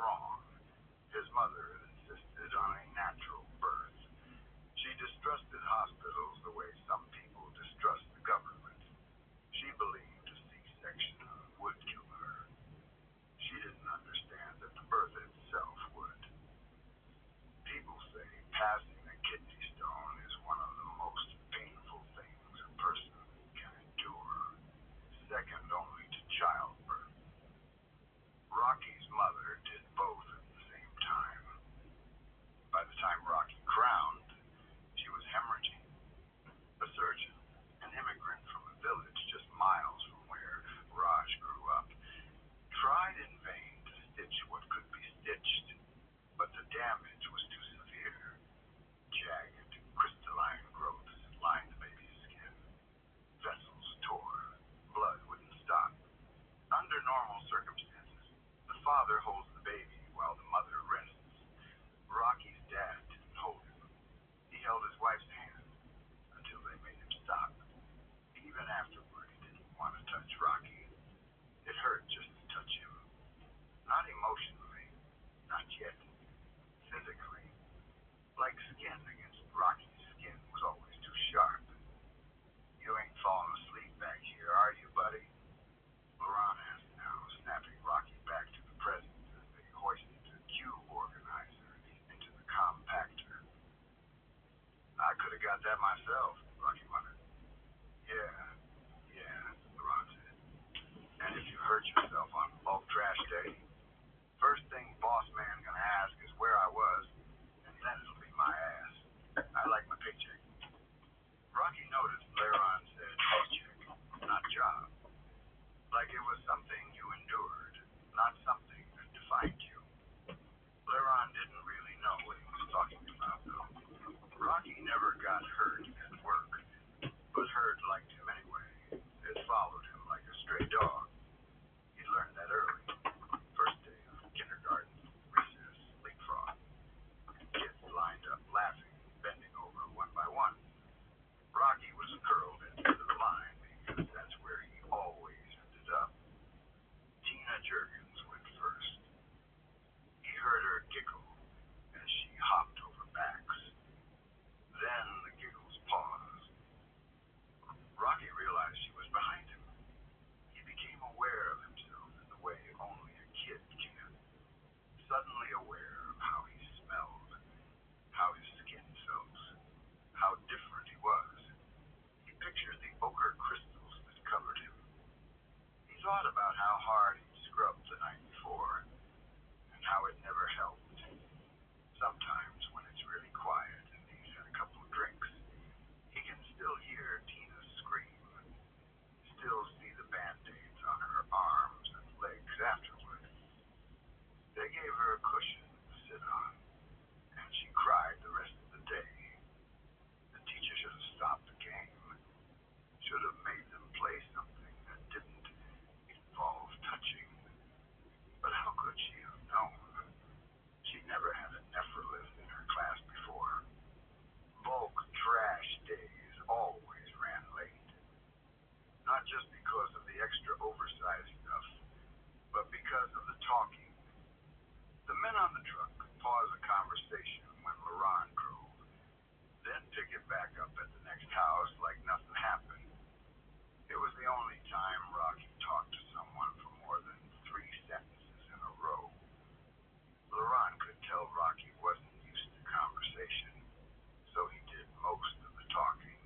wrong. His mother insisted on a natural birth. She distrusted hospitals the way some people distrust the government. She believed a C-section would kill her. She didn't understand that the birth itself would. People say passing a kidney stone is one of the most painful things a person can endure, second only to childbirth. Rocky's mother did both at the same time. By the time Rocky crowned, she was hemorrhaging. A surgeon, an immigrant from a village just miles from where Raj grew up, tried in vain to stitch what could be stitched, but the damage was too severe. Jagged, crystalline growths lined the baby's skin. Vessels tore. Blood wouldn't stop. Under normal circumstances, the father holds the baby while the mother rests. Rocky's dad didn't hold him. He held his wife's hand until they made him stop. Even afterward, he didn't want to touch Rocky. It hurt just to touch him. Not emotionally, not yet. Physically. Like skin against Rocky's skin was always too sharp. You ain't falling asleep back here, are you, buddy? Laurent asked now, snapping Rocky back to the present as they hoisted the cube organizer into the compactor. I could have got that myself, Rocky muttered. Yeah, Laurent said. And if you hurt yourself on bulk trash day, first thing boss man gonna ask is where I was, and then it'll be my ass. I like my paycheck. Rocky noticed Laron said paycheck, not job. Like it was something you endured, not something that defined you. Laron didn't really know what he was talking about, though. Rocky never got hurt at work, but hurt liked him anyway. It followed him like a stray dog. He learned that early. First day of kindergarten, recess, leapfrog. Kids lined up laughing, bending over one by one. Rocky was curled into the line because that's where he always ended up. Tina Jurgens went first. He heard her giggle as she hopped over backs. Then the giggles paused. Rocky realized she was behind him. He became aware of himself in the way only a kid can. Suddenly aware of how he smelled, how his skin felt, how different he was. He pictured the ochre crystals that covered him. He thought about how hard he'd scrubbed the night before, and how it never helped. Sometimes, when it's really quiet and he's had a couple of drinks, he can still hear Tina scream, still see the band-aids on her arms and legs afterward. They gave her a cushion to sit on, and she cried the rest of the day. The teacher should have stopped the game, should have made them play something that didn't involve touching. But how could she have known? She never had a nephrolith in her class before. Bulk trash days always ran late. Not just because of the extra oversized stuff, but because of the talking. The men on the truck could pause a conversation when Laurent drove, then pick it back up at the next house like nothing happened. It was the only time Rocky talked to someone for more than 3 sentences in a row. Laurent could tell Rocky wasn't used to conversation, so he did most of the talking.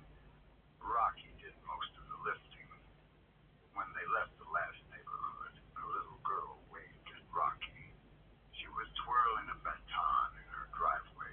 Rocky did most of the lifting. When they left the last neighborhood, a little girl waved at Rocky. She was twirling a baton in her driveway.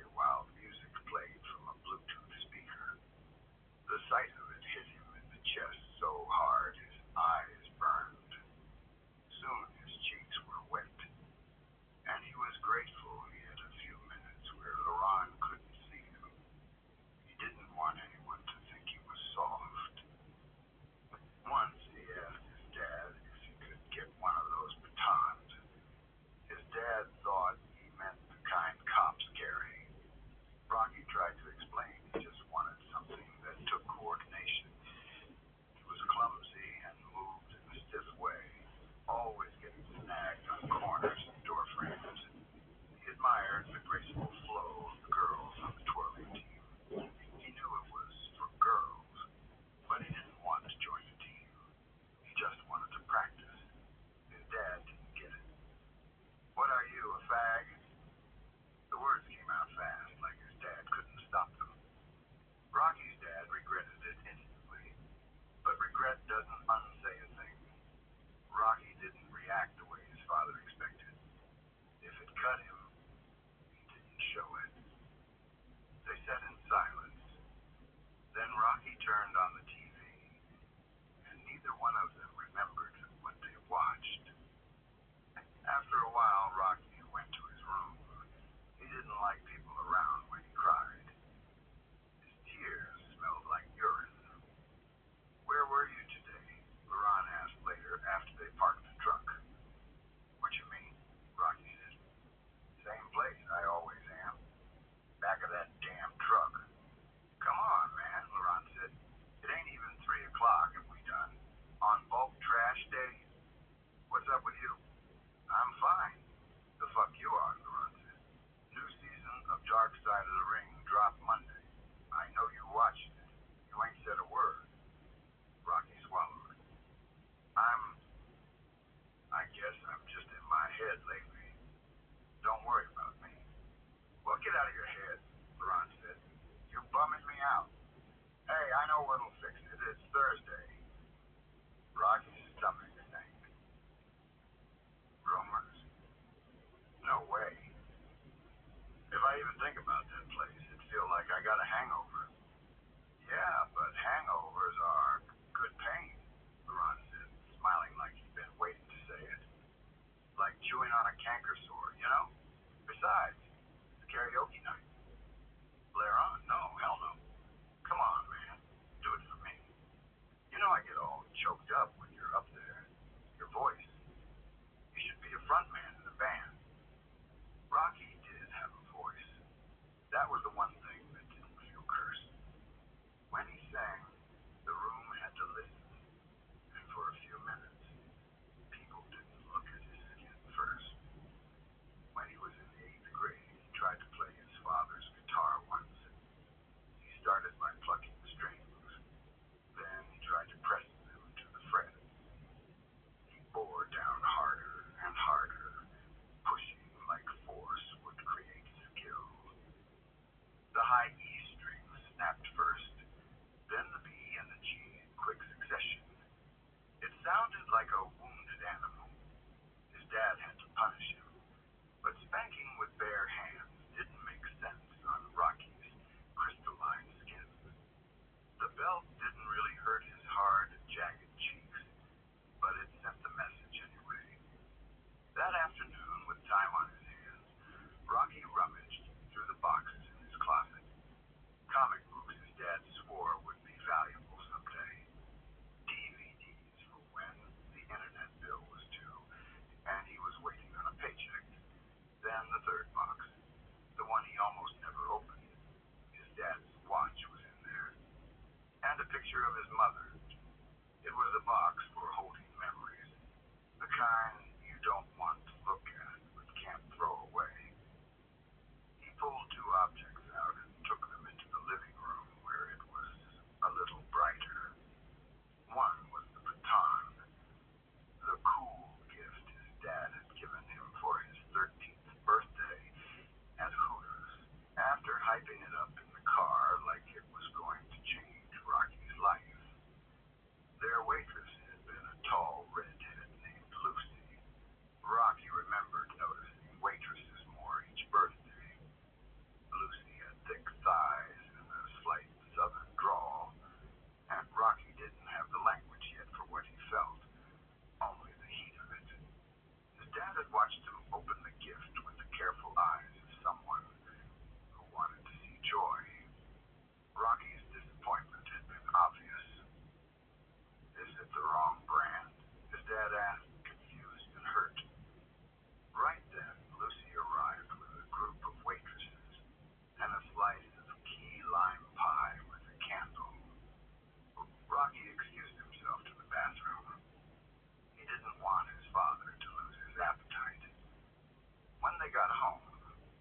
got home,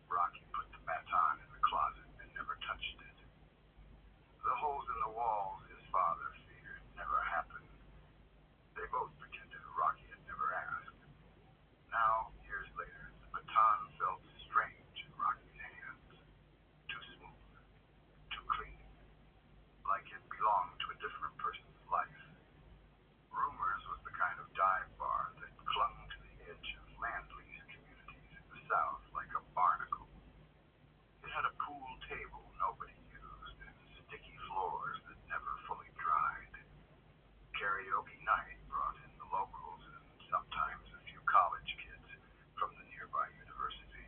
Rocky put the baton in the closet and never touched it. The holes in the walls his father feared never happened. They both pretended Rocky had never asked. Now, years later, the baton felt strange in Rocky's hands. Too smooth, too clean, like it belonged to a different person's life. Rumors was the kind of dive bar that clung to the edge of land lease communities in the South like a barnacle. It had a pool table nobody used and sticky floors that never fully dried. Karaoke night brought in the locals and sometimes a few college kids from the nearby university.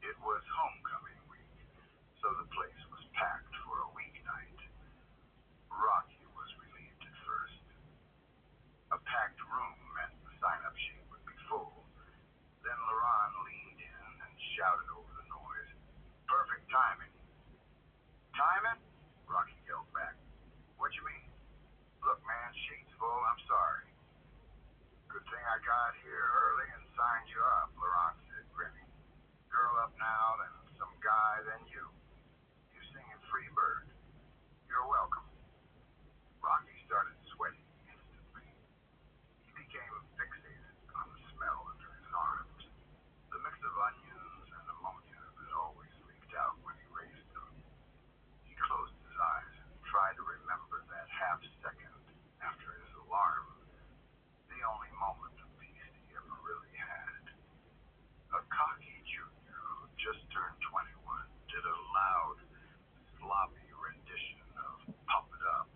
It was homecoming week, so the place was packed for a weeknight. Rocky was relieved at first. A packed room meant the sign-up sheet would be full. Then LaRon leaned in and shouted over the noise. Perfect timing. Timing? Rocky yelled back. What you mean? Look, man, sheet's full. I'm sorry. Good thing I got here early and signed you up, LaRon said, grinning. Girl up now, then some guy, then you. You singing Free Bird. You're welcome. Rocky started sweating instantly. He became fixated on the smell under his arms, the mix of onions and ammonia that always leaked out when he raised them. He closed his eyes and tried to remember that half second after his alarm, the only moment of peace he ever really had. A cocky junior who just turned 21 did a loud, sloppy rendition of Pump It Up,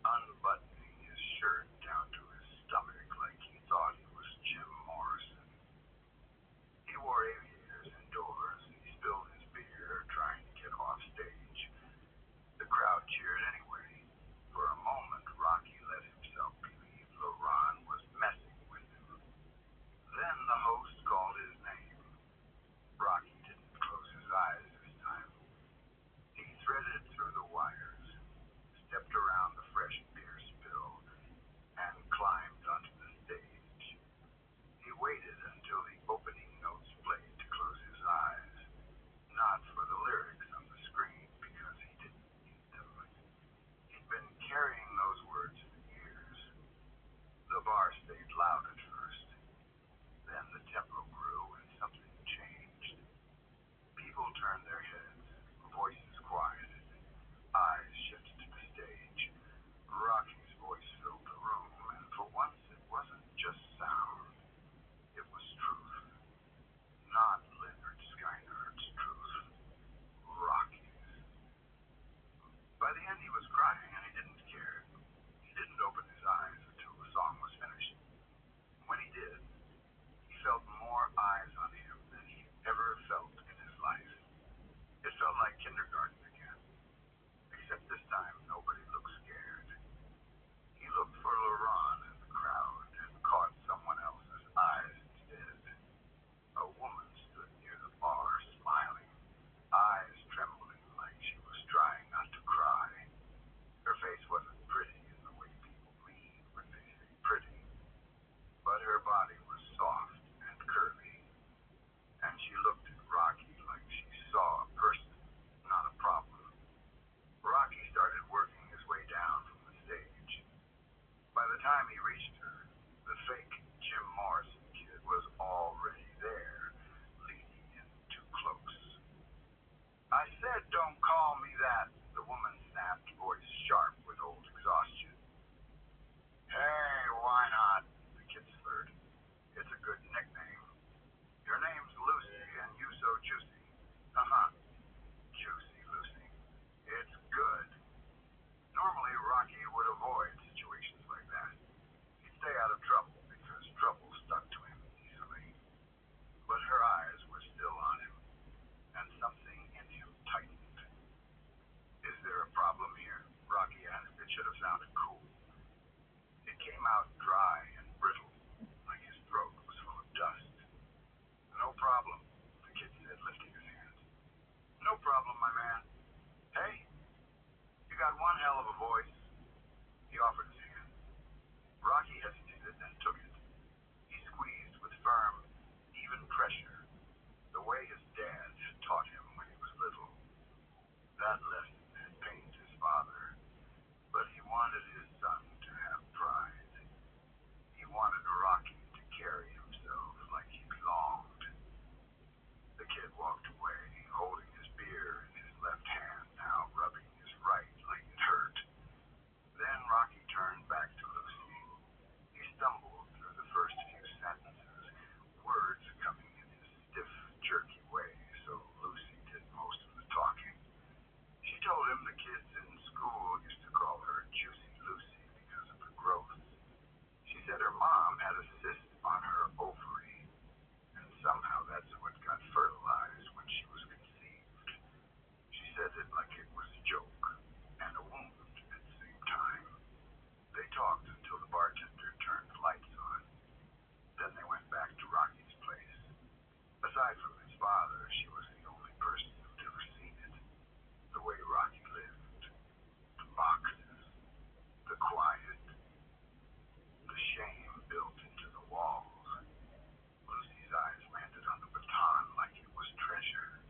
unbuttoning his shirt down to his stomach like he thought he was Jim Morrison. He wore aviators indoors. He spilled his beer trying to get off stage. The crowd cheered anyway. For a moment, Rocky let himself believe LaRon was messing with him. Then the host called his name. Rocky didn't close his eyes this time. He threaded through the wires, stepped around the fresh beer spill, and climbed onto the stage. He waited until the opening notes played to close his eyes, not for the lyrics on the screen because he didn't need them. He'd been carrying those words for years. The bar stayed loud at first. Then the tempo grew and something changed. People turned their heads, voices quieted, eyes shifted to the stage. Rocky's voice filled the room, and for once it wasn't just sound. It was truth. Not Leonard Skyner's truth. Rocky's. By the end he was crying and he didn't care. He didn't open his eyes until the song was finished. When he did, he felt more eyes on him than he ever felt in his life. It felt like kindergarten again, except this time nobody looked scared. He looked for LaRon in the crowd and caught someone else's eyes instead. A woman stood near the bar smiling, eyes trembling like she was trying not to cry. Her face wasn't pretty in the way people mean when they say pretty, but her body was soft and curvy. Aside from his father, she was the only person who'd ever seen it. The way Rocky lived, the boxes, the quiet, the shame built into the walls. Lucy's eyes landed on the baton like it was treasure.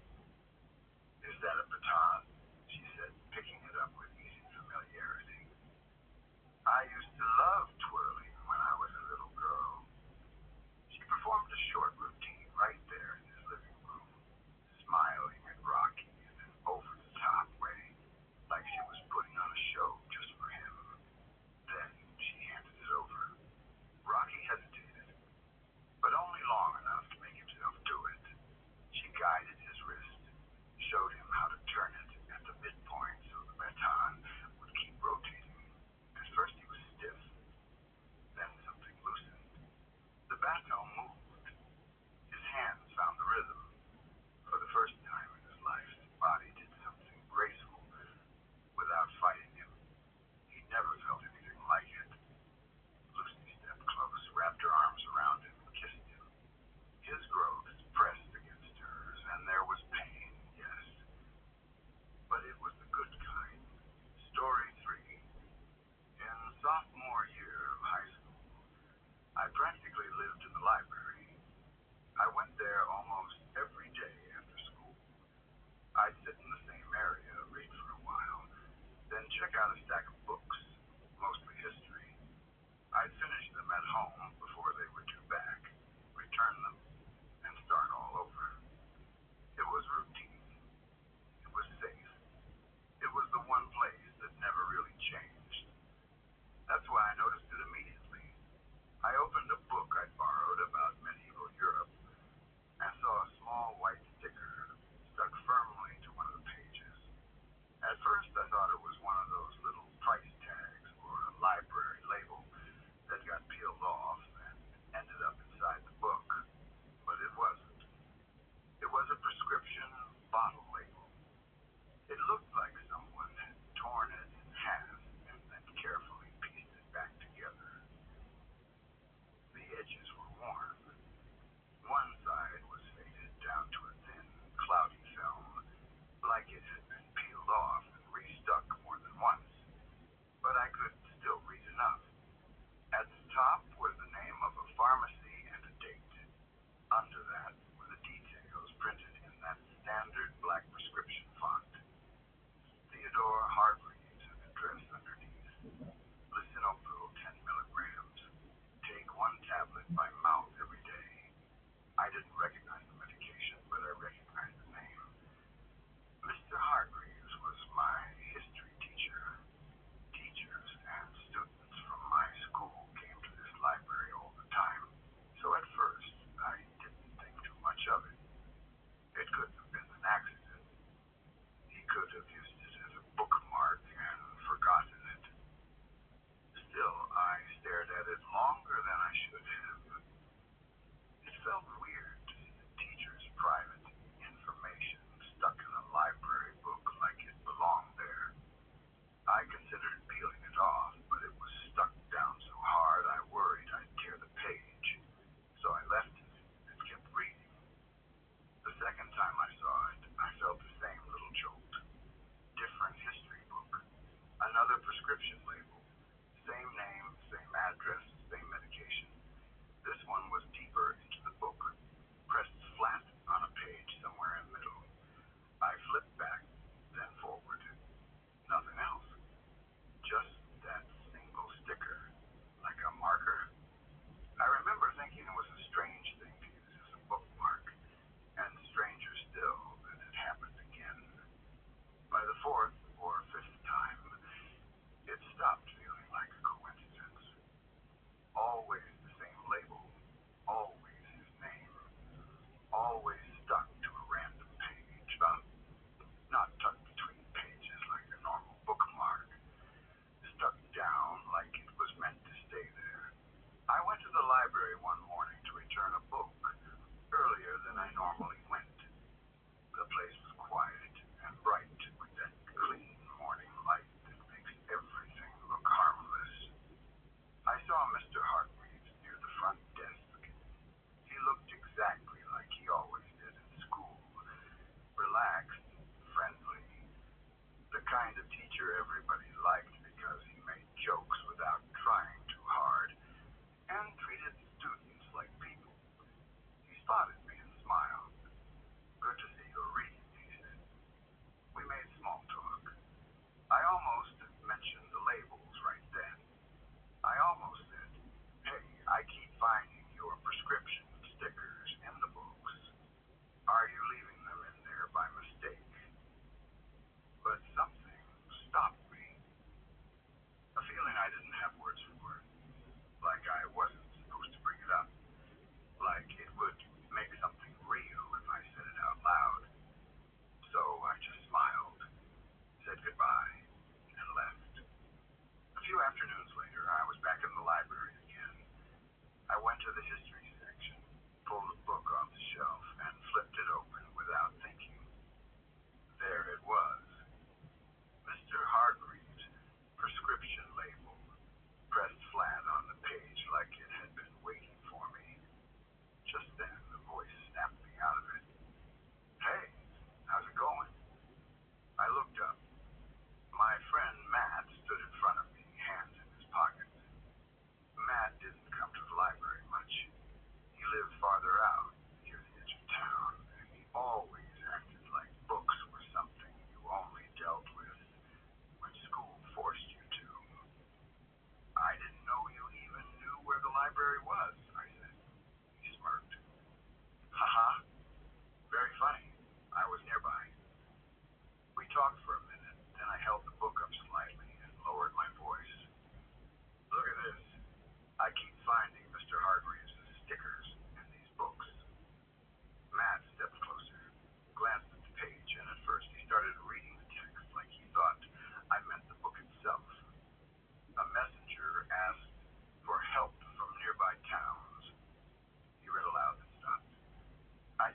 Is that a baton? She said, picking it up with easy familiarity. I used to love twirling when I was a little girl. She performed a short routine right there in his living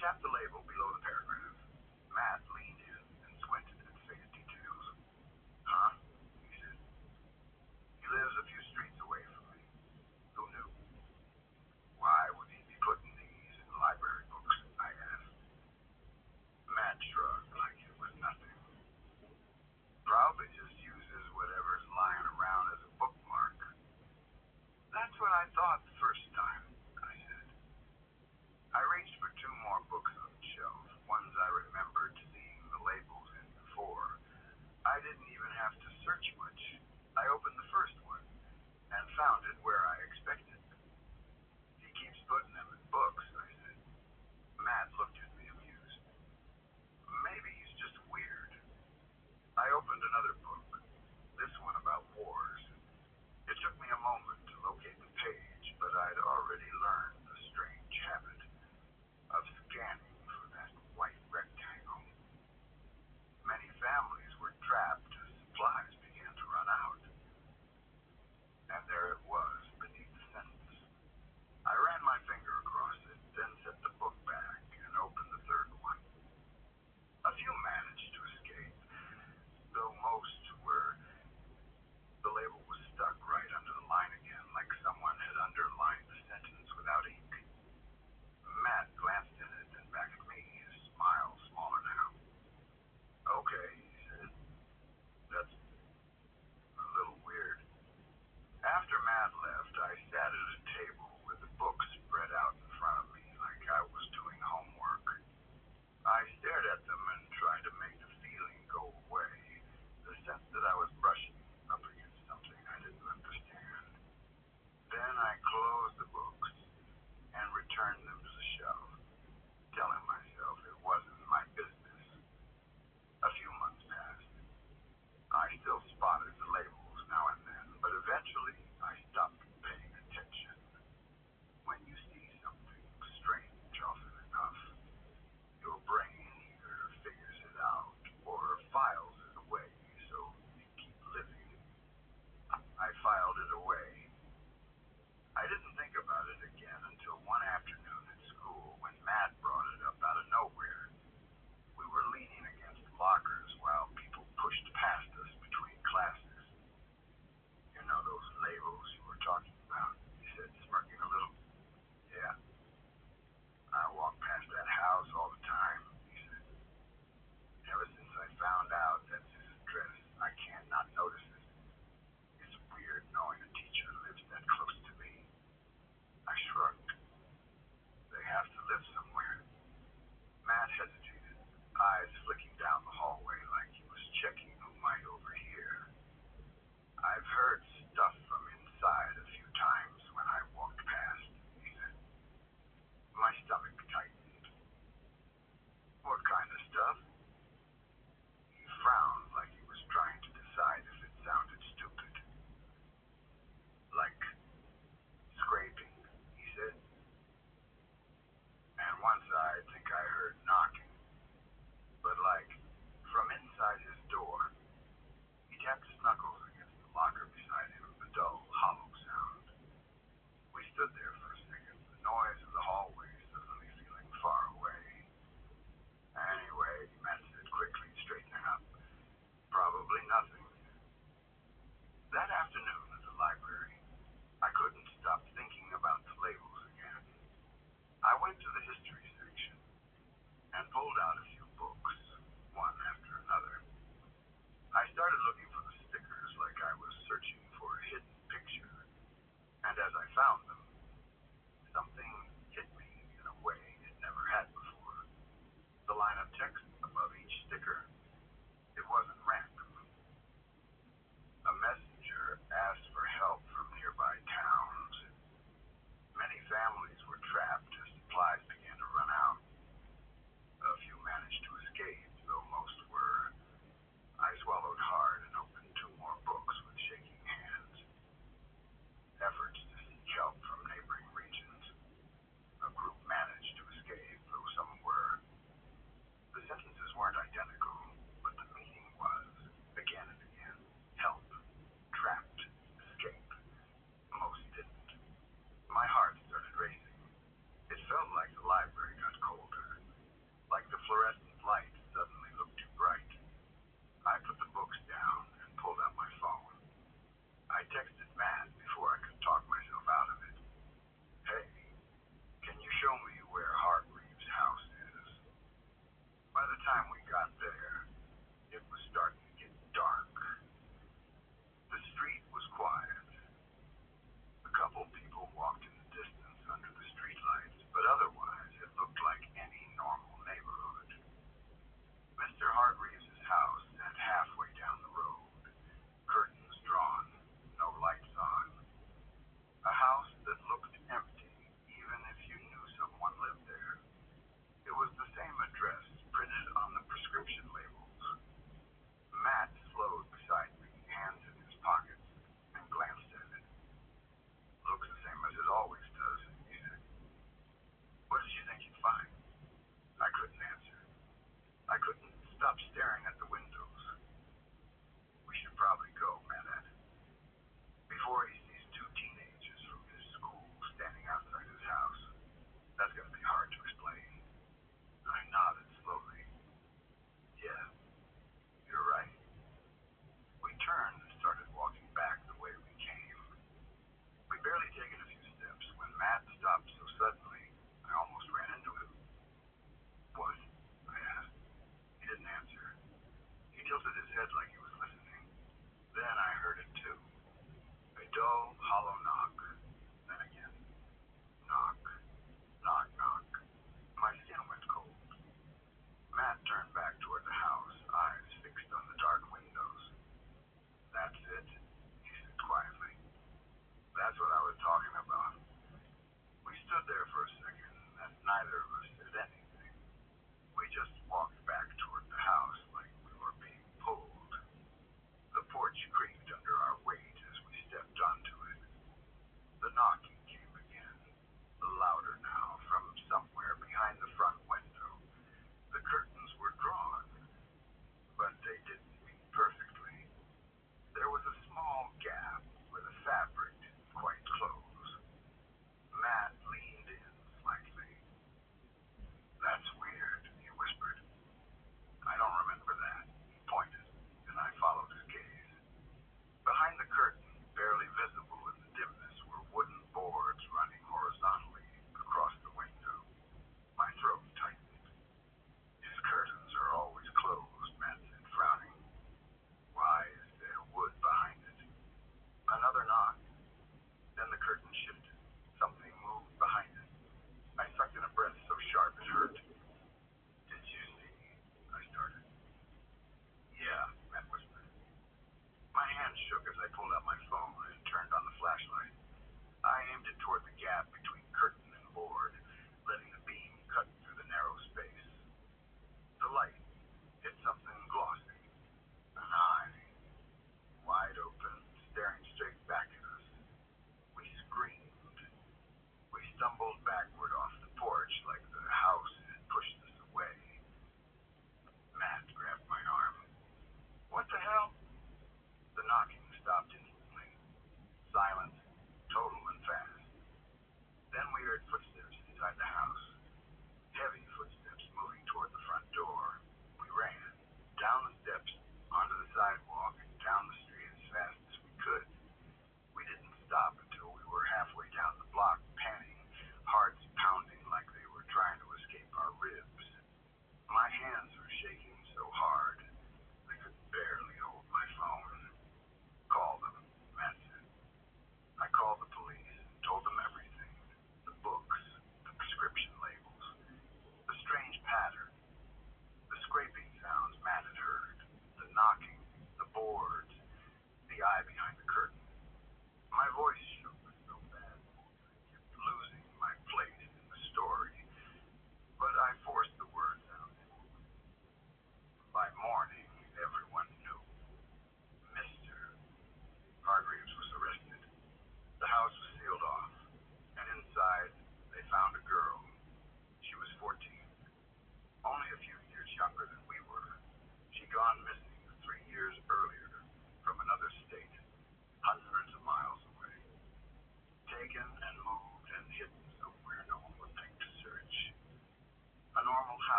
tapped the label below the paragraph. Matt leaned in and squinted at the faded details. Huh? He said. He lives a few streets away from me. Who knew? Why would he be putting these in library books? I asked. Matt shrugged like it was nothing. Probably just uses whatever's lying around as a bookmark. That's what I thought the first time, I said. I reached for two more books on the shelf, ones I remembered seeing the labels in before. I didn't even have to search much. I opened the first one and found it where I expected. He keeps putting them in books, I said. Matt looked at me amused. Maybe he's just weird. I opened another book, this one about wars. It took me a moment to locate the page, but I'd already learned the strange habit of scanning for that white rectangle. Many families were trapped as supplies began to run out. And there it was beneath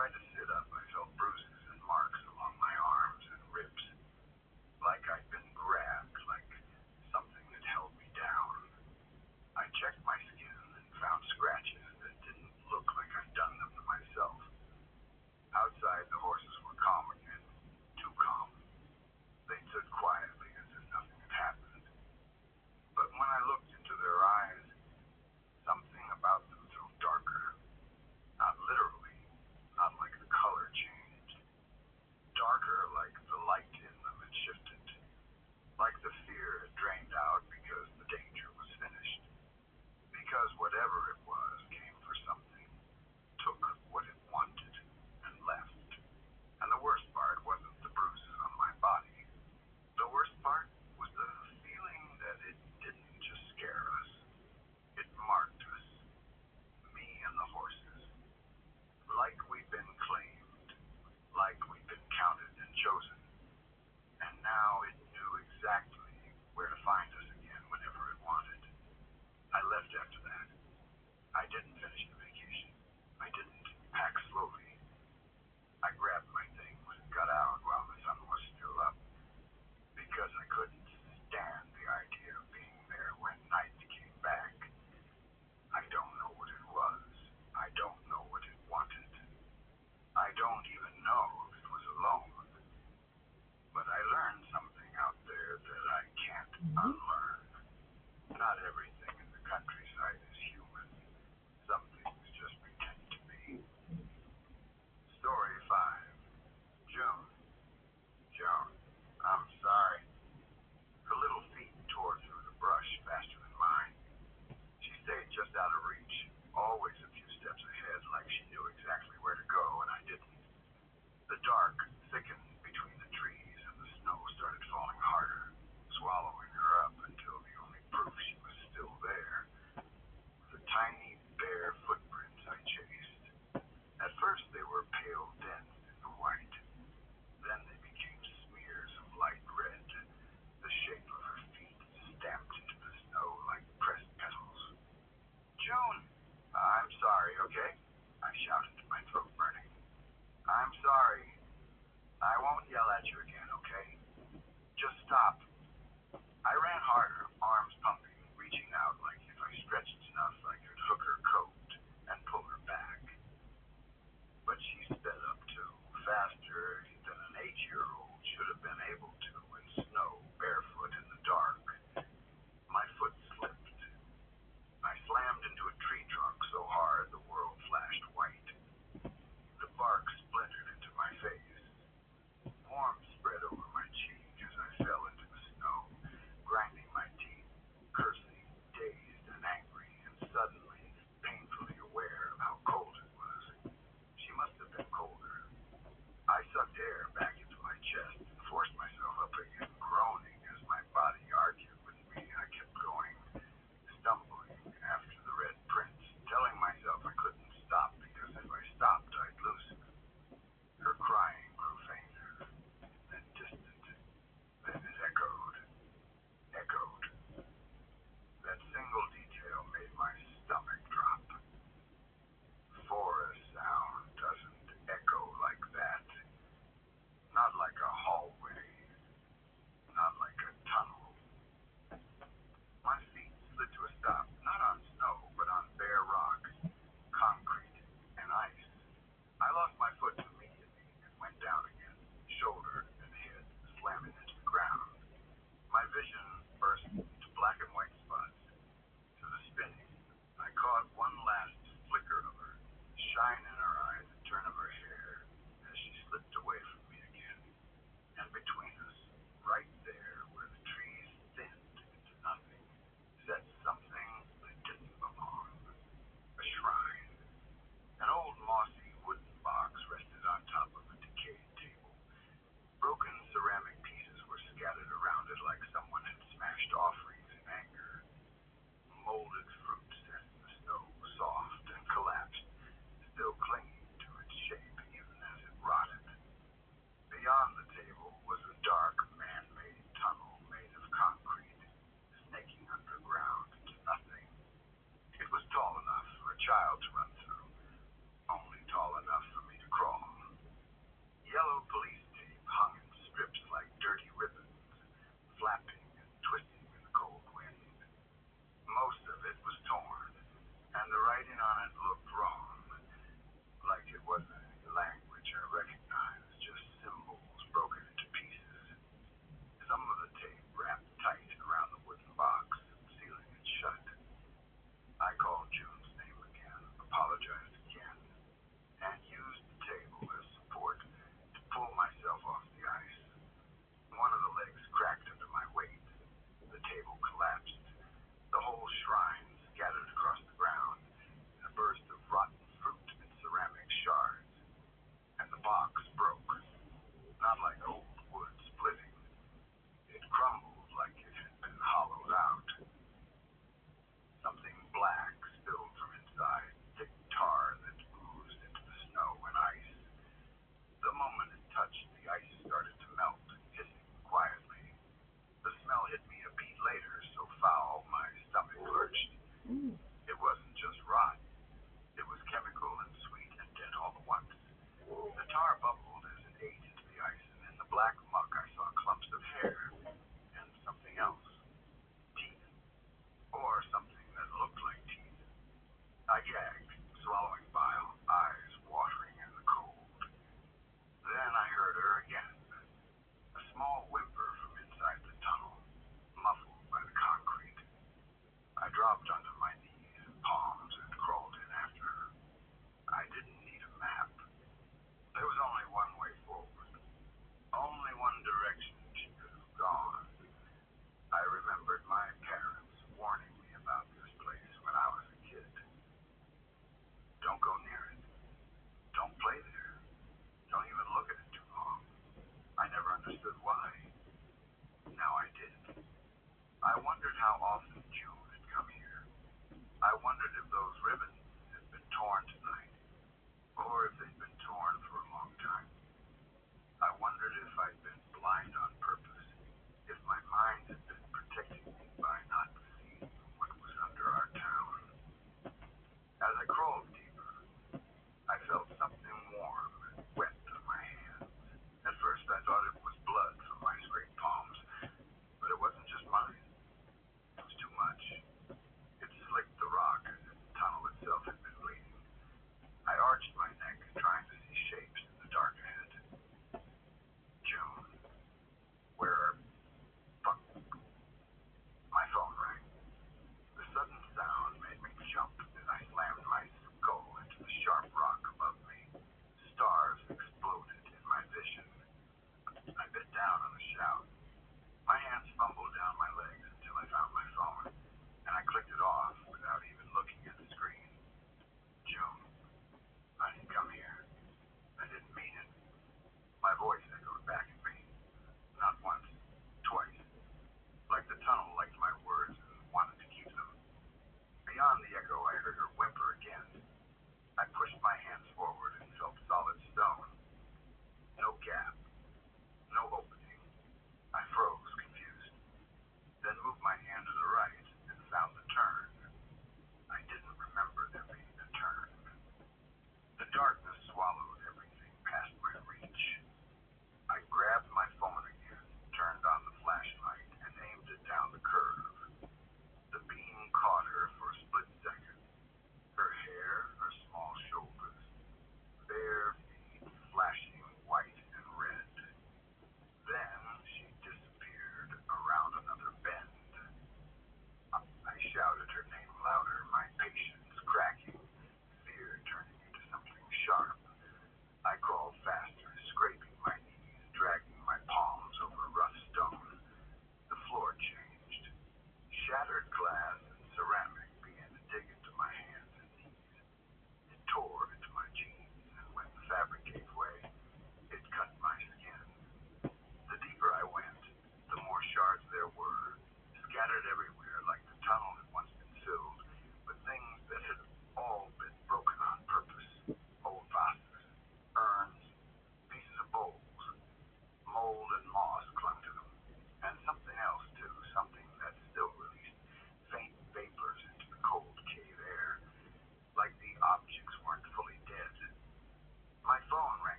tried to sit up, I felt bruises and marks along my arms and ribs, like I'd been grabbed, like something had held me down. I checked my skin and found scratches that didn't look like I'd done them to myself. Outside, the horses were calm again, too calm. They stood quietly as if nothing had happened. But when I looked into their eyes, something about them felt darker. Not literally, not like the color changed. Darker like the light in them had shifted. Like the fear had drained out because the danger was finished. Because whatever it was came for something, took what it wanted, and left. And the worst part wasn't the bruises on my body. The worst part was the feeling that it didn't just scare us. It marked us. Me and the horses. Like we'd been claimed. Like we'd been counted and chosen. And now it knew exactly where to find us again whenever it wanted. I left after that. I didn't finish the vacation. I didn't pack slowly. I grabbed my things and got out while the sun was still up. Because I couldn't stand the idea of being there when night came back. I don't know what it was. I don't know what it wanted. I don't even know if it was alone. But I learned something out there that I can't unlearn. Not everything in the countryside is human. Some things just pretend to be. Story 5. June. Joan. I'm sorry. Her little feet tore through the brush faster than mine. She stayed just out of reach, always a few steps ahead, like she knew exactly where to go, and I didn't. The dark thickened between the trees, and the snow started falling harder, swallowing her up until the only proof she was still there was the tiny, bare footprints I chased. At first they were pale dents in the white. Then they became smears of light red, the shape of her feet stamped into the snow like pressed petals. June! I'm sorry, okay? I shouted, my throat burning. I'm sorry. I won't yell at you again, okay? Just stop. I ran harder, arms pumping, reaching out like if I stretched enough I could hook her coat and pull her back. But she sped up too, faster than an 8-year-old should have been able to in snow, barefoot in the dark. My foot slipped. I slammed into a tree trunk so hard the world flashed white. The bark splintered into my face. Warmth spread over my cheek as I fell into the snow, grinding my teeth, cursing, dazed and angry, and suddenly painfully aware of how cold it was. She must have been colder. I sucked air back into my chest and forced myself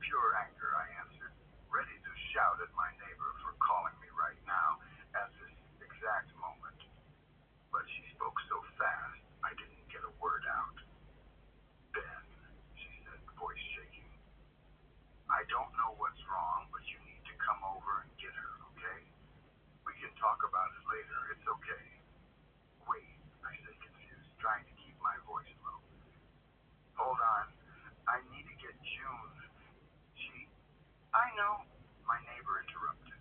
pure anger, I answered, ready to shout at my neighbor for calling me right now at this exact moment. But she spoke so fast, I didn't get a word out. Ben, she said, voice shaking, I don't know what's wrong, but you need to come over and get her, okay? We can talk about it later. It's okay. Wait, I said, confused, trying to keep my voice low. Hold on. I need to get June. I know, my neighbor interrupted.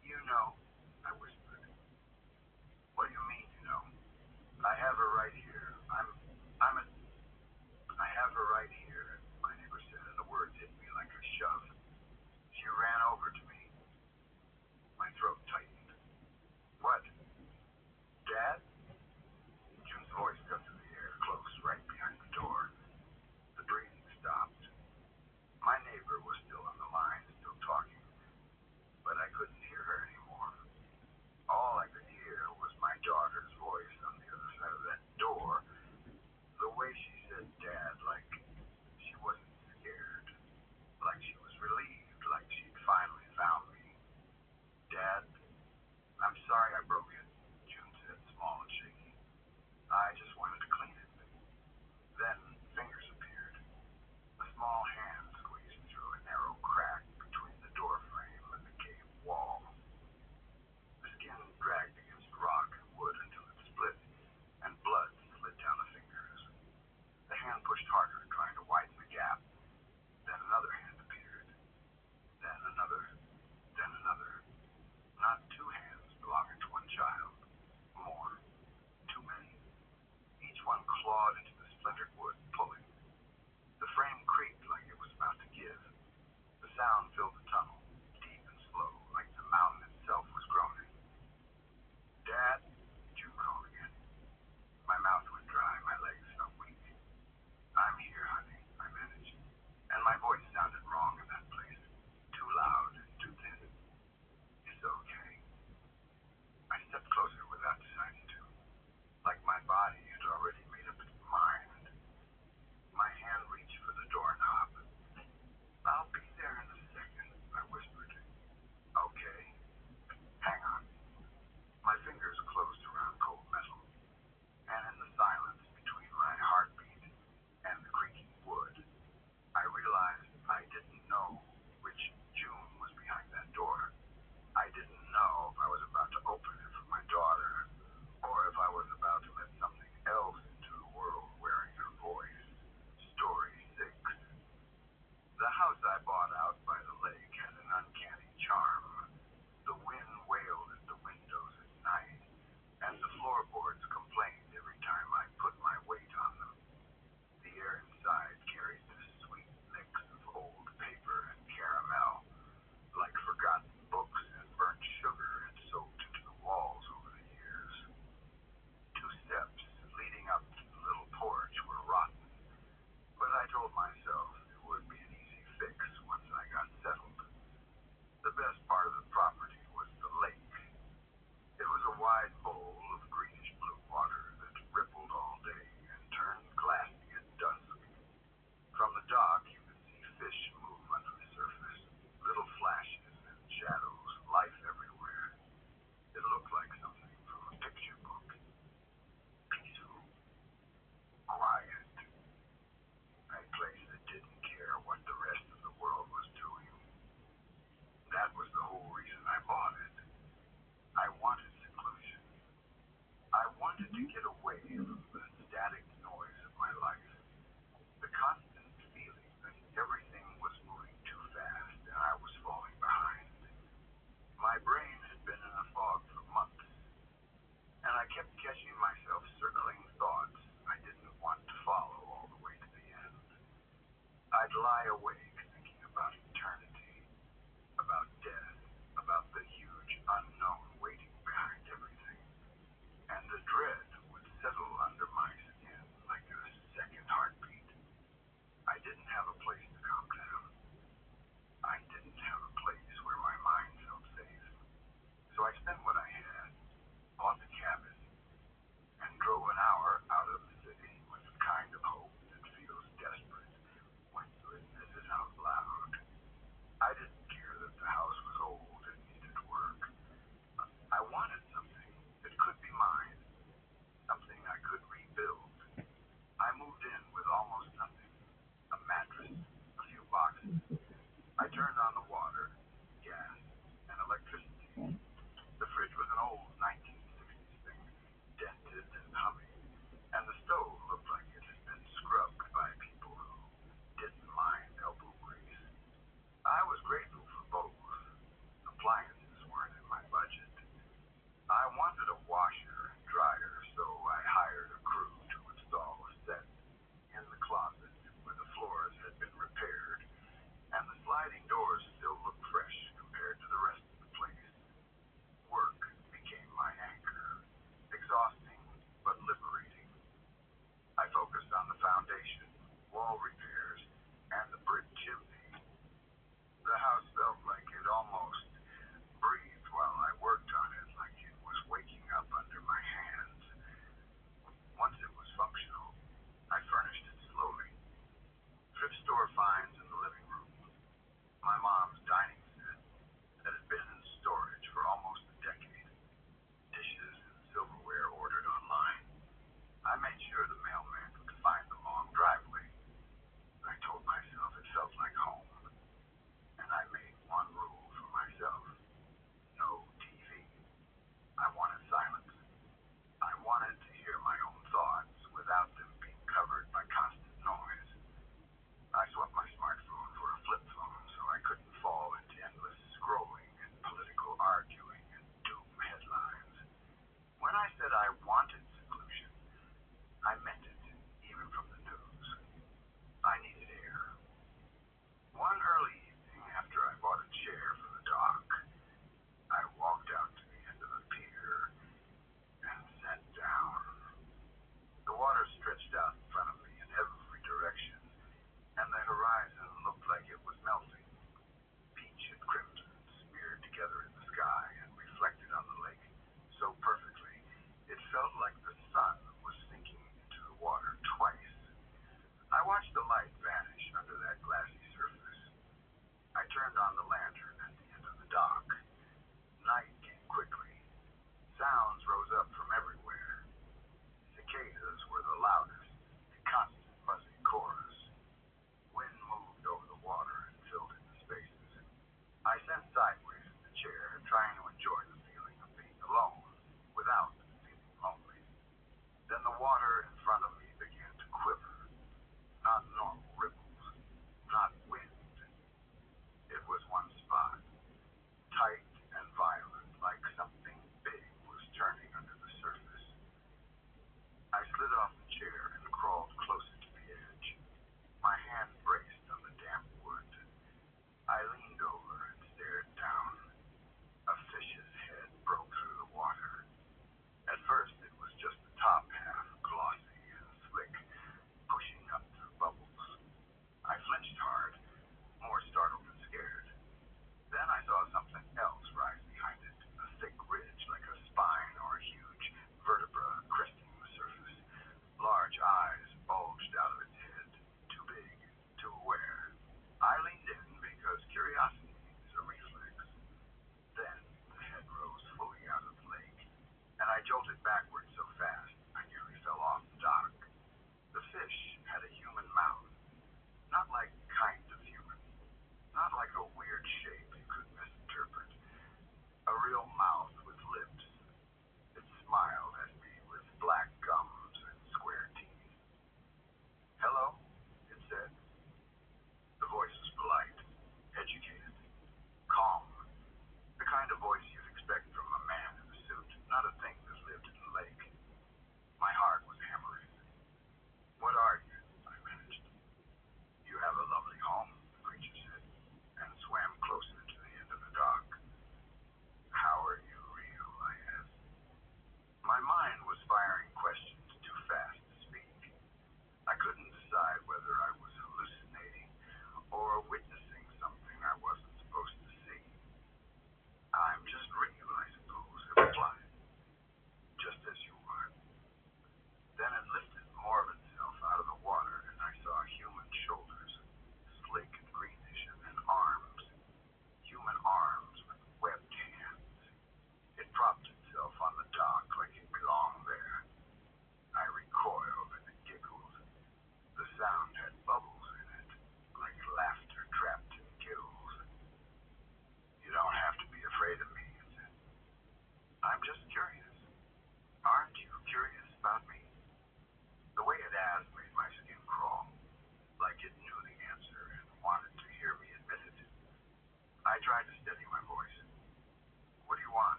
You know, I whispered. What do you mean, you know? I have her right here. I have her right here, my neighbor said, and the words hit me like a shove. She ran over to me. My throat tightened. What? Dad? June's voice cut through the air, close, right behind the door. The breathing stopped. My neighbor was still on the line, still talking, but I couldn't hear her anymore. All I could hear was my daughter's voice on the other side of that door. The way she said Dad, like she wasn't scared, like she was relieved, like she'd finally found me. Dad, I'm sorry I broke it, June said, small and shaky. I just wanted to clean it. Then fingers appeared. A small hand squeezed through a narrow crack between the door frame and the cave wall. The skin dragged against rock and wood until it split, and blood slid down the fingers. The hand pushed harder, trying to widen the gap. Then another hand appeared. Then another. Then another. Not two hands belonging to one child. More. Too many. Each one clawed into the splintered wood, pulling. The frame creaked like it was about to give. The sound filled the tunnel, deep and slow, like the mountain itself was groaning. Dad, June called again. My mouth went dry, my legs felt weak. I'm here, honey, I managed. And my voice sounded wrong in that place. Too loud and too thin. It's okay. I stepped closer without deciding to. Like my body had already made up its mind. My hand reached for the doorknob. I'll be there in a second, I whispered. Okay. Hang on. My fingers closed around cold metal, and in the silence between my heartbeat and the creaking wood, I realized I didn't know which June was behind that door. I didn't know if I was about to open it for my daughter, or if I was about to let something else into the world wearing her voice. Story 6. The house I bought out by the lake had an uncanny charm. The wind wailed at the windows at night, and the floorboards complained every time I put my weight on them. The air inside carried this sweet mix of old paper and caramel, like forgotten books and burnt sugar had soaked into the walls over the years. 2 steps leading up to the little porch were rotten, but I told myself it would be an easy fix once I got settled. The best part of the property was the lake. It was a wide bowl of greenish blue water that rippled all day and turned glassy at dusk. From the dock you could see fish move under the surface, little flashes and shadows, life everywhere. It looked like something from a picture book. Peaceful. Quiet. A place that didn't care what the rest of the world was doing. That was the whole reason I bought it. I wanted seclusion. I wanted to get away from the static noise of my life. The constant feeling that everything was moving too fast and I was falling behind. My brain had been in a fog for months, and I kept catching myself circling thoughts I didn't want to follow all the way to the end. I'd lie awake thinking about eternity, about death, about the huge unknown waiting behind everything. And the dread would settle under my skin like a second heartbeat. I didn't have a place to calm down. I didn't have a place where my mind felt safe. So I spent what I had, bought the cabin, and drove an hour out of the city with the kind of hope that feels desperate when you had missed it out.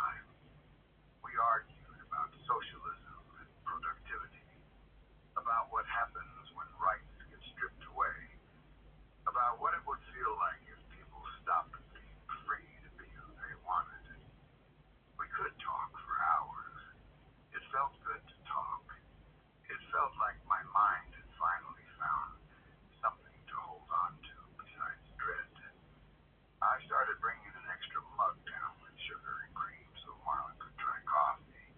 time. We argued about socialism and productivity, about what happens when rights get stripped away, about what it would feel like if people stopped being free to be who they wanted. We could talk for hours. It felt good to talk. It felt like my mind had finally found something to hold on to besides dread. I started bringing an extra mug down with sugar and cream so Marlon could try coffee.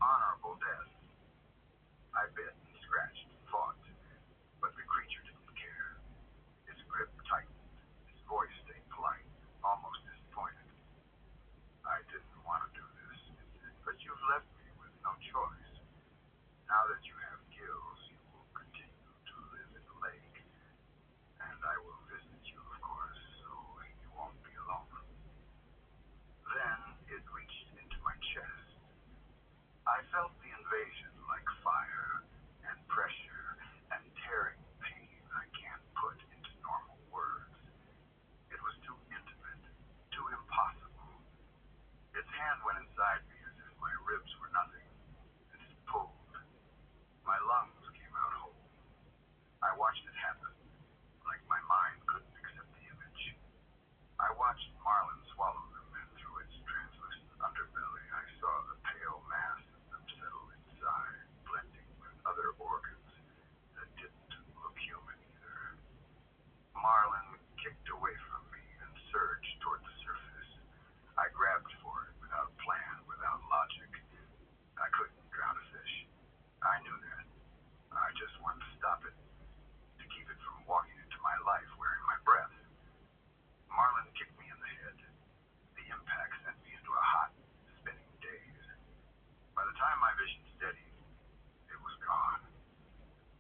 honorable death. I bit and scratched and fought, but the creature didn't care. His grip tightened, his voice stayed polite, almost disappointed. I didn't want to do this, but you've left me with no choice. Now that you have gills, you will continue to live in the lake, and I will visit you, of course, so you won't be alone. Then it reached into my chest. I felt the invasion like fire and pressure and tearing pain I can't put into normal words. It was too intimate, too impossible. Its hand went inside me as if my ribs were nothing, and it pulled. My lungs came out whole. I watched it happen, like my mind couldn't accept the image. I watched Marlin swallow them, and through its translucent underbelly I saw the pale mass of them settle inside, blending with other organs that didn't look human either. Marlin kicked away from me and surged toward the surface. I grabbed for it without plan, without logic. I couldn't drown a fish. I knew that. I just wanted to stop it, to keep it from walking into my life wearing my breath. Marlin kicked me in the head. The impact sent me into a hot, spinning daze. By the time my vision steadied, it was gone.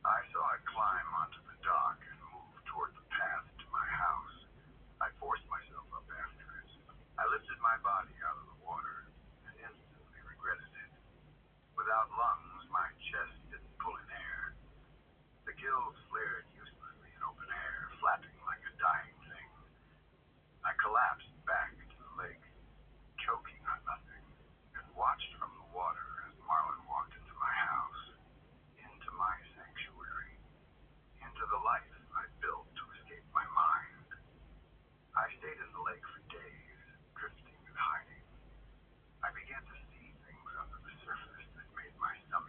I saw it climb onto the dock and move toward the path to my house. I forced myself up after it. I lifted my body out of the water and instantly regretted it. Without lungs, my chest didn't pull in air. The gills flared uselessly in open air, flapping like a dying thing. I collapsed back into the lake, choking on nothing, and watched from the water as Marlin walked into my house, into my sanctuary, into the life I built to escape my mind. I stayed in the lake for days, drifting and hiding. I began to see things under the surface that made my stomach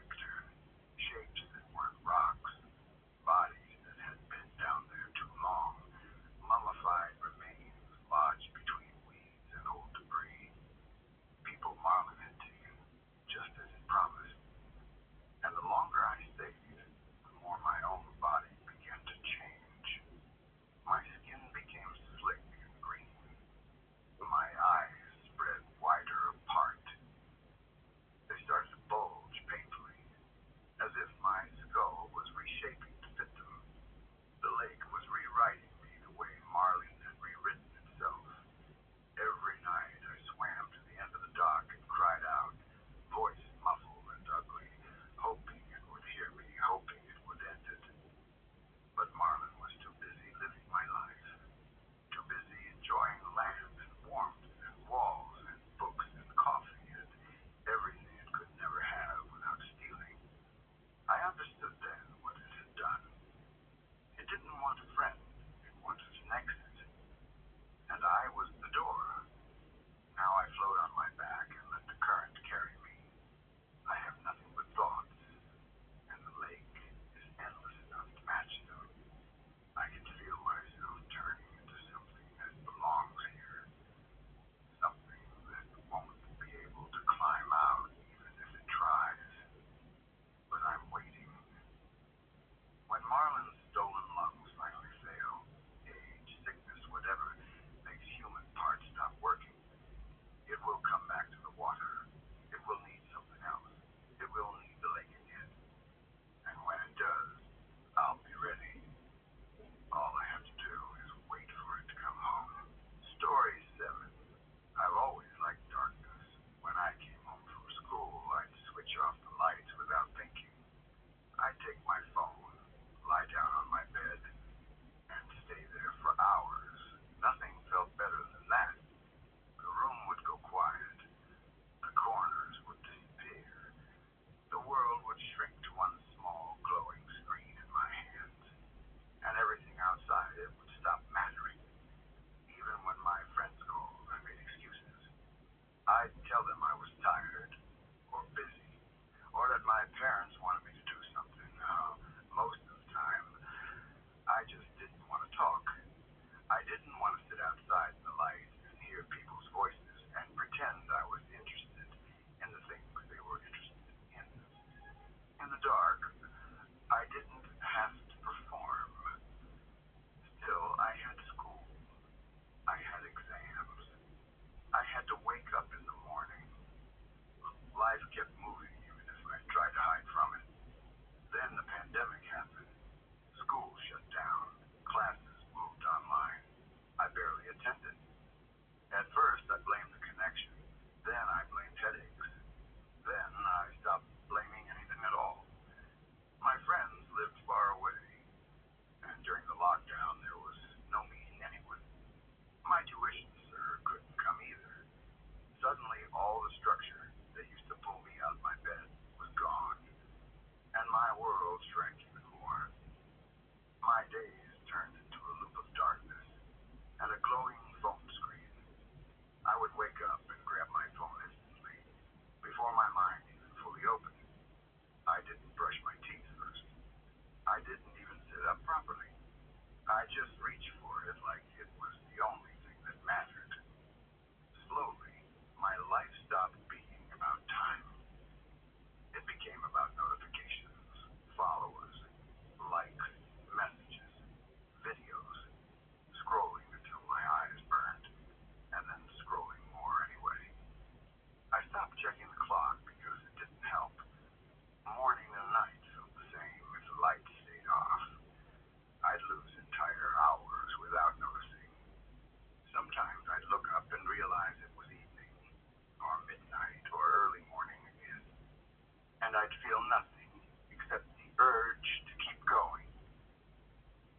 and I'd feel nothing except the urge to keep going.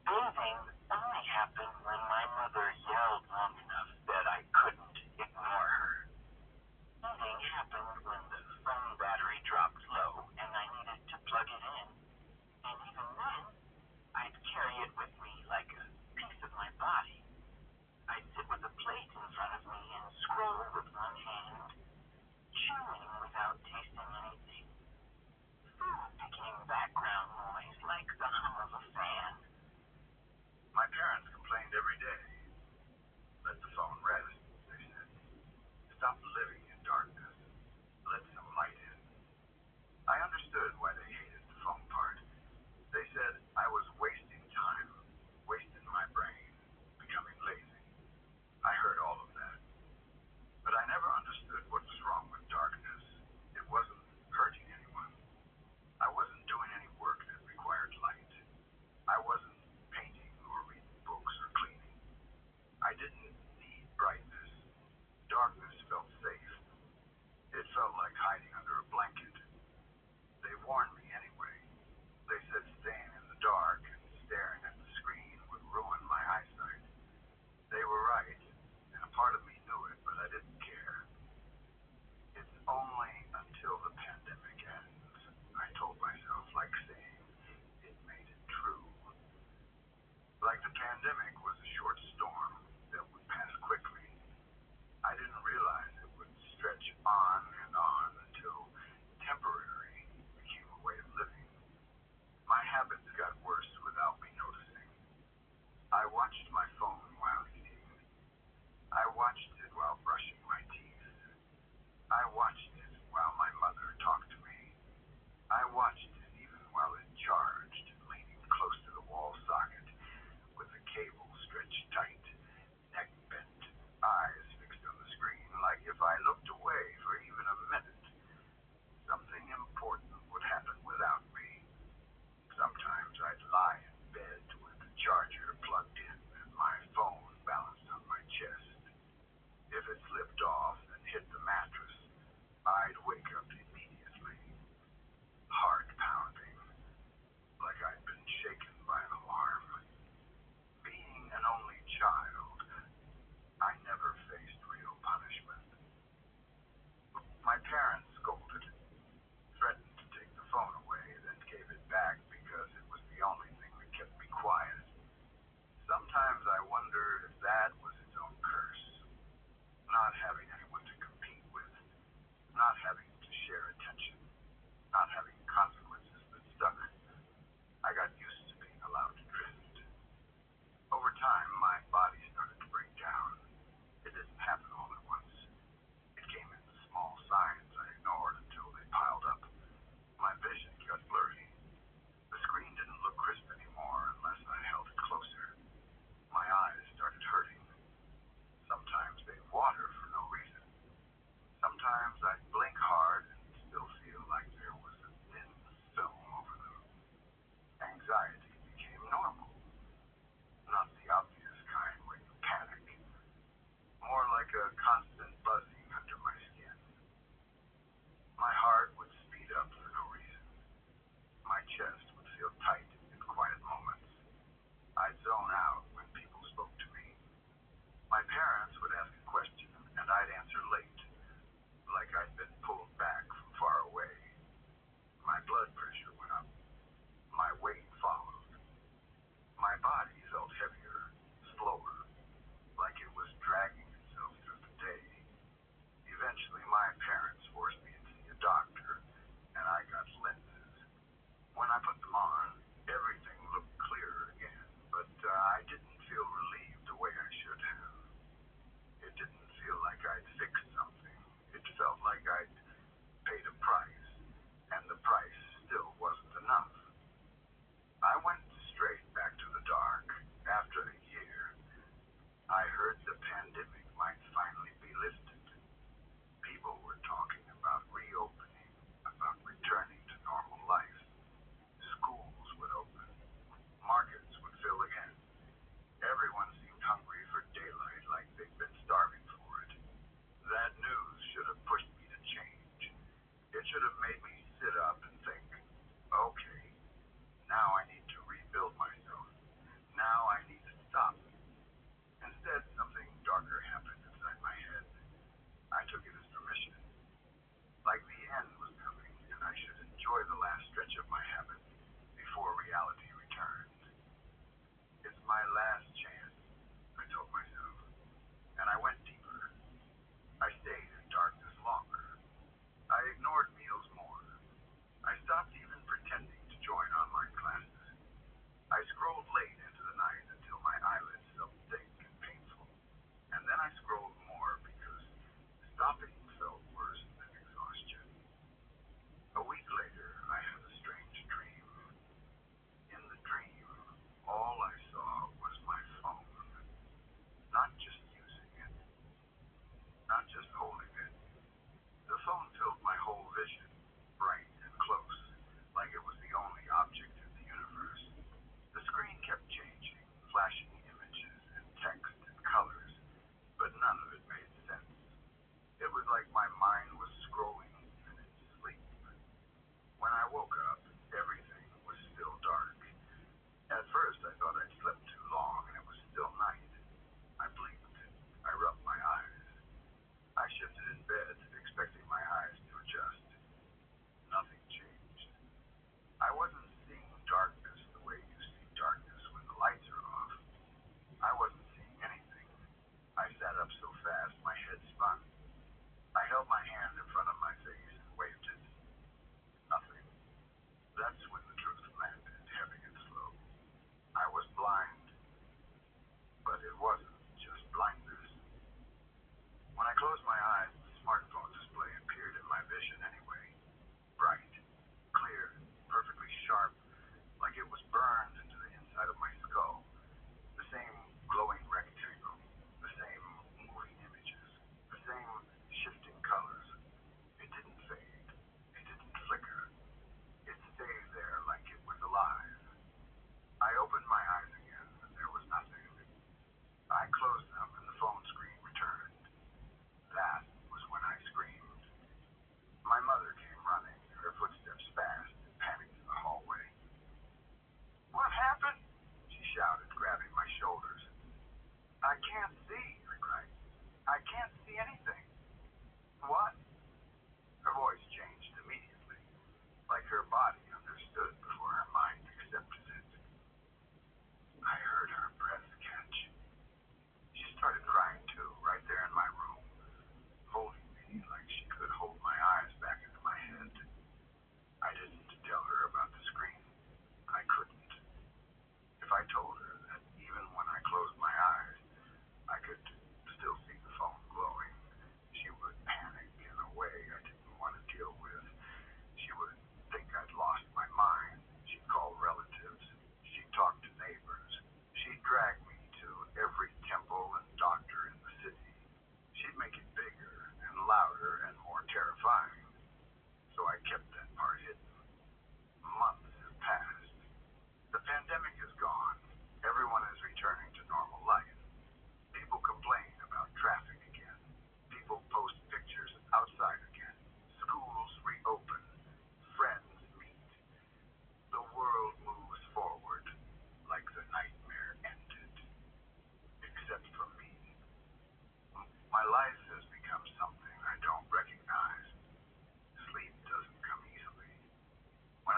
Bathing only happened when my mother yelled long enough that I couldn't ignore her. Eating happened when the phone battery dropped low and I needed to plug it in. And even then, I'd carry it with me like a piece of my body. I'd sit with a plate in front of me and scroll with one hand, chewing without tasting anything. Food became background noise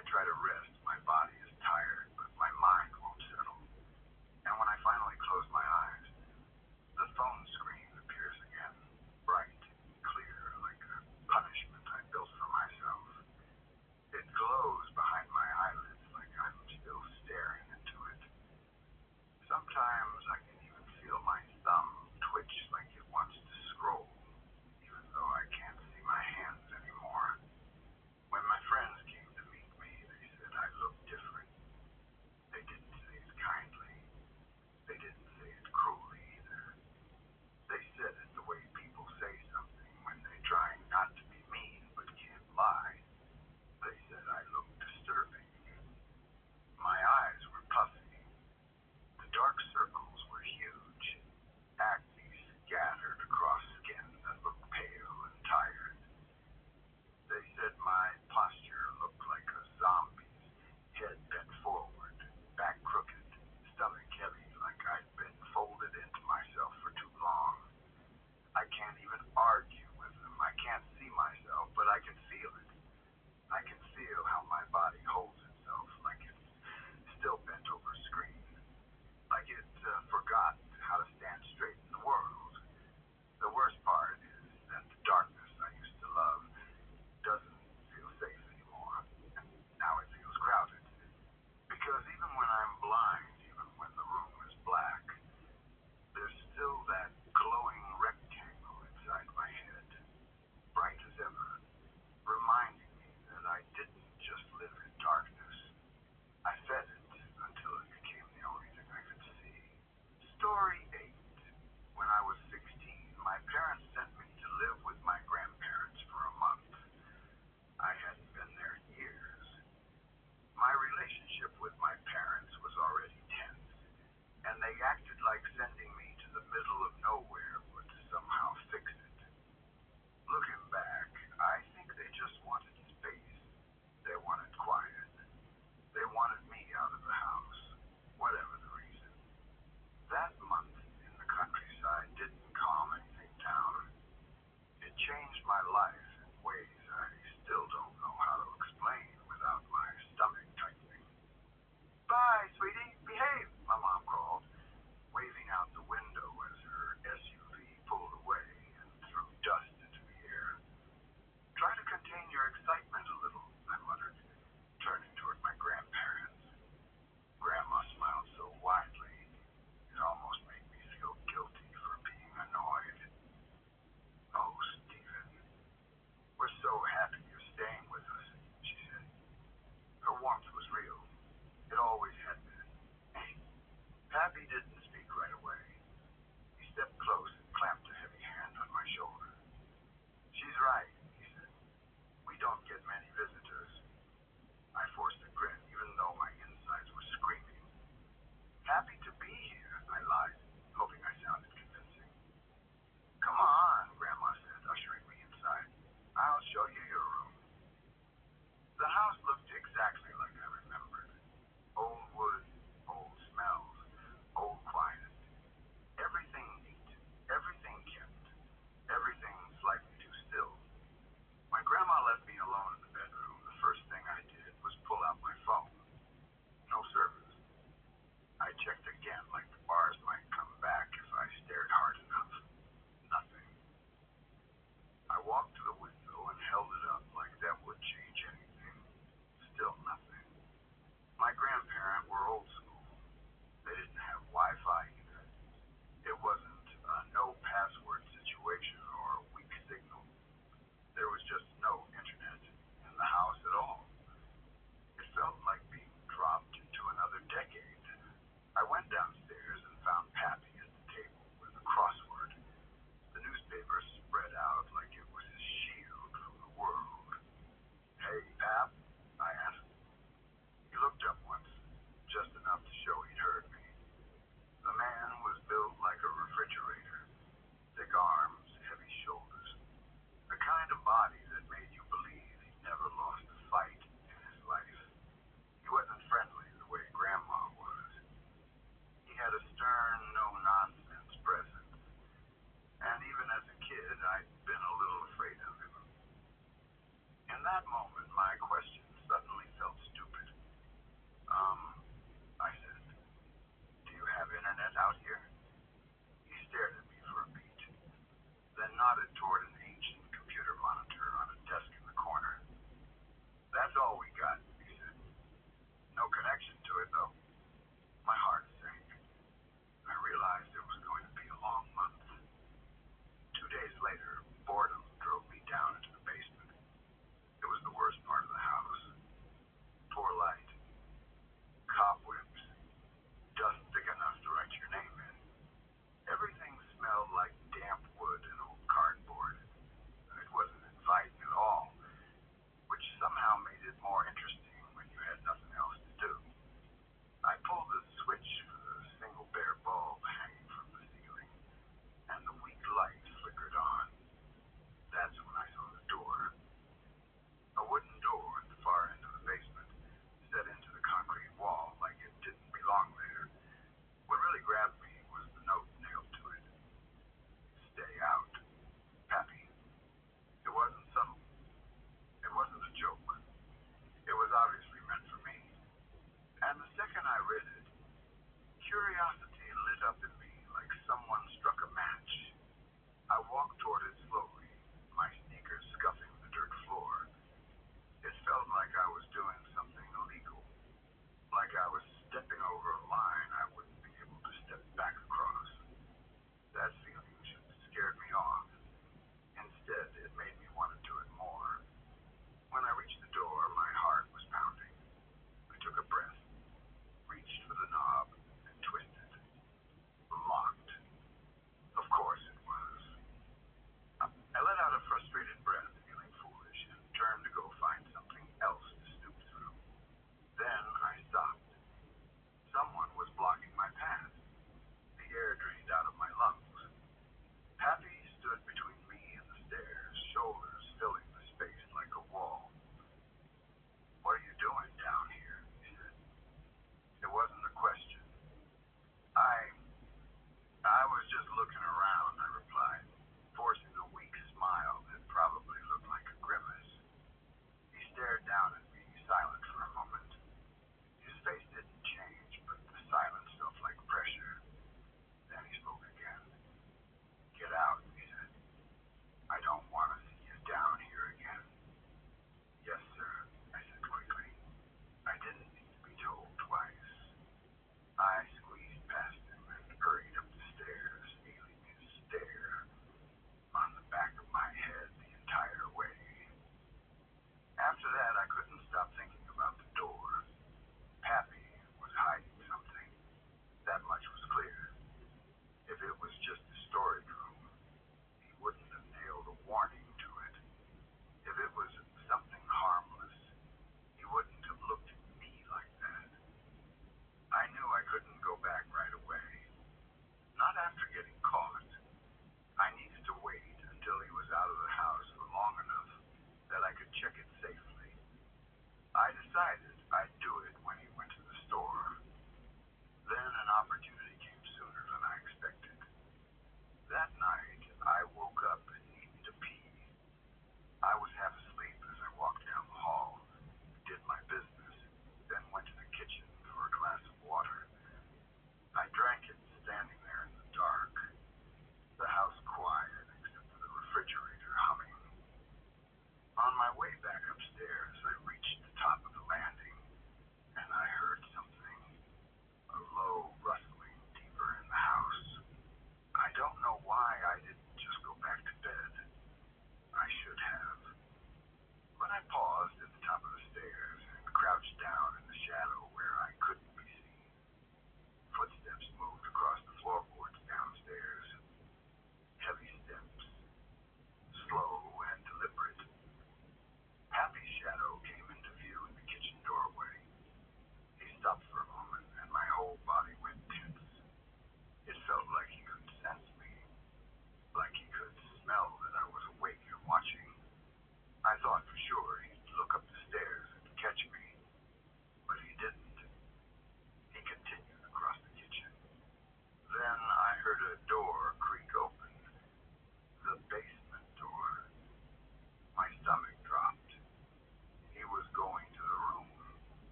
I try to rest, my body is tired, but my mind won't settle. And when I finally close my eyes, the phone screen appears again, bright, clear, like a punishment I built for myself. It glows behind my eyelids like I'm still staring into it. Sometimes I can even feel my thumb twitch like it wants to scroll, even though I can't see my hands anymore. When my friends came to meet me, they said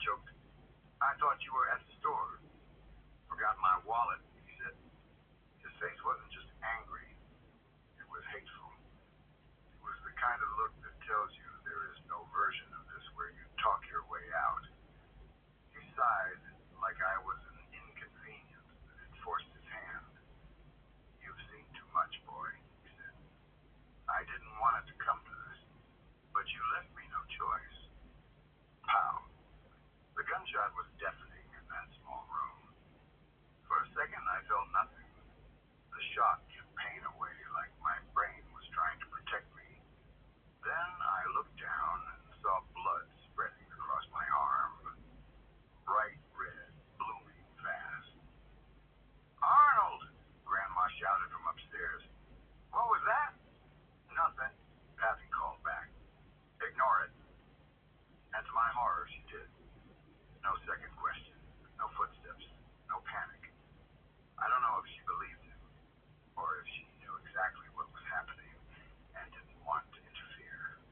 choked. I thought you were at the store. Forgot my wallet, he said. His face wasn't just angry. It was hateful. It was the kind of look that tells you there is no version of this where you talk your way out. He sighed like I was an inconvenience that had forced his hand. You've seen too much, boy, he said. I didn't want it to come to this, but you left me no choice. Pow. The gunshot was deafening in that small room. For a second, I felt nothing. The shock took pain away like my brain was trying to protect me. Then I looked down and saw blood spreading across my arm. Bright red, blooming fast. Arnold! Grandma shouted from upstairs. What was that? Nothing, Pappy called back. Ignore it. And to my horror, she did. No second question, no footsteps, no panic. I don't know if she believed him, or if she knew exactly what was happening and didn't want to interfere.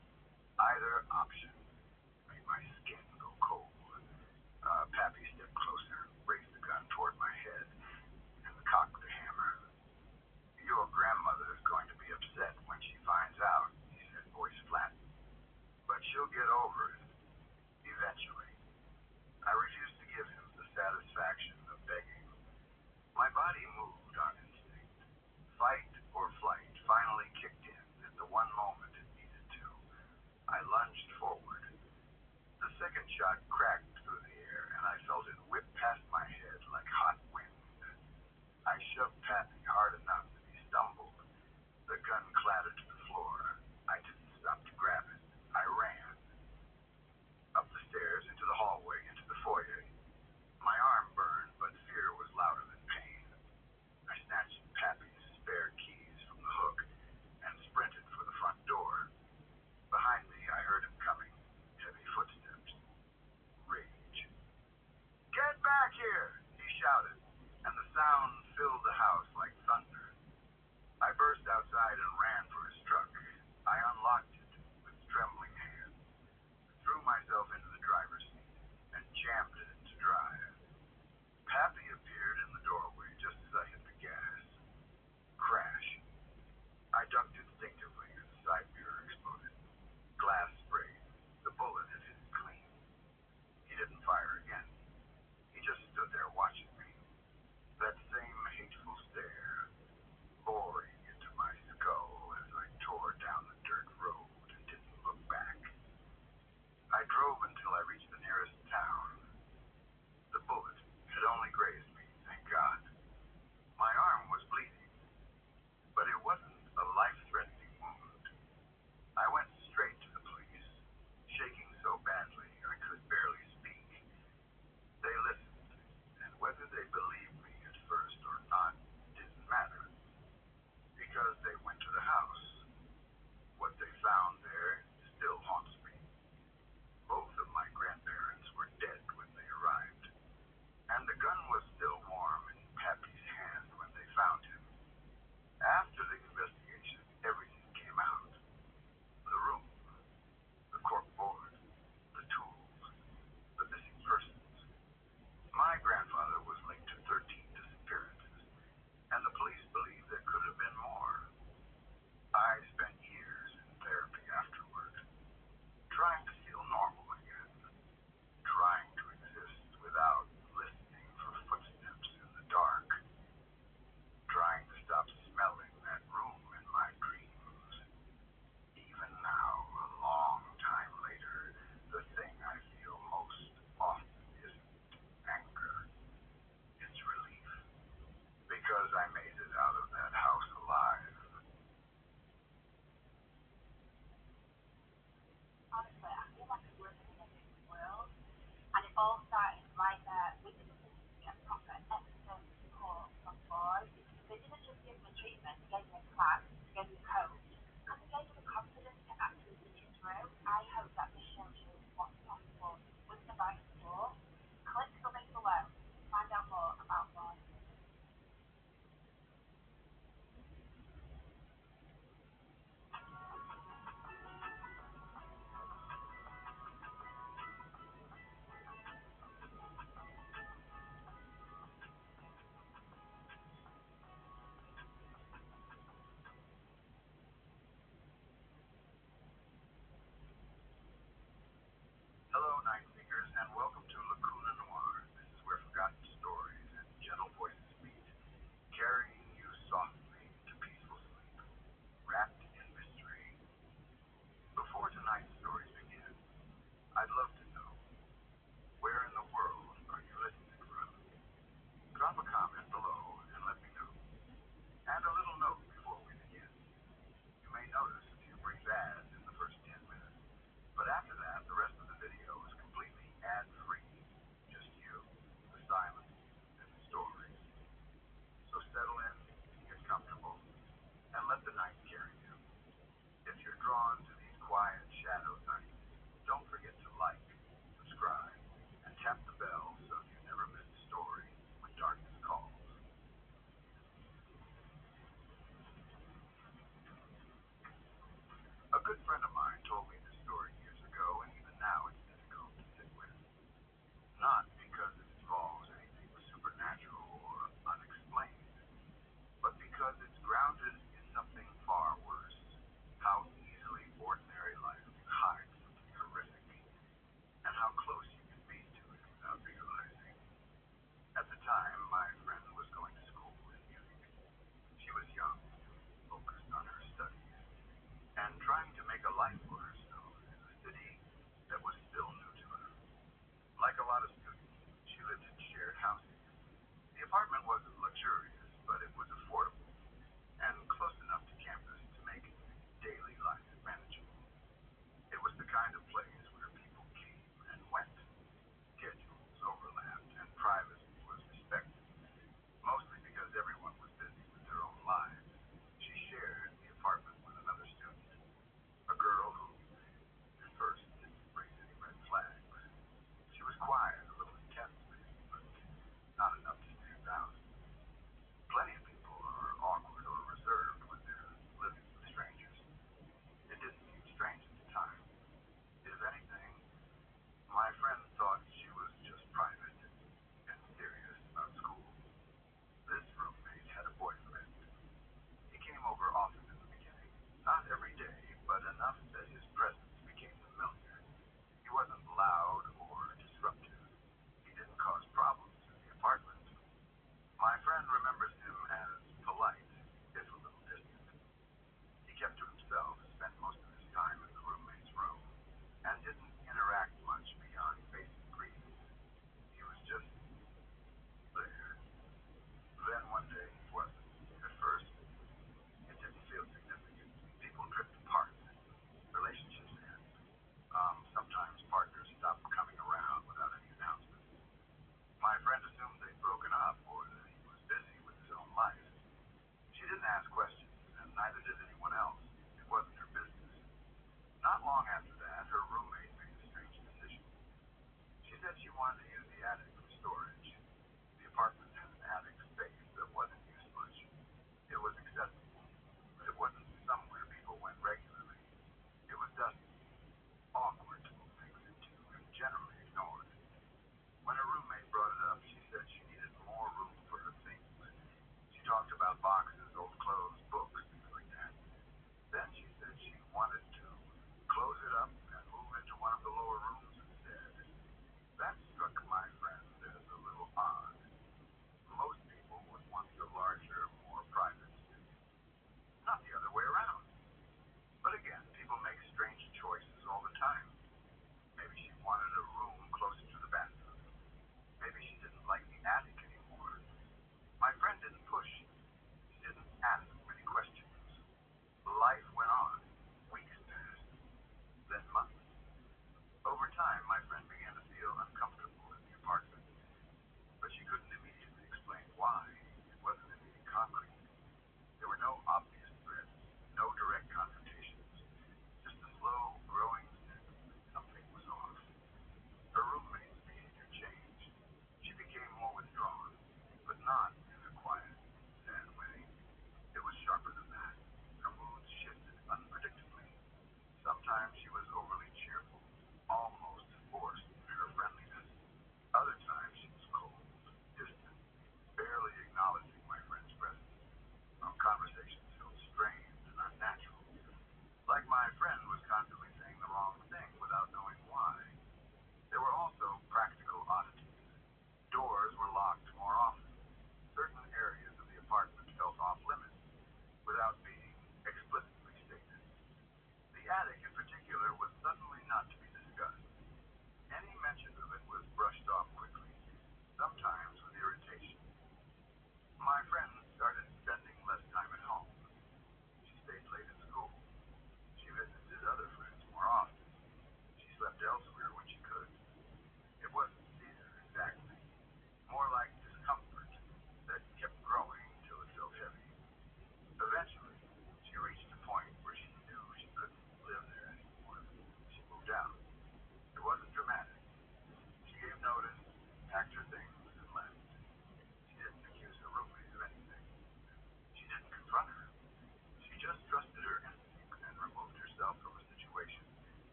Either option made my skin go cold. Pappy stepped closer, raised the gun toward my head, and cocked the hammer. Your grandmother is going to be upset when she finds out, he said, voice flat. But she'll get over it, eventually. I refused to give him the satisfaction of begging. My body moved on instinct. Fight or flight finally kicked in at the one moment it needed to. I lunged forward. The second shot cracked through the air, and I felt it whip past my head like hot wind. I shoved Pappy hard enough that he stumbled. The gun clattered to the floor. I didn't stop to grab it. I ran. Up the stairs, into the hallway, into the foyer. My arm burned, but fear was louder than pain. I snatched Pappy's spare keys from the hook and sprinted for the front door. Behind me, I heard him coming. Heavy footsteps. Racing. apartment wasn't luxurious, but it was affordable and close enough to campus to make daily life manageable. It was the kind of place where people came and went, schedules overlapped, and privacy was respected, mostly because everyone was busy with their own lives. She shared the apartment with another student, a girl who, at first, didn't raise any red flags. She was quiet, a little intense maybe, but not enough to stand out. Plenty of people are awkward or reserved when they're living with strangers. It didn't seem strange at the time. If anything, my friend thought she was just private and serious about school. This roommate had a boyfriend. He came over often in the beginning. Not every day, but enough that his presence became familiar. He wasn't loud or disruptive. He didn't cause problems in the apartment. My friend remembers him as polite, if a little distant. He kept to himself, spent most of his time in the roommate's room, and didn't interact much beyond basic greetings. He was just there. Then one day he wasn't. At first, it didn't feel significant. People drift apart. Relationships end. Sometimes partners stop coming around without any announcement. My friend assumed they'd broken up or that he was busy with his own life. She didn't ask questions, and neither did anyone else. It wasn't her business. Not long after that, her roommate made a strange decision. She said she wanted to use the attic for storage. The apartment had an attic space that wasn't used much. It was accessible, but it wasn't somewhere people went regularly. It was dusty, awkward to move things into, and generally ignored. When her roommate brought it up, she said she needed more room for her things. She talked about boxes, old clothes, books, things like that. Then she said she wanted to close it up and move into one of the lower rooms instead. That struck my friend as a little odd.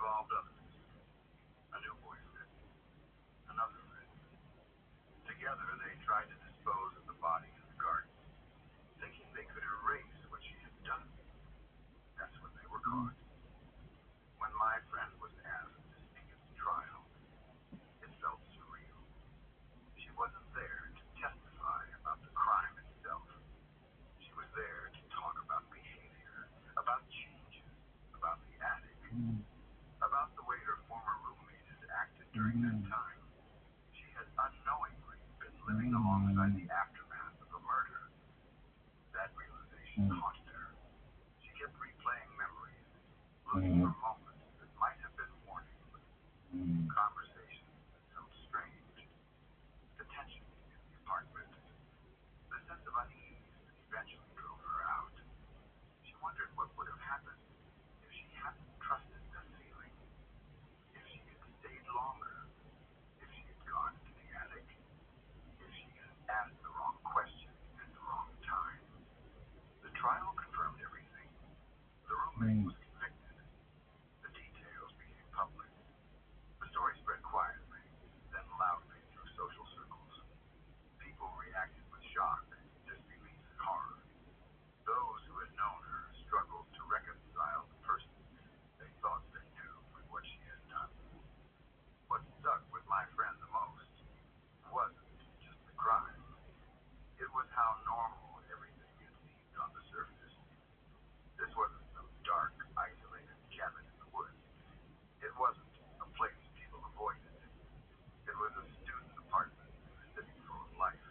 involved others. A new boyfriend, another friend. Together, they tried to dispose of the body in the garden, thinking they could erase what she had done. That's when they were caught. When my friend was asked to speak at the trial, it felt surreal. She wasn't there to testify about the crime itself. She was there to talk about behavior, about changes, about the attic, about the way her former roommate had acted during that time. She had unknowingly been living alongside the aftermath of a murder. That realization haunted her. She kept replaying memories, looking for moments that might have been warnings, conversations that felt strange, the tension in the apartment, the sense of unease that eventually drove her out. She wondered what would have happened if she hadn't trusted that feeling, if she had stayed longer, if she had gone to the attic, if she had asked the wrong question at the wrong time. The trial confirmed everything. The roommate was convicted. The details became public. The story spread quietly, then loudly through social circles. People reacted with shock, disbelief, and horror. Those who had known her struggled to reconcile the person they thought they knew with what she had done. What stuck with my friend the most wasn't just the crime. It was how normal everything had seemed on the surface. This wasn't some dark, isolated cabin in the woods. It wasn't a place people avoided. It was a student apartment in a city full of life.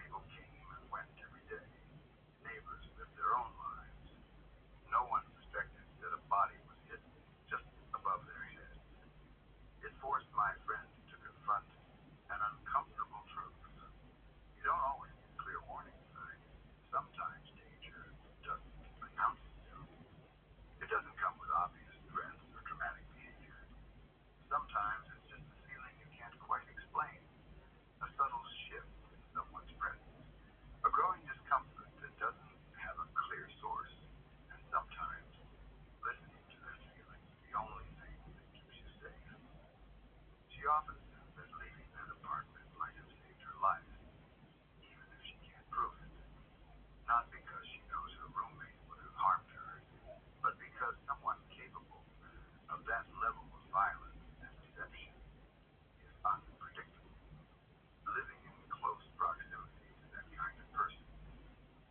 People came and went every day. Neighbors lived their own lives. No one suspected that a body was hidden just above their heads. It forced my friend to confront an uncomfortable truth. You don't always get clear warning signs. Sometimes danger doesn't announce itself. It doesn't come with obvious threats or dramatic behavior. Sometimes it's just a feeling you can't quite explain. A subtle shift in someone's presence. A growing discomfort that doesn't have a clear source. And sometimes, listening to that feeling is the only thing that keeps you safe. She often said that leaving that apartment might have saved her life, even if she can't prove it. Not because she knows her roommate would have harmed her, but because someone capable of that level of violence and deception is unpredictable. Living in close proximity to that kind of person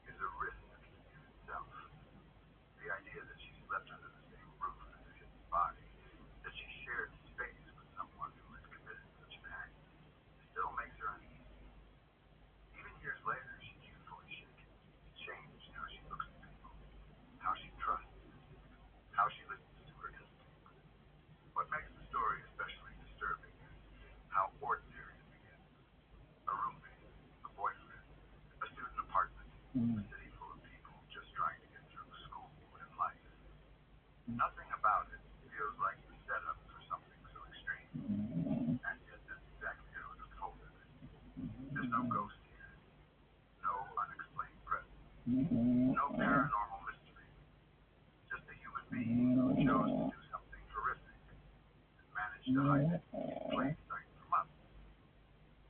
is a risk in itself. The idea that she slept under the same roof as a hidden body, that she shared space with someone who had committed such an act, still makes her uneasy. Even years later, she can't fully shake it. It's changed how she looks at people, how she trusts, how she listens to her instincts. What makes the story especially disturbing is how ordinary it begins. A roommate, a boyfriend, a student apartment, a city full of people just trying to get through school and life. Nothing about it feels like the setup for something so extreme. And yet that's exactly how it unfolded. There's no ghost here, no unexplained presence, no paranormal mystery. Just a human being who chose to do something horrific and managed to hide it in plain sight for months.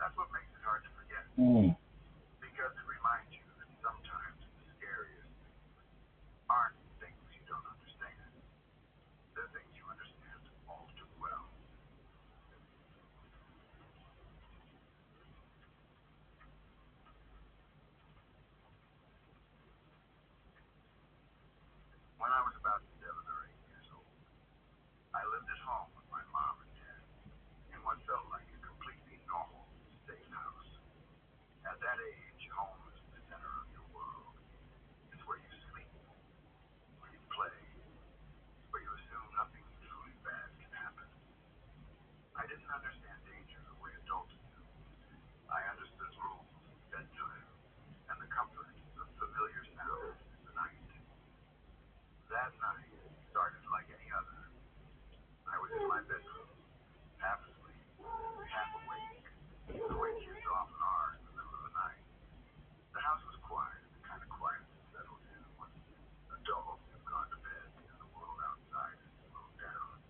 That's what makes it hard to forget. Because it reminds you that sometimes the scariest things aren't things you don't understand. They're things you understand all too well. When I was about 7 or 8 years old, I lived at home with my mom and dad in what felt like a completely normal, safe house. At that age, home is the center of your world. It's where you sleep, where you play, where you assume nothing truly bad can happen. I didn't understand danger the way adults do. I understood rules, bedtime, and the comfort of familiar sounds in the night. That night started like any other. I was in my bedroom, half asleep, half awake, the way kids often are in the middle of the night. The house was quiet, the kind of quiet that settles in when adults have gone to bed and the world outside has slowed down.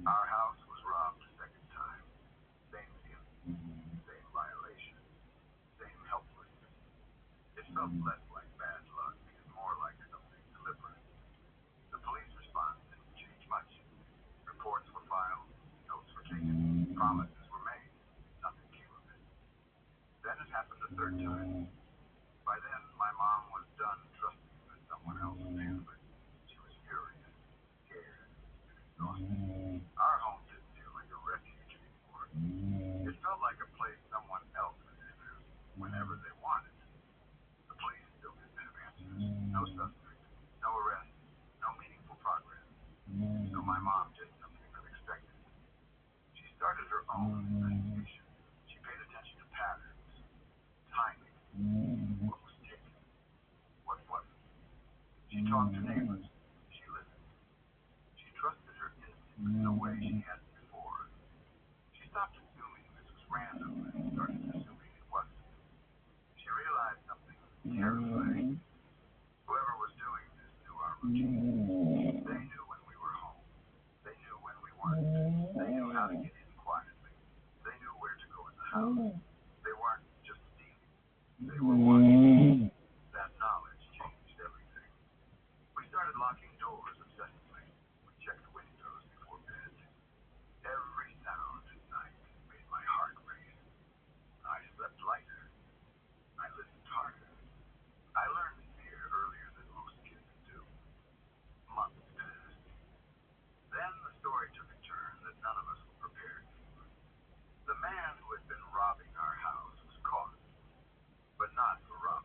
Our house was robbed a second time. Same feeling, same violation, same helplessness. It felt less like bad luck and more like something deliberate. The police response didn't change much. Reports were filed, notes were taken, promises were made. Nothing came of it. Then it happened a third time. By then, my mom was done trusting that someone else would handle it. She was furious, scared, and exhausted. Our home didn't feel like a refuge anymore. It felt like a place someone else could enter whenever they wanted. The police still didn't have answers. No suspect, no arrest, no meaningful progress. So my mom did something unexpected. She started her own investigation. She paid attention to patterns, timing, what was taken, what wasn't. She talked to neighbors. She listened. She trusted her instincts in a way she hadn't before. She stopped assuming this was random and started assuming it wasn't. She realized something terrifying. Whoever was doing this knew our routine. They knew when we were home. They knew when we weren't. They knew how to get in quietly. They knew where to go in the house. They weren't just stealing. They were watching. That knowledge changed everything. We started locking doors obsessively. We checked windows before bed. Every sound at night made my heart race. I slept lighter. I listened harder. I learned fear earlier than most kids do. Months passed. Then the story took a turn that none of us were prepared for. The man who had been robbing our house was caught, but not for robbing.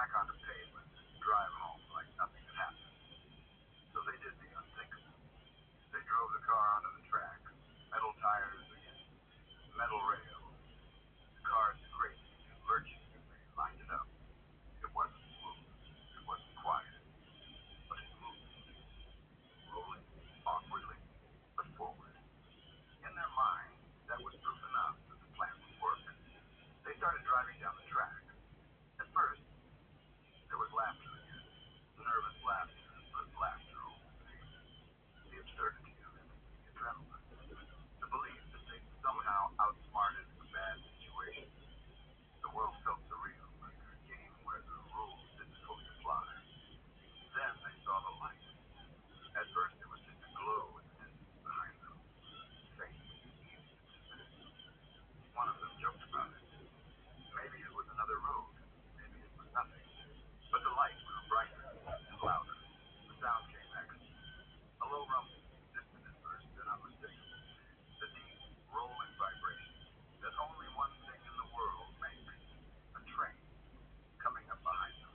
back onto pavement and drive home like nothing had happened. So they did the unthinkable. They drove the car onto the track, metal tires against metal rails. The car scraped and lurched as they lined it up. It wasn't smooth, it wasn't quiet, but it moved, rolling awkwardly, but forward. In their mind, that was proof enough that the plan would work. They started driving down the track. At first, there was laughter again, nervous laughter, but laughter over the absurdity of it, the adrenaline, the belief that they somehow outsmarted a bad situation. The world felt surreal, like a game where the rules didn't fully apply. Then they saw the light. At first, it was just a glow in the distance behind them, faint, easy to dismiss. One of them joked about it. Maybe it was another road. Maybe it was nothing. But the light grew brighter and louder. The sound came next. A low rumble, distant at first, then unmistakable. The deep, rolling vibration that only one thing in the world makes. A train coming up behind them.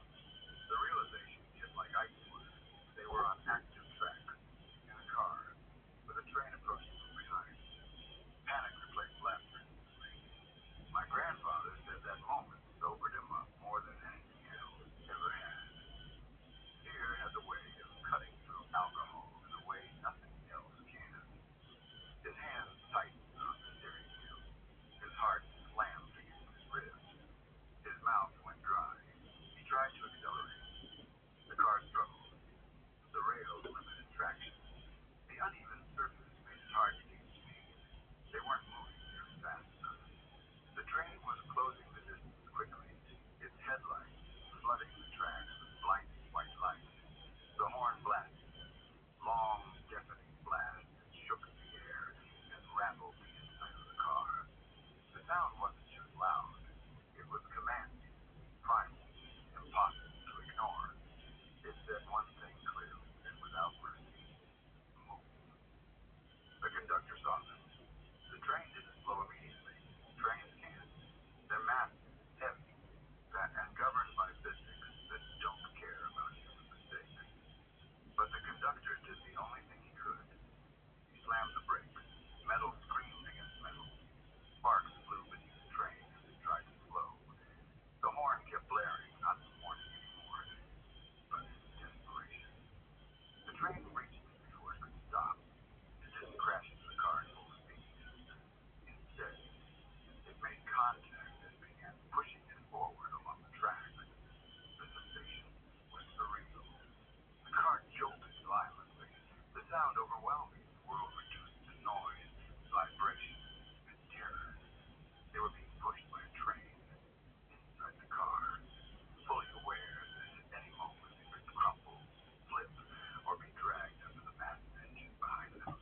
The realization hit like ice would. They were on active tracks, in a car, with a train approaching from behind. Panic replaced laughter instantly. My grandfather said that moment sobered him up more than anything else ever had. Fear has a way of cutting through alcohol in a way nothing else can. His hands tightened on the steering wheel. His heart slammed against his ribs. His mouth went dry. He tried to accelerate. The car struggled. The rails limited traction. The uneven surface made it hard to keep speed. They weren't moving nearly fast enough. The train was closing the distance quickly, its headlights flooding the tracks with blinding white light. The horn blasted, long, deafening blast that shook the air and rattled the inside of the car. The sound wasn't just loud, it was commanding, primal, impossible to ignore. It said one thing clearly and without mercy: move. The conductor saw this. The train didn't slow immediately. Trains can't. They're massive, heavy, and governed by physics that don't care about human mistakes. But the conductor did the only thing he could. He slammed the brakes. Metal screamed against metal. Sparks flew beneath the train as it tried to slow. The horn kept blaring, not as warning anymore, but in desperation. The train reached it before it could stop. It didn't crash into the car at full speed. Instead, it made contact and began pushing it forward along the track. The sensation was surreal. The car jolted violently. The sound overwhelming. The world reduced to noise, vibration, and terror. They were being pushed by a train inside the car, fully aware that at any moment it could crumple, flip, or be dragged under the massive engine behind them.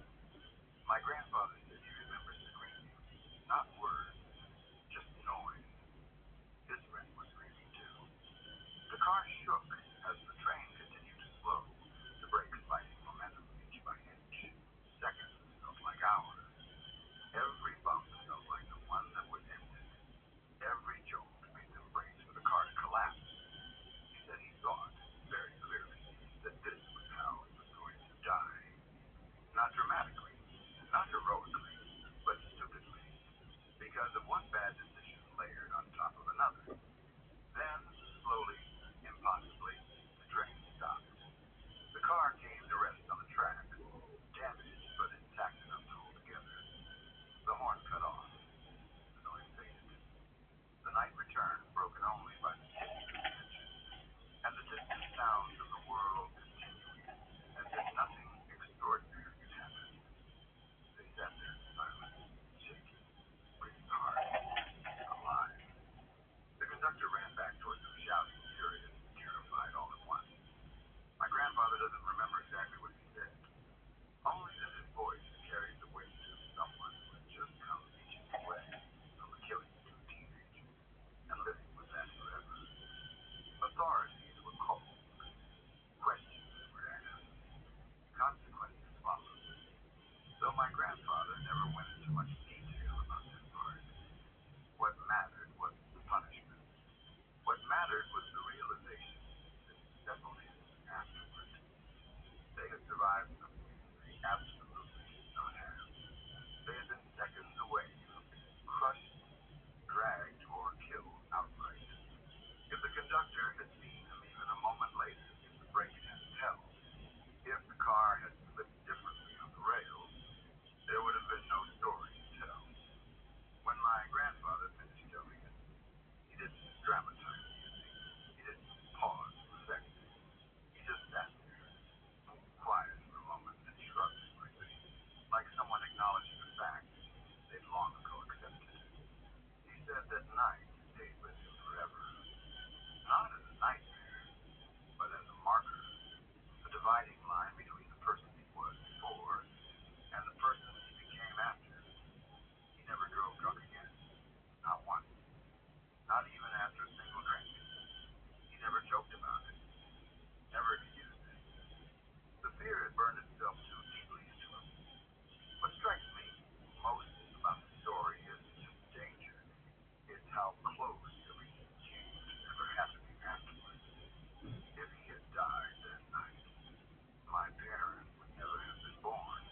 My grandfather said he remembered screaming, not words, just noise. dividing line between the person he was before and the person he became after. He never drove drunk again. Not once. Not even after a single drink. He never joked about it. Never excused it. The fear had burned itself too deeply into him. What strikes me most about the story isn't just danger. It's how close everything changed ever happening afterwards. If he had died that night, my parents would never have been born.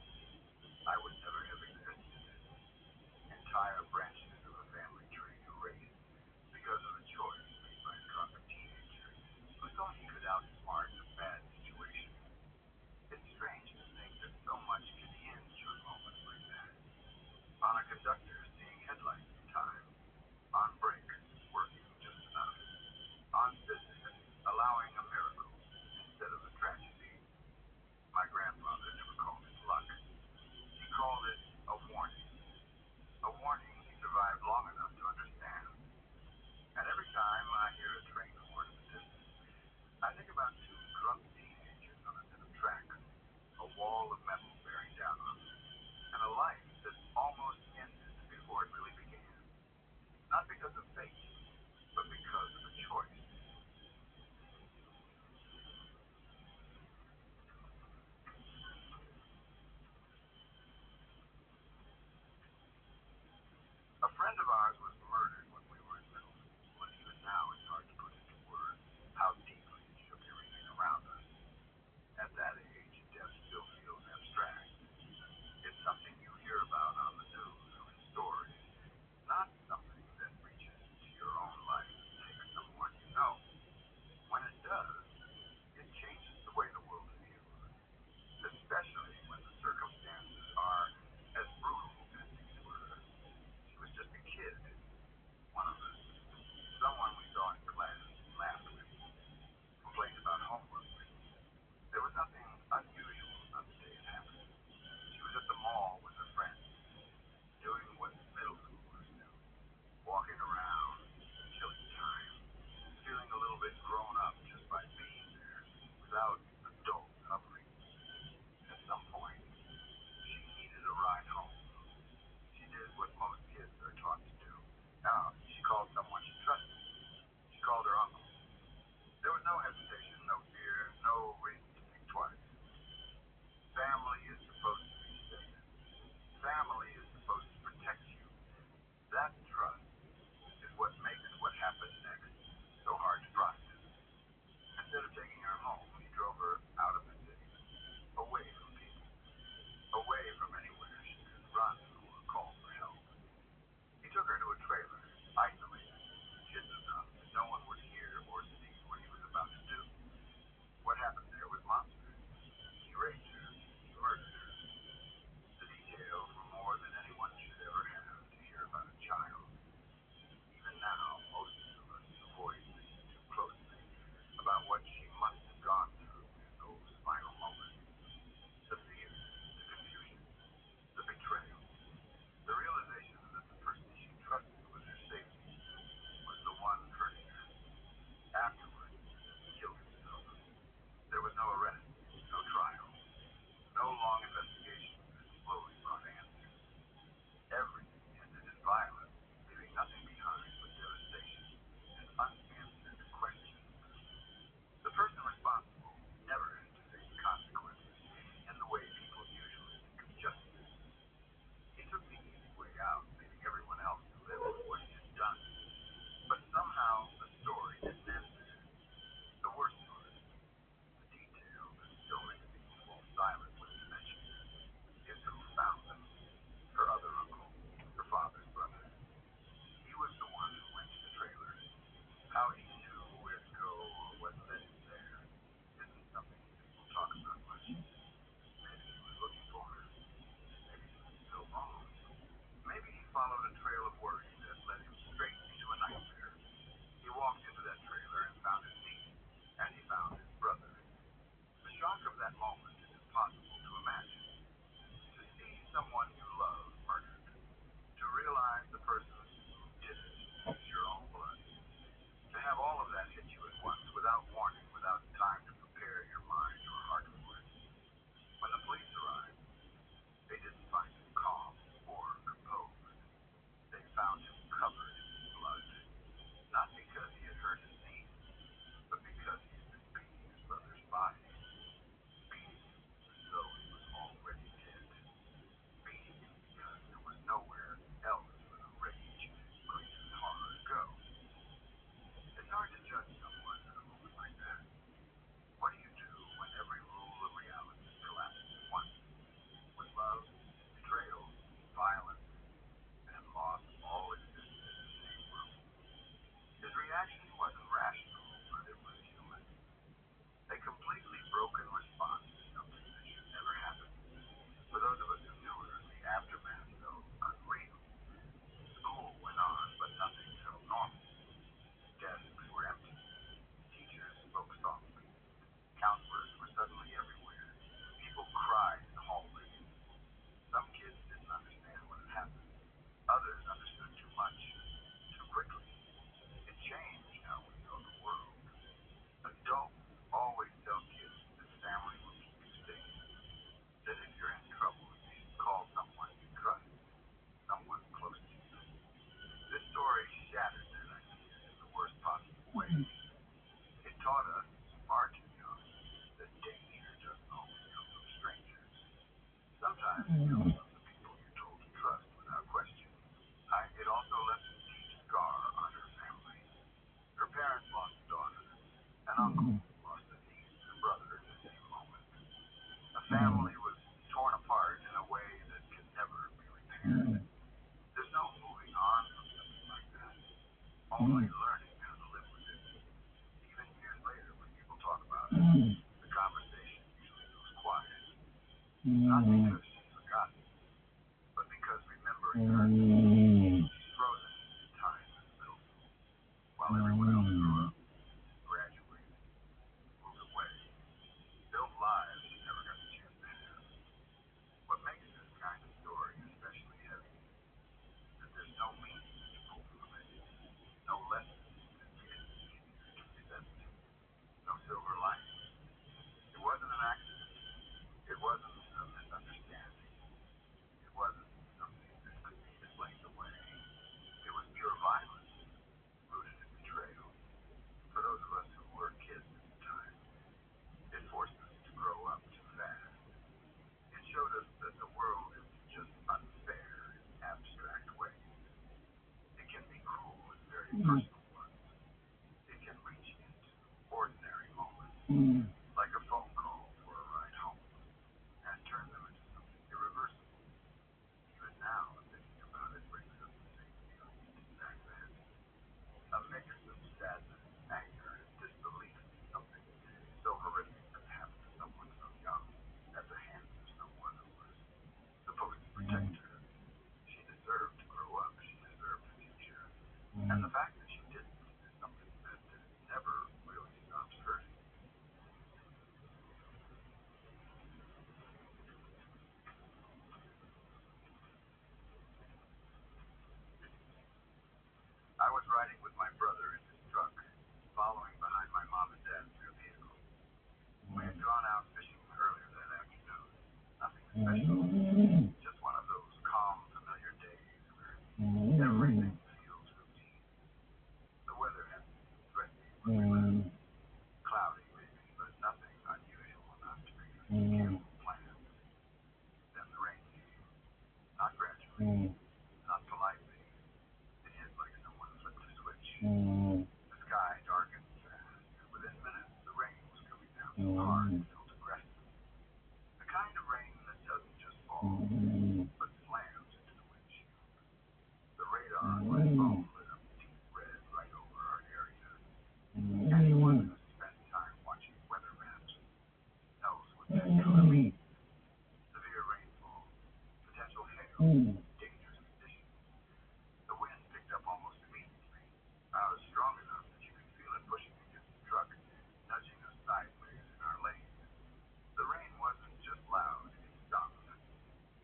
I would never have existed. Entire branches of a family tree erased because of a choice made by a drunken teenager who thought he could outsmart a bad situation. It's strange to think that so much can hinge on moments like that. On a conductor seeing headlights in time. On brakes working Lost a niece and a brother in the same moment. A family was torn apart in a way that could never be repaired. There's no moving on from something like that. Only learning how to live with it. Even years later, when people talk about it, the conversation usually goes quiet. Not because she's forgotten, but because remembering her, she's frozen in time in the middle school, while everyone else grew up, graduated, moved away, built lives she never got the chance to have. What makes this kind of story especially heavy is that there's no meaning to pull from it, no lessons that make it easier to accept, no silver lining. It wasn't an accident. It wasn't a misunderstanding. It wasn't something that could be explained away. It was pure violence, rooted in betrayal. For those of us who were kids at the time, it forced us to grow up too fast. It showed us that the world isn't just unfair in abstract ways. It can be cruel in very personal ones. It can reach into ordinary moments, like a phone call for a ride home, and turn them into something irreversible. Even now, thinking about it brings up the same feelings back then. A mix of sadness, anger, and disbelief that something so horrific could happen to someone so young at the hands of someone who was supposed to protect her. She deserved to grow up. She deserved a future. And the fact that she didn't is something that never really stops hurting. I was riding with my brother in his truck, following behind my mom and dad in their vehicle. We had gone out fishing earlier that afternoon. Nothing special, just one of those calm, familiar days where everything feels routine. The weather hadn't been threatening when we left. Cloudy, maybe, but nothing unusual enough to make us cancel plans. Then the rain came. Not gradually, not politely. It hit like someone flipped a switch. The sky darkened fast, and within minutes the rain was coming down so hard it felt aggressive. The kind of rain that doesn't just fall, but slams into the windshield. The radar on my phone lit up deep red right over our area. Anyone who's spent time watching weather maps knows what that color means. Severe rainfall, potential hail, dangerous conditions. The wind picked up almost immediately. Strong enough that you could feel it pushing against the truck, nudging us sideways in our lane. The rain wasn't just loud, it stung.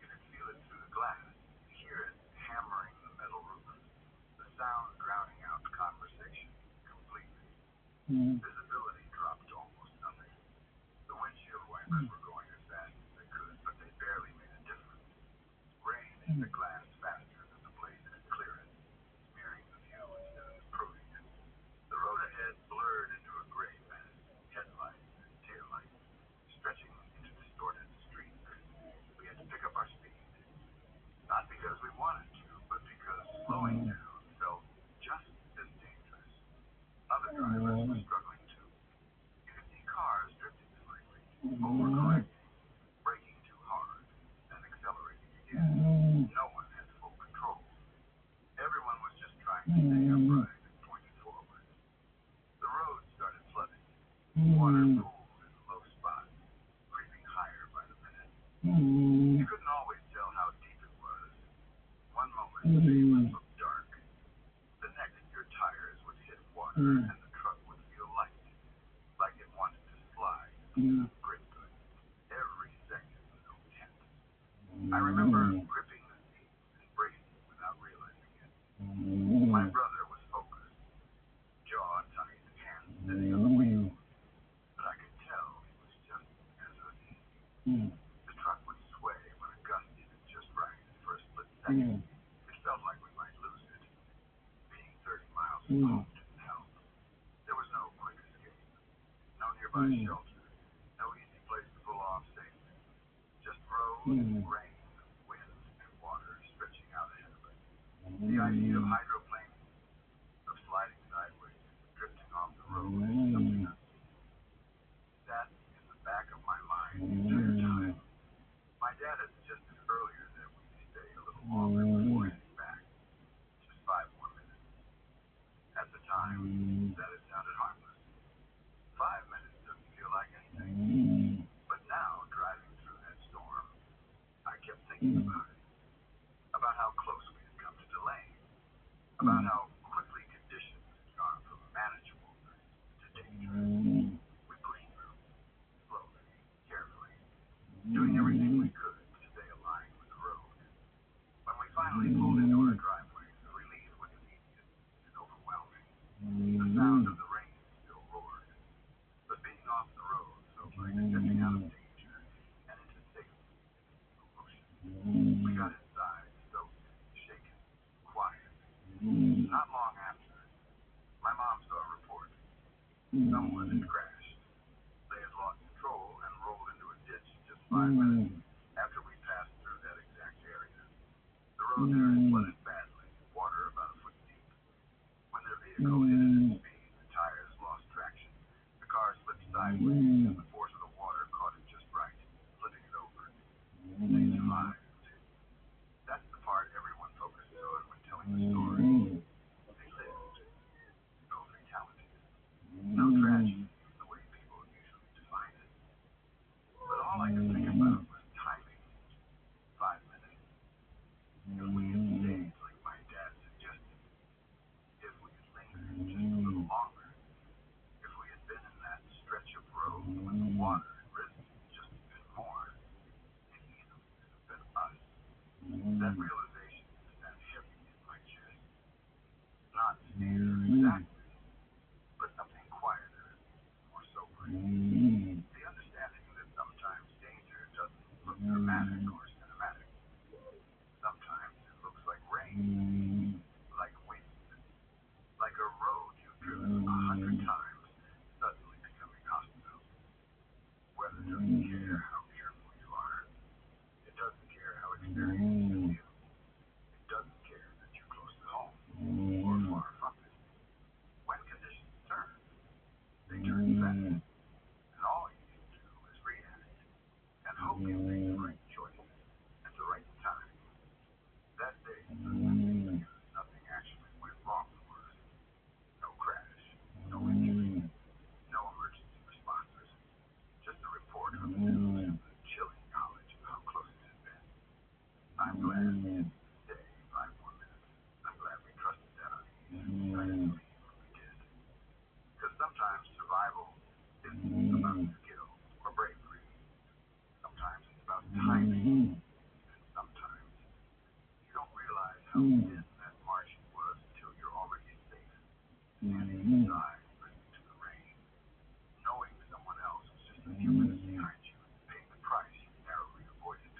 You could feel it through the glass, hear it hammering the metal roof, the sound drowning out conversation completely. Visibility dropped to almost nothing. The windshield wipers were going as fast as they could, but they barely made a difference. Rain hit the glass faster than the blade could clear it, smearing the view instead of improving it. The road ahead blurred into a gray mess, headlights and taillights stretching into distorted streets. We had to pick up our speed. Not because we wanted to, but because slowing down felt just as dangerous. Other drivers were struggling too. You could see cars drifting slightly, overcorrecting, braking too hard, and accelerating again. No one had full control. Everyone was just trying to stay upright and pointed forward. The road started flooding. Water pooled in low spots, creeping higher by the minute. You couldn't always tell how deep it was. One moment the pavement looked dark. The next your tires would hit water and the truck would feel light, like it wanted to slide into the grip. Every second was intense. I remember gripping the seat and braking without realizing it. My brother was focused, jaw tight, hands steady on the wheel. But I could tell he was just as uneasy. The truck would sway when a gust hit it just right for a split second. It felt like we might lose it. Being 30 miles from home didn't help. There was no quick escape, no nearby shelter, no easy place to pull off safely. Just road, rain, wind, and water stretching out ahead of us. The idea of hydroplaning, of sliding sideways, drifting off the road into something unseen, time, that it sounded harmless. 5 minutes doesn't feel like anything. But now, driving through that storm, I kept thinking about how close we had come to delaying, about how quickly conditions had gone from manageable to dangerous. We pushed through, slowly, carefully, doing everything we could to stay aligned with the road. When we finally pulled into our driveway, the relief was immediate and overwhelming. The sound of the rain still roared, but being off the road felt like stepping out of danger and into safety in a motion. We got inside, soaked, shaken, quiet. Not long after, my mom saw a report. Someone had crashed. They had lost control and rolled into a ditch just 5 minutes after we passed through that exact area. The road there is flooded badly, water about a foot deep. When their vehicle hit it at speed, the tires lost traction. The car slipped sideways, and the force of the water caught it just right, flipping it over. They survived. That's the part everyone focuses on when telling the story. They lived. No fatalities. No tragedy, the way people usually define it. But all I could think about was timing. 5 minutes. If we had stayed like my dad suggested, if we had lingered just a little longer, if we had been in that stretch of road when the water had risen just a bit more, it easily could have been us. That realization sat heavy in my chest. Not fear exactly, but something quieter, more sobering. The understanding that sometimes danger doesn't look dramatic or cinematic. Sometimes it looks like rain, like wind, like a road you've driven 100 times suddenly becoming hostile. Weather doesn't care how careful you are. It doesn't care how experienced you feel. It doesn't care that you're close to home or far from it. When conditions turn, they turn fast. And all you can do is react and hope you make the right choices at the right time. That day stood missing because nothing actually went wrong for us. No crash, no injury, no emergency responses. Just a report of news and the chilling knowledge of how close it had been. I'm glad we didn't stay 5 more minutes. I'm glad we trusted that unease and decided to leave when we did. Because sometimes survival isn't about skill or bravery. Sometimes it's about timing. And sometimes you don't realize how thin that margin was until you're already safe, standing inside, listening to the rain, knowing someone else was just a few minutes behind you, paying the price you narrowly avoided.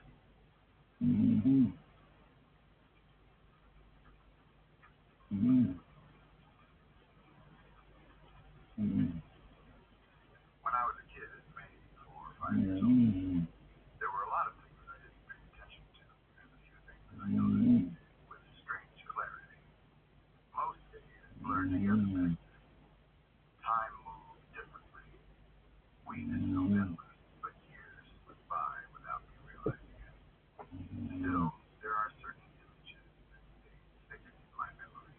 When I was a kid, maybe 4 or 5 years old, there were a lot of things I didn't pay attention to, and a few things that I noticed with strange clarity. Most days blurred together back then. Time moved differently. Weeks felt endless, but years slipped by without me realizing it. Still, there are certain images that stay fixed in my memory.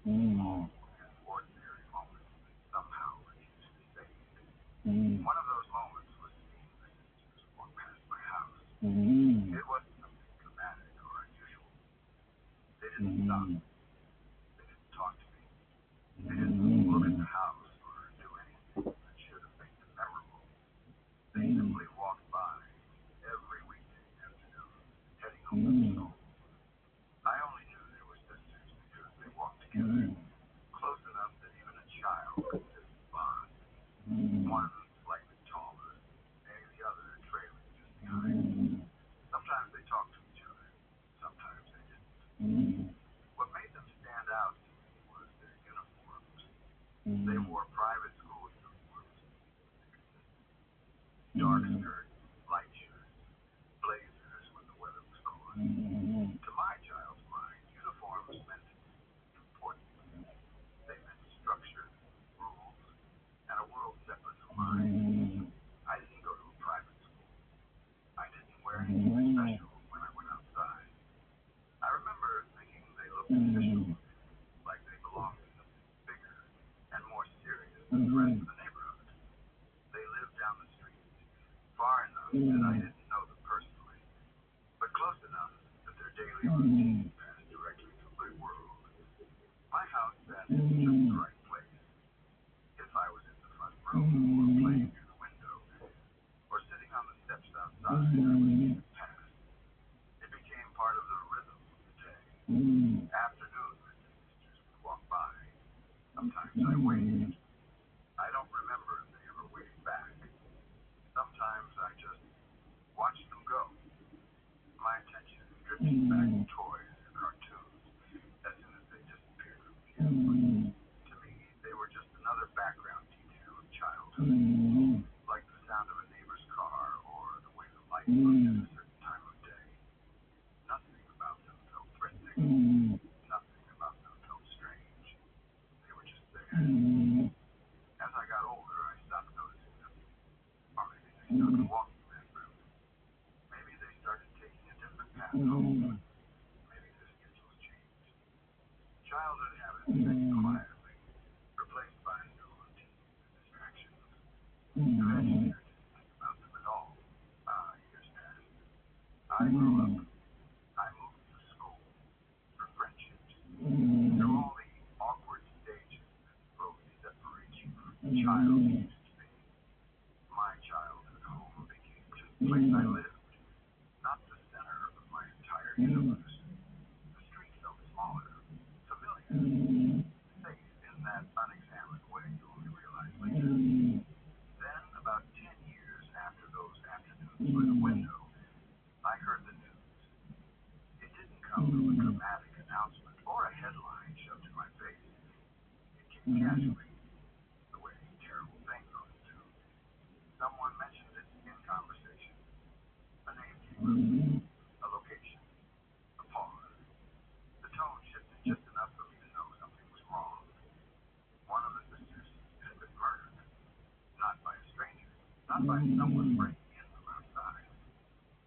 Small and ordinary moments that somehow refuse to fade. One of those moments was seeing my sisters walk past my house. It wasn't something dramatic or unusual. They didn't stop. They didn't talk to me. They didn't look at the house or do anything that should have made them memorable. They simply walked by every weekday afternoon, heading home from school. I only knew they were sisters because they walked together, close enough that even a child could sense the bond. One slightly taller, and the other trailing just behind. Sometimes they talked to each other, sometimes they didn't. What made them stand out to me was their uniforms. They wore private school uniforms. Dark skirts, light shirts, blazers when the weather was cold. To my child's mind, uniforms meant importance. They meant structure, rules, and a world separate from mine. I didn't go to a private school. I didn't wear anything special when I went outside. I remember thinking they looked official, like they belonged to something bigger, the rest of the neighborhood. They lived down the street, far enough that I didn't know them personally, but close enough that their daily routine passed directly through my world. My house sat in just the right place. If I was in the front room or playing near the window, or sitting on the steps outside, I would see it pass. It became part of the rhythm of the day. Afternoon visitors would walk by. Sometimes I waved. I don't remember if they ever waved back. Sometimes I just watched them go. My attention drifted back to toys or cartoons as soon as they disappeared from view. To me, they were just another background detail of childhood, like the sound of a neighbor's car or the way the light looked at a certain time of day. Nothing about them felt threatening. Nothing about them felt strange. They were just there. As I got older, I stopped noticing them. Or maybe they started walking that route. Maybe they started taking a different path home. Maybe their schedules changed. Childhood habits faded quietly, replaced by new routines and distractions. Eventually, I didn't think about them at all. Years passed. I grew up. I moved to school for friendships. Through all the awkward stages that slowly separate you from the child you used to be. My childhood home became just the place I lived, not the center of my entire universe. The street felt smaller, familiar, safe in that unexamined way you only realize later. Then, about 10 years after those afternoons by the window, I heard the news. It didn't come from a dramatic announcement or a headline shoved in my face. It came casually, the way terrible things often do. Someone mentioned it in conversation. A name came up, a location, a pause. The tone shifted just enough for me to know something was wrong. One of the sisters had been murdered, not by a stranger, not by someone breaking in from outside.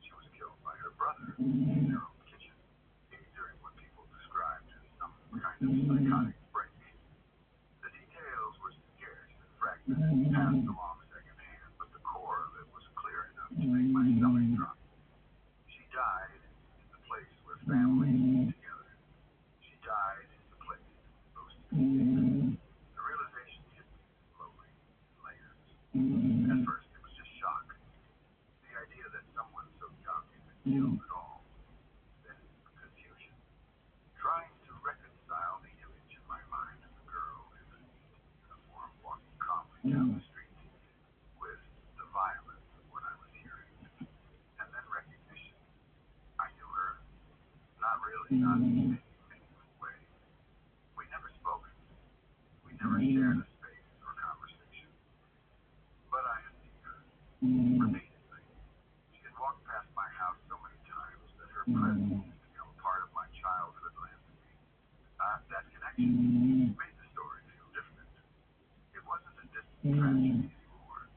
She was killed by her brother in their own kitchen, during what people described as some kind of psychotic break. The details were scarce and fragmented, passed along secondhand, but the core of it was clear enough to make my stomach drop. She died in the place where families meet together. She died in the place most people. The realization hit me slowly, in layers. At first, it was just shock. The idea that someone so young had been killed at all. Then, confusion. Trying to reconcile the image in my mind of the girl in the neat uniform walking calmly down the street with the violence of what I was hearing. And then recognition. I knew her. Not really, not in any meaningful way. We never spoke. We never shared a space or conversation. But I had seen her. Repeatedly. She had walked past my house so many times that her presence had become part of my childhood landscape. That connection made the story feel different. It wasn't a distant tragedy anymore.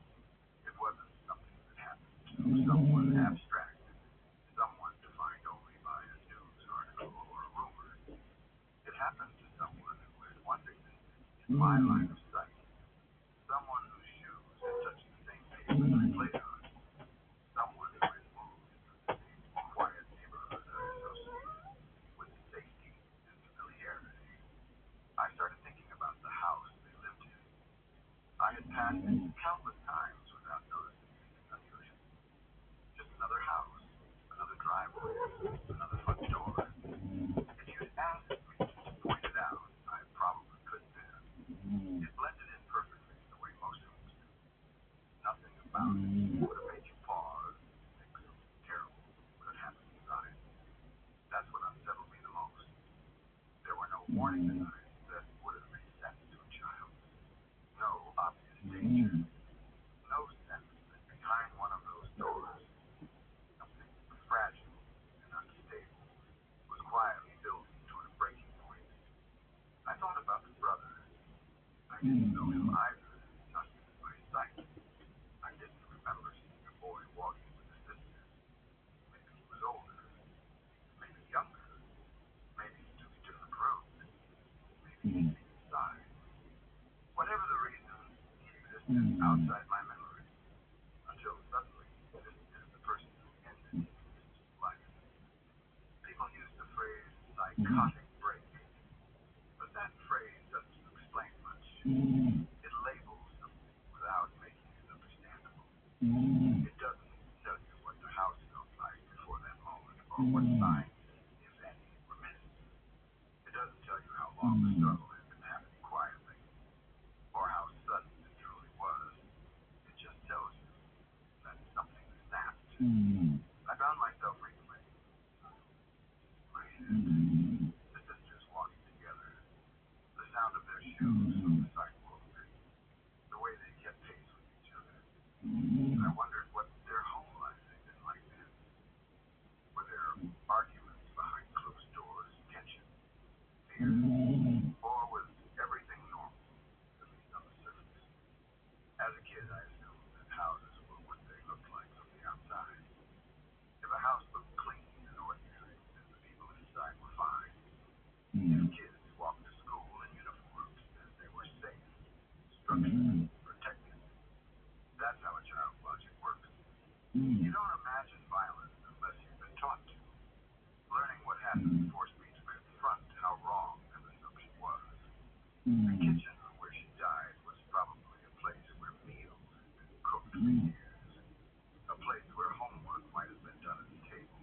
It wasn't something that happened to someone abstract, someone defined only by a news article or a rumor. It happened to someone who had once existed in my line of sight, someone whose shoes had touched the same pavement I played on, someone who had moved into the same quiet neighborhood I associated with safety and familiarity. I started thinking about the house they lived in. I had passed it countless times without noticing anything unusual. Just another house, another driveway, another front door. If you'd asked me to point it out, I probably couldn't have. It blended in perfectly the way most homes do. Nothing about it would have made you pause and think something terrible could happen inside. That's what unsettled me the most. There were no warning signs that would have made sense to a child. No obvious danger. No sense that behind one of those doors, something fragile and unstable was quietly building toward a breaking point. I thought about the brother. I didn't know him either, not even by sight. I didn't remember seeing a boy walking with a sister. Maybe he was older, maybe younger, maybe he took a different road, maybe he stayed inside. Whatever the reason, existed outside my memory until suddenly this is the person who ended his life. People use the phrase psychotic break, but that phrase doesn't explain much. It labels them without making it understandable. It doesn't tell you what the house felt like before that moment, or what signs, if any, were missed. It doesn't tell you how long the struggle had been happening quietly, or how sudden it truly was. It just tells you that something snapped. I found myself recollecting the sisters walking together, the sound of their shoes on the sidewalk, the way they kept pace with each other. I wondered what their home life had been like then. Were there arguments behind closed doors, tension, fear, or was everything normal, at least on the surface? As a kid, I assumed that houses were what they looked like from the outside. If a house looked clean and ordinary, then the people inside were fine. If kids walked to school in uniforms, then they were safe, structured, protected. That's how a child's logic works. You don't imagine violence unless you've been taught to. Learning what happened forced me to confront how wrong that assumption was. The kitchen where she died was probably a place where meals had been cooked for years. A place where homework might have been done at the table.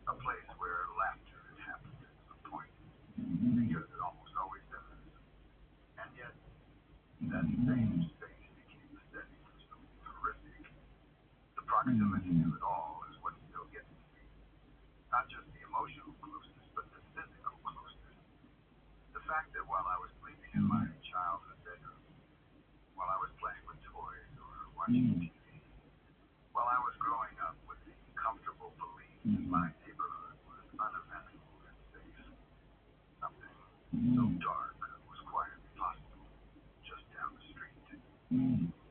A place where laughter had happened at some point, because it almost always does. And yet, that same space became the setting for something horrific. The proximity of it all is what still gets to me. Not just the emotional closeness, but the physical closeness. The fact that while I was sleeping in my childhood bedroom, while I was playing with toys or watching TV, while I was growing up with the comfortable belief that my neighborhood was uneventful and safe, something so dark was quietly possible just down the street.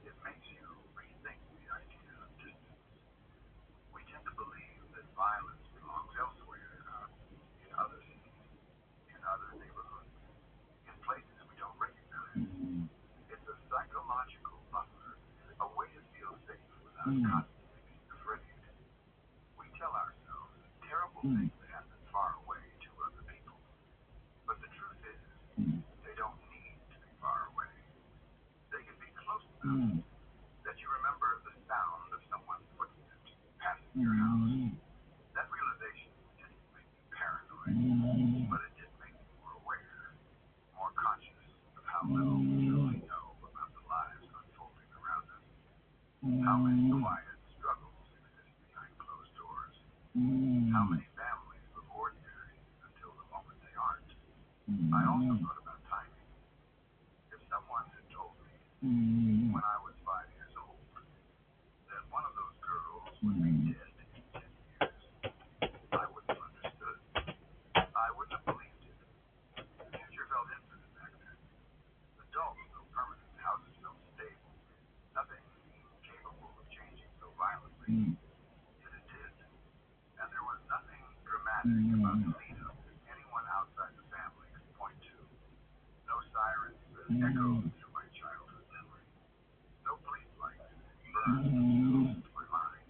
It makes you rethink the idea of distance. We tend to believe that violence belongs elsewhere, in other cities, in other neighborhoods, in places we don't recognize. It's a psychological buffer, a way to feel safe without constantly being afraid. We tell ourselves that terrible things happen far away to other people. But the truth is, they don't need to be far away. They can be close enough that you remember the sound of someone's footsteps passing your house. That realization didn't make me paranoid, but it did make me more aware, more conscious of how little we truly know about the lives unfolding around us. How many quiet struggles exist behind closed doors. How many families look ordinary until the moment they aren't. I also thought about timing. If someone had told me when I was 5 years old that one of those girls would be dead in 10 years, I wouldn't have understood. I wouldn't have believed it. The future felt infinite back then. The dolls felt permanent. Houses felt stable. Nothing seemed capable of changing so violently. Yet it did. And there was nothing dramatic about the lead-up that anyone outside the family could point to. No sirens that echoed through my childhood memory. No police lights that burned into my mind.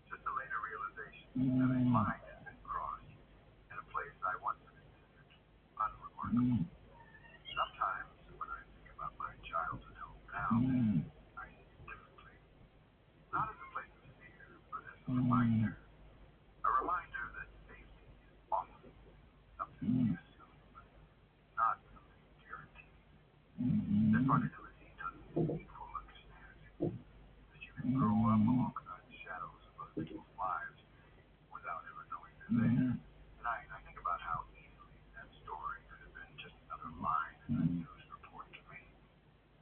Just a later realization that a line had been crossed in a place I once considered unremarkable. Sometimes, when I think about my childhood home now, I see it differently. Not as a place of fear, but as a reminder. A reminder that safety is often something we assume, not something guaranteed. That proximity doesn't equal understanding. That you can grow up alongside the shadows of other people's lives without ever knowing they're there. And I think about how easily that story could have been just another line in a news report to me.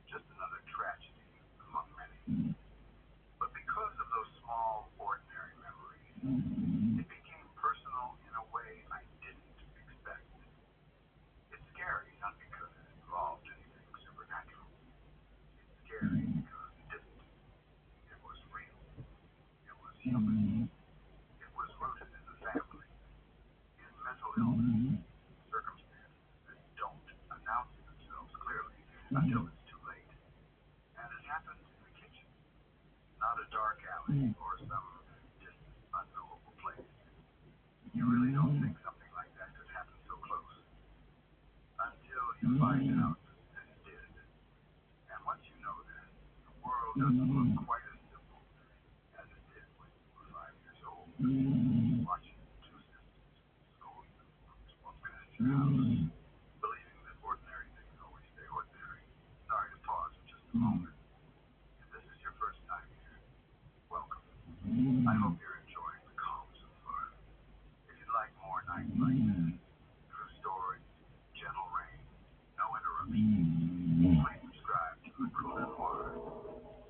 Just another tragedy among many. But because of those small, ordinary memories, it became personal in a way I didn't expect. It's scary not because it involved anything supernatural. It's scary because it didn't. It was real. It was human. It was rooted in the family, in mental illness, circumstances that don't announce themselves clearly until it's too late. And dark alley or some distant, unknowable place. You really don't think something like that could happen so close until you find out that it did. And once you know that, the world doesn't look quite as simple as it did when you were 5 years old, watching two sisters scold you walk past your house, believing that ordinary things always stay ordinary. Sorry to pause for just a moment. If this is your first time here, welcome. I hope you're enjoying the calm so far. If you'd like more nights like this, true stories, gentle rain, no interruptions, please subscribe to the Cool Noir.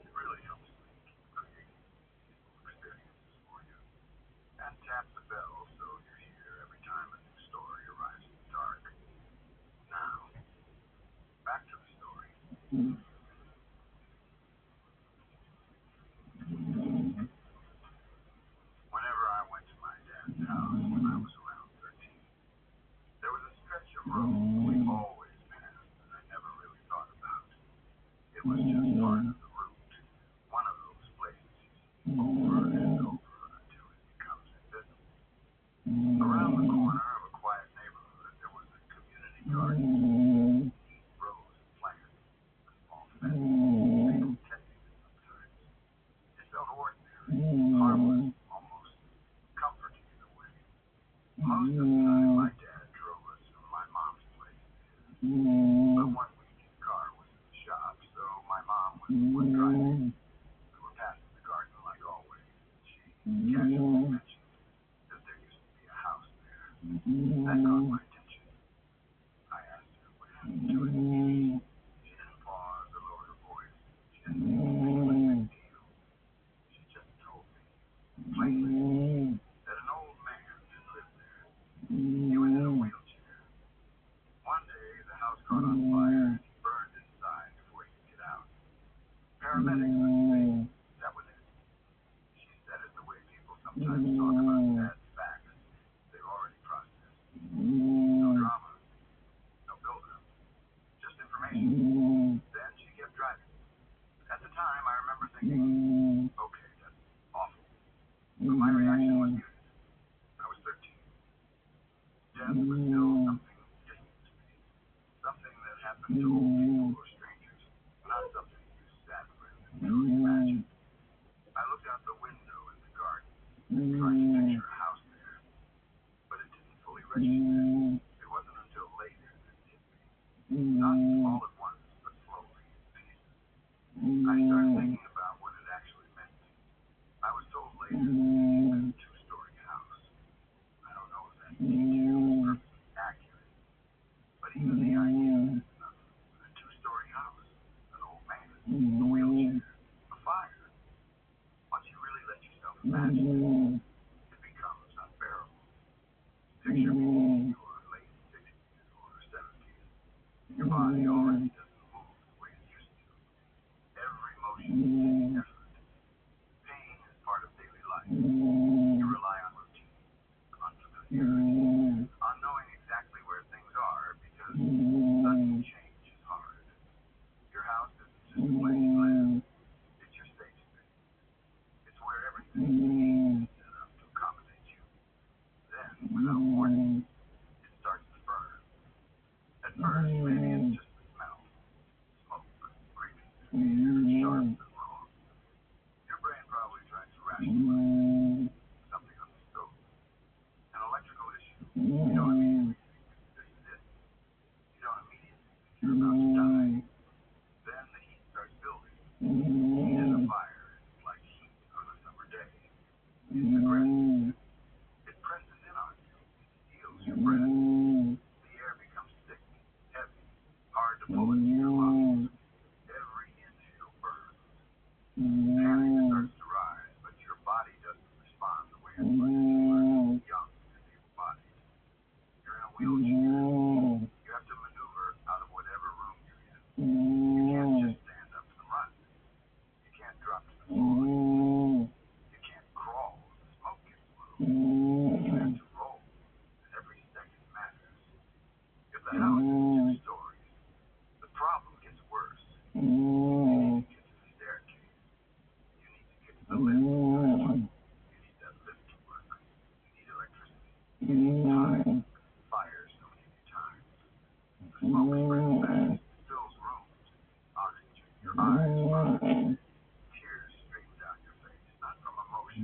It really helps me keep creating peaceful experiences for you. And tap the bell so you're here every time a new story arrives in the dark. Now, back to the story. Whenever I went to my dad's house when I was around 13, there was a stretch of road we always passed that I never really thought about. It was just part of the route, one of those places you see over and over until it becomes invisible. Around the corner of a quiet neighborhood, there was a community garden, deep rows of plants, a small fence, made of teddies sometimes. It felt ordinary, harmless, almost comforting in a way. Most of the time, my dad drove us from my mom's place to his. But one week his car was in the shop, so my mom was the one driving. We were passing the garden like always. She casually mentioned that there used to be a house there. That caught my attention. I asked her what happened to it. She didn't pause or lower her voice. She didn't seem to make a big deal. She just told me, plainly, that an old man had lived there. He was in a wheelchair. One day, the house caught on fire and he burned inside before he could get out. Paramedics would say that was it. She said it the way people sometimes talk about sad facts they've already processed. No drama, no build-up, just information. Then she kept driving. At the time, I remember thinking, okay, that's awful. But my reaction was muted. I was 13. Death was still something distant to me. Something that happened to old people or strangers. Not something you sat with and really imagined. I looked out the window in the garden, trying to picture a house there. But it didn't fully register. It wasn't until later that it hit me. Not all at once, but slowly, in pieces. I started thinking about what it actually meant. I was told later that it was a two-story house. I don't know if that detail is perfectly accurate, but even the idea is enough. A two-story house, an old man, a wheelchair, a fire. Once you really let yourself imagine it, it becomes unbearable. Picture me in your late 60s or 70s. Your body already doesn't move the way it used to. Every motion takes effort. Pain is part of daily life. You rely on routine, on familiarity, on knowing exactly where things are because sudden change is hard. Your house isn't just a place you live, it's your safe space. It's where everything is set up to accommodate you. Then, without warning, it starts to burn. At first, maybe it's just the smell. Smoke, creeping through the air, sharp and wrong. Your brain probably tries to rationalize something on the stove. An electrical issue. You don't immediately think this is it. You don't immediately think you're about to die. Then the heat starts building. Heat is a fire. It's like heat on a summer day. It's aggressive. It presses in on you. It steals your breath. The air becomes thick, heavy, hard to pull into your lungs. Every inhale burns. Panic starts to rise, but your body doesn't respond the way it would if you were young and able-bodied. You're in a wheelchair. You have to maneuver out of whatever room you're in. You can't just stand up and run. You can't drop to the floor. You can't crawl. The smoke gets low. You have to roll. Every second matters. If the house is 2 stories, the problem gets worse. You need to get to the staircase. You need to get to the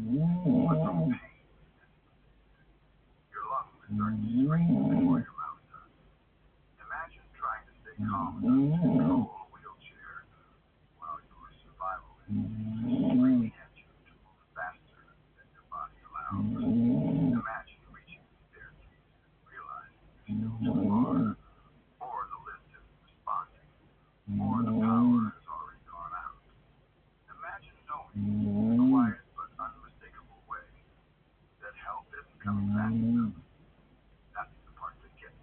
But from pain, your lungs start to scream before your mouth does. Imagine trying to stay calm enough to control a wheelchair while your survival is screaming at you to move faster than your body allows. Imagine reaching the staircase and realizing you're still too far, or the lift isn't responding, or the power has already gone out. Imagine knowing, in a quiet but unmistakable way, that help isn't coming fast enough. That's the part that gets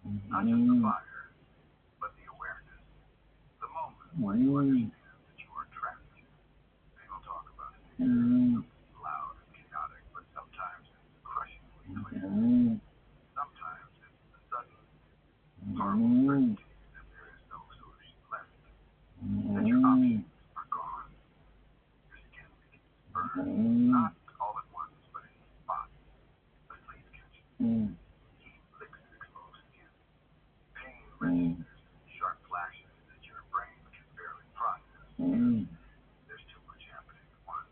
me. Not just the fire, but the awareness. The moment when you understand that you are trapped. People talk about it as loud and chaotic, but sometimes it's crushingly clear. Sometimes it's the sudden, horrible certainty that there is no solution left. That your options are gone. Your skin begins to burn. Not all at once, but in spots. The sleep catches. Heat licks exposed skin. Pain registers in sharp flashes that your brain can barely process. There's too much happening at once.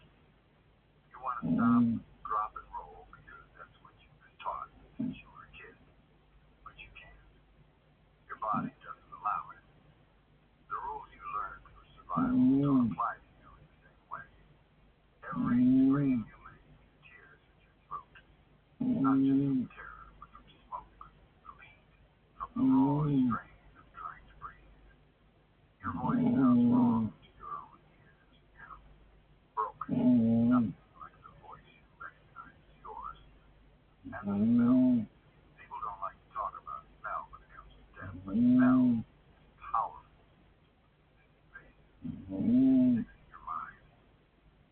You want to stop, drop, and roll because that's what you've been taught since you were a kid. But you can't. Your body doesn't allow it. The rules you learned for survival don't apply to you in the same way. Every scream you make, tears in your throat. Not just from terror, but from smoke, from heat, from the raw strain of trying to breathe. Your voice sounds wrong to your own ears, broken, nothing like the voice you recognize as yours. And the smell. People don't like to talk about smell when it comes to death, but smell is powerful. It's invasive. It's in your mind.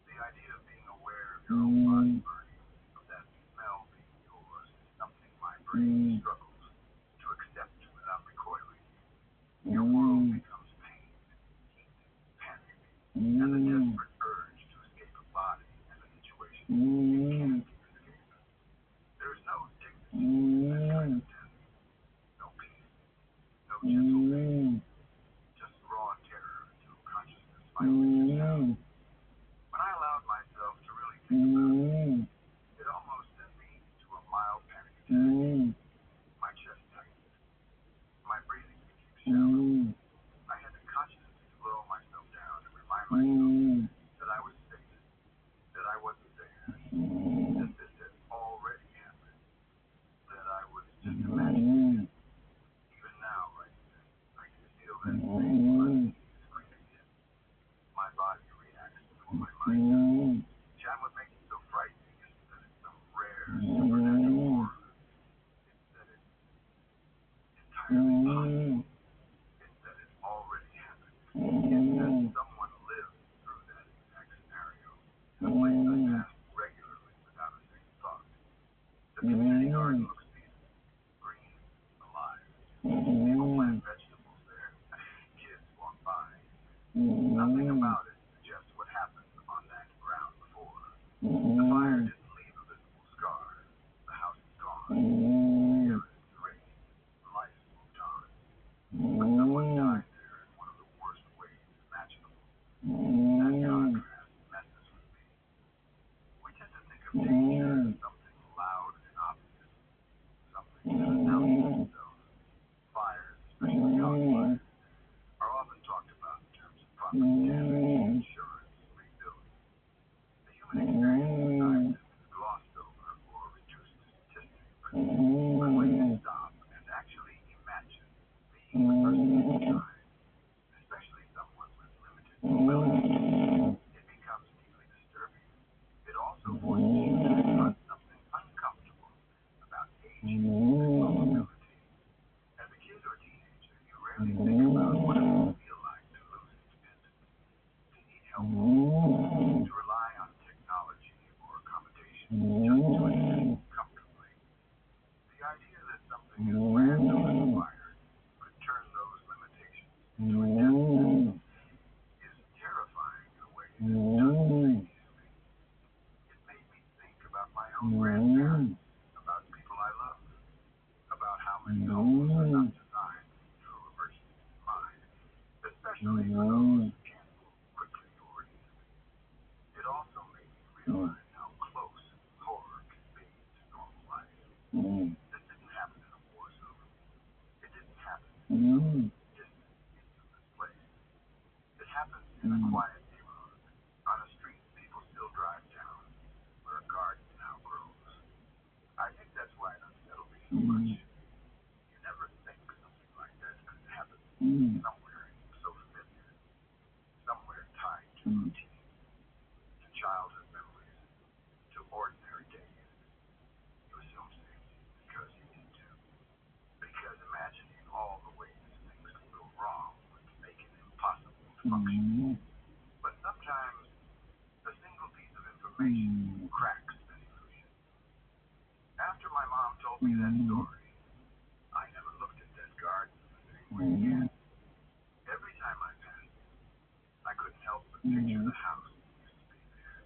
The idea of being aware of your own body burning, of that smell being yours, is something my brain struggles to accept without recoiling. Your world becomes pain, heat, panic, and the desperate urge to escape a body and a situation you can't escape. There's no dignity in that kind of death. No peace, no gentle pain, just raw terror until consciousness finally gets out. When I allowed myself to really think about it, it almost sent me into a mild panic attack. My chest tightened. My breathing became shallow. I had to consciously slow myself down and remind myself that I was safe, that I wasn't there, that this had already happened, that I was just imagining it. Even now, right then, I can feel that same blood screaming in. My body reacts before my mind does. John, what makes it so frightening isn't that it's some rare supernatural horror. It's that it's entirely possible. It's that it already happened. It's that someone lived through that exact scenario in a place I passed regularly without a second thought. The community garden looks peaceful, green, alive. People plant vegetables there. Kids walk by. Nothing about it suggests what happened on that ground before. The fire didn't leave a visible scar. The house is gone. The air is erased. Life moved on. But someone died there in one of the worst ways imaginable. That contrast messes with me. We tend to think of danger as something loud and obvious, something that announces itself. Fires, especially house fires, are often talked about in terms of property damage, insurance, rebuilding. The human experience sometimes is glossed over or reduced to statistics, but when you stop and actually imagine being the person inside, especially someone with limited mobility, it becomes deeply disturbing. It also forces you to confront something uncomfortable about aging and vulnerability. As a kid or teenager, you rarely think about what it will feel like to lose independence, to need help, to rely on technology or accommodation just to exist comfortably. The idea that something as random as fire could turn those limitations into a death is terrifying in a way that doesn't fade easily. It made me think about my own grandparents, about people I love, about how many homes are not designed with true emergency in mind, especially for those who can't move quickly or easily. It also made me realize distant into this place. It happens in a quiet neighborhood, on a street people still drive down, where a garden now grows. I think that's why it unsettled me so much. You never think something like that could happen somewhere so familiar, somewhere tied to routine, to childhood memories, to ordinary days. You assume safety because you need to. Because imagining all the ways things could go wrong would make it impossible to function. But sometimes a single piece of information cracks that illusion. After my mom told me that story, I never looked at that garden the same way again. Every time I passed it, I couldn't help but picture the house that used to be there,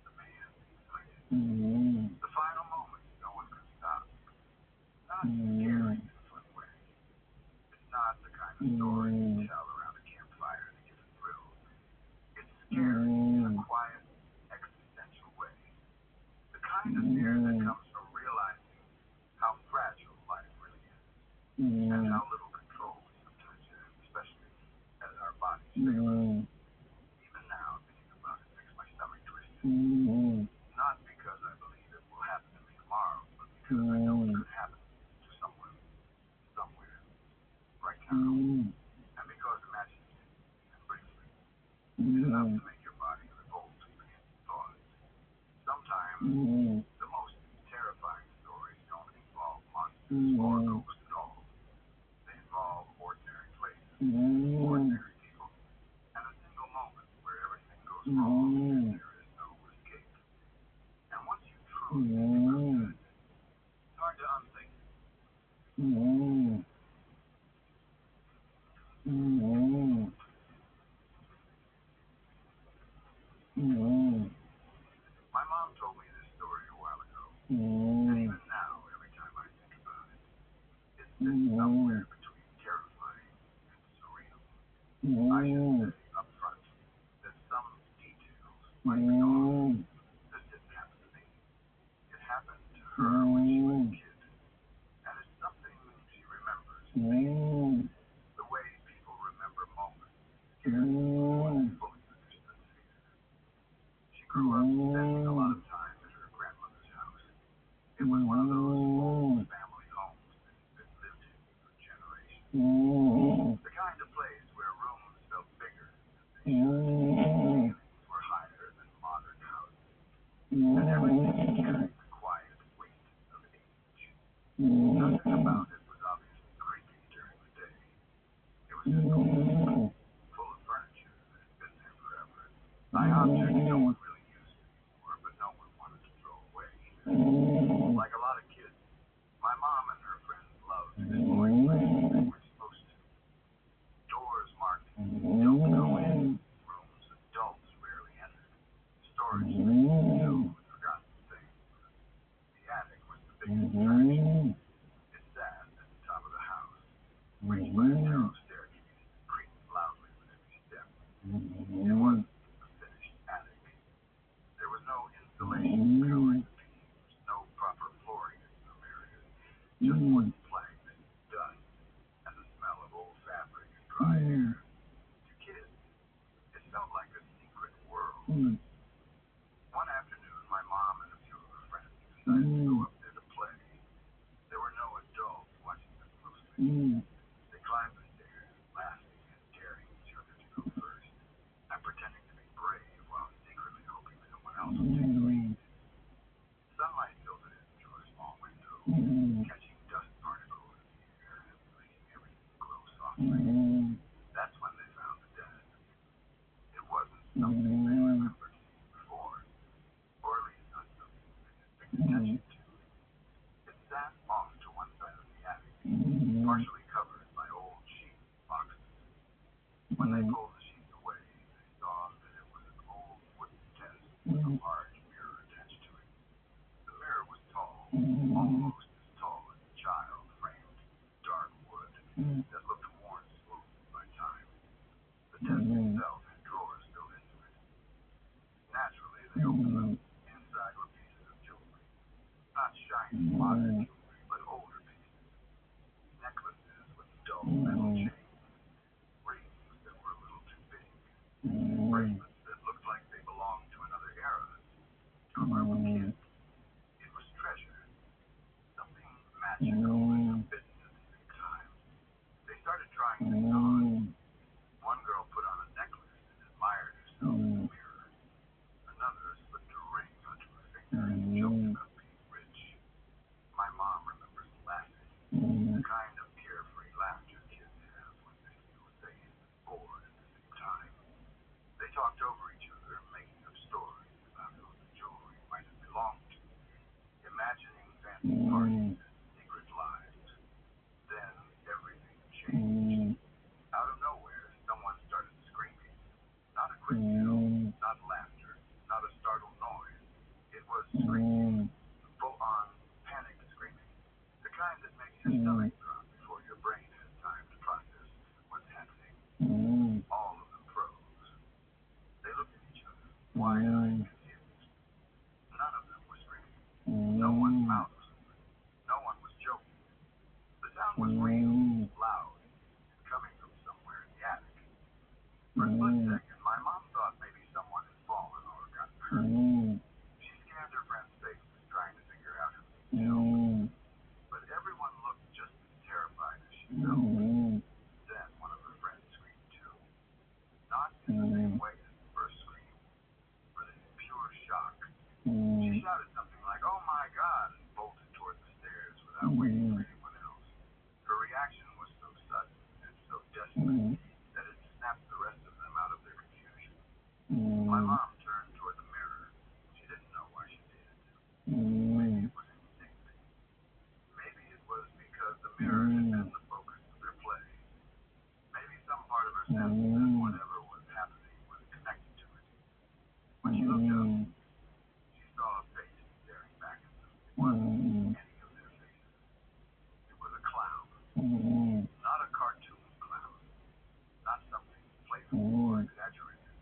the man behind it. The final moment no one could stop. Not scary in a fun way. It's not the kind of story you tell around a campfire to get a thrill. It's scary in a quiet, existential way. The kind of fear that comes from realizing how fragile life really is, and how little control we sometimes have, especially as our bodies fail. Even now, thinking about it makes my stomach twisted. Not because I believe it will happen to me tomorrow, but because I know it could happen to someone, somewhere, right now. And because imagining it, even briefly, is enough to make your body revolt against thoughts. Sometimes the most terrifying stories don't involve monsters or ghosts at all. They involve ordinary places, ordinary people, and a single moment where everything goes wrong and there is no escape. And once you truly think about that, it's hard to unthink it. My mom told me this story a while ago, and even now, every time I think about it, it sits somewhere between terrifying and surreal. I should say up front that some details might be off. This didn't happen to me. It happened to her when she was a kid, and it's something she remembers vaguely. The way people remember moments scared before they fully understood fear. She grew up spending a lot of time at her grandmother's house. It was one of those old family homes that had been lived in for generations. The kind of place where rooms felt bigger than they should, ceilings were higher than modern houses, and everything carried the quiet weight of age. Nothing about it was obviously creepy during the day. It was just cold, full of furniture that had been there forever. By objects no one really used anymore, but no one wanted to throw away either. Like a lot of kids, my mom and her friends loved exploring places they weren't supposed to. Doors marked "Don't go in," rooms adults rarely entered, storage spaces filled with forgotten things. The attic was the biggest attraction. It sat at the top of the house, reached by a narrow staircase that creaked loudly with every step. It wasn't a finished attic. There was no insulation covering the beams, no proper flooring in some areas, just wooden planks, dust, and the smell of old fabric and dry air. To kids, it felt like a secret world. One afternoon, my mom and a few of her friends decided to go up there to play. There were no adults watching them closely. They climbed the stairs, laughing and daring each other to go first, and pretending to be brave while secretly hoping someone else would take the lead. Sunlight filtered in through a small window, catching dust particles in the air and making everything glow softly. That's when they found the den. It wasn't something they remembered seeing before, or at least not something they had paid attention to. It sat off to one side of the attic, partially covered by old sheets and boxes. When they pulled the sheets away, they saw that it was an old wooden desk with a large mirror attached to it. The mirror was tall, almost as tall as a child, framed in dark wood that looked worn smooth by time. The desk itself had drawers built into it. Naturally, they opened them. Inside were pieces of jewelry. Not shiny modern jewelry, but older pieces. Necklaces with dull metal bracelets that looked like they belonged to another era. To a group of kids, it was treasure, something magical and forbidden at the same time. They started trying things on. One girl put on a necklace and admired herself in the mirror. Another slipped a ring onto her finger and joked about being rich. My mom remembers laughing, the kind of carefree laughter kids have when they feel safe and bored at the same time. They talked over each other, making up stories about who the jewelry might have belonged to, imagining fancy parties and secret lives. Then everything changed. Out of nowhere, someone started screaming. Not a quick yell, not laughter, not a startled noise. It was screaming. Full-on, panicked screaming. The kind that makes your stomach drop before your brain has time to process what's happening. All of them froze. They looked at each other, wide-eyed, confused. None of them were screaming. No one's mouth was open. No one was joking. The sound was real, loud, and coming from somewhere in the attic. For a split second, my mom thought maybe someone had fallen or gotten hurt. She scanned her friends' faces, trying to figure out who needed help. But everyone looked just as terrified as she felt. Then one of her friends screamed too. Not in the same way as the first scream, but in pure shock. She shouted something like, "Oh my God," and bolted toward the stairs without waiting for anyone else. Her reaction was so sudden and so desperate that it snapped the rest of them out of their confusion. My mom turned toward the mirror. She didn't know why she did it. Maybe it was instinct. Maybe it was because the mirror had been the focus of their play. Maybe some part of her sense that whatever was happening was connected to it. When she looked up, she saw a face staring back at them. It wasn't any of their faces. It was a clown. Not a cartoon clown. Not something playful or exaggerated.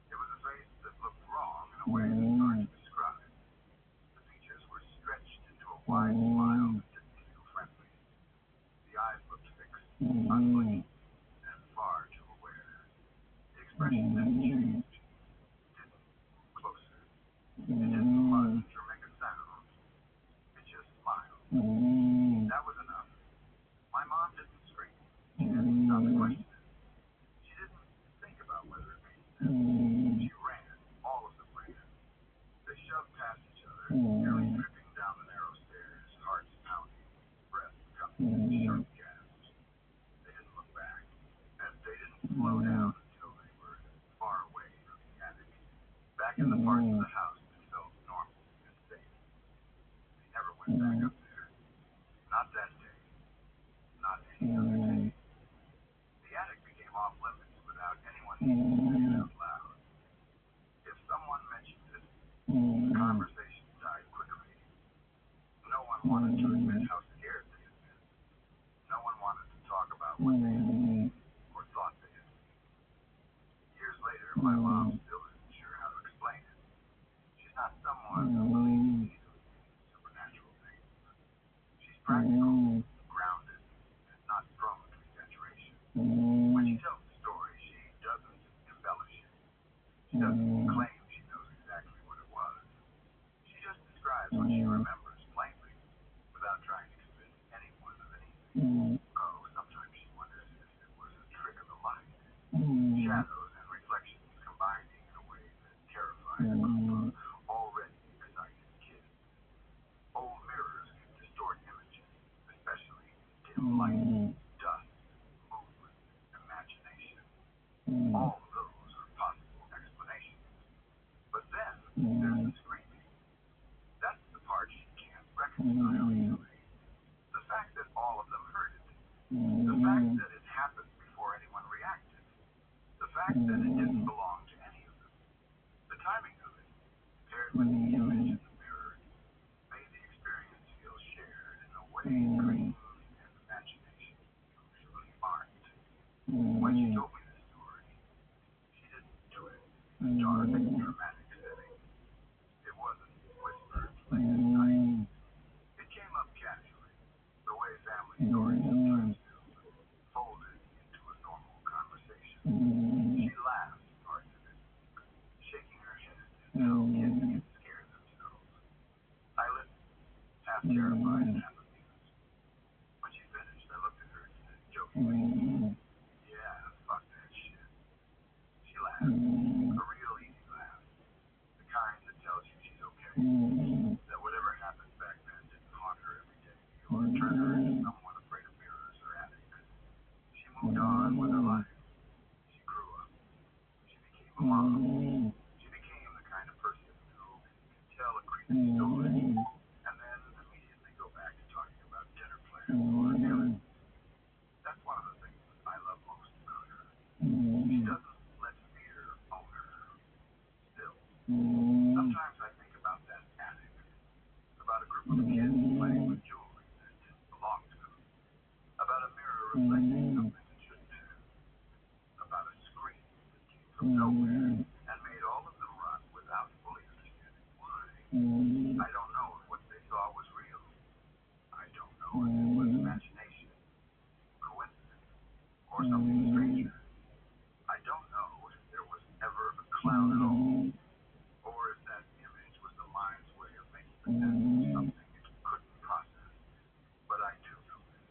It was a face that looked wrong in a way that's hard to describe. The features were stretched into a wide smile that didn't feel friendly. The eyes looked fixed, unblinking, and far too aware. The expression didn't change. It didn't move closer. It didn't lunge or make a sound. It just smiled. That was enough. My mom didn't scream. She didn't stop questioning. She didn't think about whether it made sense. She ran. All of them ran. They shoved past each other, nearly tripping down the narrow stairs, hearts pounding, breath coming in sharp gasps. They didn't look back, and they didn't slow down until they were far away from the attic, back in the parts of the house that felt normal and safe. They never went back up there. Not that day. Not any other day. The attic became off limits without anyone needing to say it out loud. If someone mentioned it, the conversation died quickly. No one wanted to admit how scared they had been. No one wanted to talk about what they had seen or thought they had seen. Years later, my mom still isn't sure how to explain it. She's not someone who believes easily in supernatural things. She's practical, grounded, and not prone to exaggeration. When she tells the story, she doesn't embellish it. She doesn't claim she knows exactly what it was. She just describes what she remembers plainly, without trying to convince anyone of anything. Oh, sometimes she wonders if it was a trick of the light, shadows and reflections combining in a way that terrifies a group of already excited kids. Old mirrors can distort images, especially dim light, dust, movement, imagination. All of those are possible explanations. But then there's the screaming. That's the part she can't reconcile easily. The fact that all of them heard it. The fact that it happened before anyone reacted. The fact that it didn't belong to any of them. The timing of it, paired with the image in the mirror, made the experience feel shared in a way dreams and imagination usually aren't. When she told me this story, she didn't do it in a dark, dramatic setting. It wasn't whispered late at night. It came up casually, the way family stories sometimes do, folded into a normal conversation. She laughed tell kids to get scared themselves. I listened, half terrified and half amused. When she finished, I looked at her and said jokingly, yeah, fuck that shit. She laughed, a real easy laugh, the kind that tells you she's okay, that whatever happened back then didn't haunt her every day or turn her into someone afraid of mirrors or attics. She moved on with her life. She grew up. She became a mom. She became the kind of person who can tell a creepy story and then immediately go back to talking about dinner plans or aliens. That's one of the things I love most about her. She doesn't let fear own her. Still, sometimes I think about that attic, about a group of kids playing with jewelry that didn't belong to them, about a mirror reflecting something that shouldn't have, about a scream that came from nowhere and made all of them run without fully understanding why. I don't know if what they saw was real. I don't know if it was imagination, coincidence, or something stranger. I don't know if there was ever a clown at all, or if that image was the mind's way of making sense of something it couldn't process. But I do know this.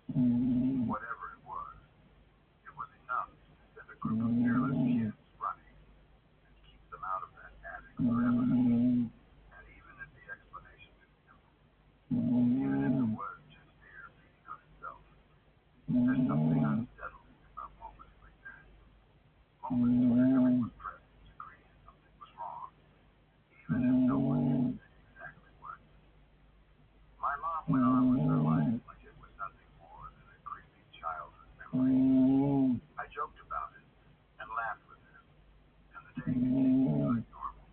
Whatever it was enough to send a group of fearless kids running and keep them out of that attic forever. And even if the explanation is simple, even if it was just fear feeding on itself, there's something unsettling about moments like that. Moments where everyone present agreed something was wrong, even if no one knew exactly what. My mom went on with her life like it was nothing more than a creepy childhood memory. I joked about it and laughed with her, and the day continued like normal.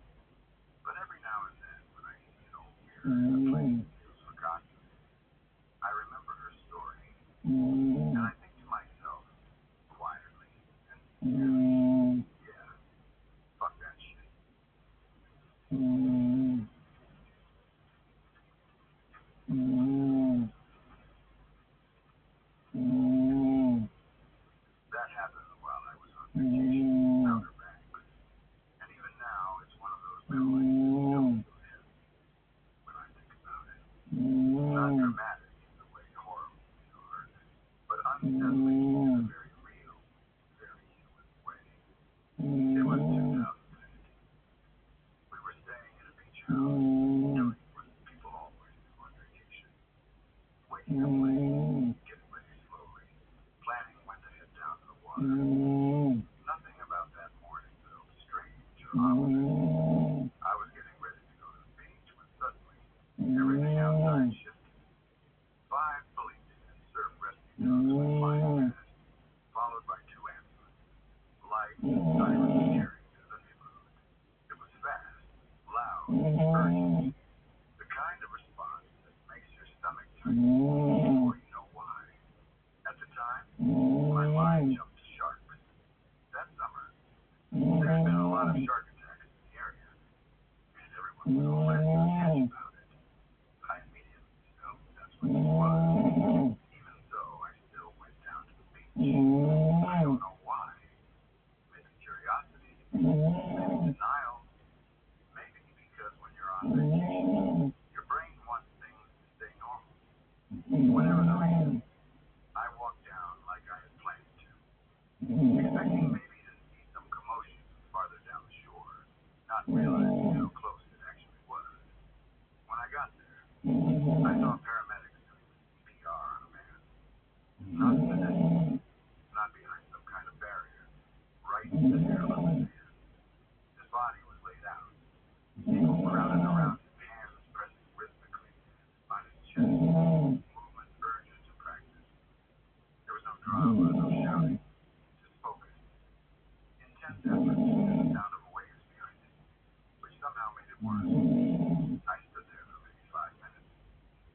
But every now and then, when I see an old mirror in a place that feels forgotten, I remember her story, and I think to myself, quietly and sincerely, yeah, fuck that shit. That happened while I was on vacation in Outer Banks, and even now it's one of those memories that still feels heavy when I think about it. Not dramatic in the way horror movies are, but unsettling in a very real, very human way. It was 2015. We were staying in a beach house, doing what people always do on vacation. Waking up late, getting ready slowly, planning when to head down to the water. Nothing about that morning felt strange or ominous. I was getting ready to go to the beach when suddenly everything outside shifted. 5 police and surf rescue dogs went flying past, followed by 2 ambulances, lights and sirens tearing through the neighborhood. It was fast, loud, urgent, the kind of response that makes your stomach tighten before you know why. At the time, my mind jumped to sharks. That summer, there's been a lot of shark attacks in the area, and everyone was all ready to catch about it. I immediately felt that's what this was. Even so, I still went down to the beach. I don't know why. Maybe curiosity, maybe denial, maybe because when you're on vacation, your brain wants things to stay normal. Whatever the reason, I walked down like I had planned to, expecting maybe to see some commotion farther down the shore, not realizing how close it actually was. When I got there, I saw paramedics doing CPR on a man. Not in the distance, not behind some kind of barrier, right in the air level man. His body was laid out. People crowded around him, hands pressing rhythmically on his chest, movement urgent to practice. There was no drama, no shouting, just focus. Intense effort and the sound of waves behind him, which somehow made it worse. I stood there for maybe 5 minutes.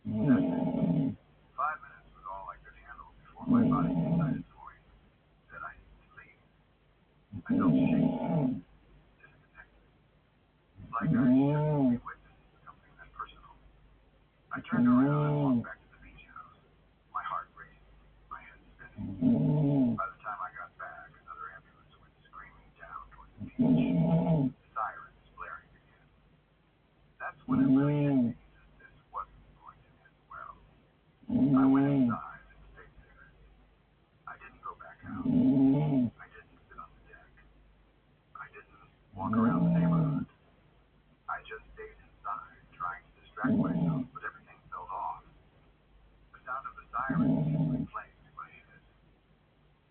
That's it. 5 minutes was all I could handle before my body decided for me that I needed to leave. I felt shaky, disconnected, like I shouldn't be witnessing something that personal. I turned around and walked back to the beach house, my heart racing, my head spinning. By the time I got back, another ambulance went screaming down toward the beach, sirens blaring again. What it really did mean is this wasn't going to end well. I went inside and stayed there. I didn't go back out. I didn't sit on the deck. I didn't walk around the neighborhood. I just stayed inside, trying to distract myself, but everything felt off. The sound of the sirens kept replaying in my head.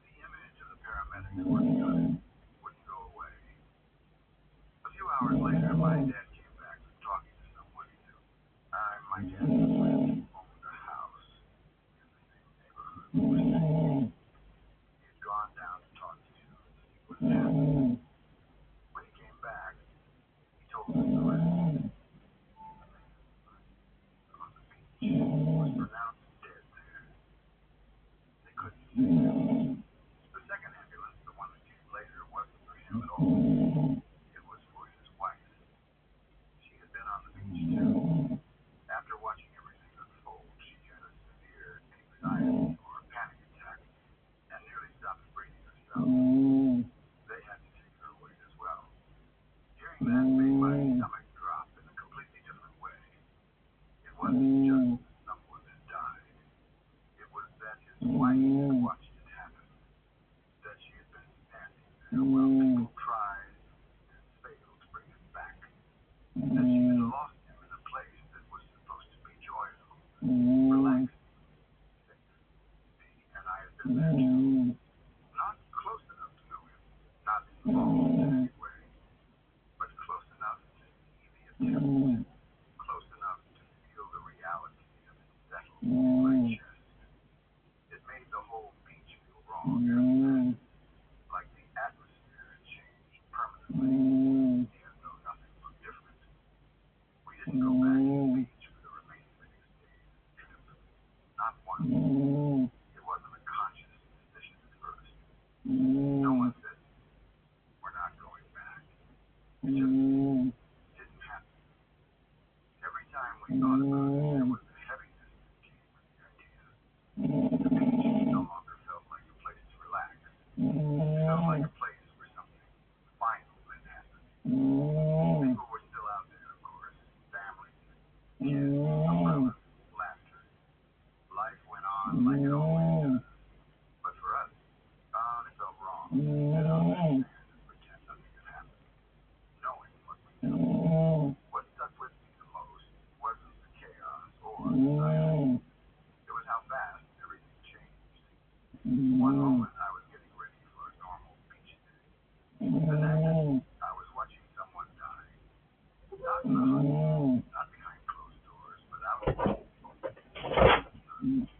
The image of the paramedics working on it wouldn't go away. A few hours later, my dad came back from talking to someone he knew. My dad's a friend owned a house in the same neighborhood we were staying. He had gone down to talk to him to see what had happened. When he came back, he told me the rest. On the beach was pronounced dead there. They couldn't see him. The second ambulance, the one that came later, wasn't for him at all. It was for his wife. She had been on the beach too. After watching everything unfold, she had a severe anxiety or a panic attack and nearly stopped breathing herself. They had to take her away as well. Hearing that made my stomach drop in a completely different way. It wasn't just that someone had died. It was that his wife had watched it happen. That she had been standing there while people tried and failed to bring him back. That she had lost him in a place that was supposed to be joyful, relaxing, safe. And I had been there too. Not close enough to know him, not involved in any way, but close enough to see the attempt, close enough to feel the reality of it settle in my chest. It made the whole beach feel wrong after that, like the atmosphere had changed permanently, even though nothing looked different. We didn't go back to the beach for the remaining 6 days of the trip. Not once. It wasn't a conscious decision at first. No one said, we're not going back. It just didn't happen. Every time we thought about it, there was a heaviness that came with the idea. The beach no longer felt like a place to relax. It felt like a place where something final had happened. People were still out there, of course. Families, kids, umbrellas, laughter. Life went on like it always does. But for us, it felt wrong to sit on the sand and pretend nothing had happened. Knowing what we knew. What stuck with me the most wasn't the chaos or the silence. It was how fast everything changed. One moment I was getting ready for a normal beach day. The next, I was watching someone die. Not in the hospital, not behind closed doors, but out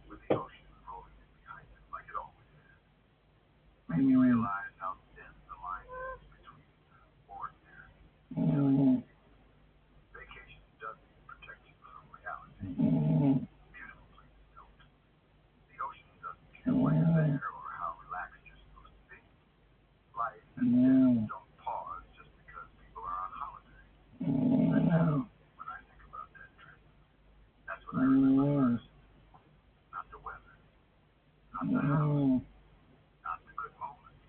with the ocean rolling in behind it like it always is. Made me realize how thin the line is between ordinary and silly. Vacation doesn't protect you from reality. Beautiful places don't. The ocean doesn't care why you're there or how relaxed you're supposed to be. Life and death don't pause just because people are on holiday. And now, when I think about that trip, that's what I remember first. Not the weather, not the house, not the good moments.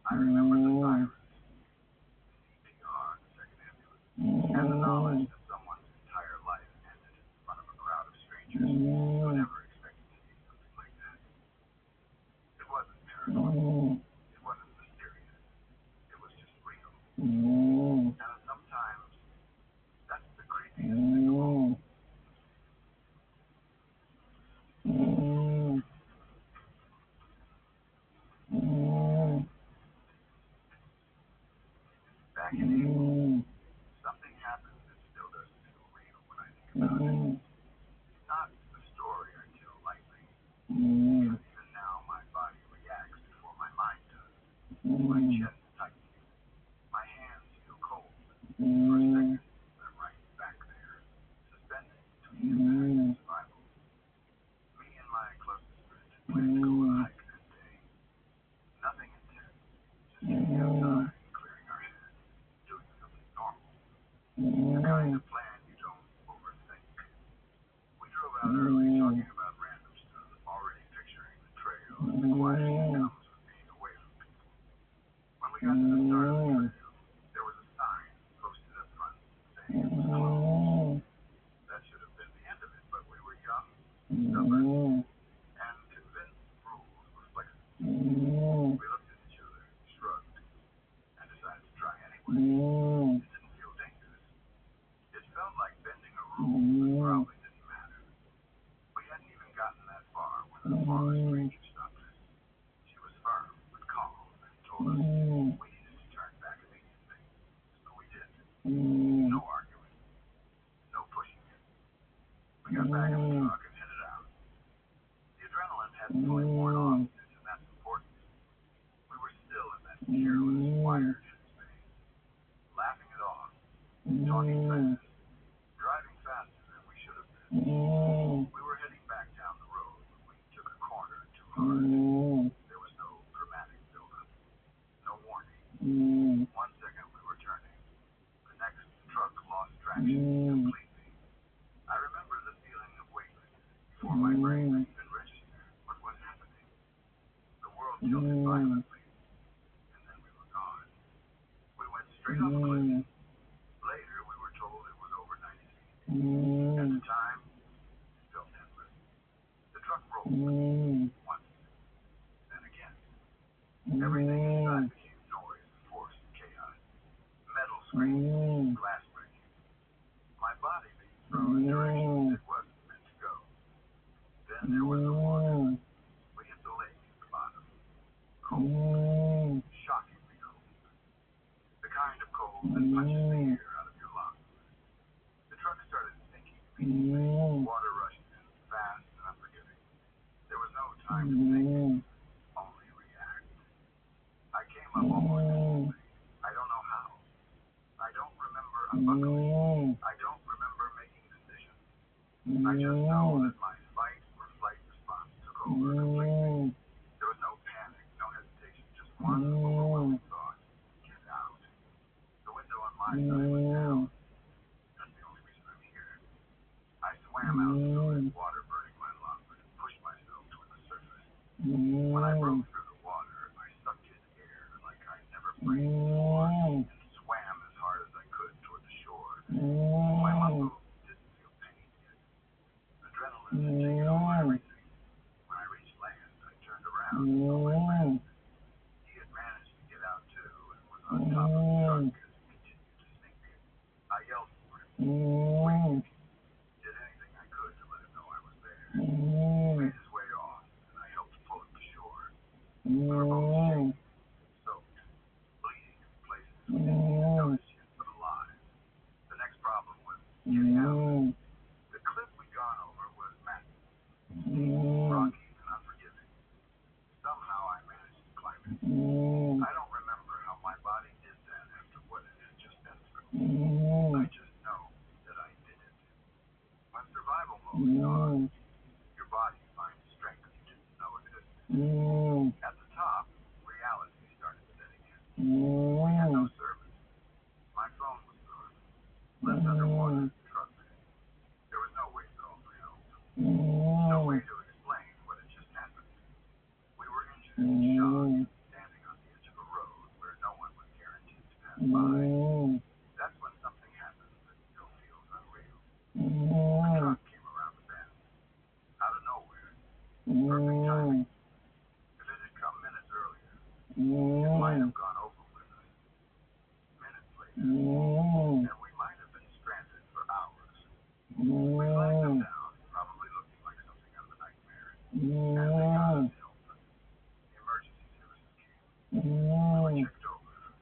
I remember the sirens, the CPR, the second ambulance, and the knowledge that someone's entire life ended in front of a crowd of strangers who never expected to see something like that. It wasn't paranormal. It wasn't mysterious. It was just real. And sometimes that's the creepiest thing of all. Back in April, something happened that still doesn't feel real when I think about it. It's not a story I tell lightly, because even now my body reacts before my mind does. My chest tightens. My hands feel cold. For a second, I'm right back there, suspended between impact and survival. Me and my closest friend had planned to go on a hike that day. Nothing intense, just getting outside and clearing our heads, doing something normal. The kind of plan you don't overthink. We drove out early talking about random stuff, already picturing the trail and the quiet that comes with being away from people. When we got to the start of the trail, there was a sign posted up front saying it was closed. way. It didn't feel dangerous. It felt like bending a rule that probably didn't matter. We hadn't even gotten that far when the forest ranger stopped us. She was firm but calm and told us we needed to turn back immediately. So we did. No arguing. No pushing it. We got back in the truck and headed out. The adrenaline hadn't fully worn off yet, and that's important. We were still in that careless, wired headspace, laughing it off, talking fast, driving faster than we should have been. We were heading back down the road when we took a corner too hard. There was no dramatic buildup, no warning. 1 second we were turning. The next, the truck lost traction completely. I remember the feeling of weightlessness before my brain could even register what was happening. The world tilted violently, and then we were gone. We went straight off a cliff. Later, we were told it was over 90 feet. At the time, it felt endless. The truck rolled once, then again. Everything inside became noise, force, and chaos. Metal screaming, glass breaking. My body being thrown in directions it wasn't meant to go. Then there was the water. We hit the lake at the bottom. Cold. Shockingly cold. The kind of cold that punches the air out of your lungs. The truck started sinking immediately. Water rushed in, fast and unforgiving. There was no time to think, only react. I came up almost instantly. I don't know how. I don't remember unbuckling. I don't remember making decisions. I just know that my fight or flight response took over completely. There was no panic, no hesitation, just one overwhelming thought. Get out. The window on my side was down. That's the only reason I'm here. I swam out through it, water burning my lungs, and pushed myself toward the surface. When I broke through the water, I sucked in air like I'd never breathed before and swam as hard as I could toward the shore. My muscles didn't feel pain yet. Adrenaline had taken over everything. When I reached land, I turned around and saw my friend. He had managed to get out too and was on top of the truck as it continued to sink. I yelled for him. Wait. Did anything I could to let him know I was there. He made his way off, and I helped pull him to shore. We were both shaking, soaked, bleeding in places we didn't even notice yet, but alive. The next problem was getting out. The cliff we'd gone over was massive, steep, rocky, and unforgiving. Somehow I managed to climb it. I don't remember how my body did that after what it had just been through. I just know that I did it. When survival mode is on, your body finds strength you didn't know existed. At the top, reality started setting in. We had no service. My phone was gone. Left underwater in the truck bed. There was no way to call for help. No way to explain what had just happened. We were injured and shocked, standing on the edge of a road where no one was guaranteed to pass by. That's when something happened that still feels unreal. The truck came around the bend. Out of nowhere. Perfect timing. If it had come minutes earlier, it might have gone over with us. Minutes later, and we might have been stranded for hours. We flagged them down, probably looking like something out of a nightmare. And they got us help. The emergency services came. We were checked over.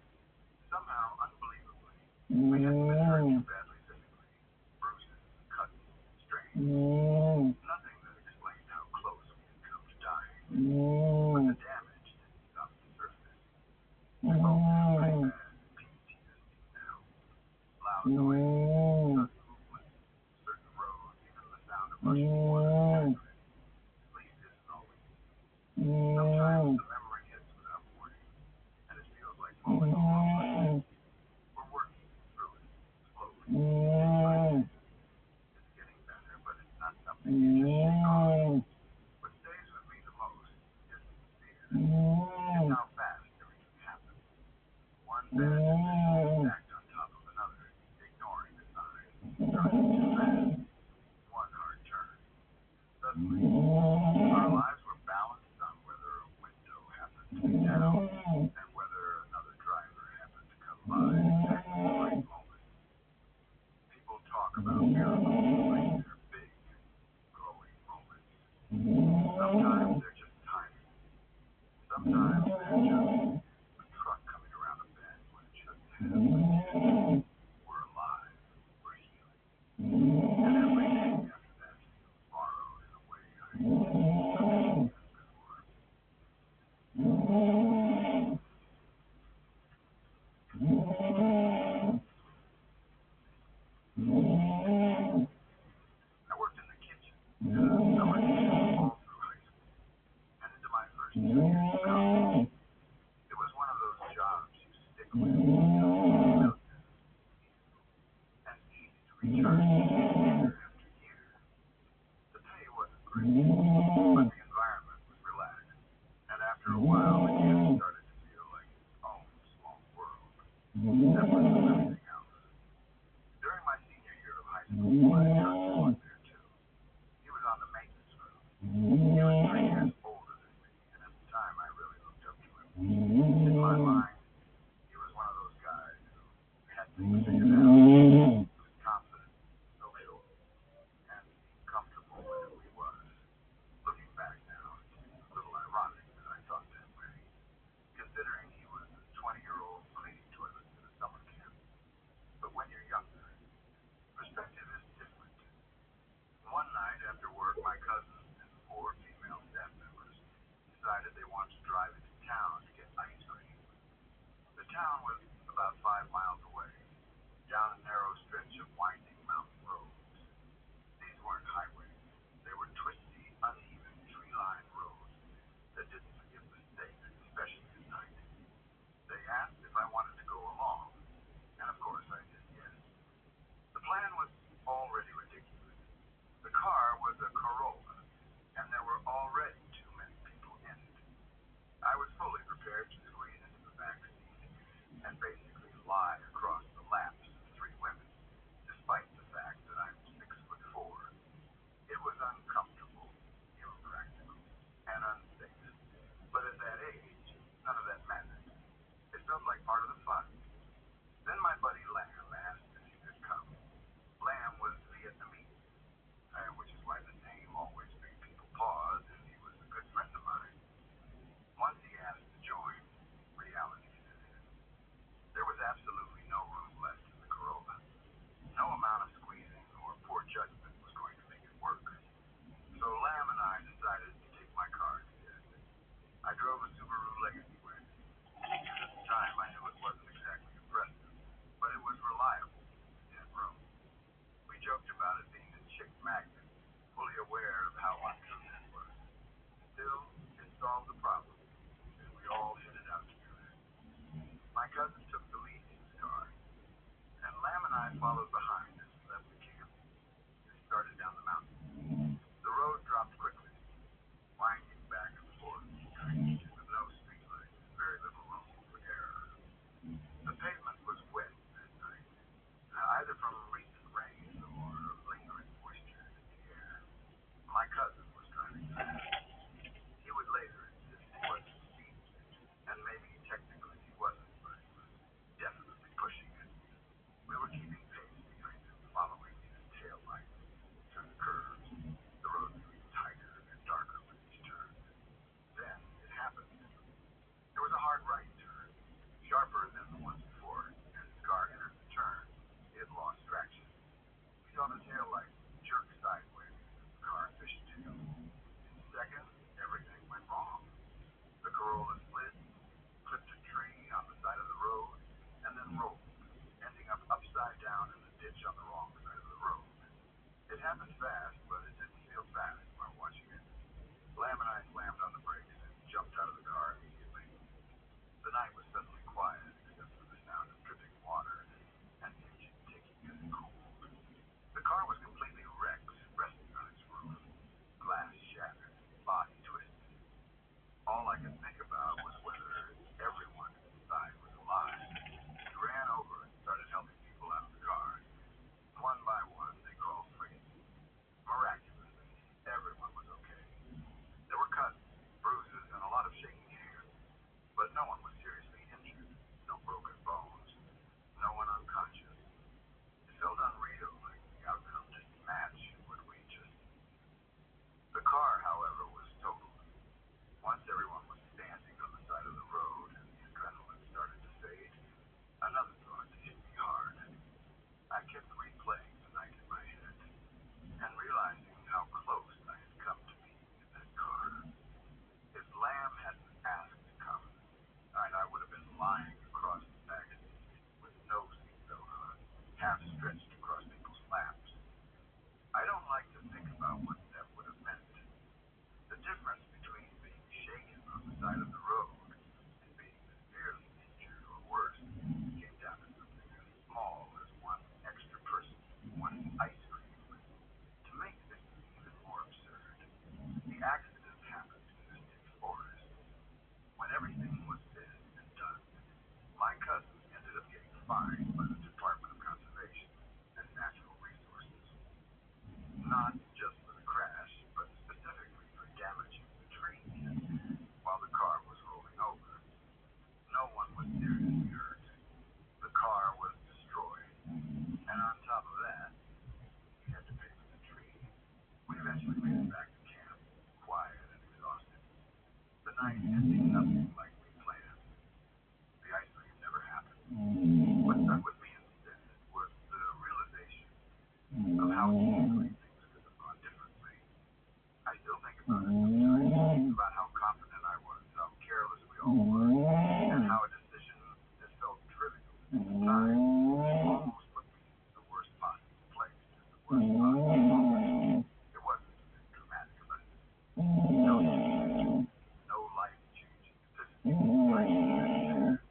Somehow, unbelievably, we hadn't been hurt too badly physically. Bruises, cuts, strains. Nothing that explained how close we had come to dying. But the damage didn't stop at the surface. We both have pretty bad PTSD now. Loud noises, sudden movements, certain roads, even the sound of rushing water. Sleep isn't always easy. Sometimes the memory hits without warning, and it feels like falling off. We're working through it, slowly. It's getting better, but it's not something you just shake off. What stays with me the most isn't the fear. It's how fast everything happens. One bad decision stacked on top of another, ignoring I worked in the kitchen as a summer camp all through high school and into my first 2 years of college. It was one of those jobs you stick with until and easy to return to year after year. The pay wasn't great, but the environment was relaxed, and after a while the kids started to feel like its own small world, separate from everything else. During my senior year of high school, my cousin was there too. He was on the maintenance crew. He was 3 years older than me, and at the time I really looked up to him. In my mind, he was one of those guys who had things figured out. He was confident, social, and comfortable with who he was. Looking back now, it's a little ironic that I thought that way, considering he was a 20-year-old cleaning toilets at a summer camp. But when you're younger, perspective is different. One night after work, my cousins and 4 female staff members decided they wanted to drive into town to get ice cream. The town was about 5 miles away, down a narrow stretch of winding mountain roads. These weren't highways. They were twisty, uneven, tree-lined roads that didn't forgive mistakes, especially at night. They asked if I wanted to go along, and of course I said yes. The plan was already ridiculous. The car was a Corolla, and there were already too many people in it. I was fully prepared to squeeze into the back seat and basically lie across how easily things could have gone differently. I still think about it sometimes, about how confident I was, how careless we all were, and how a decision that felt trivial at the time almost put me in the worst possible place, in the worst possible moment. It wasn't dramatic, but no change, no life-changing epiphany,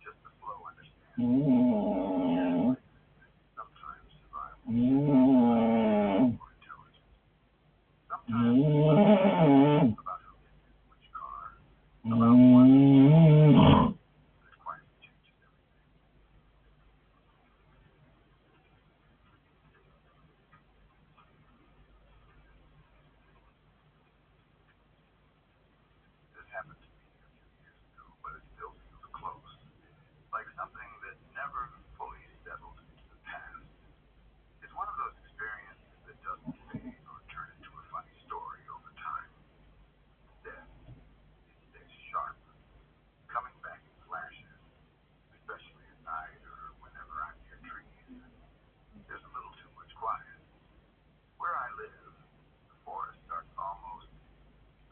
just a slow understanding. Sometimes survival or intelligence. Sometimes about who gets in which car, about one that quietly changes everything. This happened to me a few years ago, but it still feels close, like something that never fully settled into the past. It's one of those experiences that doesn't fade or turn into a funny story over time. Instead, it stays sharp, coming back in flashes, especially at night or whenever I'm near trees. There's a little too much quiet. Where I live, the forest starts almost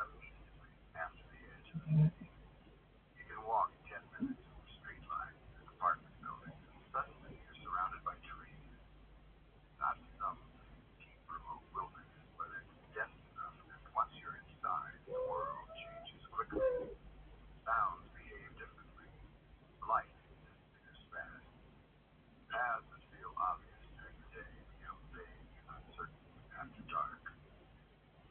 immediately after the edge of the city. You can walk 10 minutes from street lights and apartment buildings, and suddenly you're surrounded by trees. Not some deep, remote wilderness, but it's dense enough that once you're inside, the world changes quickly. Sounds behave differently. Light disappears fast. Paths that feel obvious during the day become vague and uncertain after dark.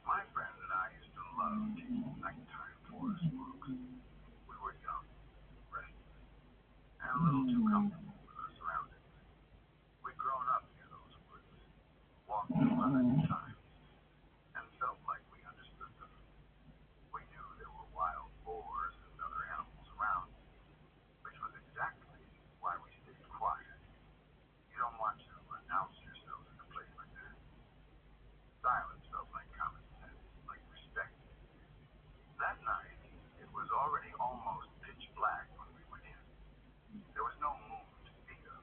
My friend and I used to love taking nighttime forest walks. We were young, restless, and a little too comfortable with our surroundings. We'd grown up near those woods, walked them a hundred times, and felt like we understood them. We knew there were wild boars and other animals around, which was exactly why we stayed quiet. You don't want to announce yourself in a place like that. Silence felt like common sense, like respect. That night, it was already almost pitch black when we went in. There was no moon to speak of,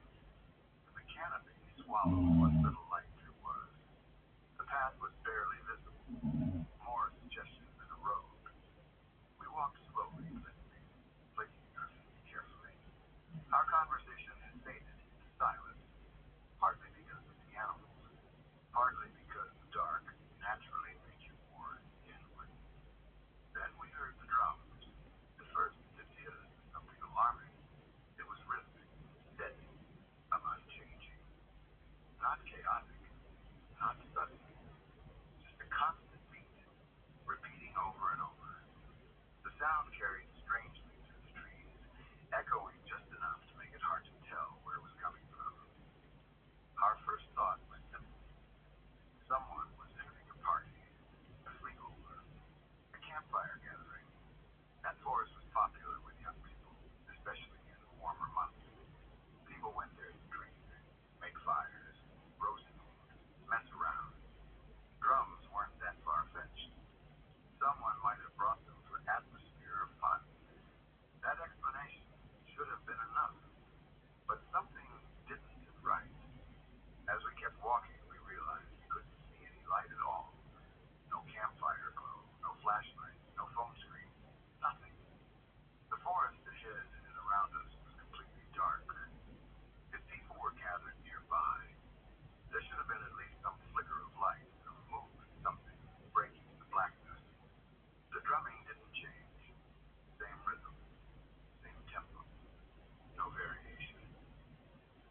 and the canopy swallowed what little light there was. The path was barely visible, more suggestion than a road. We walked slowly, listening, placing our feet carefully. Our conversation had faded into silence, partly because of the animals, partly because the dark naturally made you more inward. Then we heard the drums. At first, it didn't hit us as something alarming. It was rhythmic, steady, unchanging, not chaotic, not sudden, just a constant beat, repeating over and over. The sound carried strangely through the trees, echoing just enough to make it hard to tell where it was coming from. Our first thought was simple. Someone was having a party, a sleepover, a campfire gathering. That forest was popular with young people, especially in the warmer months. People went there to drink, make fires, roast food, mess around. Drums weren't that far-fetched. Someone might have brought them for atmosphere or fun. That explanation should have been enough, but something didn't sit right. As we kept walking, we realized we couldn't see any light at all. No campfire glow, no flashlights, no phone screen, nothing. The forest ahead and around us was completely dark. If people were gathered nearby, there should have been at least some flicker of light, some movement, something breaking the blackness. The drumming didn't change. Same rhythm, same tempo, no variation.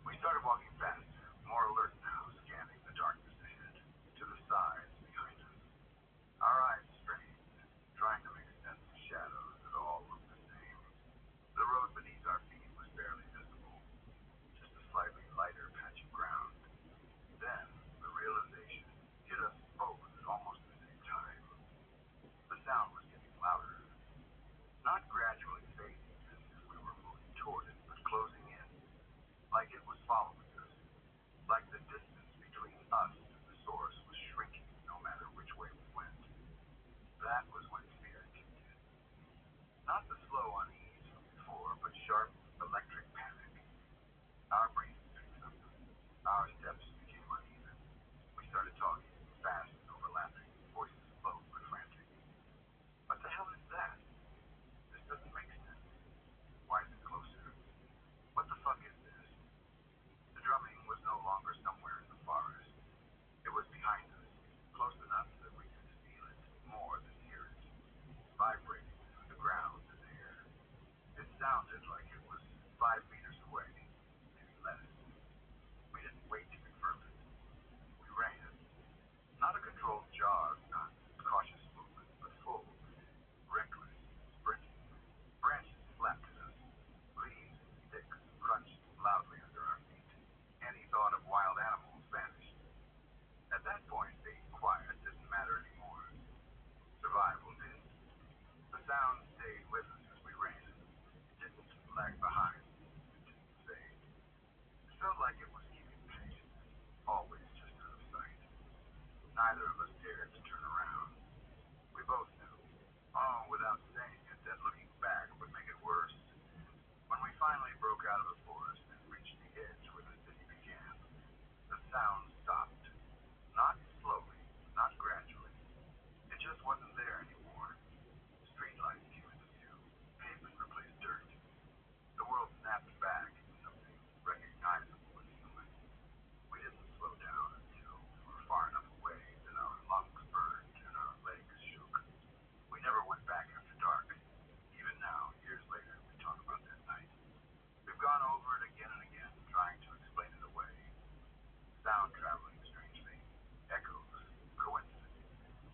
We started walking faster, more alert now, scanning the darkness ahead, to the sides behind us. Our eyes strained, trying to make sense of shadows that all looked the same. The road beneath our feet was barely visible, just a slightly lighter patch of ground. Then the realization hit us both at almost the same time. The sound was getting louder, not gradually fading as if we were moving toward it, but closing in, like it was following us, like the distance between us and the source was shrinking no matter which way we went. That was when fear kicked in. Not the slow unease from before, but sharp, electric panic. Our breathing picked up. Our steps became uneven. 5 meters away, maybe less. We didn't wait to confirm it. We ran. Not a controlled jog, not cautious movement, but full, reckless, sprinting. Branches flapped at us. Leaves, sticks, crunched loudly under our feet. Any thought of wild animals vanished. At that point, being quiet didn't matter anymore. Survival did. The sound stayed with us as we ran. It didn't lag behind. It didn't fade. It felt like it was keeping pace, always just out of sight. Neither of us dared to turn around. We both knew, without saying it, that looking back would make it worse. When we finally broke out of the forest and reached the edge where the city began, the sound stopped. Not slowly, not gradually. It just wasn't there anymore. Streetlights came into view. Pavement replaced dirt. The world snapped back into something recognizable and human. We didn't slow down until we were far enough away that our lungs burned and our legs shook. We never went back after dark. Even now, years later, we talk about that night. We've gone over it again and again, trying to explain it away. Sound traveling strangely. Echoes. Coincidence.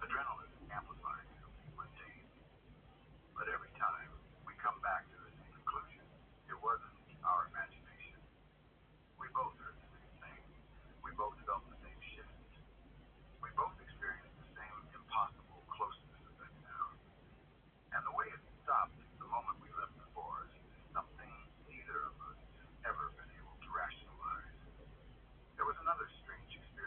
Adrenaline amplifying something mundane. But every time, we come back to the same conclusion. It wasn't our imagination. We both heard the same thing. We both felt the same shift. We both experienced the same impossible closeness of that sound. And the way it stopped the moment we left the forest is something neither of us has ever been able to rationalize. There was another strange experience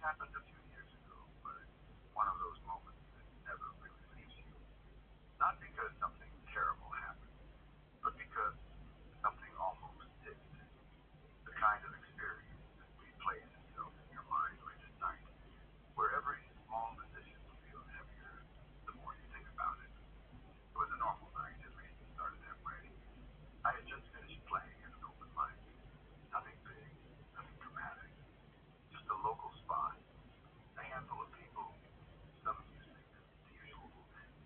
happened a few years ago, but it's one of those moments that never really leaves you. Not because something terrible happened, but because something almost did. The kind of experience that replays itself in your mind late at night, where every small decision feels heavier the more you think about it. It was a normal night, at least it started that way. I had just finished playing at an open mic. Nothing big, nothing dramatic, just a local spot, a handful of people, some music, the usual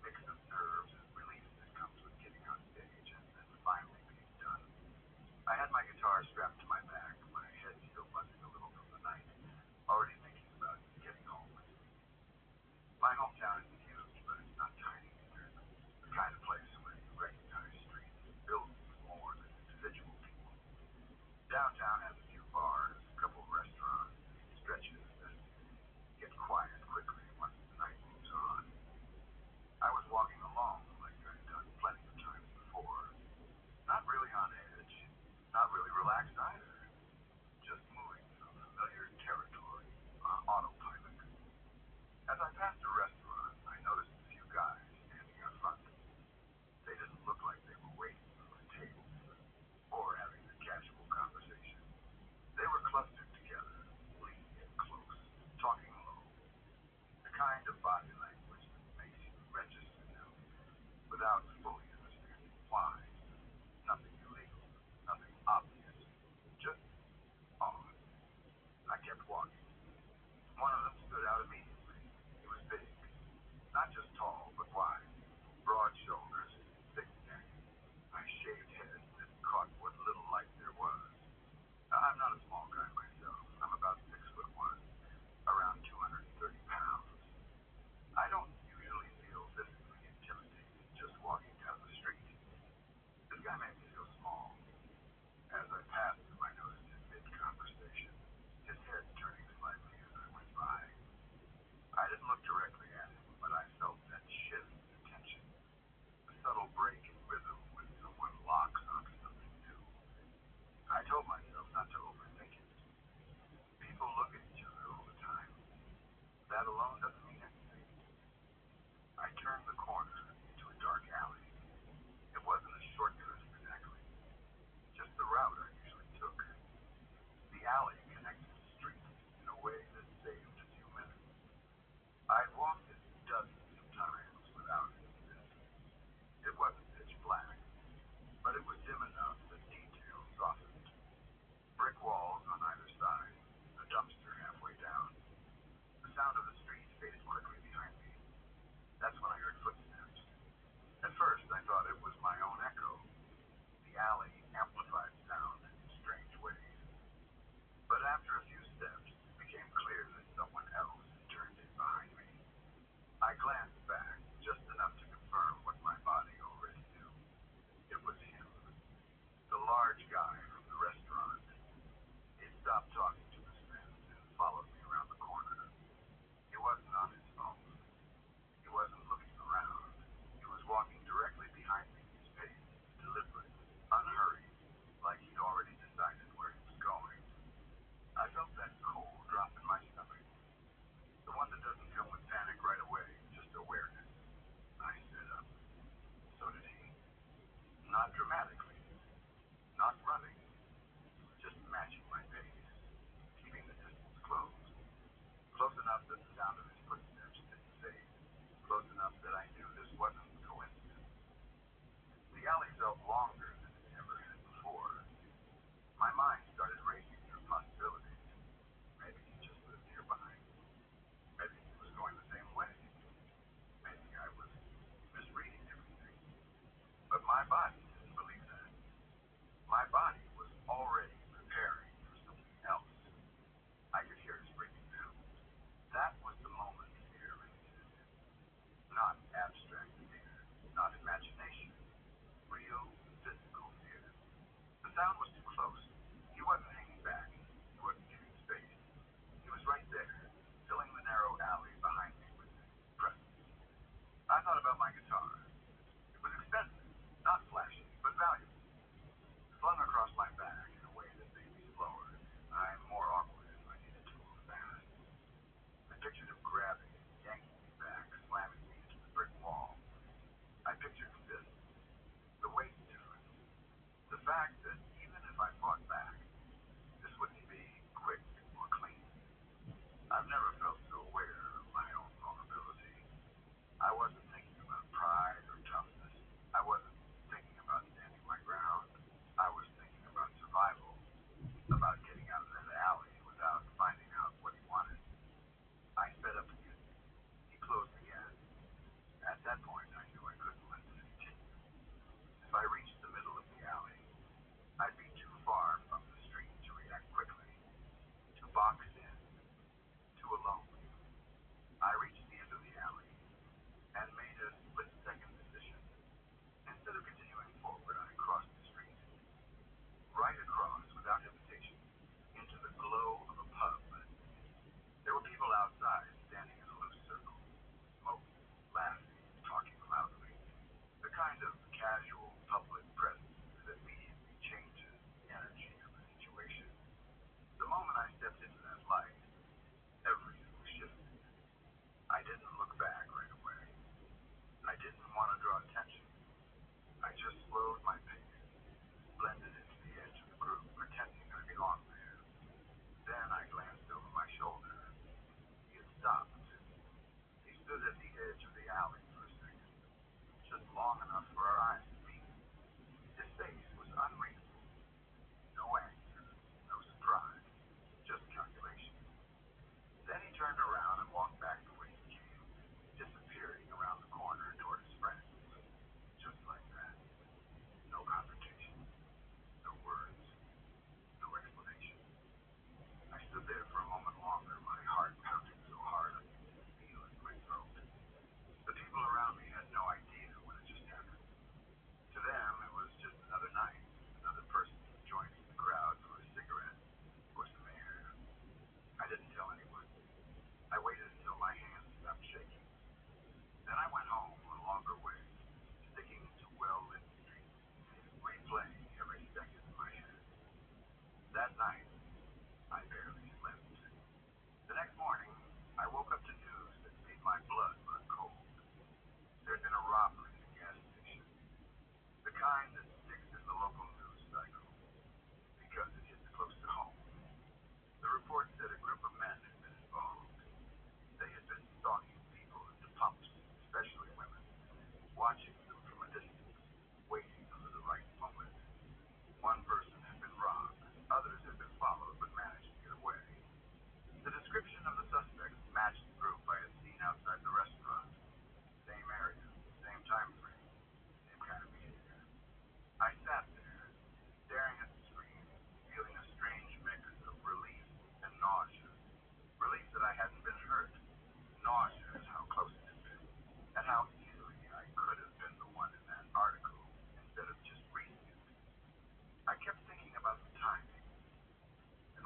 mix of nerves and relief that comes with getting on stage and then finally being done. I had my guitar strapped to my back, my head still buzzing a little from the night, already thinking about getting home with me. My hometown is huge, but it's not tiny either. The kind of place where you recognize streets and buildings more than individual people. Downtown has a few bars, a couple of restaurants, stretches that get quiet quickly once the night moves on. I was walking along like I'd done plenty of times before. Not really on edge, not really relaxed either. Just moving through familiar territory on autopilot. As I passed a restaurant, I noticed a few guys standing out front. They didn't look like they were waiting for a table or having a casual conversation. They were clustered together, leaning in close, talking low. The kind of body language that makes you register them without fully understanding why. Nothing illegal, nothing obvious, just odd. I kept walking. One of them stood out immediately. He was big, not just tall, but wide, broad shoulders, thick neck, a shaved head that caught what little light there was. I'm not a small guy myself. I'm about 6'1", around 230 pounds. I don't usually feel physically intimidated just walking down the street. This guy made me feel small. As I passed him, I noticed his mid-conversation, his head turning slightly as I went by. I didn't look directly at him, but I felt that shift in tension, the subtle break in rhythm when someone locks onto something new. I told myself not to overthink it. People look at each other all the time. That alone doesn't mean anything. I turned the corner into a dark alley. It wasn't a shortcut exactly, just the route I usually took. The alley connected the street in a way that saved a few minutes. I'd walked it dozens of times without this. It wasn't pitch black, but it was dim enough that details softened. Brick walls on either side, a dumpster halfway down. The sound of the street faded quickly behind me. That's when I heard footsteps. At first, I thought it was my own echo. The alley amplified sound in strange ways. But after a few steps, it became clear that someone else had turned in behind me. I glanced back, just enough to confirm what my body already knew. It was him, the large guy from the restaurant. He stopped talking to his friends and followed me around the corner. He wasn't on his phone. He wasn't looking around. He was walking directly behind me, his pace deliberate, unhurried, like he'd already decided where he was going. I felt that cold drop in my stomach. The one that doesn't come with panic right away, just awareness. I stood up. So did he. Not dramatically. Not running. Just matching my pace. Keeping the distance close. Close enough that the sound of his footsteps didn't fade. Close enough that I knew this wasn't coincidence. The alley felt longer than it ever had before. My mind started racing through possibilities. Maybe he just lived nearby. Maybe he was going the same way. Maybe I was misreading everything. But my body didn't believe that. My body was already preparing for something else. I could hear his breathing now. That was the moment fear entered. Not abstract fear, not imagination. Real, physical.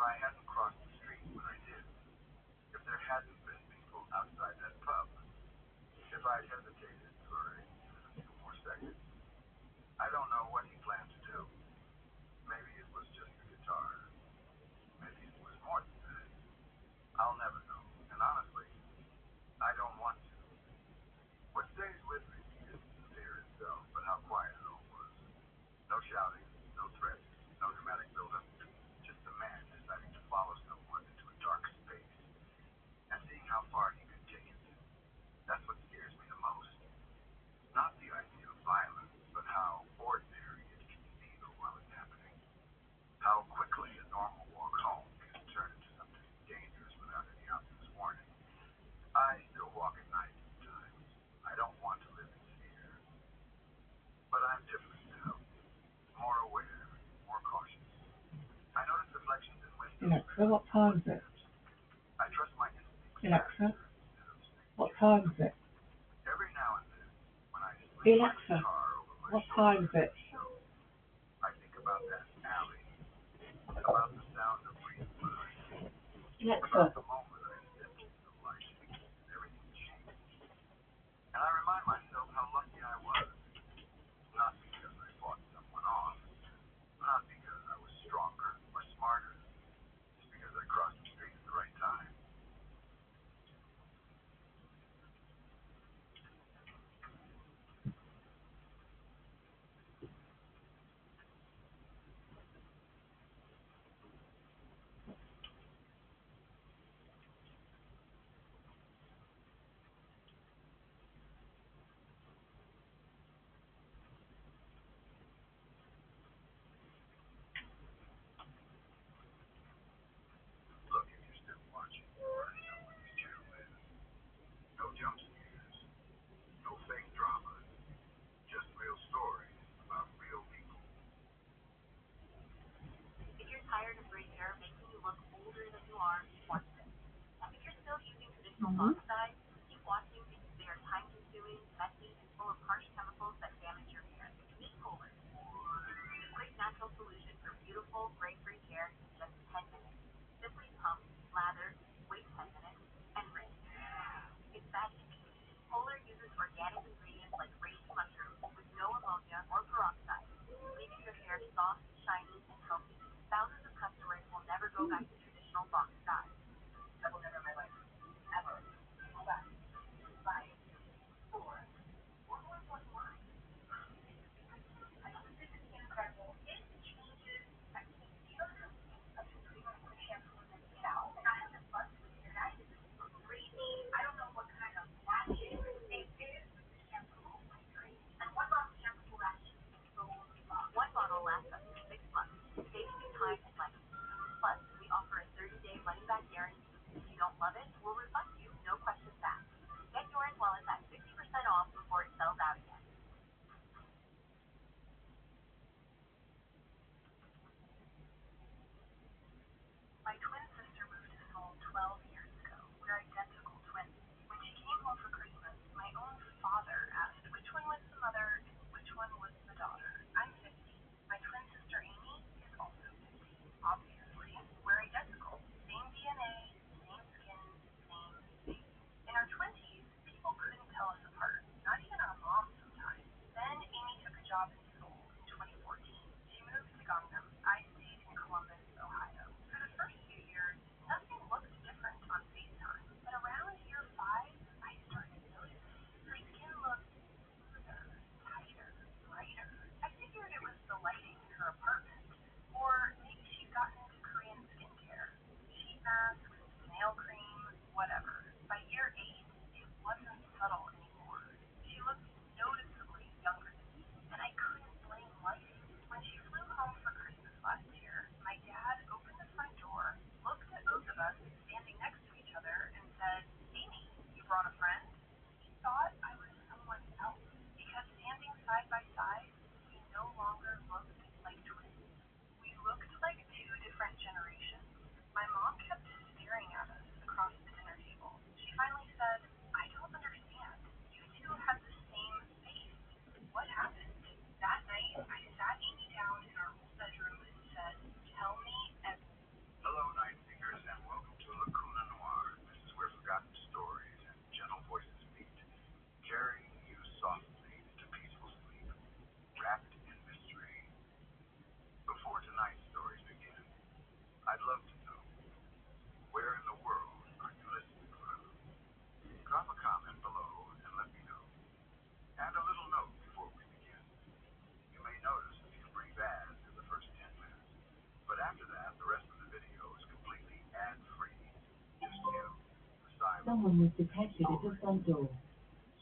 I hadn't crossed the street when I did, if there hadn't been people outside that pub, if I'd hesitated for even a few more seconds, I don't know what he planned to do. Maybe it was just the guitar. Maybe it was more than that. I'll never know. And honestly, I don't want to. What stays with me isn't the fear itself, but how quiet it all was. No shouting, no threats, no dramatic buildup. Just a man deciding to follow someone into a dark space and seeing how far he could take it. That's what scares me the most. Not the idea of violence, but how ordinary it can feel while it's happening. How quickly a normal walk home can turn into something dangerous without any obvious warning. I still walk at night sometimes. I don't want to live in fear. But I'm different now. More aware, more cautious. I notice reflections in windows. Alexa, what time is it? I trust my instincts Alexa, faster instead of sneaking. what time is it? Every now and then, when I swing my Alexa, guitar over my what shoulder time is at it? a show, I think about that alley, about the sound of breathing mud, about Alexa, the moment I stepped into the light and everything changed. And I remind myself how lucky I was, not because I fought someone off, not because I was stronger or smarter, just because I crossed the street at the right time. Look, if you're still watching, I know what this channel is. No jump scares, no fake dramas, just real stories about real people. If you're tired of gray hair making you look older than you are, watch this. If you're still using traditional box dyes, keep watching because they are time-consuming, messy, and full of harsh chemicals that damage your hair. Meet Kohler, a quick natural solution for beautiful, gray-free hair in just 10 minutes. Simply pump, lather, wait 10 minutes, and rinse. It's that easy. Kohler uses organic ingredients like reishi mushrooms with no ammonia or peroxide, leaving your hair soft, shiny, and healthy. Thousands of customers will never go back to traditional box dyes. I will never in my life, ever, go back, buy, or more online. I know this is incredible. It changes everything. You don't have to do a shampoo and then get out. And I have to fuss with your guys. It's crazy. I don't know what kind of magic it is with the shampoo. And one bottle of shampoo lasts so long. One bottle lasts up to 6 months. Saves you time and money. Plus, we offer love to know, where in the world are you listening from? Drop a comment below and let me know. And a little note before we begin. You may notice a few brief ads in the first 10 minutes, but after that, the rest of the video is completely ad-free. Just you, the silence, Someone was detected at the front door.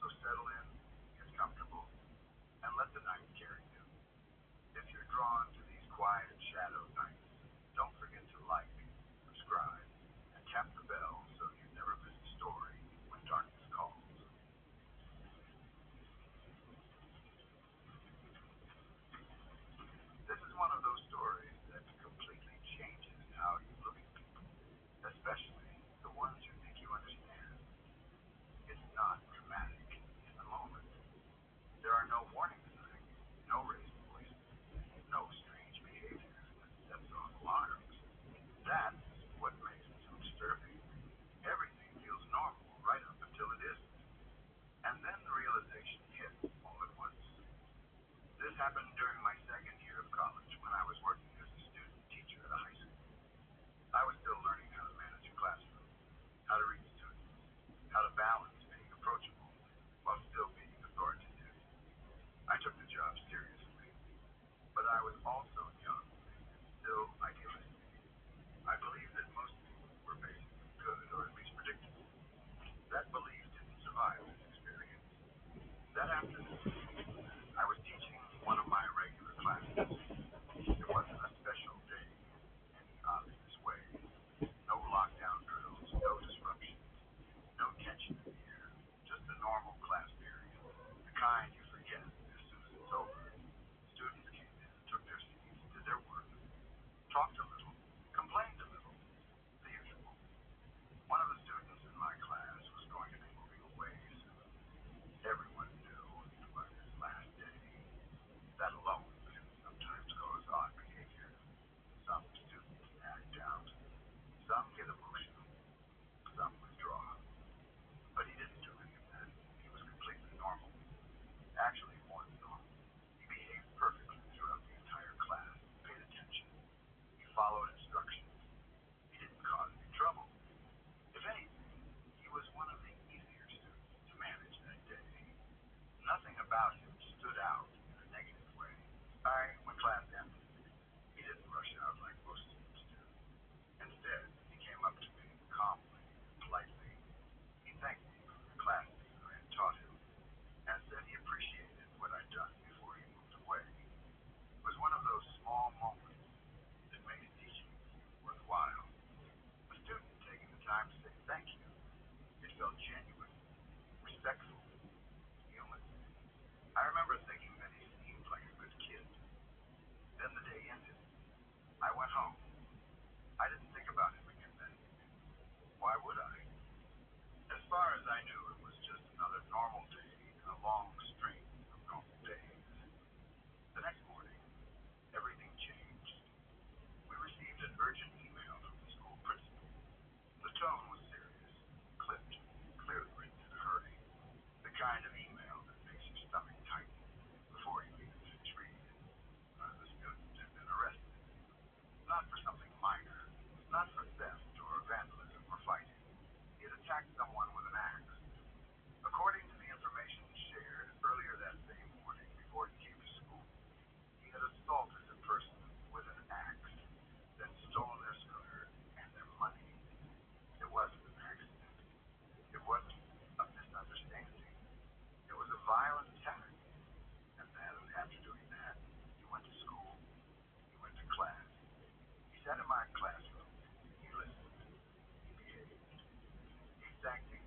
so settle in, get comfortable, and let the night carry you. If you're drawn to these quiet shadow nights, don't forget to like, subscribe, and tap the bell so you never miss a story when darkness calls. This is one of those stories that completely changes how you look at people, especially the ones you think you understand. It's not dramatic in the moment. There are no warning signs, no raised voices, no strange behavior that sets off alarms. That's what makes it so disturbing. Everything feels normal right up until it isn't. And then the realization hits all at once. This happened during my second year of college when I was working as a student teacher at a high school. I was still learning how to manage a classroom, how to read students, how to balance being approachable while still being authoritative. I took the job seriously, but I was also young and still idealistic. I believed that most people were basically good or at least predictable. That belief didn't survive this experience. That afternoon, I was teaching one of my regular classes. It wasn't a special day in any obvious way. No lockdown drills, no disruptions, no tension in the air. Just a normal class period. The kind you forget as soon as it's over. Students came in, took their seats, did their work, talked a little, complained a little. The usual. One of the students in my class was going to be moving away soon. Everyone knew it was his last day. That alone can sometimes cause odd behavior. Some students act out. Some get emotional. Some withdraw. But he didn't do any of that. He was completely normal. Actually, more than normal. He behaved perfectly throughout the entire class. Paid attention. He followed instructions. He didn't cause any trouble. If anything, he was one of the easier students to manage that day. Nothing about him stood out in a negative way. When class ended, he didn't rush out like most students do. Instead, he came up to me calmly, politely. He thanked me for the classes I had taught him and said he appreciated what I'd done before he moved away. It was one of those small moments that makes teaching worthwhile. A student taking the time to say thank you. It felt genuine, respectful, human. I remember thinking that he seemed like a good kid. Then the day ended. I went home. I didn't think about him again that evening. Why would I? As far as I knew, it was just another normal day in a long string of normal days. The next morning, everything changed. We received an urgent email from the school principal. The tone was serious, clipped, clearly written in a hurry. The kind of email that makes your stomach tighten before you even finish reading it. The student had been arrested. Not for something minor, not for theft or vandalism or fighting. He had attacked someone with an axe. According to the information shared earlier that same morning before he came to school, he had assaulted a person with an axe, then stolen their scooter and their money. It wasn't an accident. It wasn't a misunderstanding. It was a violent attack. And then, after doing that, he went to school. He went to class. He sat in my classroom. He listened. He behaved. He thanked me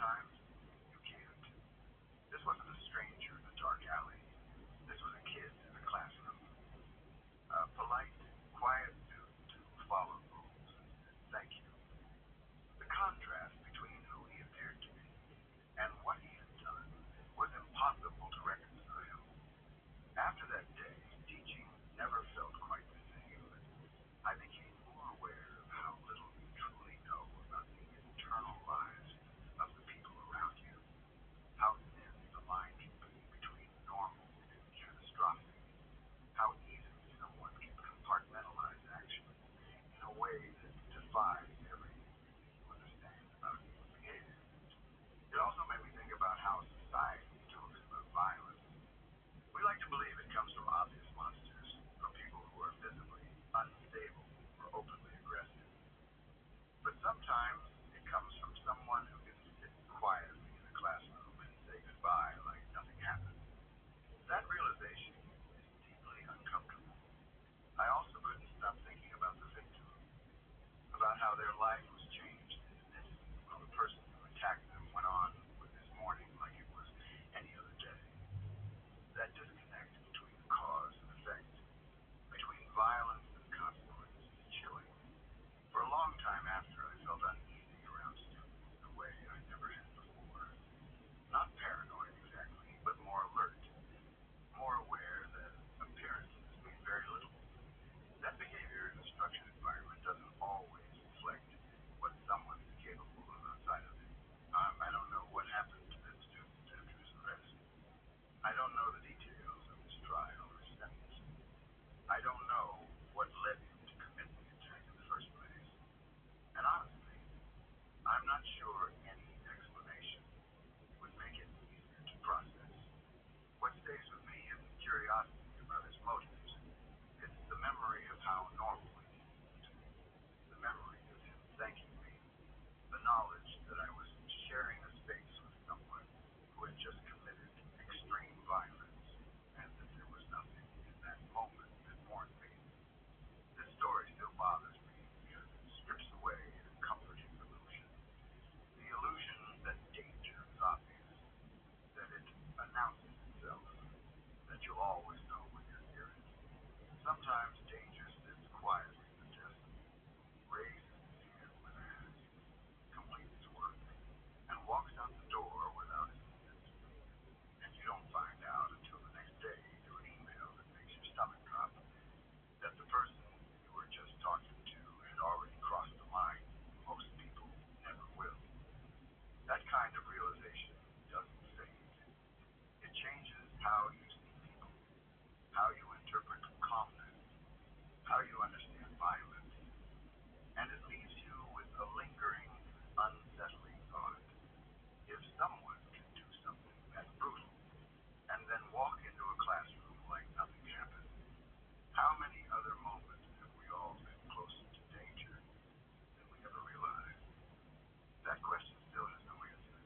sometimes you can't. This wasn't a stranger in a dark alley. This was a kid in a classroom. A polite, quiet student who followed rules and said thank you. The contrast between who he appeared to be and what he had done was impossible to reconcile. After that day, teaching never felt quite the same. I became more aware of how little you truly know about the internal lives of the people around you, how thin the line can be between normal and catastrophic, how easily someone can compartmentalize action in a way that defies everything you understand about human behavior. It also made me think about how society talks about violence. We like to believe it comes from obvious monsters, from people who are visibly unstable or openly aggressive. But sometimes it comes from someone who can sit quietly in a classroom and say goodbye like nothing happened. That realization is deeply uncomfortable. I also couldn't stop thinking about the victim, about how their life was changed in an instant while the person who attacked them went on with his morning like it was any other day. That disconnect between cause and effect, between violence and consequence, is chilling. For a long time after, I felt uneasy around students in a way I never had before. Not paranoid exactly, but more alert, more aware that appearances mean very little. That behavior in a structured environment doesn't always reflect what someone is capable of outside of it. I don't know what happened to that student after his arrest. I don't know the details of his trial or sentence. I don't know what led him to commit the attack in the first place. And honestly, I'm not sure any explanation would make it easier to process. What stays with me isn't curiosity about his motives. It's the memory of how normal he seemed. The memory of him thanking me. The knowledge that I was sharing a space with someone who had just committed extreme violence, and that there was nothing in that moment that warned me. This story still bothers me because it strips away a comforting illusion. The illusion that danger is obvious, that it announces itself, that you'll always know when you're near it. Sometimes danger sits quietly in the distance, raises its hand when asked, completes its work, and walks out the door without assistance. And you don't find out until the next day through an email that makes your stomach drop that the person you were just talking to had already crossed the line. Most people never will. That kind of realization doesn't fade. It changes how you see people, how you interpret calmness, how you understand violence, and it leaves you with a lingering, unsettling thought. If someone can do something that brutal and then walk into a classroom like nothing happened, how many other moments have we all been closer to danger than we ever realized? That question still has no answer,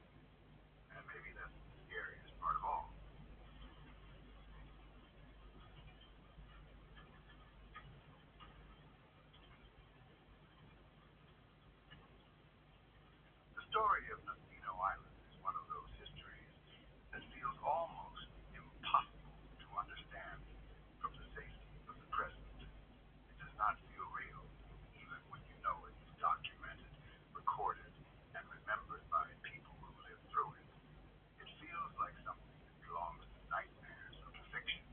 and maybe that's the scariest part of all. The story of Nacino Island is one of those histories that feels almost impossible to understand from the safety of the present. It does not feel real, even when you know it's documented, recorded, and remembered by people who lived through it. It feels like something that belongs to nightmares or to fiction,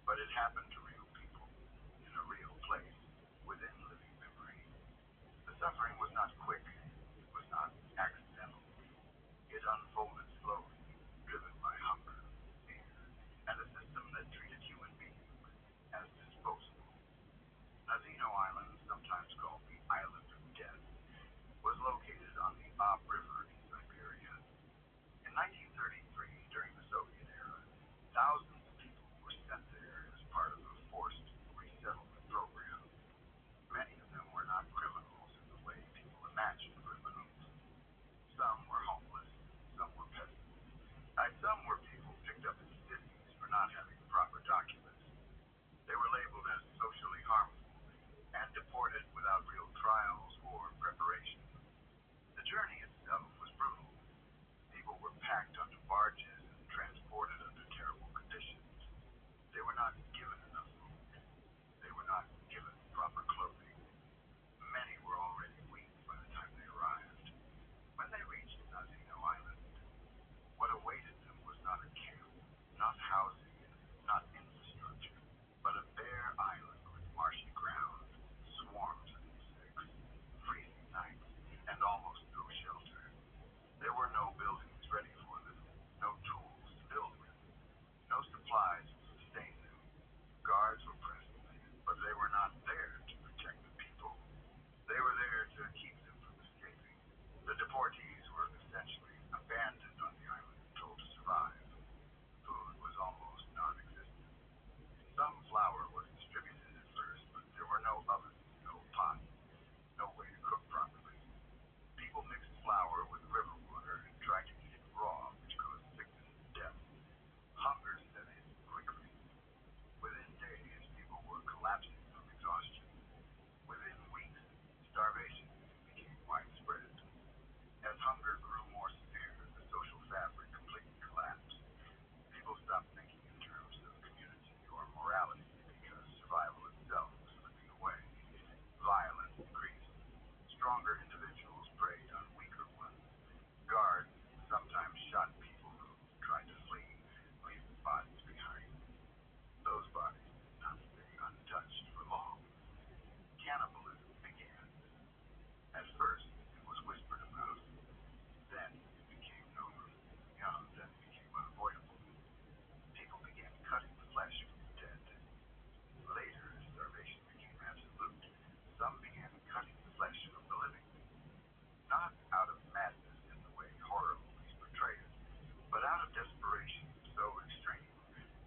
but it happened to real people, in a real place, within living memory. The suffering was not quick, it was not accidental. It unfolded slowly, driven by hunger, fear, and a system that treated human beings as disposable. Nazino Island, sometimes called the Island of Death, was located on the Ob River in Siberia. In 1933, during the Soviet era, thousands of people were sent there as part of a forced resettlement program. Many of them were not criminals in the way people imagine criminals. Some were homeless, some were peasants, and some were people picked up in cities for not having proper documents. They were labeled as socially harmful and deported without real trials or preparation. The journey itself Stronger individuals preyed on weaker ones. Guards sometimes shot people who tried to flee, leaving bodies behind. Those bodies did not stay untouched for long. Cannibalism began. At first, it was whispered about. Then it became known. Then it became unavoidable. People began cutting flesh from the dead. Later, as starvation became absolute, some began cutting flesh from the living. Not out of madness in the way horror movies portray it, but out of desperation so extreme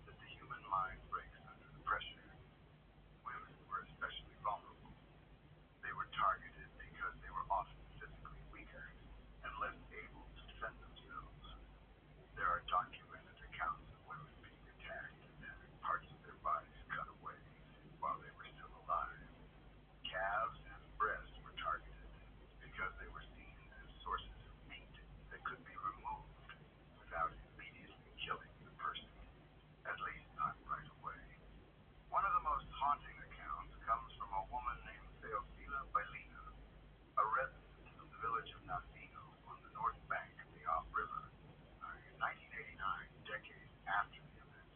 that the human mind breaks under the pressure. Women were especially vulnerable. They were targeted because they were often physically weaker and less able to defend themselves. There are documented accounts of women being attacked and having parts of their bodies cut away while they were still alive. Calves and breasts were targeted because they were seen as sources of meat that could be removed without immediately killing the person, at least not right away. One of the most haunting accounts comes from a woman named Theophila Bailina, a resident of the village of Nacino on the north bank of the Ob River. In 1989, decades after the event,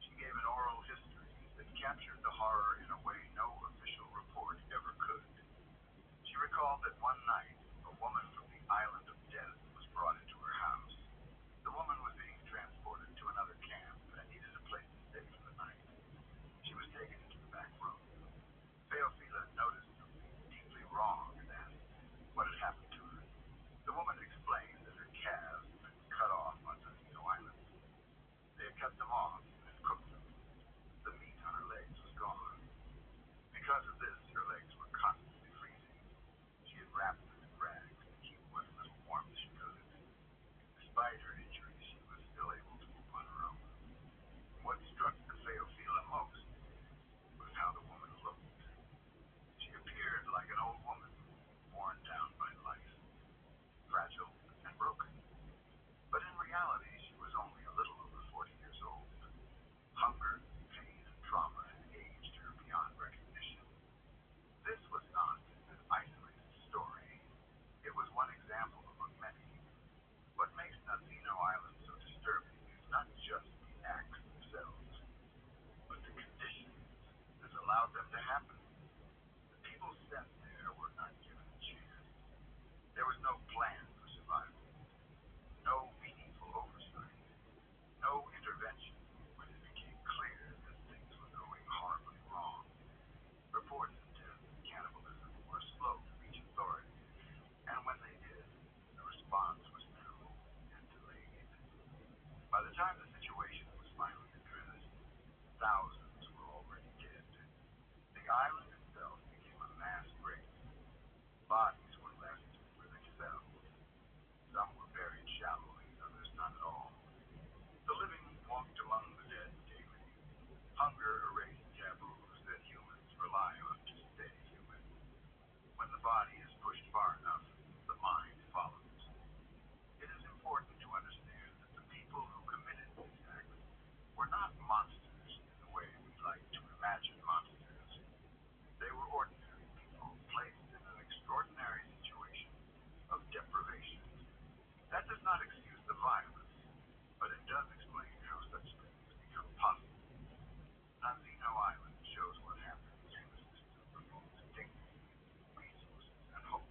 she gave an oral history that captured the horror in a way no official report ever could. She recalled that one night, a woman from the island of death was brought into her house. The woman was being transported to another camp and needed a place to stay for the night. She was taken into the back room. Theophila noticed something deeply wrong and asked what had happened to her. The woman explained that her calves had been cut off on Nacino Island. They had cut them off and cooked them. The meat on her legs was gone. Because of this, her legs were constantly freezing. She had wrapped them in rags to keep what little warmth she could. Despite her injuries, she was still able to move on her own. What struck Theophila most was how the woman looked. She appeared like an old woman, worn down by life, fragile and broken. But in reality, she was only a little over 40 years old. Hunger, pain, and trauma had aged her beyond recognition. This was not an isolated story. It was one example among many. What makes Nacino Island so disturbing is not just the acts themselves, but the conditions that allowed them to happen. The people sent there were not given a chance. There was no plan for survival, no meaningful oversight, no intervention when it became clear that things were going horribly wrong. Reports of death and cannibalism were slow to reach authorities, and when they did, the response was minimal and delayed. By the time the situation was finally addressed, thousands were already dead. The island itself became a mass grave. Bodies were left where they fell. Some were buried shallowly, others not at all. The living walked among the dead daily. Hunger erased taboos that humans rely on to stay human. When the body is pushed far enough, the mind follows. It is important to understand that the people who committed these acts were not monsters in the way we like to imagine monsters. They were ordinary people placed in an extraordinary situation of deprivation. That does not excuse the violence, but it does explain how such things become possible. Nacino Island shows what happens when a system removes dignity, resources, and hope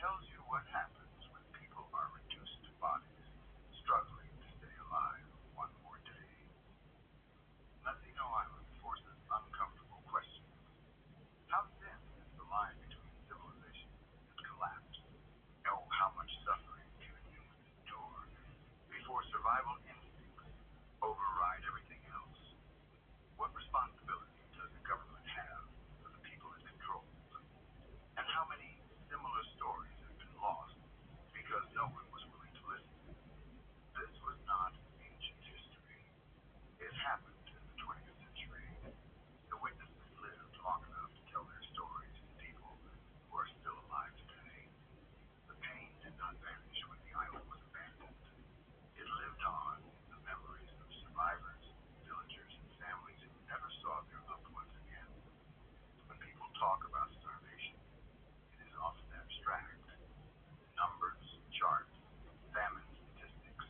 tells you what happens when people are reduced to bodies, struggling to stay alive one more day. Mendocino Island forces uncomfortable questions. How thin is the line between civilization and collapse? Oh, how much suffering can humans endure before survival instincts override everything else? What responsibility does the government have for the people it controls? And how many similar stories have been lost because no one was willing to listen? This was not ancient history. It happened in the 20th century. The witnesses lived long enough to tell their stories to people who are still alive today. The pain did not vanish when the island was abandoned. It lived on in the memories of survivors, villagers, and families who never saw their loved ones again. When people talk about starvation, it is often abstract. Numbers, charts, famine statistics.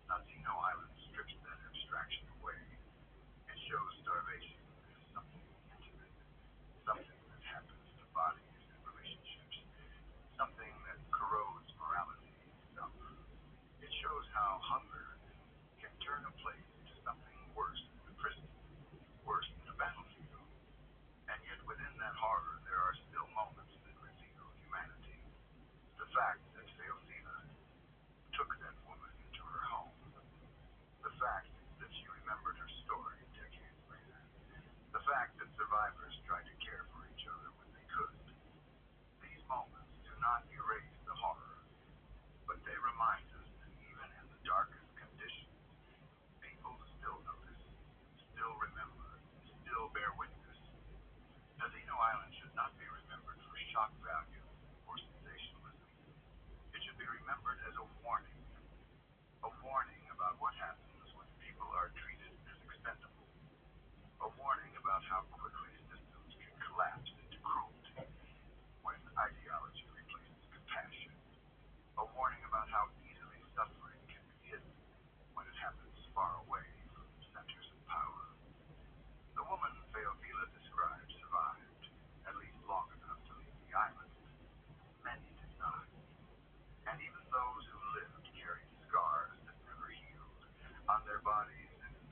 Mendocino Island strips that abstraction away. It shows starvation as something intimate, something that happens to bodies and relationships, something that corrodes morality itself. It shows how hunger can turn a place into something worse than a prison, worse than a battlefield. And yet within that horror there are still moments that reveal humanity. The fact that Theophila took that woman into her home. The fact that she remembered her story decades later. The fact that survivors tried to care for each other when they could. These moments do not erase the horror, but they remind us that even in the darkest conditions, people still notice, still remember, still bear witness. Mendocino Island should not be remembered for shock value or sensationalism. It should be remembered as a warning about what happens when people are treated as expendable, a warning about how quickly systems can collapse into cruelty when ideology replaces compassion, a warning about how easily suffering can be hidden when it happens far away from centers of power. The woman Theophila described survived, at least long enough to leave the island. Many did not. And even those who lived carried scars that never healed, on their bodies and in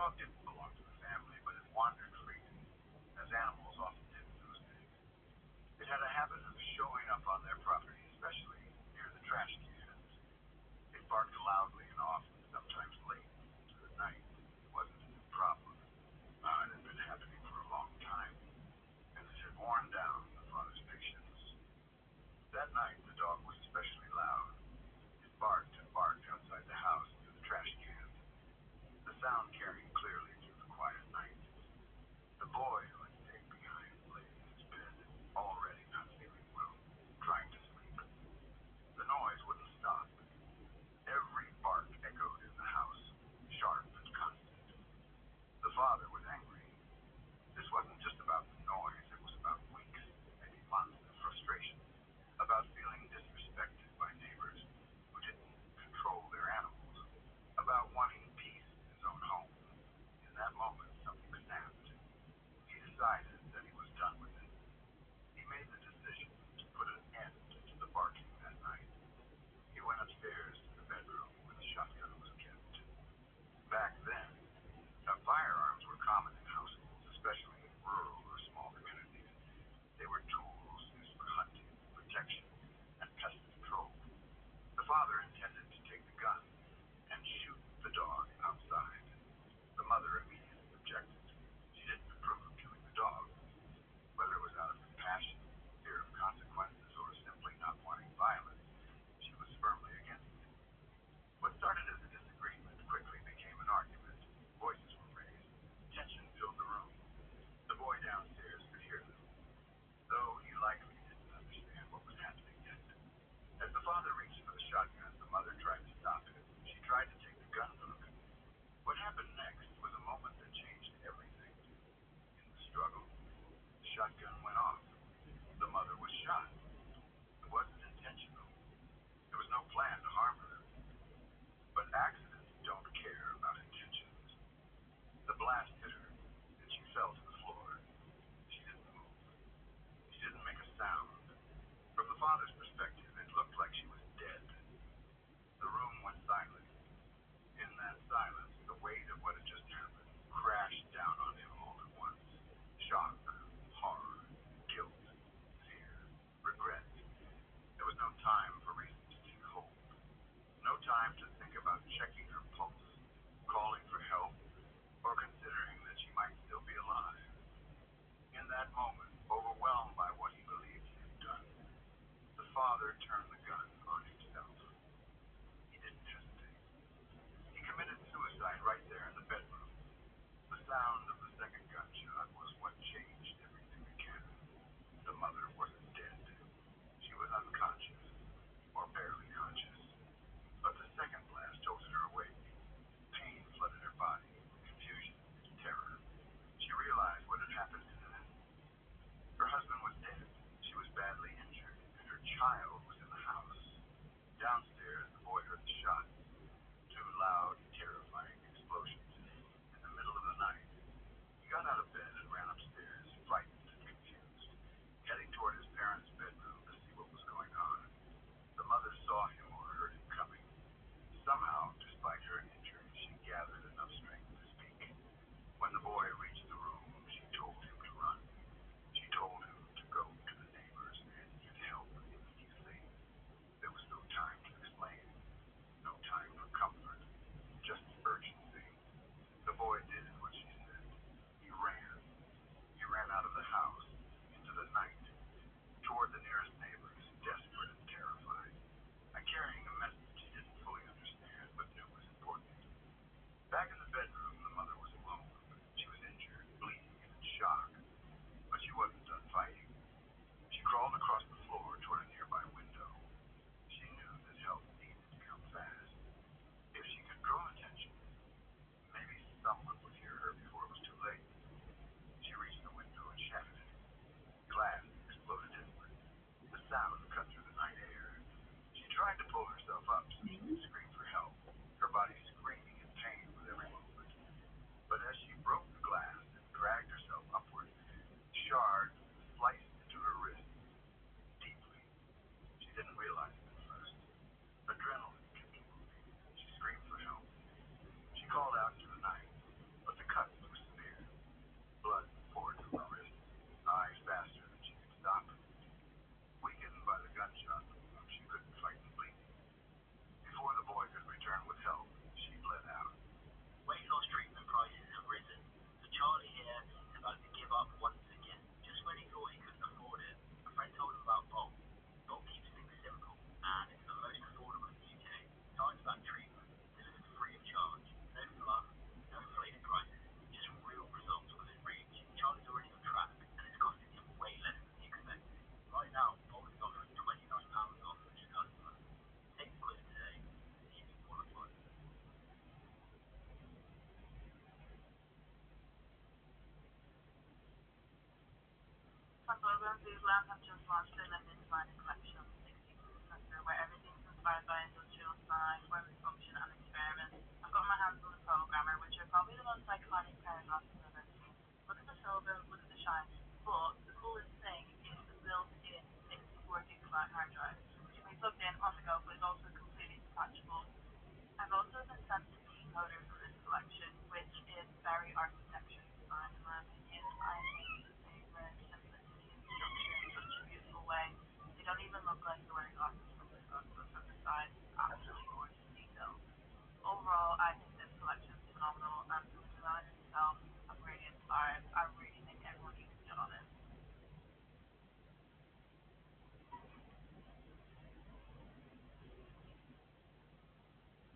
dog didn't belong to the family, but it wandered freely, as animals often did in those days. It had a habit of showing up on their property, especially near the trash cans. It barked loudly and often, sometimes late into the night. It wasn't a new problem. It had been happening for a long time, and it had worn down the father's patience. That night, the dog was especially loud. It barked and barked outside the house near the trash cans, the sound carrying clearly through the quiet night. The boy, who had stayed behind, lay in his bed, already not feeling well, trying to sleep. The noise wouldn't stop. Every bark echoed in the house, sharp and constant. The father was angry. This wasn't just about the noise, it was about weeks, maybe months of frustration, about feeling disrespected by neighbors who didn't control their animals, about wanting peace in his own home. In that moment, something snapped. He decided that he was done with it. He made the decision to put an end to the barking that night. He went upstairs to the bedroom where the shotgun was kept. Back then, firearms were common in households, especially in rural or small communities. They were tools used for hunting, protection, and pest control. The father intended to take the gun and shoot the dog outside. The mother immediately objected. She didn't approve of killing the dog. Whether it was out of compassion, fear of consequences, or simply not wanting violence, she was firmly against it. What started as a disagreement quickly became an argument. Voices were raised. Tension filled the room. The boy downstairs could hear them, though he likely didn't understand what was happening yet. As the father reached for the shotgun, the mother tried to stop him. She tried to take the gun from him. What happened next was a moment that changed everything. In the struggle, the shotgun went off. The mother was shot. It wasn't intentional. There was no plan to harm her. But accidents don't care about intentions. The blast hit her, and she fell to the floor. She didn't move. She didn't make a sound. From the father's perspective, it looked like she was dead. The room went silent. In that silence, the weight of what had just happened crashed down on him all at once. Shock, horror, guilt, fear, regret. There was no time for reason to take hold.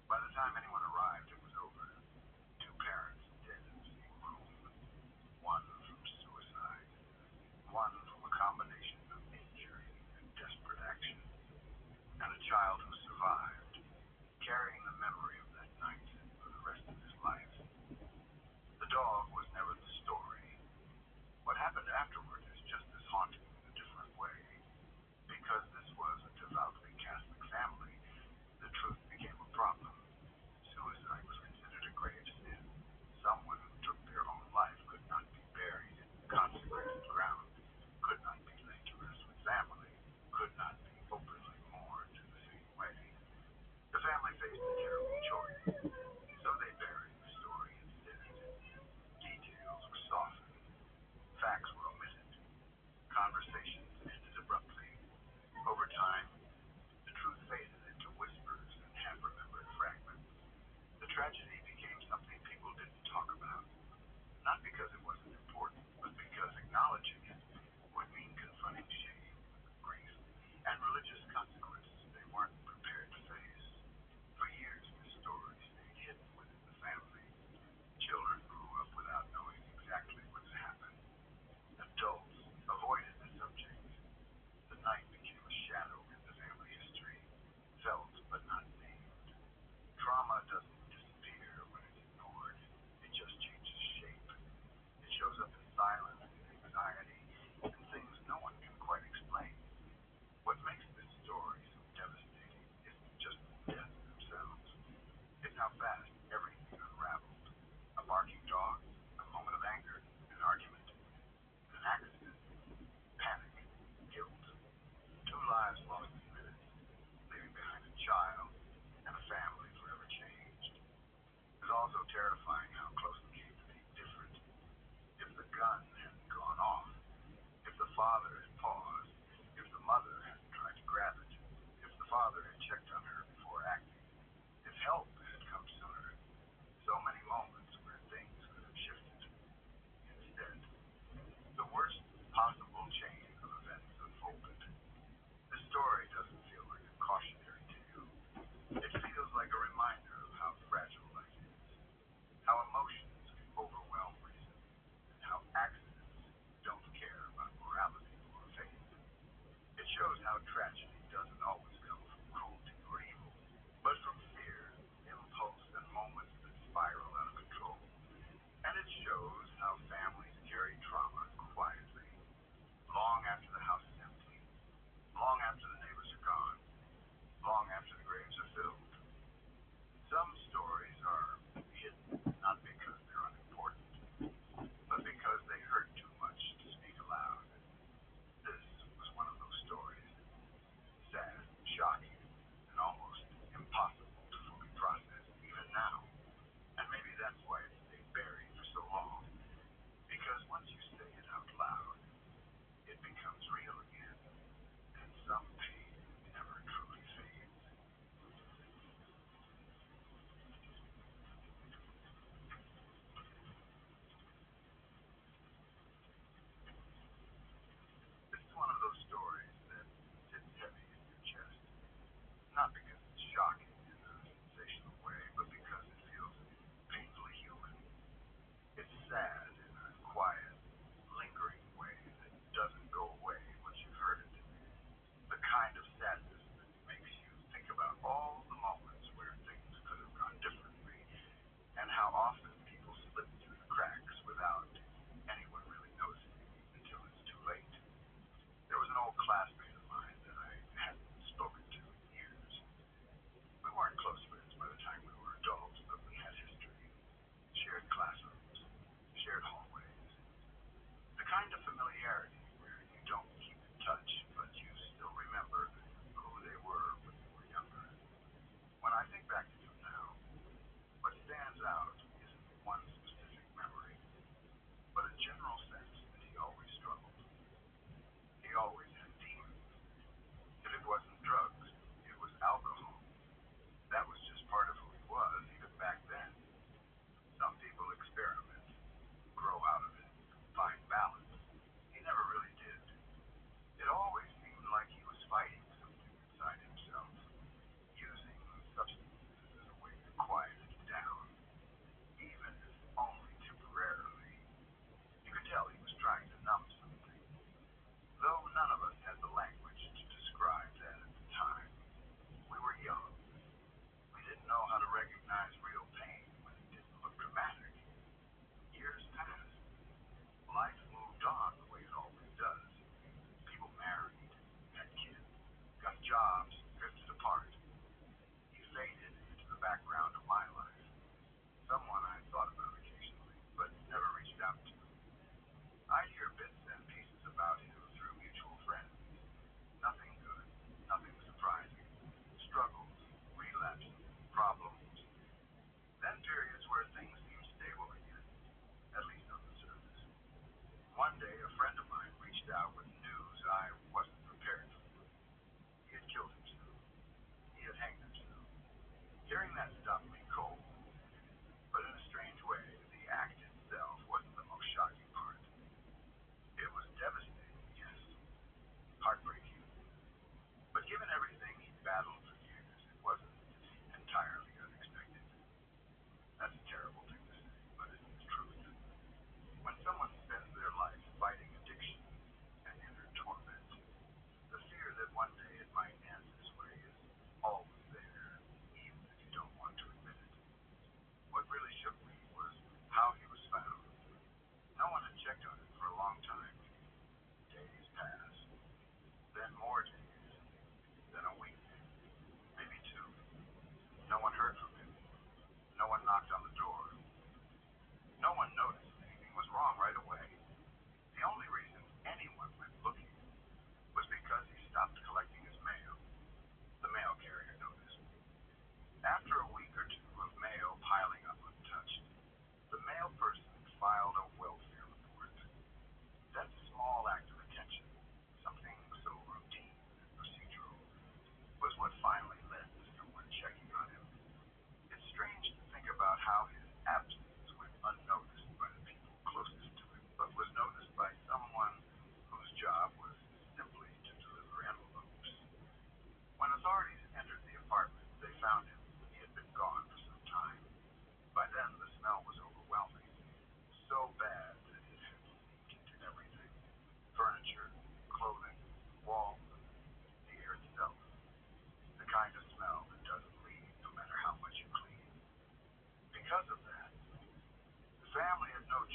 By the time anyone arrived, it was over. Two parents dead in the same room. One from suicide. One from a combination of injury and desperate action. And a child who survived, carrying the memory of that night for the rest of his life. The dog was never the story. What happened afterward is just as haunting in a different way. Because this was a devoutly Catholic family, the truth became a problem. Suicide was considered a grave sin. Someone who took their own life could not be buried in consecrated ground, could not be laid to rest with family, could not be openly mourned in the same way. The family faced a terrible choice, so they buried the story instead. Details were softened, facts were omitted, conversations ended abruptly. Over time, the truth faded into whispers and half-remembered fragments. The tragedy became something people didn't talk about, not because it wasn't important, but because acknowledging it would mean confronting shame, grief, and religious consequences they weren't prepared to face. For years, this story stayed hidden within the family. Children grew up without knowing exactly what had happened. Adults avoided the subject. The night became a shadow in the family history, felt but not named. Trauma doesn't disappear when it's ignored. It just changes shape. It shows up in silence, in anxiety, and things no one can quite explain. What makes this story so devastating isn't just the deaths themselves. It's how fast everything unraveled. A barking dog, a moment of anger, an argument, an accident, panic, guilt. Two lives lost in minutes, leaving behind a child and a family forever changed. It was also terrifying how close it came to being different. If the gun hadn't gone off, if the father had paused, if the mother hadn't tried to grab it, if the father had checked on her before acting, if help had come sooner,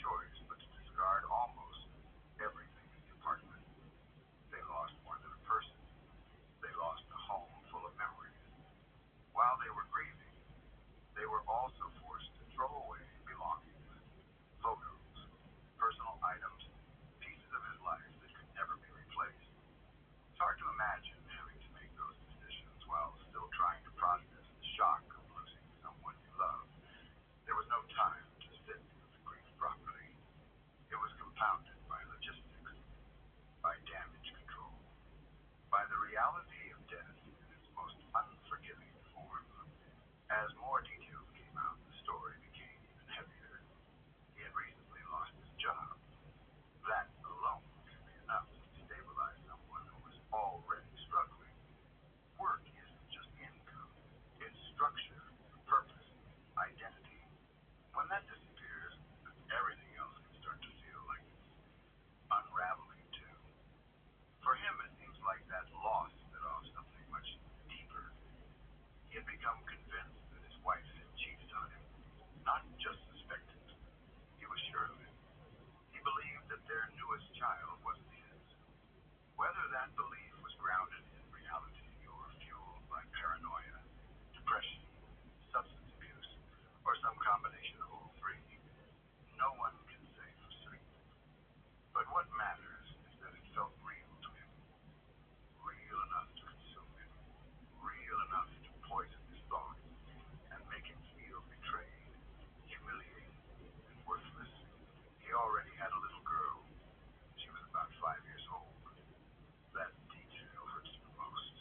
choice but to discard almost everything in the apartment. They lost more than a person. They lost a home full of memories. While they were grieving, they were also forced to throw away belongings, photos, personal items, pieces of his life that could never be replaced. It's hard to imagine having to make those decisions while still trying to process the shock of losing someone you love. There was no time to sit with the grief properly. It was compounded by logistics, by damage control, by the reality of death in its most unforgiving form. As more details came out, the story became even heavier. He had recently lost his job. That alone can be enough to destabilize someone who was already struggling. Work isn't just income, it's structure, purpose, identity. When that disappears, everything else can start to feel like it's unraveling too. For him, it seems like that loss set off something much deeper. He had become convinced that his wife had cheated on him. Not just suspected, he was sure of it. He believed that their newest child wasn't his. Whether that belief was grounded in reality or fueled by paranoia, depression, substance abuse, or some combination of all three, no one can say for certain. But what matters is that it felt real to him, real enough to consume him, real enough to poison his thoughts and make him feel betrayed, humiliated, and worthless. He already had a little girl. She was about 5 years old. That detail hurts the most.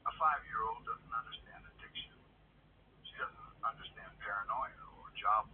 A 5-year-old doesn't understand addiction. She doesn't understand paranoia or job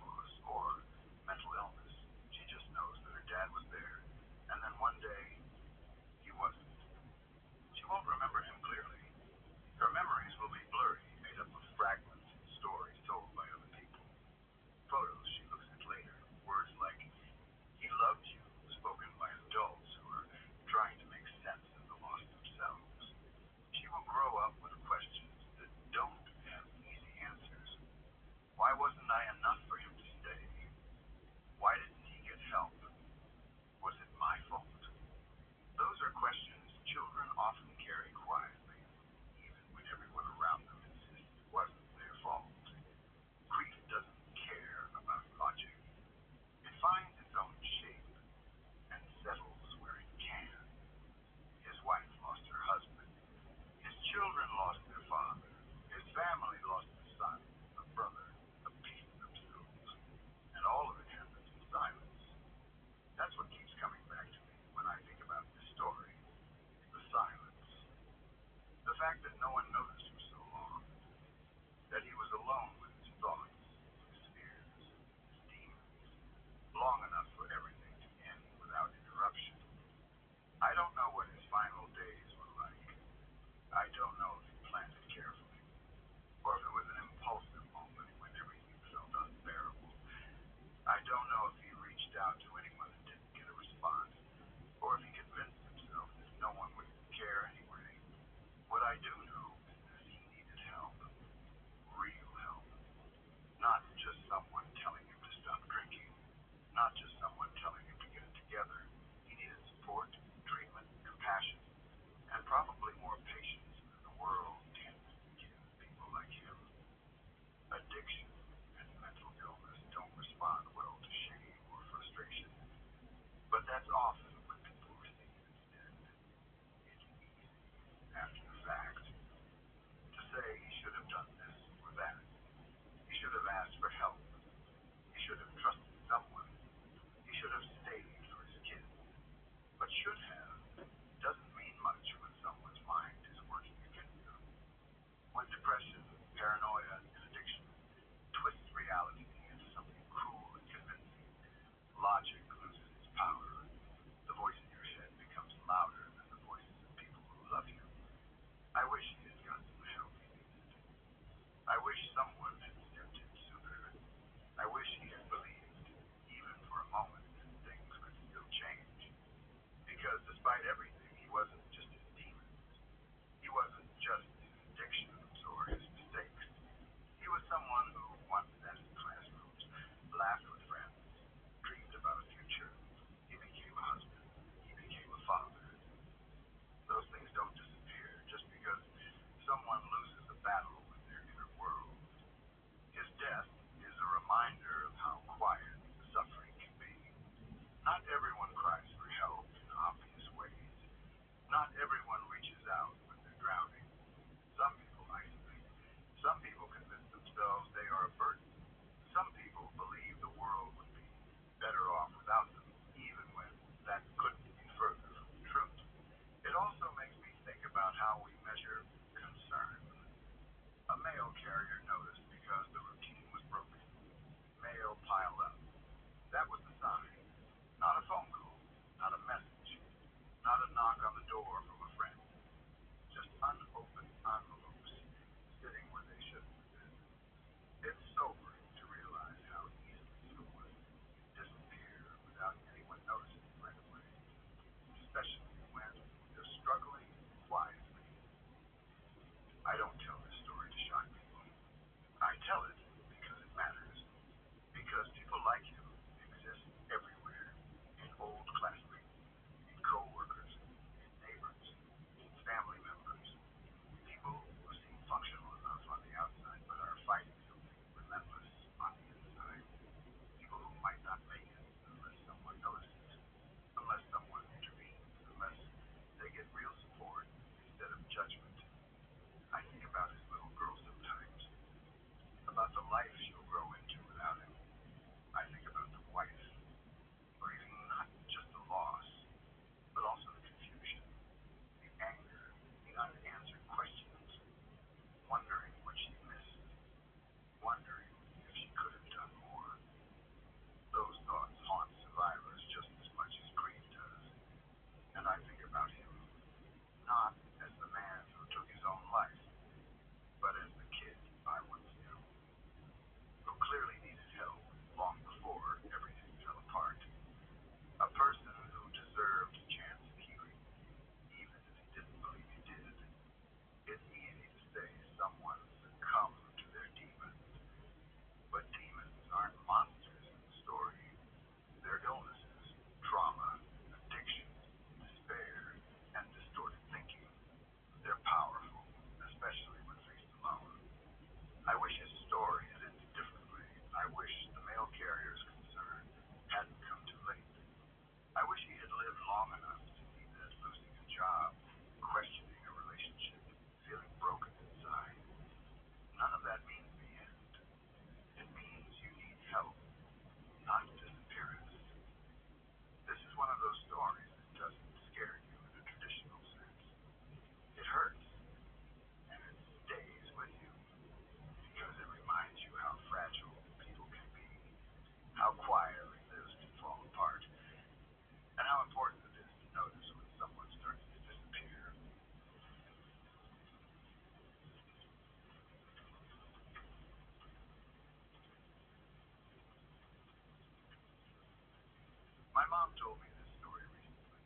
mom told me this story recently,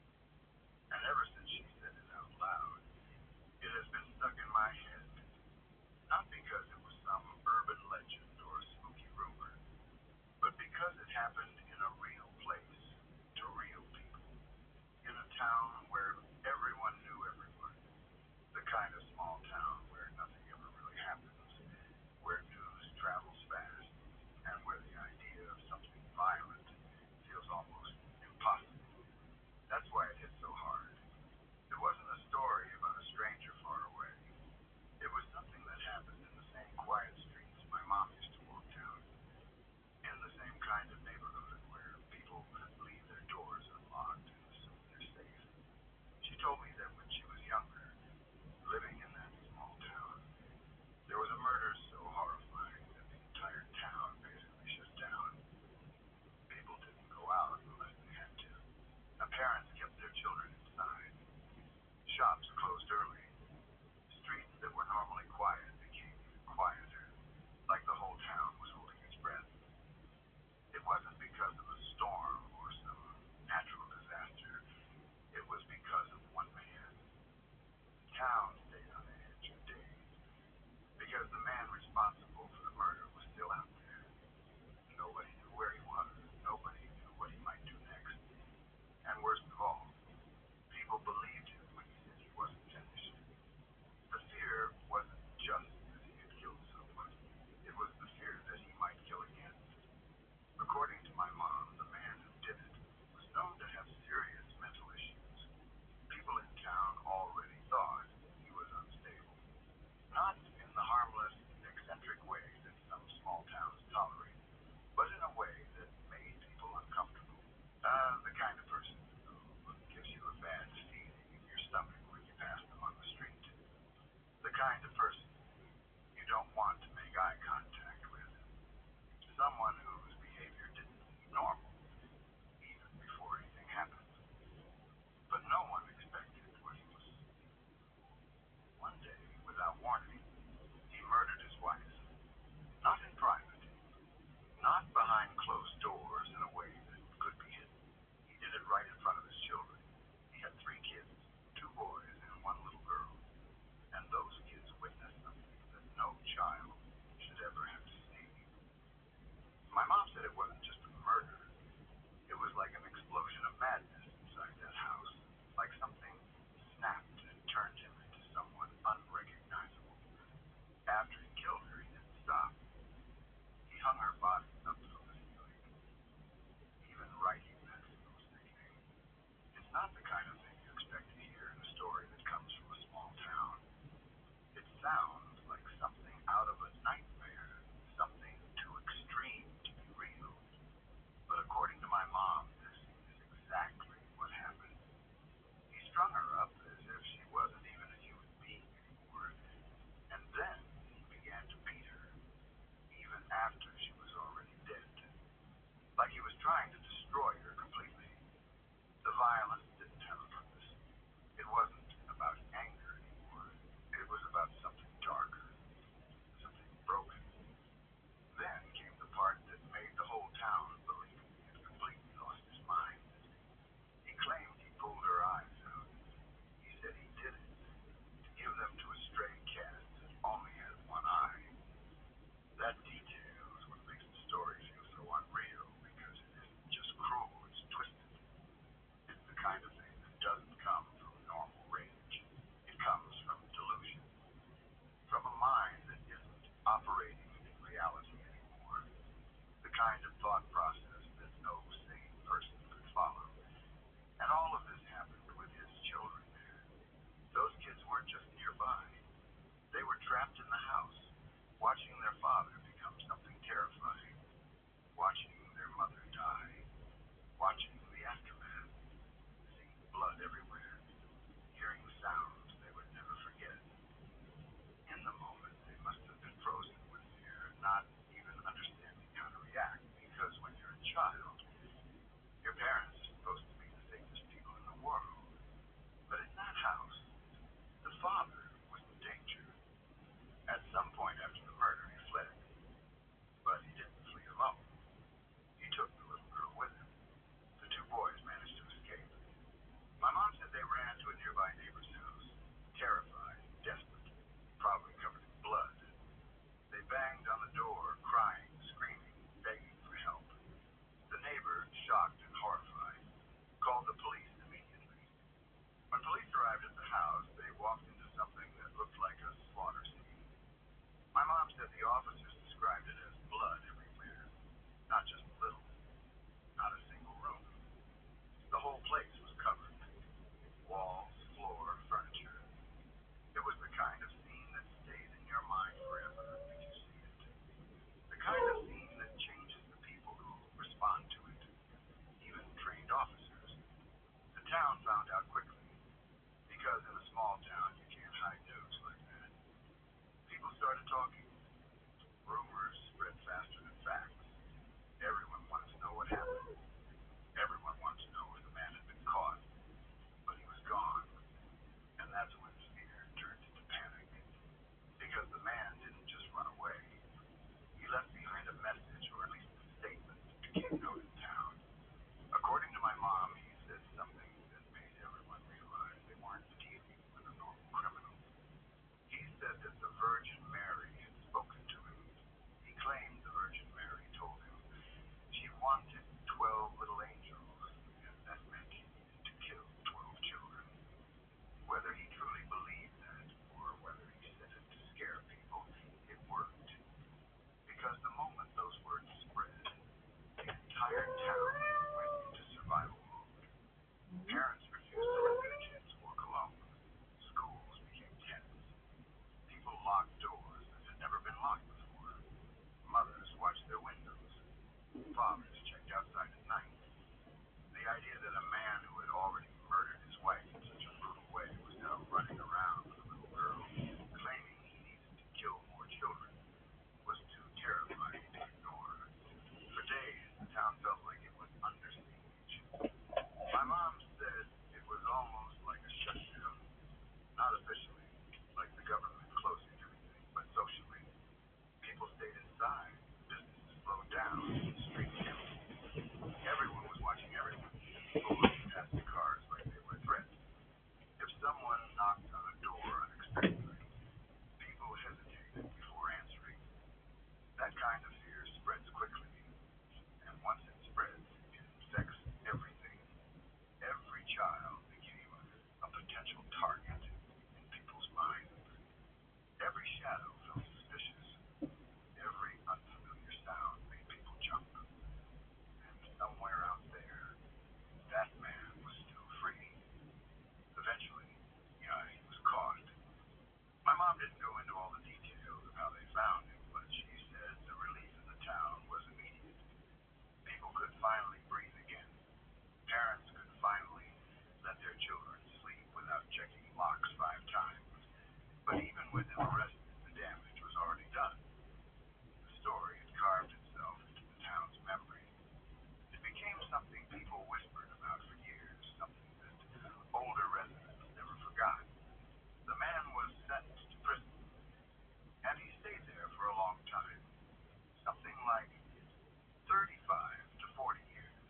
and ever since she said it out loud, it has been stuck in my head. Not because it was some urban legend or spooky rumor, but because it happened in a real place, to real people, in a town where everyone knew everyone, the kind of small town where nothing ever really happens, where news travels fast, and where the idea of something violent feels almost impossible. That's why it hit so hard. It wasn't a story about a stranger far away. It was something that happened in the same quiet streets my mom used to walk down, in the same kind of neighborhood where people leave their doors unlocked and assume they're safe. She told me that when she was younger, living in that small town, there was a murder so horrifying that the entire town basically shut down. People didn't go out unless they had to. And parents kept their children inside. Shops closed early. Streets that were normally quiet became quieter, like the whole town was holding its breath. It wasn't because of a storm or some natural disaster. It was because of one man. The town stayed on edge for days, because the man responsible for the murder was still out there. Nobody knew where he was. Nobody knew what he might do next. And worst of all, people believed him when he said he wasn't finished. The fear wasn't just that he had killed someone. It was the fear that he might kill again. According to my mom, the man who did it was known to have serious mental issues. People in town already thought he was unstable. Not in the harmless, eccentric way that some small towns tolerate, but in a way that made people uncomfortable. The kind of person who gives you a bad feeling in your stomach when you pass them on the street. The kind of person you don't want to make eye contact with. Someone whose behavior didn't seem normal, even before anything happened. But no one expected what he was. One day, without warning, he murdered his wife. Not in private. Not behind closed doors in a way that could be hidden. He did it right in front of his children. He had 3 kids, 2 boys and 1 little girl. And those kids witnessed something that no child should ever have to see. My mom said it wasn't just a murder. It was like an explosion of madness inside that house. Like something snapped and turned him into someone unrecognizable. After he killed her, he didn't stop. He hung her body up from the ceiling. Even writing that feels sickening. It's not the kind of thing you expect to hear in a story that comes from a small town. It sounds like something out of a nightmare, something too extreme to be real. But according to my mom, this is exactly what happened. He strung her up as if she wasn't even a human being anymore. And then he began to beat her, even after she was already dead. Like he was trying to destroy her completely. The violence didn't have a purpose. It wasn't about anger anymore. It was about something darker, something broken. Then came the part that made the whole town believe he had completely lost his mind. He claimed he pulled her eyes out. He said he did it to give them to a stray cat that only had 1 eye. That detail is what makes the story feel so unreal, because it isn't just cruel, it's twisted. It's the kind of thing that doesn't come from normal rage. It comes from delusion. From a mind that isn't operating in reality anymore. The kind of thought process that no sane person could follow. And all of this happened with his children there. Those kids weren't just nearby. They were trapped in the house, watching their father become something terrifying. Watching their mother die. Watching the aftermath. Seeing blood everywhere. Hearing sounds they would never forget. In the moment, they must have been frozen with fear, not even understanding how to react, because when you're a child, your parents are supposed to be the safest people in the world. But in that house, the father was in danger. At some point after the murder, he fled. But he didn't flee alone. He took the little girl with him. The 2 boys managed fathers checked outside at night. The idea that a man who had already murdered his wife in such a brutal way was now running around with a little girl, claiming he needed to kill more children, was too terrifying to ignore. For days, the town felt like it was under siege. My mom said it was almost like a shutdown. Not officially, like the government closing everything, but socially. People stayed inside, businesses slowed down, the streets empty. Everyone was watching everyone. People looked past the cars like they were threats. If someone knocked on a door unexpectedly, people hesitated before answering. That kind of fear spreads quickly, and once it spreads, it infects everything. Every child became a potential target in people's minds. Every shadow felt suspicious. Every unfamiliar sound made people jump. And somewhere out there, that man was still free. Eventually, yeah, he was caught. My mom didn't go into all the details of how they found him, but she said the relief in the town was immediate. People could finally breathe again. Parents could finally let their children sleep without checking locks 5 times. But even with him arrested, the damage was already done. The story had carved itself into the town's memory. It became something people whispered about for years, something that older residents never forgot. The man was sentenced to prison, and he stayed there for a long time, something like 35 to 40 years,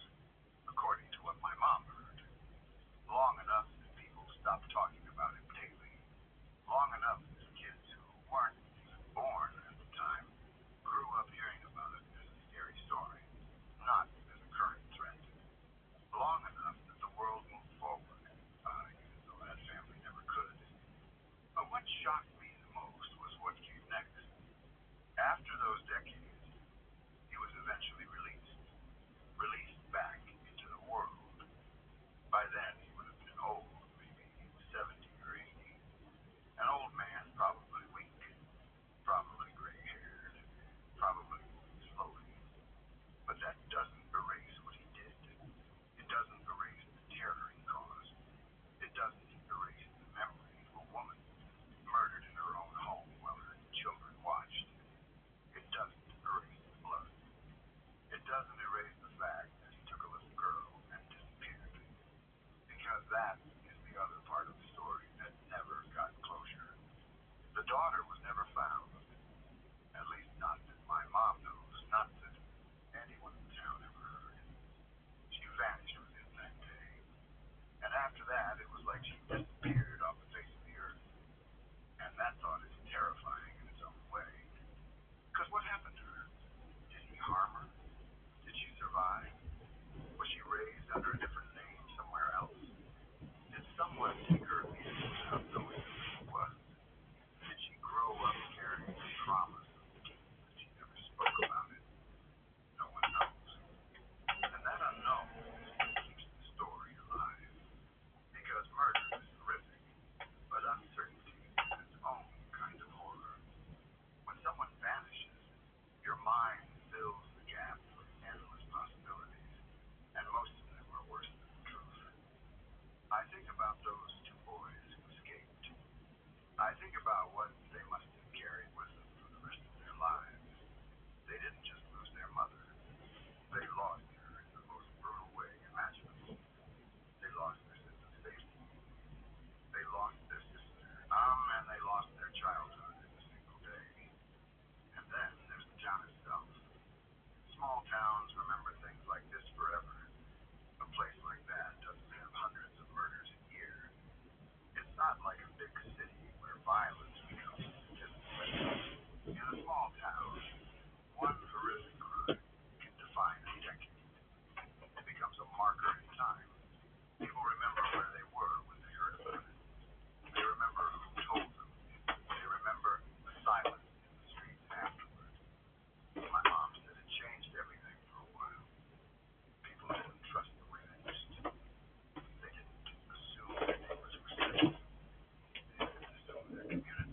according to what my mom heard. Long enough that people stopped talking about him daily. Long enough that kids who weren't even born at the time grew up hearing about it as a scary story, not as a current threat. Long enough that the world moved forward, even though that family never could. But what shocked me the most was what came next. After those decades, he was eventually released. Released back into the world. By then, he would have been old, maybe 70 or 80. An old man, probably weak, probably gray-haired, probably moving slowly. But that doesn't erase what he did. It doesn't erase the terror he caused. It doesn't erase the memory of a woman murdered in her own home while her children watched. It doesn't erase the blood. It doesn't erase the fact that he took a little girl and disappeared. Because that is the other part of the story that never got closure. The daughter was never found. At least not that my mom knows, not that anyone in town ever heard. She vanished within that day. And after that, it was like she disappeared off the face of the earth. And that thought is terrifying in its own way. Because what happened to her? Did he harm her? Did she survive? Was she raised under a different name somewhere else? Did someone take her in without knowing who she was? Did she grow up carrying the traumas of the deed that she never spoke about it? No one knows. And that unknown is what keeps the story alive. Because murder is horrific, but uncertainty is its own kind of horror. When someone vanishes, your mind fills the gap with endless possibilities, and most of them are worse than the truth. I think about those 2 boys who escaped. I think about what they must have carried with them for the rest of their lives. They didn't just lose their mother. They lost her in the most brutal way imaginable. They lost their sense of safety. They lost their sister. And they lost their childhood in a single day. And then there's the town itself. Small towns remember things like this forever. A place like that doesn't have hundreds of murders a year. It's not like a big city where violence becomes discipline. In a small town, one horrific crime can define a decade. It becomes a marker in time. People remember where they were when they heard about it. They remember who told them. They remember the silence in the streets afterward. My mom said it changed everything for a while. People didn't trust the way they used to. They didn't assume their neighbors were safe. They didn't assume their community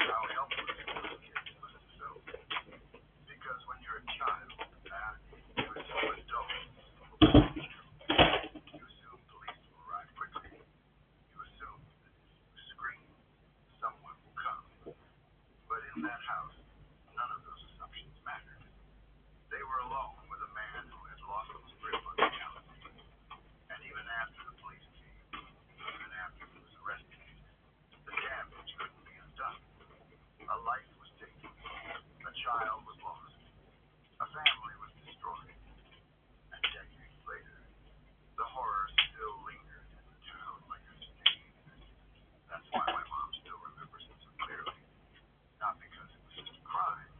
How helpless those kids must have felt. Because when you're a child, you assume adults, you assume police will arrive quickly. You assume that if you scream, someone will come. But in that house, none of those assumptions mattered. They were alone with a man who had lost his grip on reality. And even after the police came, even after he was arrested, the damage couldn't be undone. A life was taken. A child was lost. A family was destroyed. And decades later, the horror still lingered in the town like a stain. That's why my mom still remembers it so clearly. Not because it was just a crime,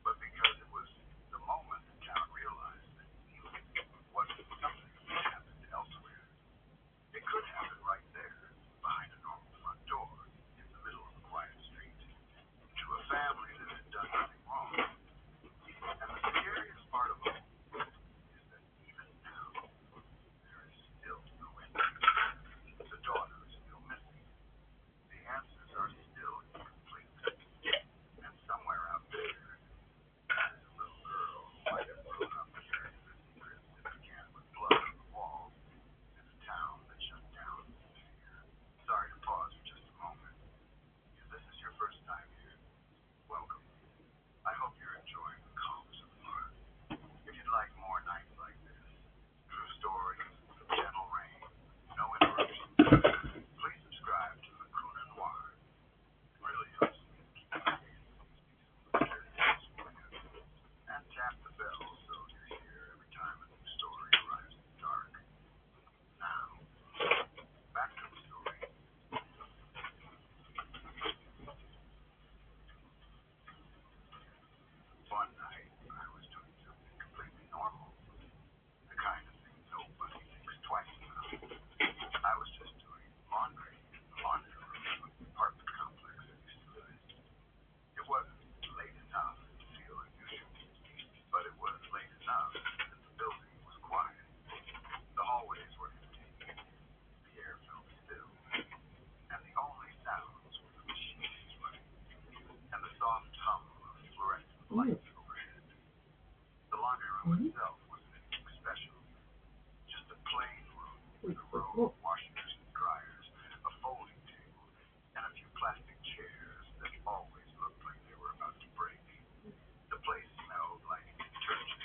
but because it was the moment the town realized that healing wasn't something that happened elsewhere. It could happen right there, behind a normal front door, in the middle of a quiet street, to a family that had done nothing wrong. And the scariest part of all is that even now, there is still no ending. The daughter is still missing. The answers are still incomplete. And somewhere out there, there's a little girl who might have grown up carrying the secrets that began with blood on the walls in a town that shut down in fear. Sorry to pause for just a moment. If this is your first time here, welcome. I hope you're enjoying the calm so far. If you'd like more nights like this, true stories, gentle rain, no interruptions, please subscribe to the Croonin' Noir. It really helps me to keep creating these peaceful stories. And tap the bell so you're here every time a new story arrives in the dark. Now, back to the story. One night, I was doing something completely normal. The kind of thing nobody thinks twice about. I was just doing laundry in the laundry room of the apartment complex I used to live in. It wasn't late enough to feel unusual, but it was late enough that the building was quiet. The hallways were empty. The air felt still. And the only sounds were the machines running and the soft hum of fluorescent lights overhead. The laundry room itself wasn't anything special. Just a plain room with a row of washers and dryers, a folding table, and a few plastic chairs that always looked like they were about to break. The place smelled like detergent,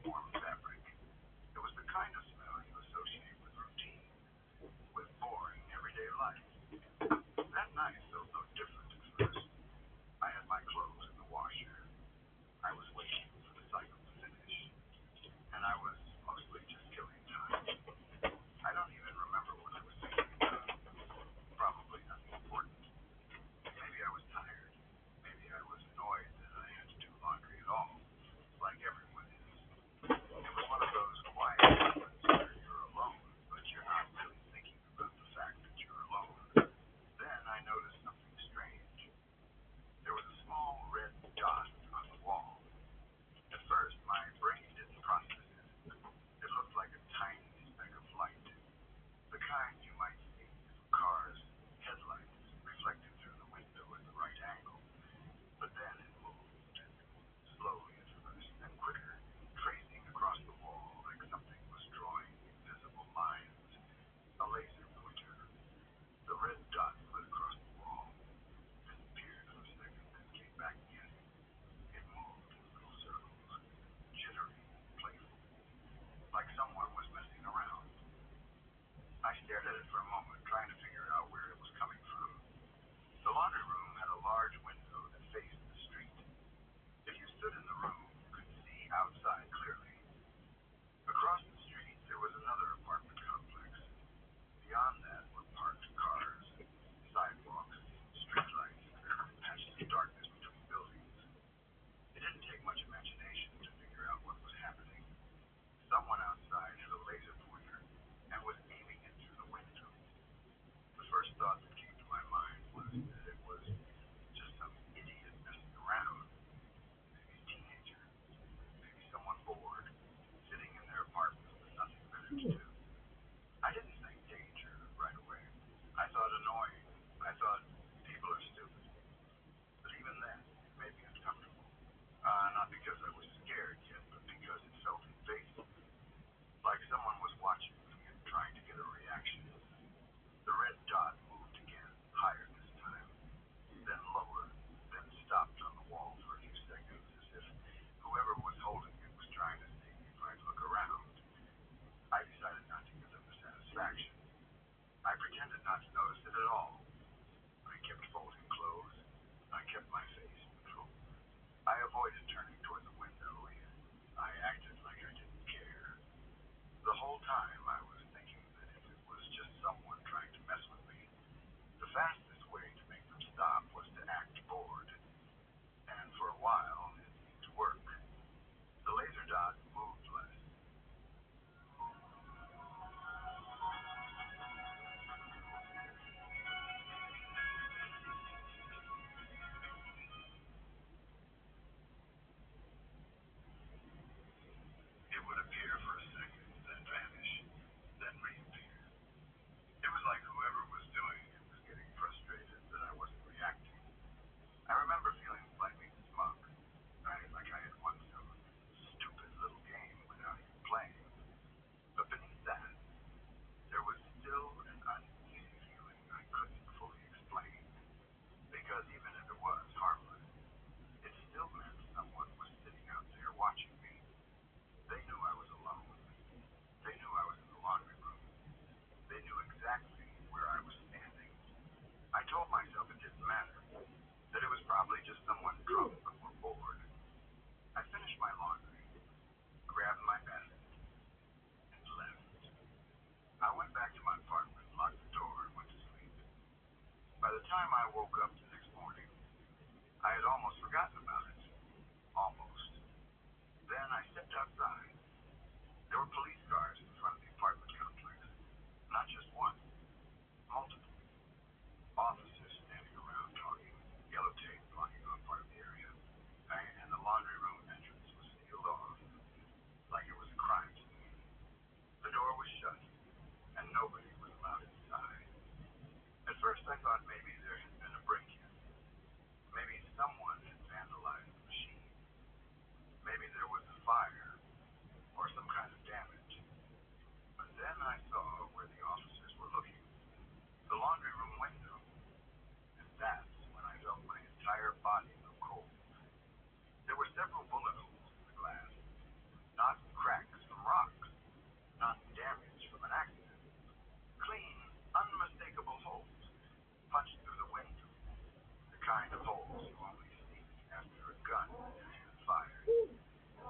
warm fabric. It was the kind of smell you associate with routine, with boring everyday life. That night felt no different at first. I had my clothes in the washer. I was waiting for the cycle to finish. And I was mostly just killing time. I don't even remember what I was thinking about. Probably nothing important. Maybe I was tired. Maybe I was annoyed that I had to do laundry at all, like everyone is. It was one of those quiet moments where you're alone, but you're not really thinking about the fact that you're alone. Then I noticed something strange. There was a small red dot on the wall. At first, my brain didn't process it. for a moment, trying to figure out where it was coming from. The laundry room had a large window that faced the street. If you stood in the room, you could see outside clearly. Across the street, there was another apartment complex. Beyond that were parked cars, sidewalks, streetlights, and patches of darkness between buildings. It didn't take much imagination to figure out what was happening. Someone outside had a laser pointer and was aiming it through the window. The first thought that came to my mind was that it was just some idiot messing around. Maybe a teenager, maybe someone bored, sitting in their apartment with nothing better to do. I didn't think danger right away. I thought annoying. I thought people are stupid. But even then, it made me uncomfortable. Not because I was scared yet, but because it felt invasive. Like someone was watching me and trying to get a reaction. The red dot moved again, higher this time, then lower, then stopped on the wall for a few seconds, as if whoever was holding it was trying to see if I'd look around. I decided not to give them the satisfaction. I pretended not to notice it at all. I kept folding clothes. I kept my face neutral. I avoided turning toward the window, and I acted like I didn't care. The whole time I was thinking that if it was just someone trying to mess with me, the fastest way to make them stop was to act bored. And for a while, it seemed to work. The laser dot moved less. It would appear for a second, then vanish, then reappear. It was like whoever was doing it was getting frustrated that I wasn't reacting. I remember feeling slightly smug, like I had won some stupid little game without even playing. But beneath that, there was still an uneasy feeling I couldn't fully explain. Because even if it was harmless, it still meant someone was sitting out there watching me. They knew I was alone. They knew I was in the laundry room. They knew exactly where I was standing. I told myself it didn't matter, that it was probably just someone drunk or bored. I finished my laundry, grabbed my basket, and left. I went back to my apartment, locked the door, and went to sleep. By the time I woke up the next morning, I had almost forgotten about it. Almost. Then I stepped outside. There were police cars in front of the apartment complex. Not just one, multiple. Officers standing around talking, yellow tape blocking off part of the area. And the laundry room entrance was sealed off, like it was a crime scene. The door was shut, and nobody was allowed inside. At first I thought maybe there had been a break-in. Maybe someone had vandalized the machine. Maybe there was a fire, or some kind of damage. But then I saw where the officers were looking. The laundry room window. And that's when I felt my entire body go cold. There were several bullet holes in the glass. Not cracks from rocks. Not damage from an accident. Clean, unmistakable holes. Punched through the window. The kind of holes you only see after a gun is fired.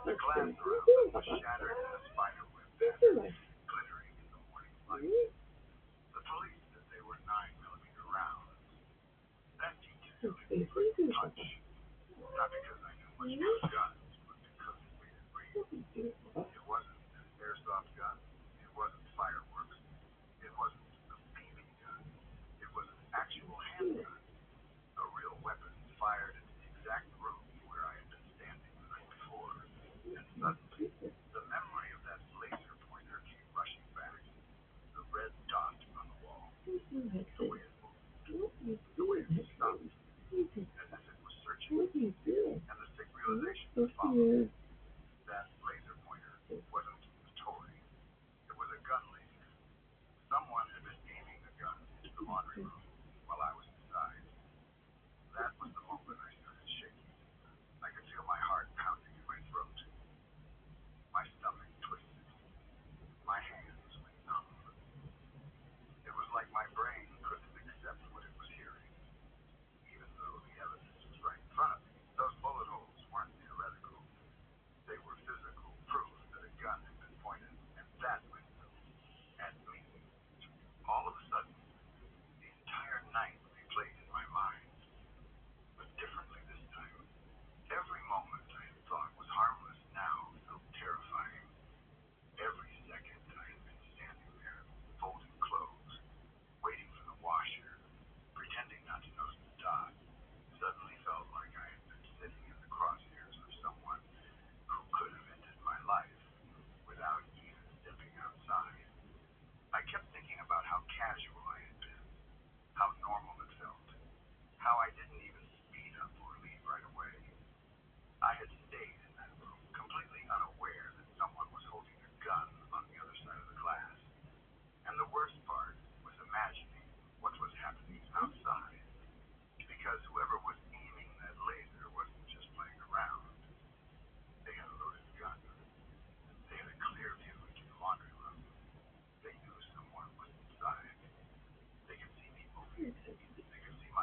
The glass around them was shattered in a spiderweb pattern, glittering in the morning light. The police said they were 9mm rounds. That detail hit me like a punch. Not because I knew much about guns, but because it made it real. It wasn't an airsoft gun. It wasn't fireworks. It wasn't a BB gun. It was an actual handgun. A real weapon fired into the exact room where I had been standing the night before. And suddenly, the memory of that laser pointer came rushing back. The red dot on the wall. The way it moved. The way it stopped. As if it was searching. And the sick realization that followed. That laser pointer wasn't a toy. It was a gun laser. Someone had been aiming a gun into the laundry room while I was inside. That was the moment I started shaking. I could feel my heart pounding in my throat. My stomach twisted. My hands went numb. It was like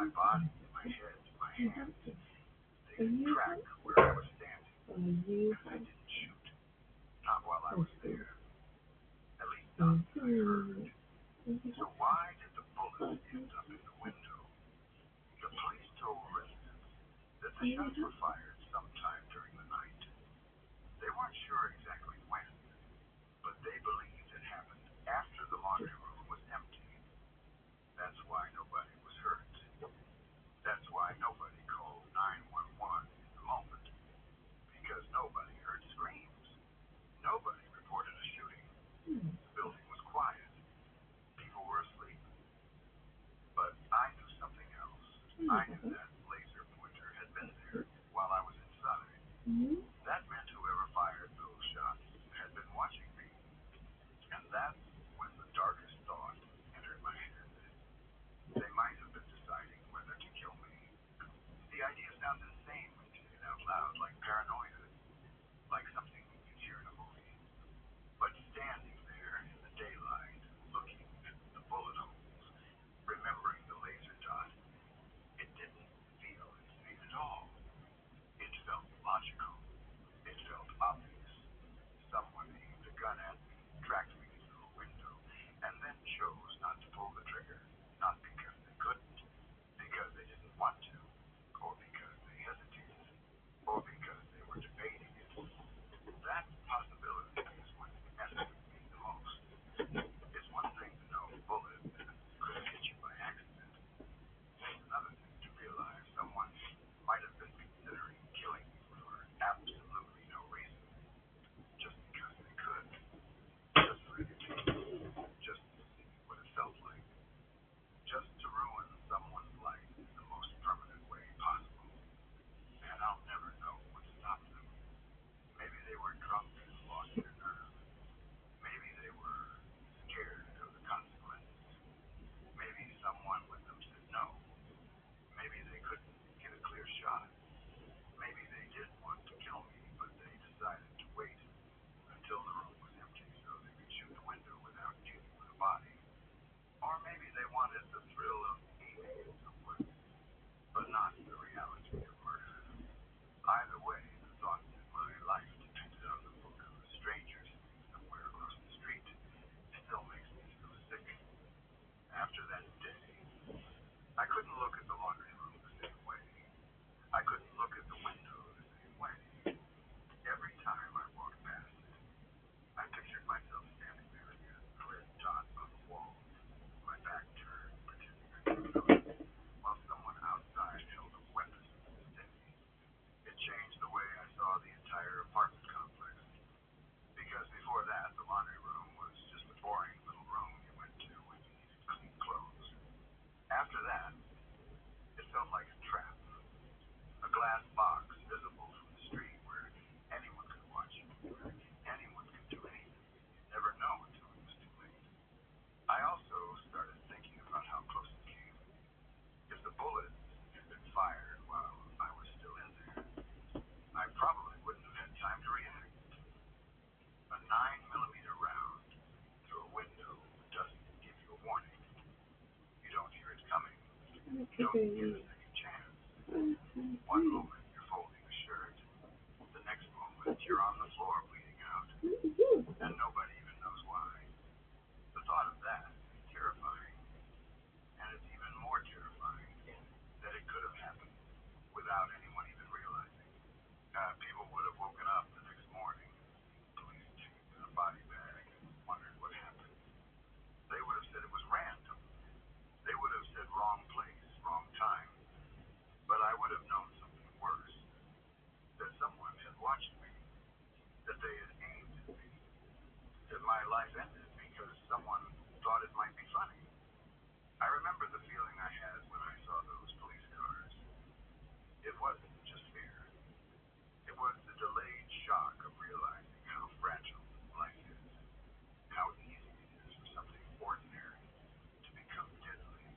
my body, my head, my hands, they could track where I was standing, and they didn't shoot. Not while I was there. At least not that I heard. So why did the bullets end up in the window? The police told residents that the shots were fired sometime during the night. They weren't sure exactly when, but they believed it happened after the laundry room was empty. That's why nobody was hurt. That's why nobody called 911 in the moment, because nobody heard screams. Nobody reported a shooting. The building was quiet. People were asleep. But I knew something else. I knew that laser pointer had been there while I was inside. That meant whoever fired those shots had been watching me. And that's when the darkest thought entered my head. They might have been deciding whether to kill me. The idea sounds insane when you say it out loud, like paranoia, like something you hear in a movie. But standing there in the daylight, looking at the bullet holes, remembering the laser dot, it didn't feel insane at all. It felt logical. It felt obvious. Someone aimed a gun at me, tracked me through a window, and then chose not to pull the trigger. Not because they couldn't, because they didn't want to, or because they hesitated, or because they were debating it. That possibility is what messes with me the most. It's one thing to know a bullet could have hit you by accident. It's another thing to realize someone might have been considering killing you for absolutely no reason, just because they could, just for entertainment, just to see what it felt like, just to ruin someone's life in the most permanent way possible. And I'll never know what stopped them. Maybe they were drunk and lost their nerve. Maybe they were scared of the consequences. Maybe someone with them said no. Maybe they couldn't get a clear shot. Maybe they did want to kill me, but they decided to wait until the room was empty so they could shoot the window without dealing with a body. Or maybe they wanted the thrill of aiming at someone, but not the reality of murder. Either way, the thought that my life depended on the look of a stranger sitting somewhere across the street still makes me feel sick. After that day, I couldn't look at the laundry room the same way. I couldn't look at the window the same way. Every time I walked past it, I pictured myself standing there again, a red dot on the wall, my back turned, pretending I didn't know it, while someone outside held a weapon steady. It changed the way I saw the entire apartment complex. Because before that, the laundry room was just a boring little room you went to when you needed clean clothes. After that, it felt like a trap. A glass box visible from the street where anyone could watch you, where anyone could do anything. You'd never know until it was too late. I also started thinking about how close it came. If the bullets had been fired while I was still in there, I probably wouldn't have had time to react. A 9mm round through a window doesn't give you a warning. You don't hear it coming. You don't get a second chance. One moment you're folding a shirt. The next moment you're on the floor bleeding out. And nobody even knows why. The thought of that is terrifying. And it's even more terrifying that it could have happened without anyone even realizing. People would have woken up the next morning, police tape in a body bag, and wondered what happened. They would have said it was random. They would have said wrong place, wrong time. But I would have known something worse. That someone had watched me. That they had aimed at me. That my life ended because someone thought it might be funny. I remember the feeling I had when I saw those police cars. It wasn't just fear. It was the delayed shock of realizing how fragile life is. How easy it is for something ordinary to become deadly.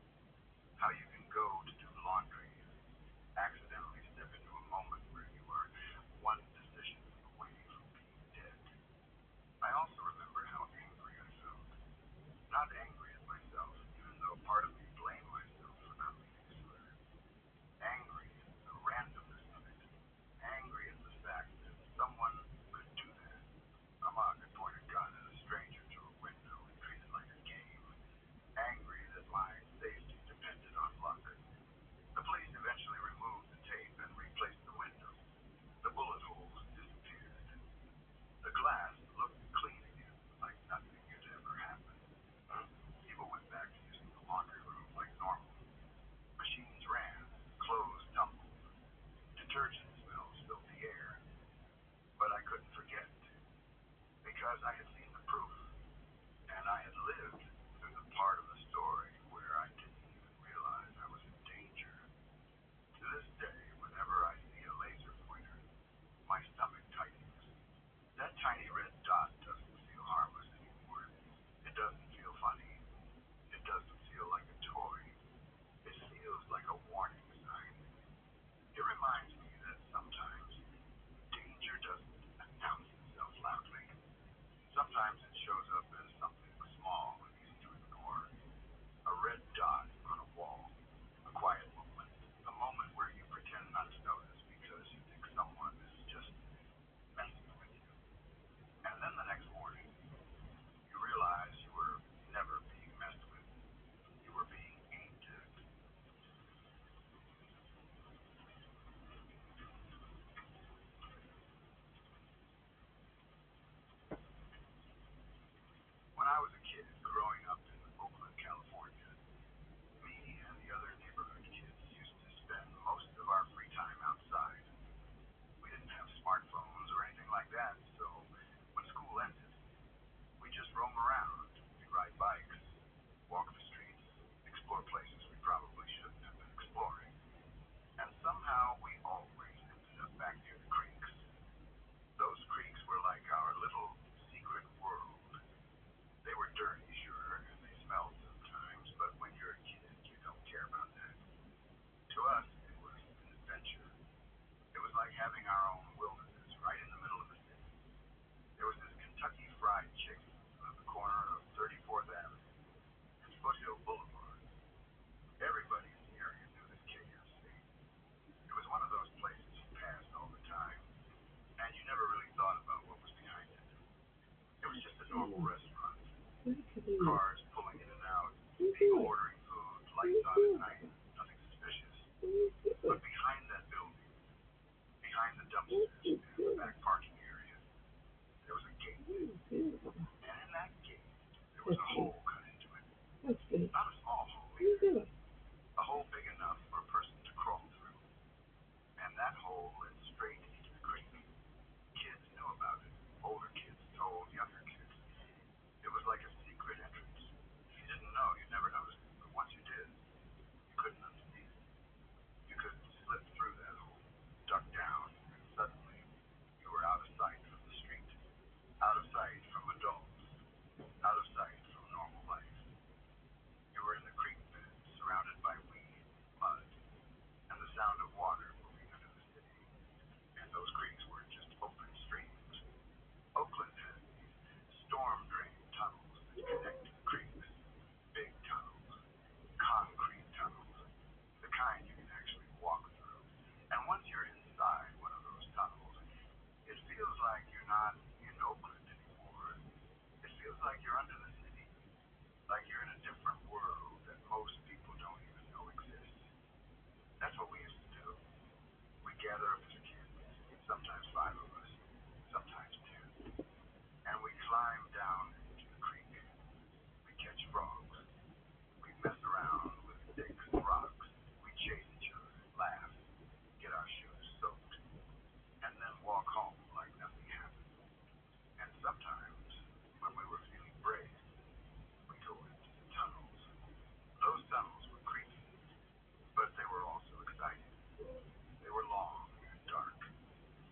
How you can go to do laundry and accidentally step into a moment where you are one decision away from being dead. I also remember how angry I felt. Not angry at myself, even though part of me blamed myself for not being sure. shows up as something small and easy to ignore. A red dot on a wall. A quiet moment. A moment where you pretend not to notice because you think someone is just messing with you. And then the next morning, you realize you were never being messed with. You were being aimed at. When I was a kid growing up in Oakland, California, me and the other neighborhood kids used to spend most of our free time outside. We didn't have smartphones or anything like that, so when school ended, we just roam around. We ride bikes, walk the streets, explore places we probably shouldn't have been exploring. And somehow we always ended up back near the creeks. Those creeks were like our little secret world. They were dirty, sure, and they smelled sometimes, but when you're a kid, you don't care about that. To us, it was an adventure. It was like having our own wilderness right in the middle of the city. There was this Kentucky Fried Chicken on the corner of 34th Avenue and Foothill Boulevard. Everybody in the area knew this KFC. It was one of those places you passed all the time, and you never really thought about what was behind it. It was just a normal restaurant. Cars pulling in and out, people ordering food, lights on at night, nothing suspicious. But behind that building, behind the dumpsters and the back parking area, there was a gate. And in that gate, there was a hole cut into it. Not a small hole either. A hole big enough for a person to crawl through. And that hole led straight into the creek. Kids knew about it. Older kids told younger kids. It was like a secret entrance. If you didn't know, you'd never notice it. But once you did, you couldn't unsee it. You could slip through that hole, duck down, and suddenly you were out of sight from the street, out of sight from adults, out of sight from normal life. You were in the creek bed, surrounded by weed, mud, and the sound of water moving under the city. And those creeks weren't just open streams. Oakland had these storm drain tunnels that connect to the creeks. Big tunnels, concrete tunnels, the kind you can actually walk through. And once you're inside one of those tunnels, it feels like you're not in Oakland anymore. It feels like you're under the city, like you're in a different world that most people don't even know exists. That's what we used to do. We'd gather up as kids, sometimes 5 of us, sometimes 10, and we'd climb down into the creek. We'd catch frogs. We'd mess around with sticks and rocks. We'd chase each other, laugh, get our shoes soaked, and then walk home like nothing happened. And sometimes, when we were feeling brave, we'd go into the tunnels. Those tunnels were creepy, but they were also exciting. They were long and dark,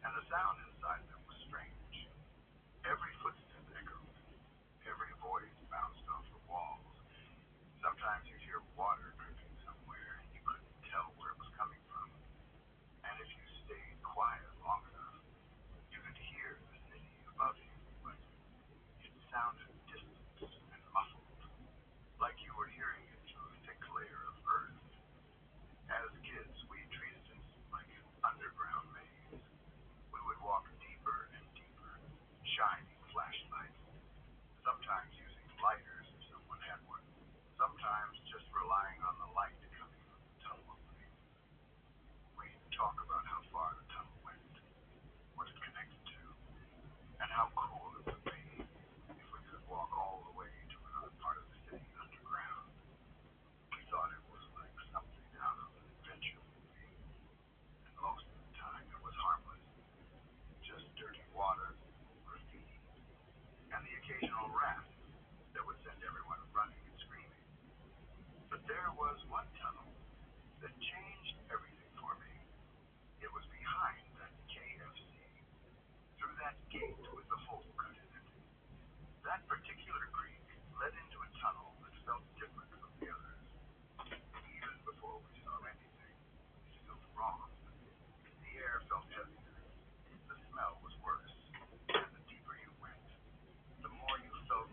and the sound inside them was strange. Every footstep echoed. Every voice bounced off the walls. Sometimes you'd hear water dripping somewhere, and you couldn't tell where it was coming from. And if you stayed quiet long enough, you could hear the city above you, but it sounded distant and muffled, like you were hearing it through a thick layer of earth. As kids, we treated it like an underground maze. We would walk deeper and deeper, shining flashlights, sometimes using lighters if someone had one, sometimes just relying on the light coming from the tunnel opening. We'd talk about how far the tunnel went, what it connected to, and how cool it would be if we could walk all the way to another part of the city underground. We thought it was like something out of an adventure movie, and most of the time it was harmless, just dirty water, graffiti, and the occasional rat that would send everyone running and screaming. But there was one tunnel that changed everything for me. It was behind that KFC, through that gate with the hole cut in it. That particular creek led into a tunnel that felt different from the others. Even before we saw anything, it felt wrong. The air felt heavier. The smell was worse. And the deeper you went, the more you felt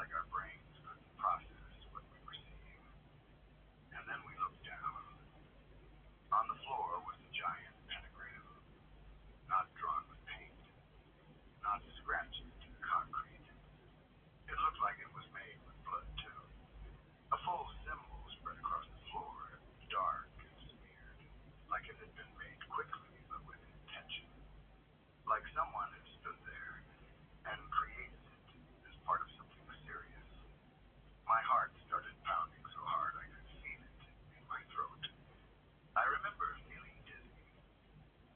like our brains couldn't process what we were seeing. And then we looked down. On the floor was a giant pentagram, not drawn with paint, not scratched into the concrete. It looked like it was made with blood, too. A full symbol spread across the floor, dark and smeared, like it had been made quickly but with intention. Like someone had stood there and created it as part of something serious. My heart started pounding so hard I could feel it in my throat. I remember feeling dizzy.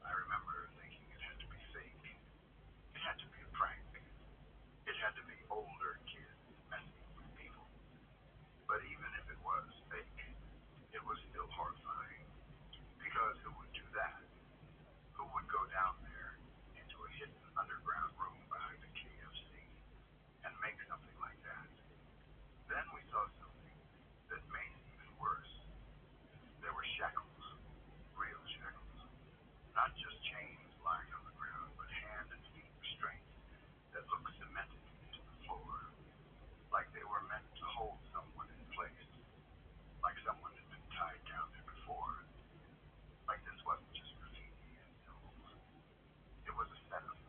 I remember thinking it had to be fake. It had to be a prank. It had to be older kids messing with people. But even if it was fake, it was still horrifying. Because who would do that? Who would go down there into a hidden underground room behind a KFC and make something like that? Then we saw something that made it even worse. There were shackles, real shackles. Not just chains lying on the ground, but hand and feet restraints that looked cemented into the floor, like they were meant to hold someone in place, like someone had been tied down there before, like this wasn't just graffiti and symbols. It was a setup.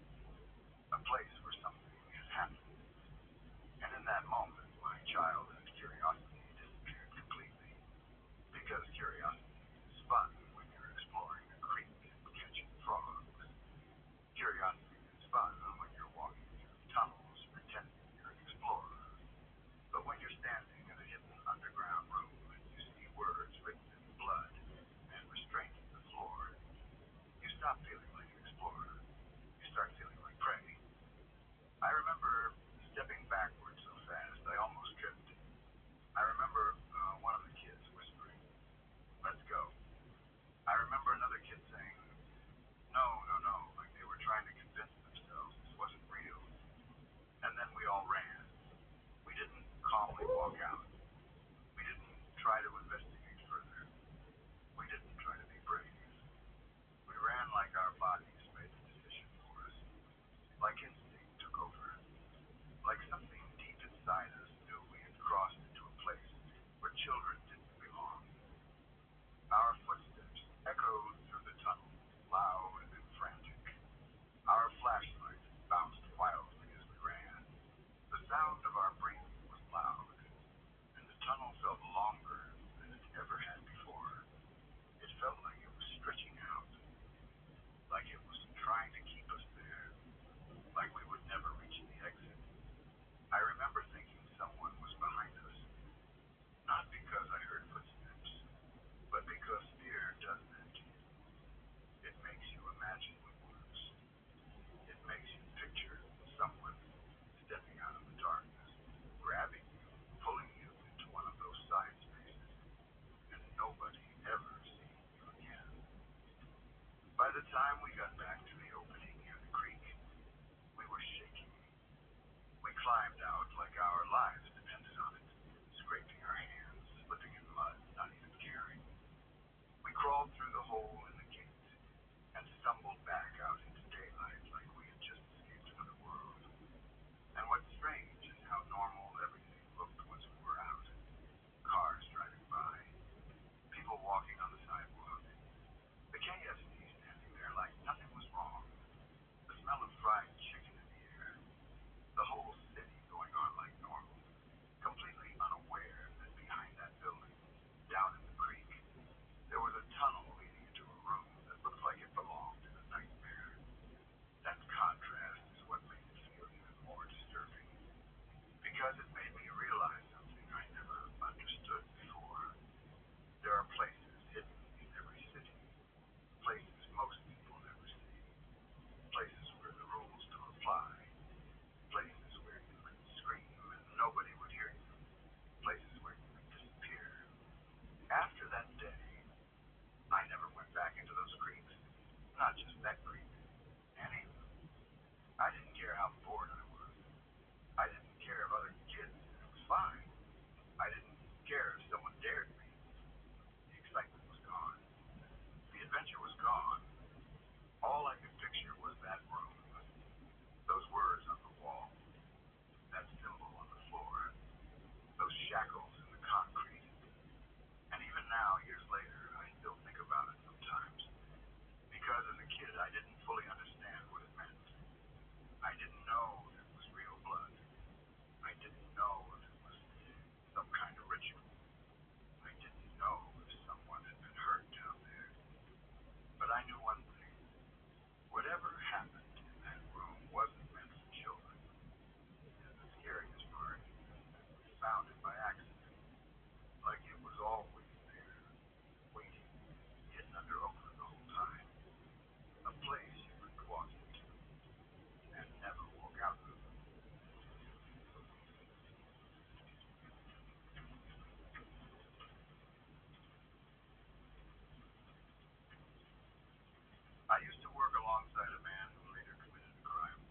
alongside a man who later committed a crime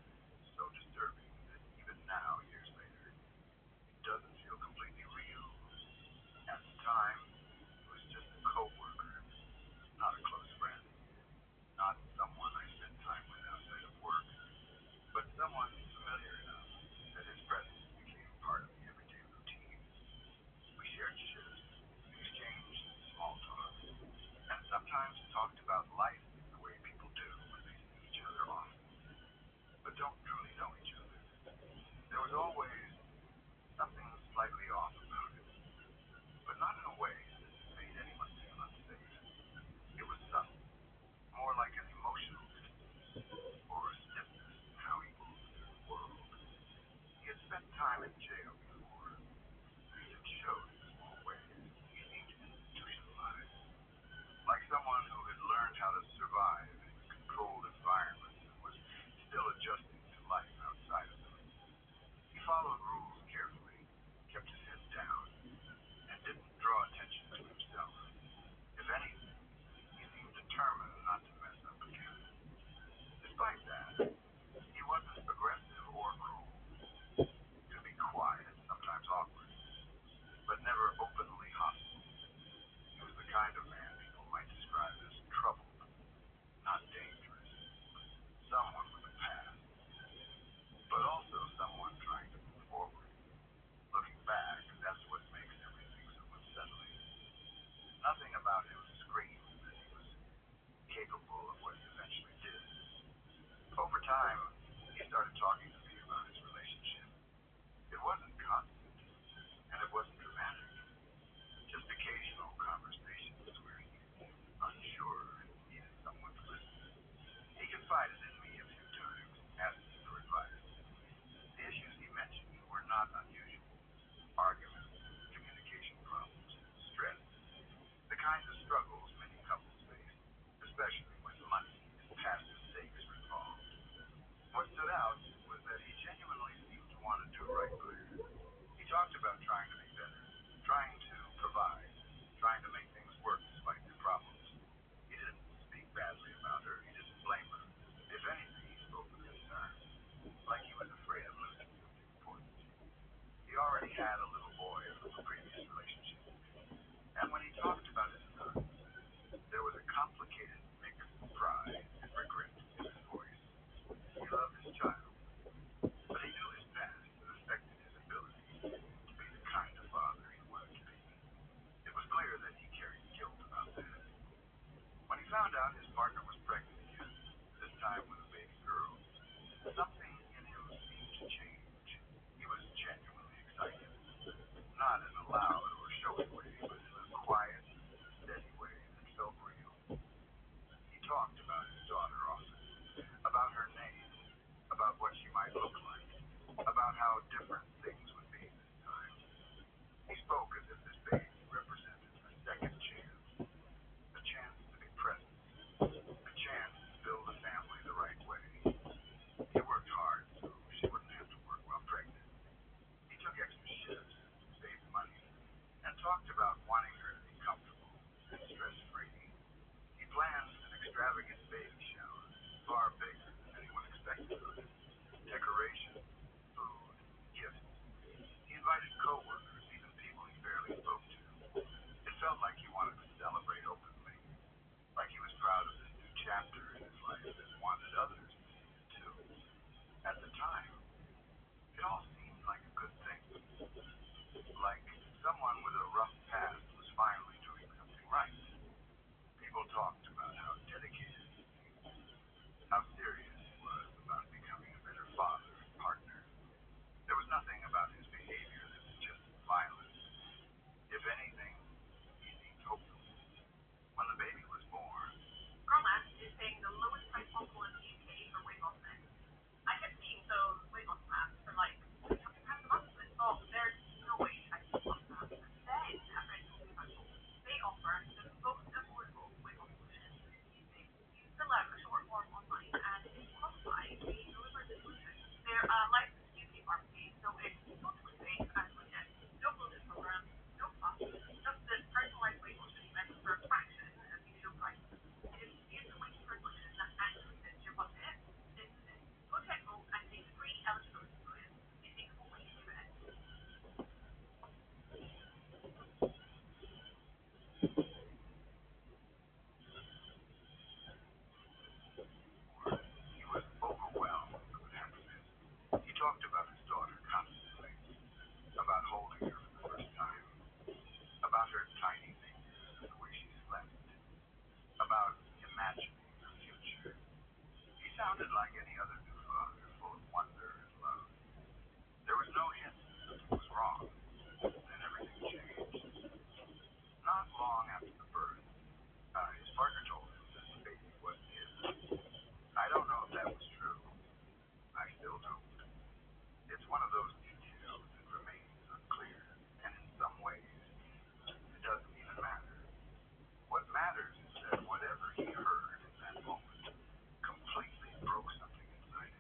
so disturbing that even now, years later, it doesn't feel completely real. At the time, it was just a co-worker, not a close friend, not someone I spent time with outside of work, but someone familiar enough that his presence became part of the everyday routine. We shared shifts, exchanged small talk, and sometimes talked about life the way people do when they see each other often, but don't truly know each other. There was always something slightly off about it, but not in a way that made anyone feel unsafe. It was subtle, more like an emotional distance or a stiffness in how he moved through the world. He had spent time in jail before, and it showed in small ways. He seemed institutionalized, like someone who had learned how to survive in controlled environments and was still adjusting to life outside of them. He followed rules carefully, kept his head down, and didn't draw attention to himself. If anything, he seemed determined not to mess up again. Despite that, he wasn't aggressive or cruel. He could be quiet, sometimes awkward, but never openly hostile. He was the kind of man people might describe as troubled, not dangerous. Someone with a past, but also someone trying to move forward. Looking back, that's what makes everything so unsettling. Nothing about him screamed that he was capable of what he eventually did. Over time, he started talking to me about his relationship. It wasn't constant, and it wasn't dramatic. Just occasional conversations where he seemed unsure and needed someone to listen. He confided in me a few times, asking for advice. The issues he mentioned were not unusual. Arguments, communication problems, stress, the kinds of struggles many couples face, especially when money and past mistakes are involved. What stood out was that he genuinely seemed to want to do right by her. He talked about trying to be better, trying to provide, trying to make things work despite their problems. He didn't speak badly about her. He didn't blame her. If anything, he spoke with concern, like he was afraid of losing something important. He already had a little boy from a previous relationship, and when he talked about his son, there was a complicated mix of pride and regret in his voice. He loved his child, but he knew his past had affected his ability to be the kind of father he wanted to be. It was clear that he carried guilt about that. When he found out his partner was pregnant again, this time with a baby girl, something in him seemed to change. He was genuinely excited, not in a loud or showy way, but in a quiet, steady way that felt real. He talked about his daughter often, about her name, about what she might look like, about how different things would be this time. He spoke as if this baby represented a second chance, a chance to be present, a chance to build a family the right way. He worked hard so she wouldn't have to work while pregnant. He took extra shifts, saved money, and talked about wanting her to be comfortable and stress-free. He planned an extravagant baby shower, far bigger than anyone expected of him. Decorations, food, gifts. He invited co-workers, even people he barely spoke to. It felt like he wanted to celebrate openly, like he was proud of this new chapter in his life and wanted others to see it too. At the time, it all seemed like a good thing, like someone with a rough past was finally doing something right. People talked about how dedicated he seemed, how serious he was about becoming a better father and partner. There was nothing about his behavior that suggested violence. If anything, he seemed hopeful. When the baby was born, Growlithe is paying the lowest price possible in the UK for weight loss meds. I kept seeing those weight loss masks for like £300 a month and thought there's no way I can afford that. any other new father, full of wonder and love. There was no hint that something was wrong. Then everything changed. Not long after the birth, his partner told him that the baby wasn't his. I don't know if that was true. I still don't. It's one of those details that remains unclear, and in some ways, it doesn't even matter. What matters is that whatever he heard in that moment completely broke something inside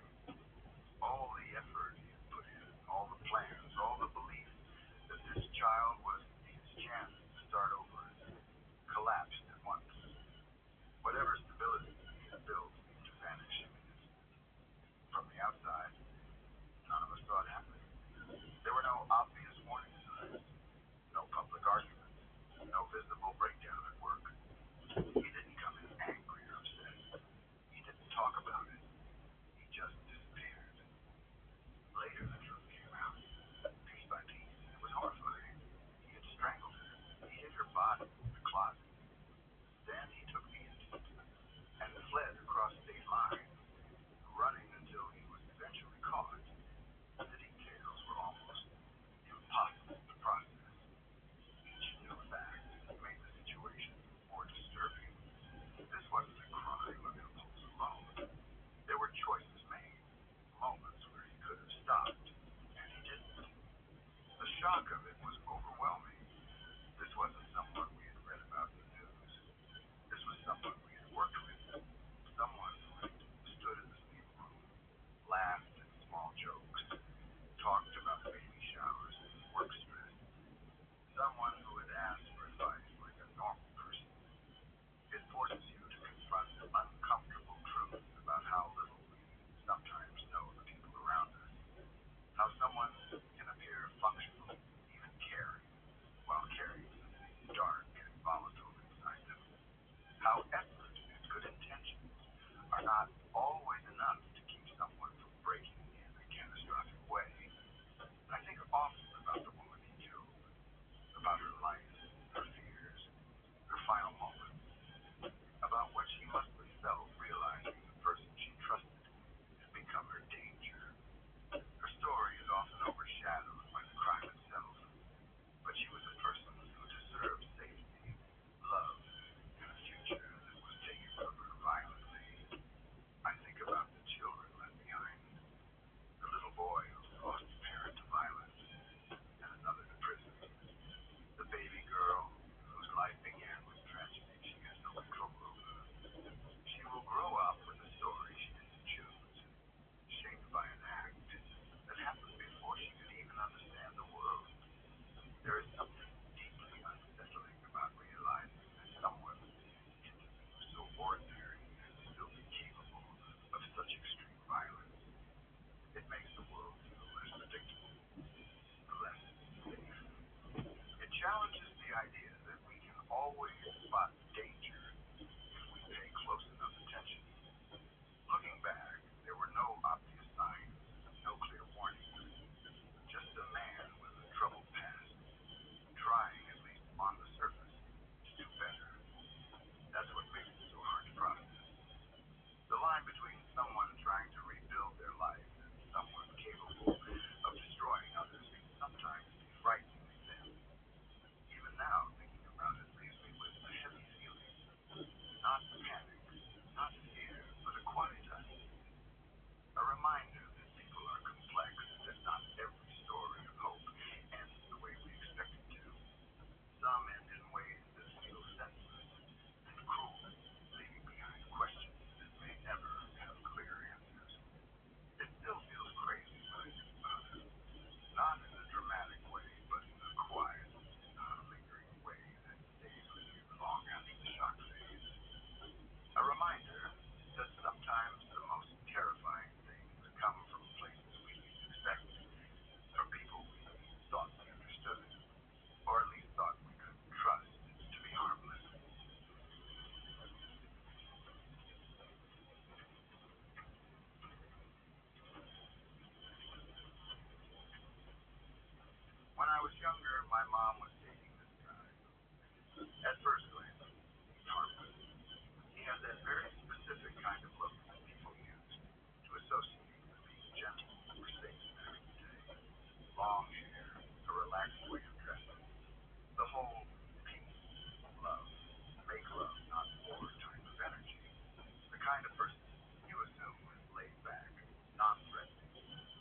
kind of person you assume is laid back, non-threatening,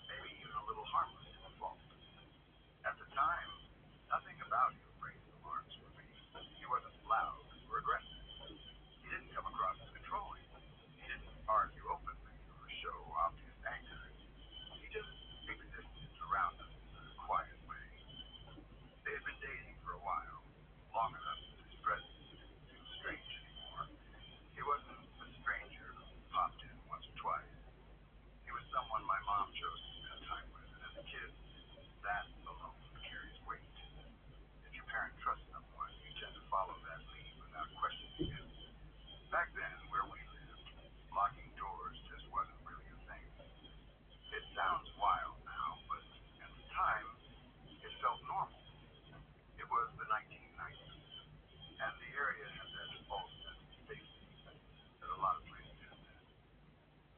maybe even a little harmless to a fault. At the time, nothing about him raised alarms for me. He wasn't loud or aggressive. He didn't come across as controlling. He didn't argue openly or show obvious anger. He just existed around us in a quiet way. They had been dating for a while, long enough that his presence didn't feel strange anymore. He wasn't a stranger who popped in once or twice. He was someone my mom chose to spend time with, and as a kid, that alone carries weight. If your parent trusts someone, you tend to follow that lead without questioning it. Back then, where we lived, locking doors just wasn't really a thing. It sounds wild now, but at the time, it felt normal. It was the 1990s, and the area had that false sense of safety that a lot of places have then.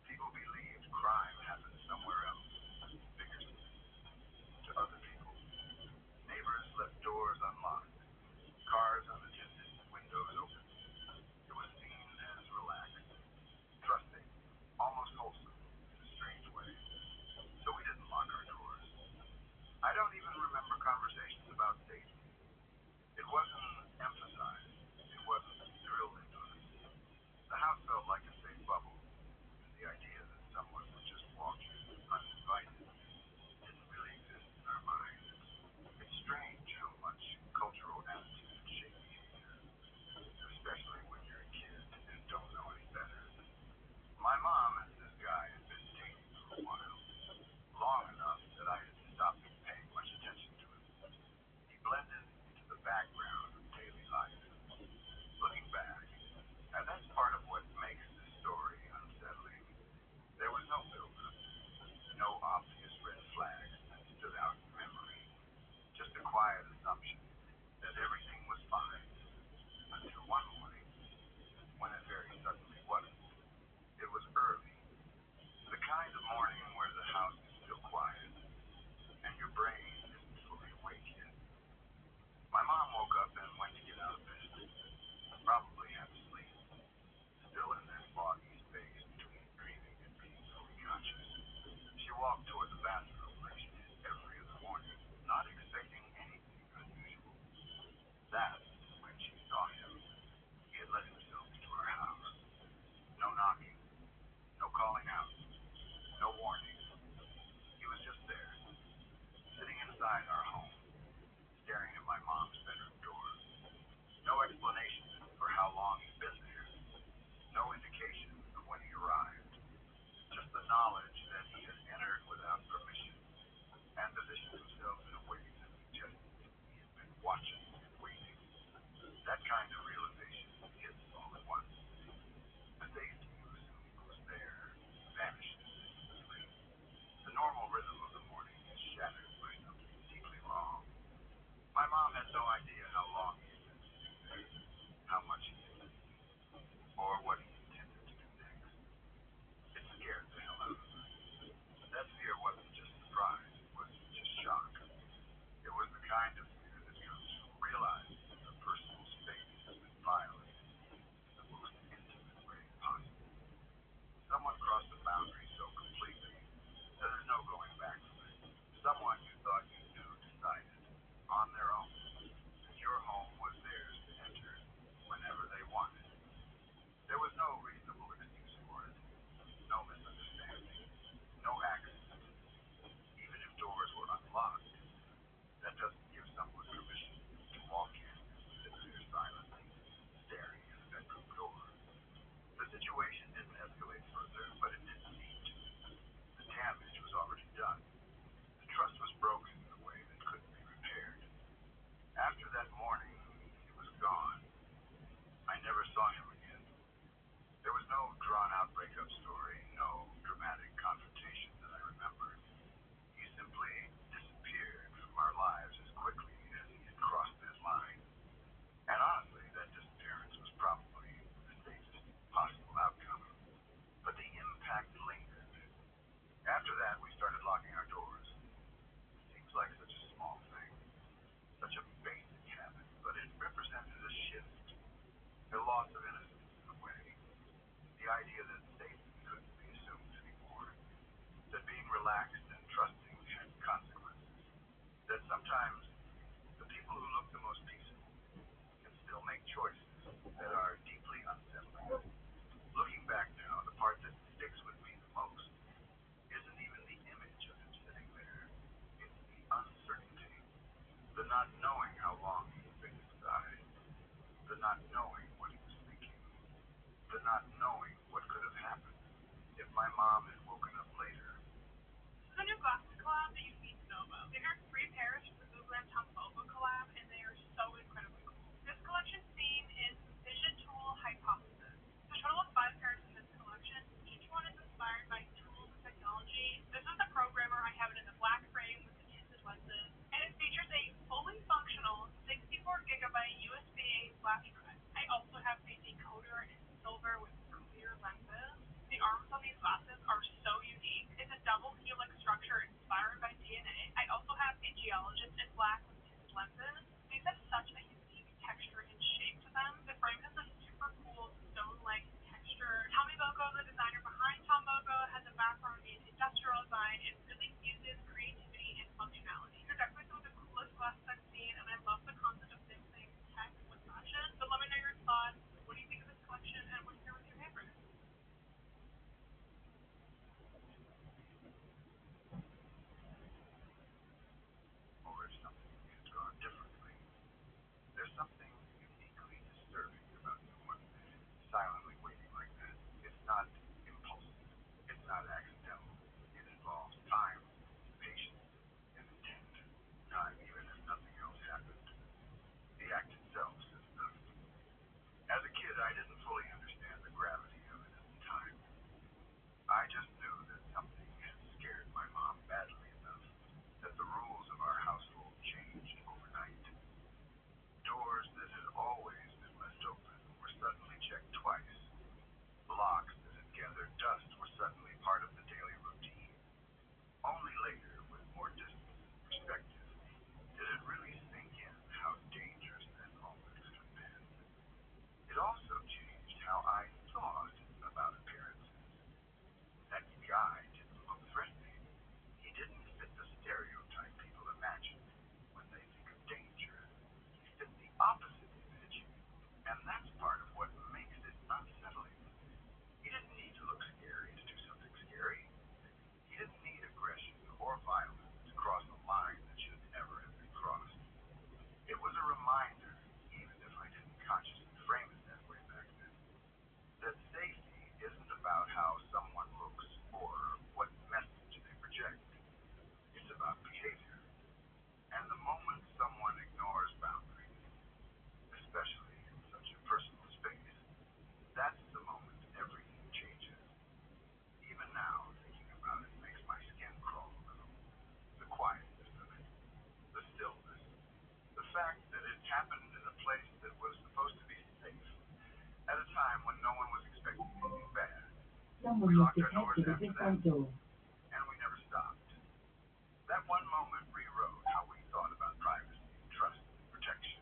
People believed crime happened somewhere else, bigger cities, to other people. Neighbors left doors unlocked, cars unattended, windows open. It was seen as relaxed, trusting, almost wholesome in a strange way. So we didn't lock our doors. I don't even remember conversations about safety. It wasn't emphasized. It wasn't drilled into us. The house felt like a safe bubble, and the idea that someone would just walk in uninvited didn't really exist in our minds. It's strange how much cultural attitude shape behavior, especially when you're a kid and don't know any better. My mom and this guy had been dating for a while, long enough that I had stopped paying much attention to him. He blended into the background of daily life. Looking back, and that's part of what makes this story unsettling, there was no build-up, no obvious red flags that stood out in memory, just a quiet assumption that everything was fine until one morning, when it very suddenly wasn't. It was early, the kind of morning where the house is still quiet, and your brain isn't fully awake yet. My mom woke up and went to get out of bed, probably half asleep, still in that foggy space between dreaming and being fully conscious. She walked toward the bathroom like she did every other morning, not expecting anything unusual. That's when she saw him. He had let himself into our house. No knocking, no calling out, no warning. He was just there, sitting inside our home, staring at my mom's bedroom door. No explanation for how long he'd been there. No indication of when he arrived. Just the knowledge that he had entered without permission and positioned himself in a way that suggested he had been watching and waiting. That kind of realization hits all at once. The safety you assumed was there vanishes as you sleep. The normal rhythm of the morning is shattered by something deeply wrong. My mom had no idea how long he had been sitting there, how much he had seen, or what he intended to do next. It scared the hell out of her. That fear wasn't just surprise, it wasn't just shock. It was the kind of fear that comes from realizing your personal space has been mom had woken up later. This is a new glasses collab that you need to know about. They are 3 pairs for the Google and Tom Bobo collab, and they are so incredibly cool. This collection's theme is Vision Tool Hypothesis. There's a total of 5 pairs in this collection. Each one is inspired by tools and technology. This is the programmer. I have it in the black frame with the tinted lenses, and it features a fully functional 64 gigabyte USB-A flash drive. I also have a decoder in silver with clear lenses. The arms on these glasses are so unique. It's a double helix structure inspired by DNA. I also have a geologist in black with tinted lenses. These have such a unique texture and shape to them. The frame has a super cool stone-like texture. Tommy Bogo, the designer behind Tom Bogo, has a background in industrial design and really fuses creativity and functionality. They're definitely some of the coolest glasses I've seen, and I love the concept of mixing tech with fashion. But let me know your thoughts. What do you think of this collection, and what's your favorite? Or if something had gone differently. There's something uniquely disturbing about someone silently waiting like that. It's not impulsive. It's not accidental. It involves time, patience, and intent. Time, even if nothing else happened. The act itself says enough. As a kid, I didn't fully understand the gravity of it at the time. I just knew that something had scared my mom badly enough that the rules of our household changed overnight. Doors that had always been left open were suddenly checked twice. Blocks that had gathered dust were suddenly part of the daily routine. Only later, with more distance and perspective, did it really sink in how dangerous that moment had been. It also changed how I thought about appearances. That guy didn't look threatening. He didn't fit the stereotype people imagine when they think of danger. He fit the opposite image, and that's part of what makes it unsettling. He didn't need to look scary to do something scary. He didn't need aggression or violence to cross a line that should never have been crossed. It was a reminder, even if I didn't consciously frame it that way back then, that safety isn't about how someone looks or what message they project. It's about behavior. And the moment someone ignores boundaries, especially in such a personal space, that's the moment everything changes. Even now, thinking about it makes my skin crawl a little. The quietness of it, the stillness, the fact that it happened in a place that was supposed to be safe, at a time when no one was expecting anything bad. Someone We has locked our doors detected a after that, front door. and we never stopped. That one moment rewrote how we thought about privacy, trust, and protection.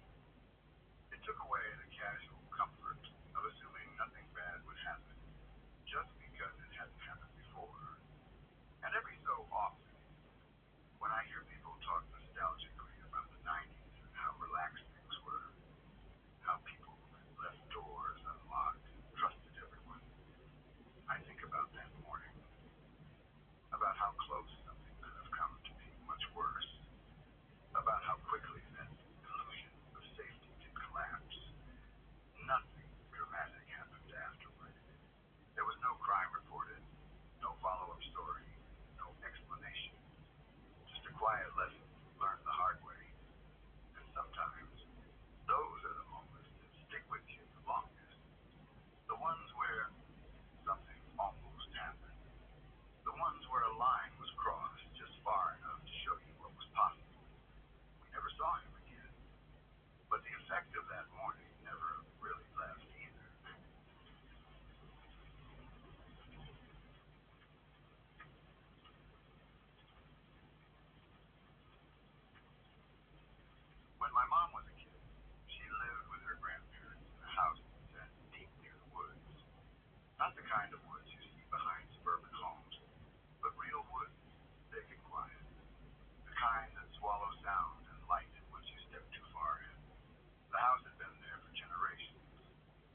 It took away the casual comfort of assuming nothing bad would happen, just because it hadn't happened before. And every so often, when I hear people talk nostalgically about the 90s and how relaxed things were, how people left doors unlocked and trusted everyone, I think about that morning, about how close something could have come to being much worse, about how quickly that illusion of safety could collapse. Nothing dramatic happened afterward. There was no crime reported, no follow-up story, no explanation. Just a quiet lesson learned the hard way. And sometimes, those are the moments that stick with you the longest. The ones where something almost happened. The ones where a line was crossed just far enough to show you what was possible. We never saw him again. But the effect of that morning never really left either. When my mom was a kid, she lived with her grandparents in a house that sat deep near the woods. Not the kind of woods you see behind suburban homes, but real woods, big and quiet. The kind that swallow sound and light once you step too far in. The house had been there for generations,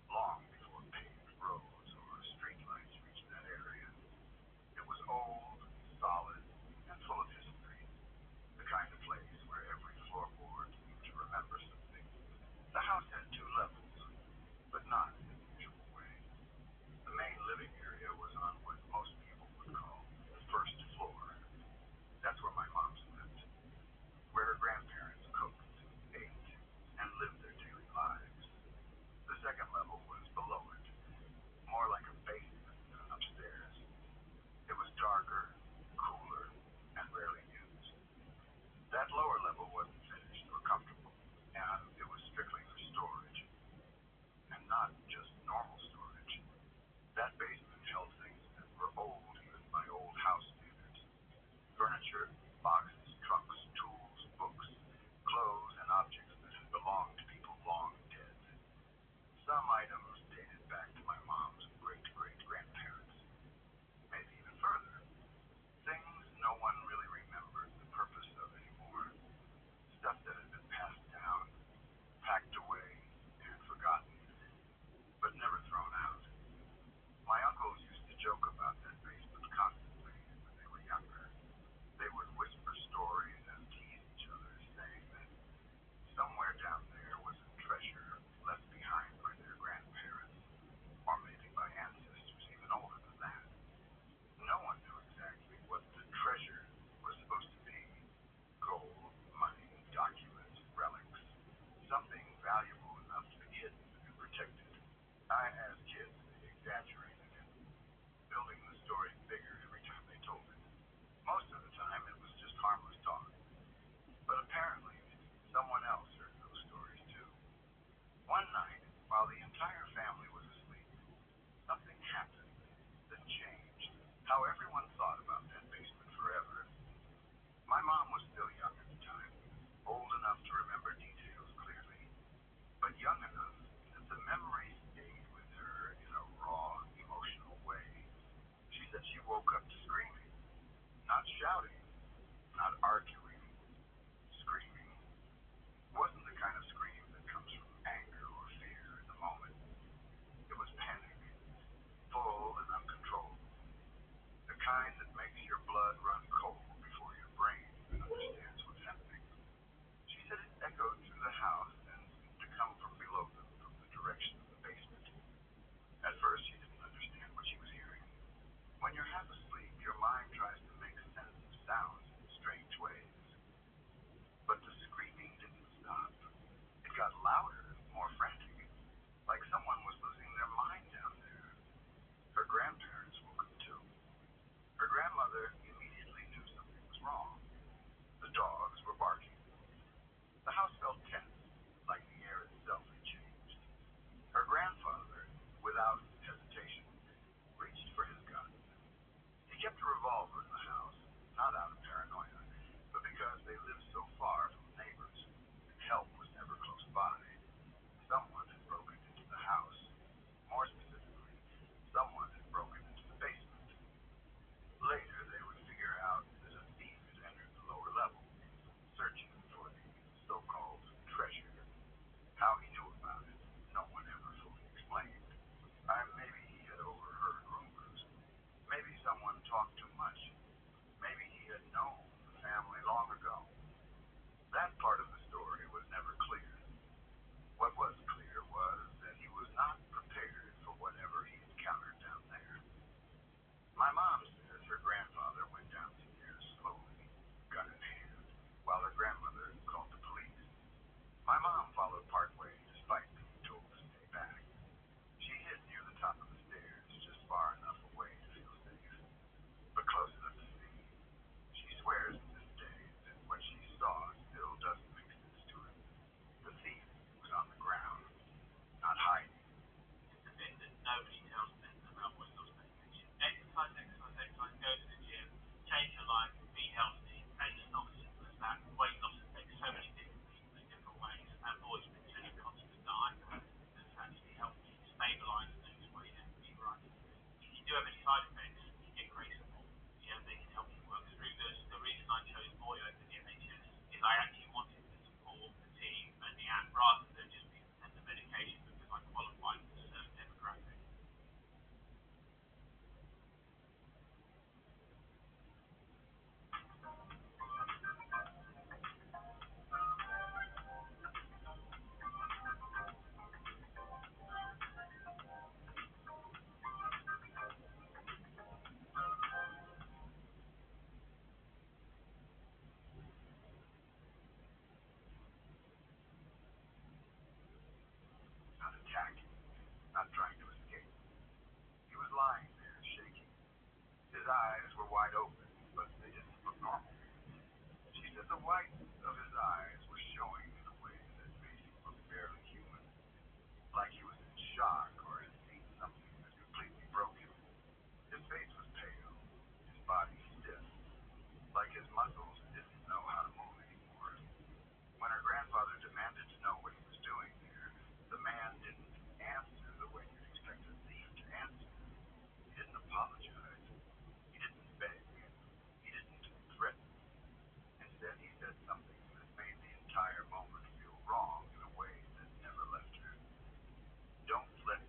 long before paved roads or street lights reached that area. It was old, solid, and full of history. The kind of place where every floorboard seemed to remember something. The house had 2 levels, but not in the usual way. The main living area protected. I, as kids, exaggerated it, building the story bigger every time they told it. Most of the time, it was just harmless talk. But apparently, someone else heard those stories too. One night, while the entire family was asleep, something happened that changed how everyone thought about that basement forever. My mom was still young at the time, old enough to remember details clearly, but young enough that the memory stayed with her in a raw, emotional way. She said she woke up to screaming, not shouting, not arguing, screaming. It wasn't the kind of scream that comes from anger or fear in the moment. It was panic, full and uncontrollable. The kind that makes your blood run cold before your brain understands what's happening. She said it echoed through the house and seemed to come from below them, from the direction of the basement. At first, she didn't understand what she was hearing. When you're half asleep, your mind tries to make sense of sounds in strange ways. But the screaming didn't stop. It got louder, more frantic, like someone was losing their mind down there. Her grandparents woke up too. Her grandmother immediately knew something was wrong. The dogs were barking. The house felt tense, like the air itself had changed. Her grandfather, without hesitation, reached for his gun. He kept a revolver in the house, not out of paranoia, but because they lived so far from neighbors, and help was never close by. Someone had broken into the house. More specifically, someone had broken into the basement. Later, they would figure out that a thief had entered the lower level, searching for the so-called treasure. How he knew about it, no one ever fully explained. Maybe he had overheard rumors. Maybe someone talked too much. Maybe he had known the family long ago. That part of the story was never clear. What was clear was that he was not prepared for whatever he encountered down there. My mom says her grandfather went downstairs slowly, gun in hand, while her grandmother called the police. My mom followed partway despite being told to stay back. She hid near the top of the stairs, just far enough away to feel safe, but close enough to see. She swears to this day that what she saw still doesn't make sense to her. The thief was on the ground, not hiding. It's the bit that nobody tells men about weight loss medication. Exercise, exercise, exercise, go to the gym, change your life, be healthy, and it's not as simple as that. Weight loss affects so many different people in different ways. I've always been really confident that I have that's actually helped me stabilise and lose weight and be right. If you do have any side effects, you get great support. You know, they can help you work through this. The reason I chose Boy over the NHS is I actually wanted the support, the team, and the app rather than just being sent the medication because I qualified for a certain demographic. Not attacking, not trying to escape. He was lying there, shaking. His eyes were wide open, but they didn't look normal. She said the whites of his eyes were showing in a way that made him look barely human, like he was in shock or had seen something that completely broke him. His face was pale, his body stiff, like his muscles didn't know how to move anymore. When her grandfather demanded to know what he was doing there, the man didn't answer the way you'd expect a thief to answer. He didn't apologize. He didn't beg. He didn't threaten. Instead, he said something that made the entire moment feel wrong in a way that never left her. Don't let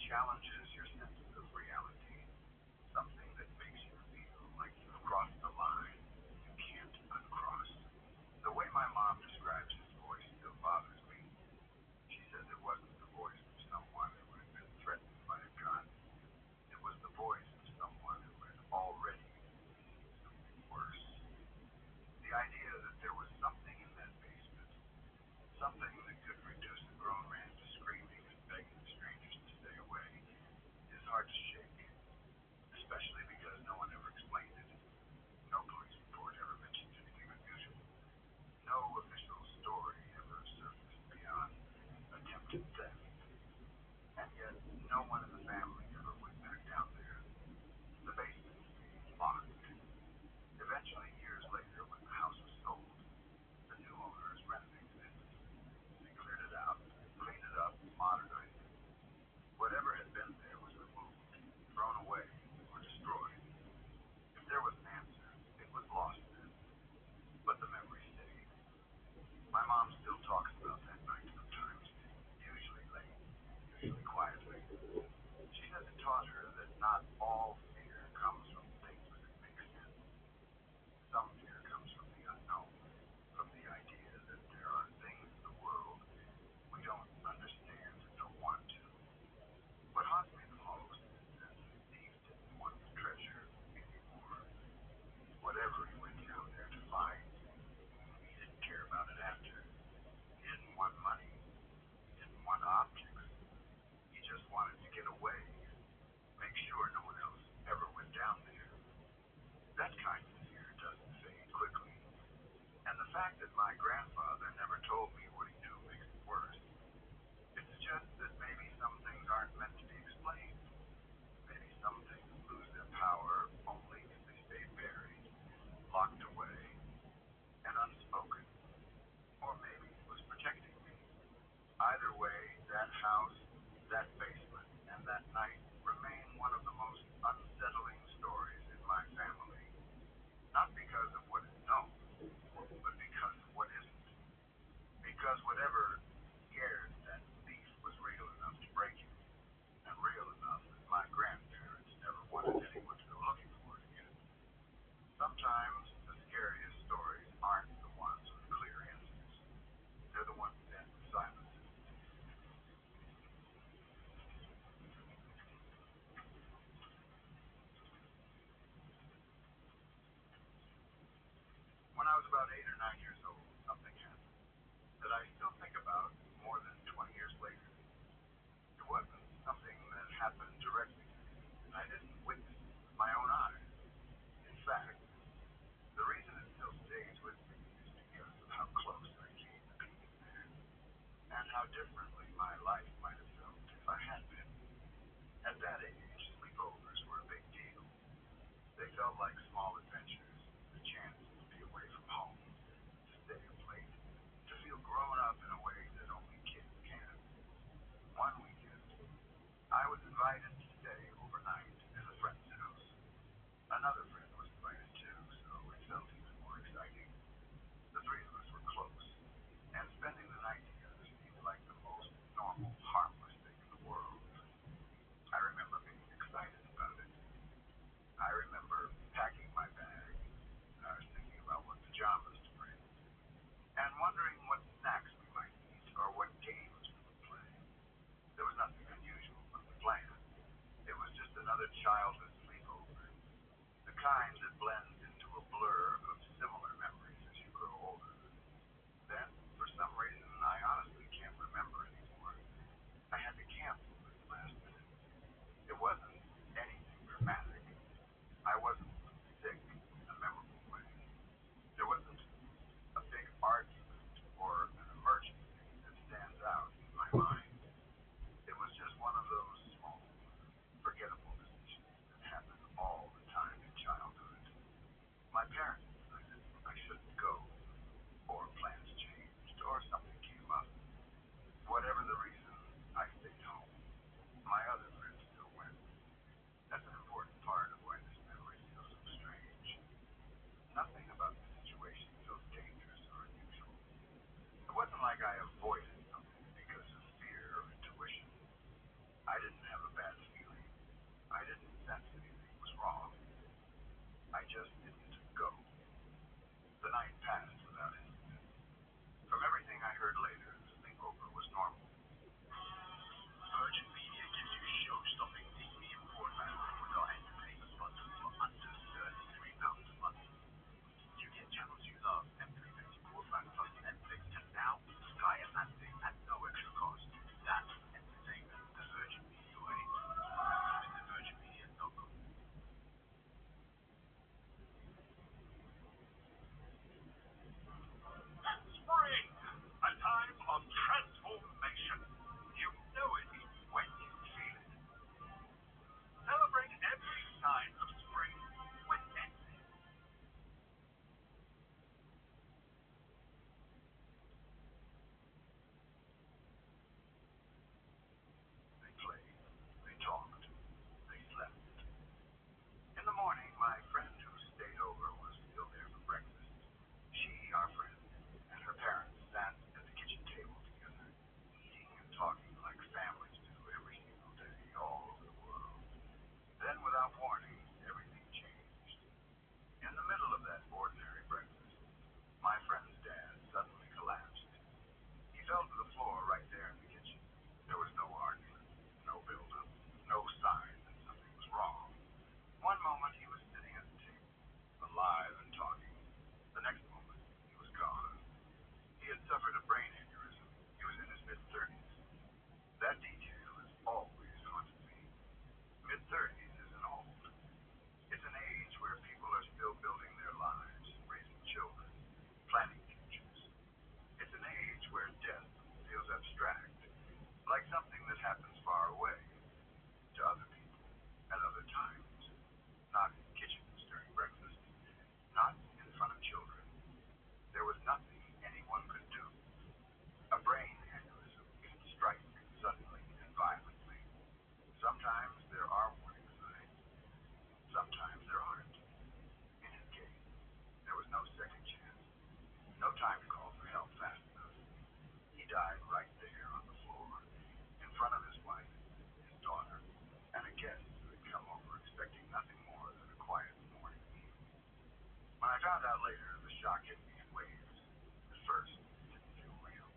challenges your senses of reality, something that makes you feel like you've crossed the line you can't uncross. The way my mom describes his voice still bothers me. She says it wasn't the voice of someone who had been threatened by a gun. It was the voice of someone who had already seen something worse. The idea that there was something in that basement, something that could reduce a grown man to screaming and begging strangers to stay away, is hard to shake, especially because no one ever explained it. No police report ever mentioned anything unusual. No official story ever surfaced beyond attempted theft. And yet, no one in the family ever went back down there. The basement stayed locked. Eventually, years later, when the house was sold, the new owners renovated it. They cleared it out, cleaned it up, modernized it. Whatever had been there was removed, thrown away, or destroyed. If there was an answer, it was lost then. But the memory stayed. My mom still talks about that night sometimes, usually late, usually quietly. She says it taught her that not all fear comes from things that make sense. Some fear comes from the unknown, from the idea that there are things in the world we don't understand and don't want to. What haunts me the most is that Steve didn't want the treasure anymore. Whatever he went down there to find, he didn't care about it after. He didn't want money. He didn't want objects. He just wanted to get away, make sure no one else ever went down there. That kind of fear doesn't fade quickly. And the fact that my grandfather never told me what he knew makes it worse. It suggests that maybe some things aren't meant to be explained. Maybe some things lose their power only if they stay buried, locked away, and unspoken. Or maybe it was protecting me. Either way, that house, that basement, and that night remain one of the most unsettling stories in my family. Not because of what is known, but because of what isn't. Because whatever scared that thief was real enough to break it, and real enough that my grandparents never wanted anyone to go looking for it again. Sometimes the scariest stories aren't the ones with clear answers. They're the ones that end with silence. When I was about 8 or 9 years old, something happened that I still think about more than 20 years later. It wasn't something that happened directly to me, and I didn't witness it with my own eyes. In fact, the reason it still stays with me is because of how close I came to being there, and how differently my life might have felt if I had been. At that age, sleepovers were a big deal. They felt like small adventures, a chance to be away from home, to stay up late, to feel grown up in a way that only kids can. One weekend, I was invited to stay overnight at a friend's house. Another friend was invited too, so it felt even more exciting. The three of us were close, and spending the night together seemed like the most normal, harmless thing in the world. I remember being excited about it. I remember packing my bag. I was thinking about what pajamas to bring, and wondering what snacks we might eat or what games we would play. There was nothing unusual about the plan. It was just another childhood sleepover, the kind that blends into a blur of similar memories as you grow older. Then, for some reason, I honestly can't remember anymore. I had to cancel at the last minute. It wasn't anything dramatic. I wasn't sick in a memorable way. There wasn't a big argument or an emergency that stands out in my mind. It was just one of those small, forgettable decisions that happen all the time in childhood. My parents decided I shouldn't go, or plans changed, or something came up. Whatever the reason, I stayed home. My other friends still went. That's an important part of why this memory feels so strange. Nothing about the situation felt dangerous or unusual. It wasn't like I avoided something because of fear or intuition. I didn't have a bad When I found out later, the shock hit me in waves. At first, it didn't feel real.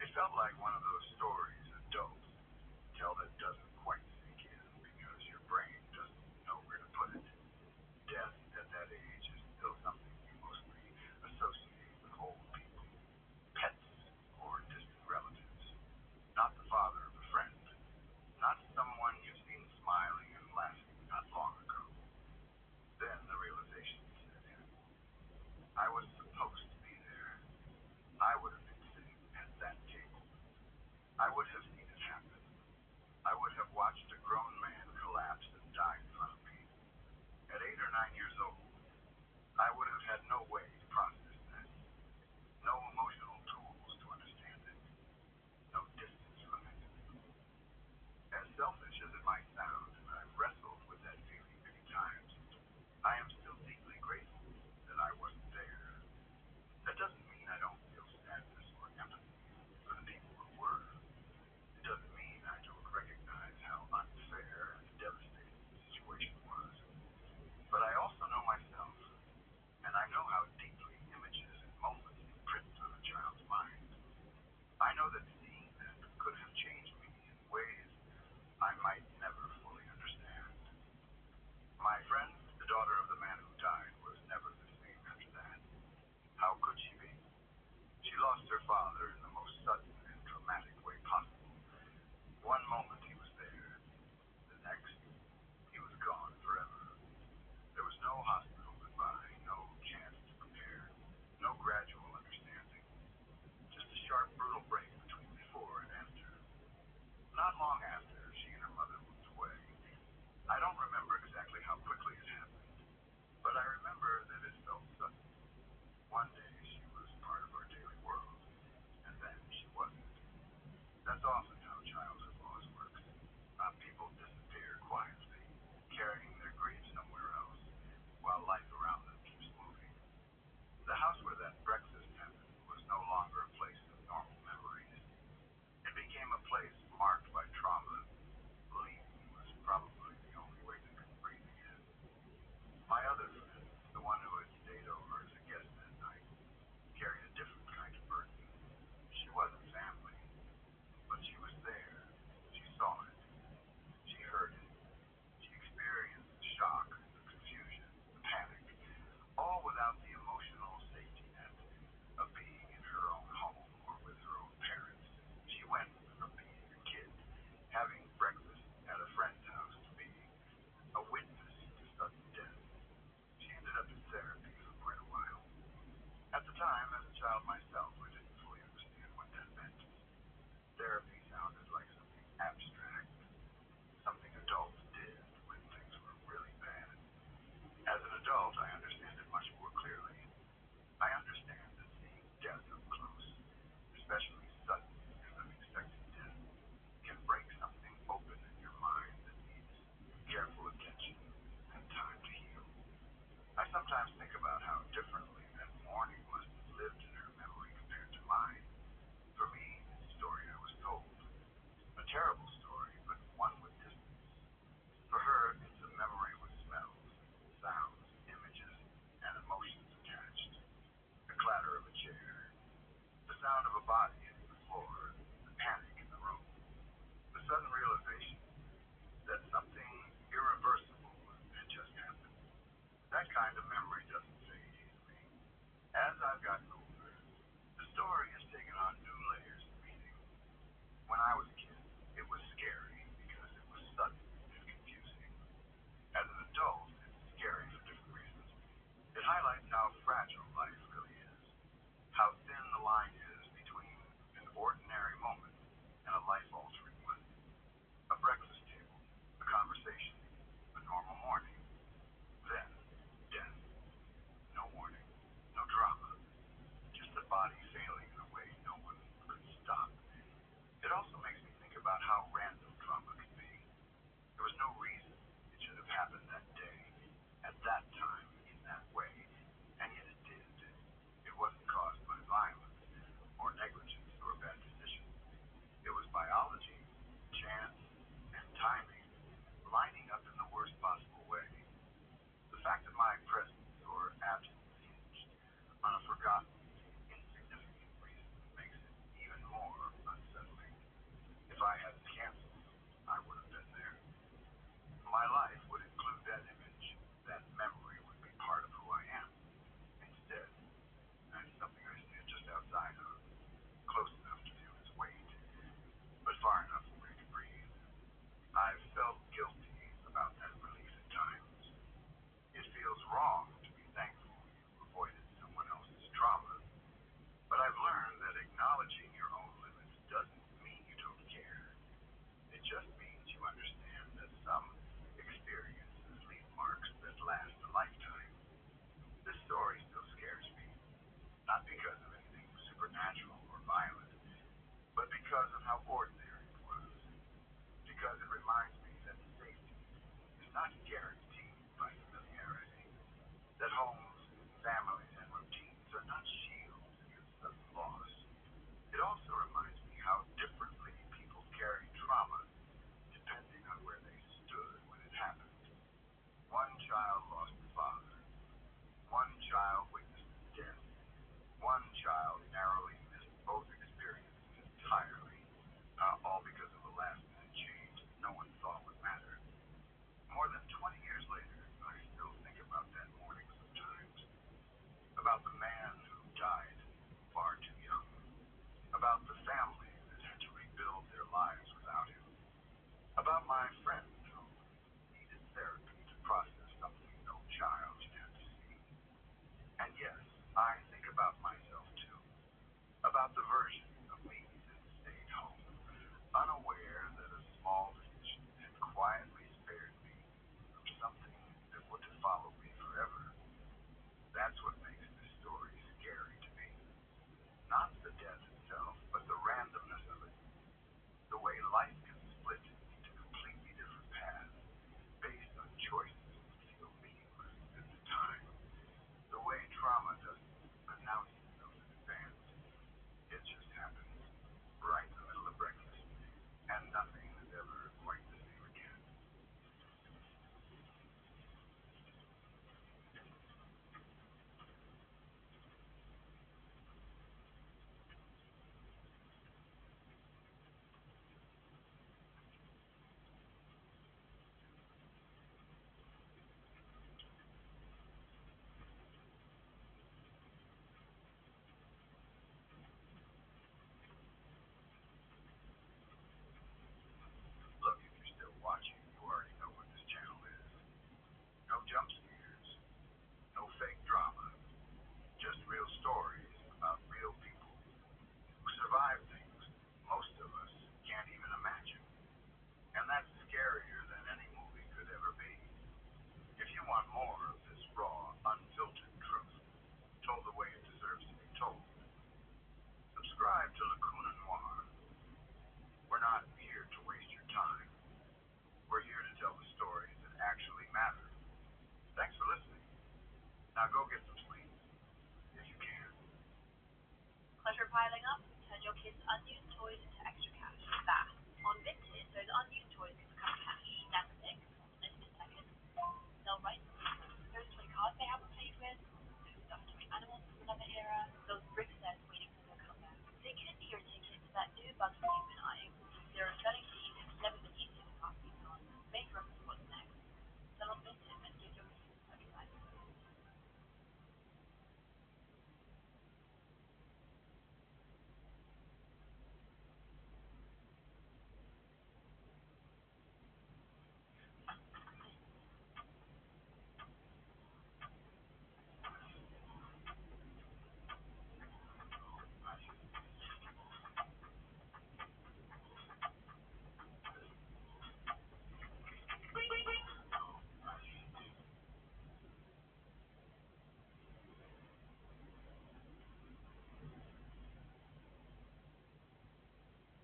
It felt like one of those stories adults tell that doesn't quite sink in because your brain doesn't know where to put it. Death at that age is still something you mostly associate with old people, pets, or distant relatives. Not the father of a friend. Not someone you've seen smiling and laughing not long ago. Then the realization set in. I was supposed to be there. I would have been sitting at that table. I would have seen it happen. I would have watched a grown man collapse and die in front of me. At 8 or 9 years old, I would have had no way to process that. No emotional tools to understand it. No distance from it. As selfish as it might sound, and I've wrestled with that feeling many times, I am still deeply grateful that I wasn't there. That doesn't mean I don't feel sadness or empathy for the people who were. It doesn't mean I don't recognize how unfair and devastating the situation was. But I also know myself, and I know how deeply images and moments imprint on a child's mind. I know that seeing them could have changed me in ways I might never fully understand. My friend, the daughter of the man who died, was never the same after that. How could she be? She lost her father in the most sudden and traumatic way possible. One moment he was there, the next he was gone forever. There was no hospital goodbye, no chance to prepare, no gradual understanding. Just a sharp, brutal break between before and after. Not long after, she and her mother moved away. I don't remember exactly how quickly it happened, but I remember that it felt sudden. One day she was part of our daily world, and then she wasn't. That's often how childhood loss works. People disappear quietly, carrying their grief somewhere else, while life around them keeps moving. The house where that breakfast happened was no longer a place of normal memories. It became a place marked by trauma. Leaving was probably the only way that could breathe again. My other friend, the one who had stayed over as a guest that night, carried a different kind of burden. She wasn't family, but she was there. She saw it. She heard it. She experienced the shock, the confusion, the panic, all without the emotional safety because of how ordinary it was, because it reminds me that safety is not guaranteed by familiarity, that homes, families, and routines are not shields against sudden loss. It also reminds me how differently people carry trauma depending on where they stood when it happened. One child lost a father. One child witnessed death. One child narrowly missed both experiences entirely, all because of a last-minute change that no one thought would matter. More than 20 years later, I still think about that morning sometimes. About the man who died far too young. About the families that had to rebuild their lives without him. About my friend who needed therapy to process something no child should have to see. And yes, I think about myself too. About the version of me that stayed home, unaware that a small decision had quietly spared me from something that would have followed me forever. That's what makes this story scary to me. Not the death itself, but the randomness of it. The way life can split into completely different paths based on choices that feel meaningless at the time. The way trauma doesn't announce itself in advance. It just happens right in the middle of breakfast, and nothing is ever quite the same again. Look, if you're still watching, you already know what this channel is. No jump scares, no fake drama, just real stories about real people who survive things most of us can't even imagine. And that's scarier than any movie could ever be. If you want more of this raw, unfiltered truth, told the way it deserves to be told, subscribe to Lacuna Noir. We're not here to waste your time. We're here to tell the stories that actually matter. Thanks for listening. Now go get some sleep, if you can. Clutter piling up? Turn your kids' unused toys into extra cash. Fast. On Vinted, those unused toys can become cash. That's it. List in seconds. They'll write those toy cards they haven't played with, those stuffed toy animals from another era, those brick sets waiting for their comeback. They could be your ticket to that new bug you've been eyeing. They're a selling team. It's never been easier to pass these on. Make room for what's next. Sell on Vinted and give your kids a life.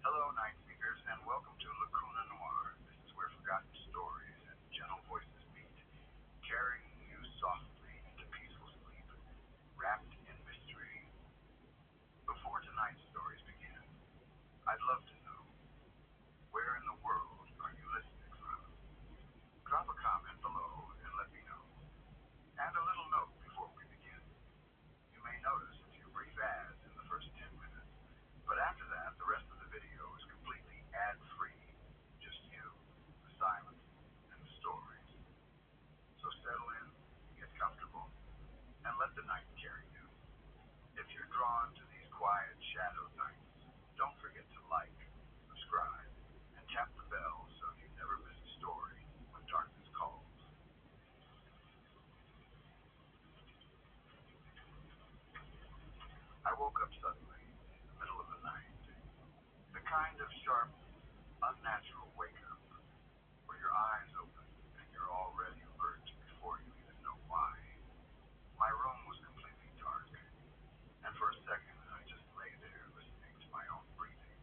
Hello, Night Seekers, and welcome to Lacuna Noir. This is where forgotten stories and gentle voices meet, carrying you softly into peaceful sleep, wrapped in mystery. Before tonight's stories begin, I'd love to know, where in the world are you listening from? Drop a comment below and let me know. And a little note before we begin. You may notice a few brief ads in the first 10 minutes, but after that, the rest of the video is completely ad-free. Just you, the silence, and the stories. So settle in, get comfortable, and let the night carry you. If you're drawn to these quiet shadow nights, don't forget to like, subscribe, and tap the bell so you never miss a story when darkness calls. I woke up suddenly in the middle of the night. The kind of sharp, unnatural wake-up where your eyes open and you're already alert before you even know why. My room was completely dark, and for a second I just lay there listening to my own breathing,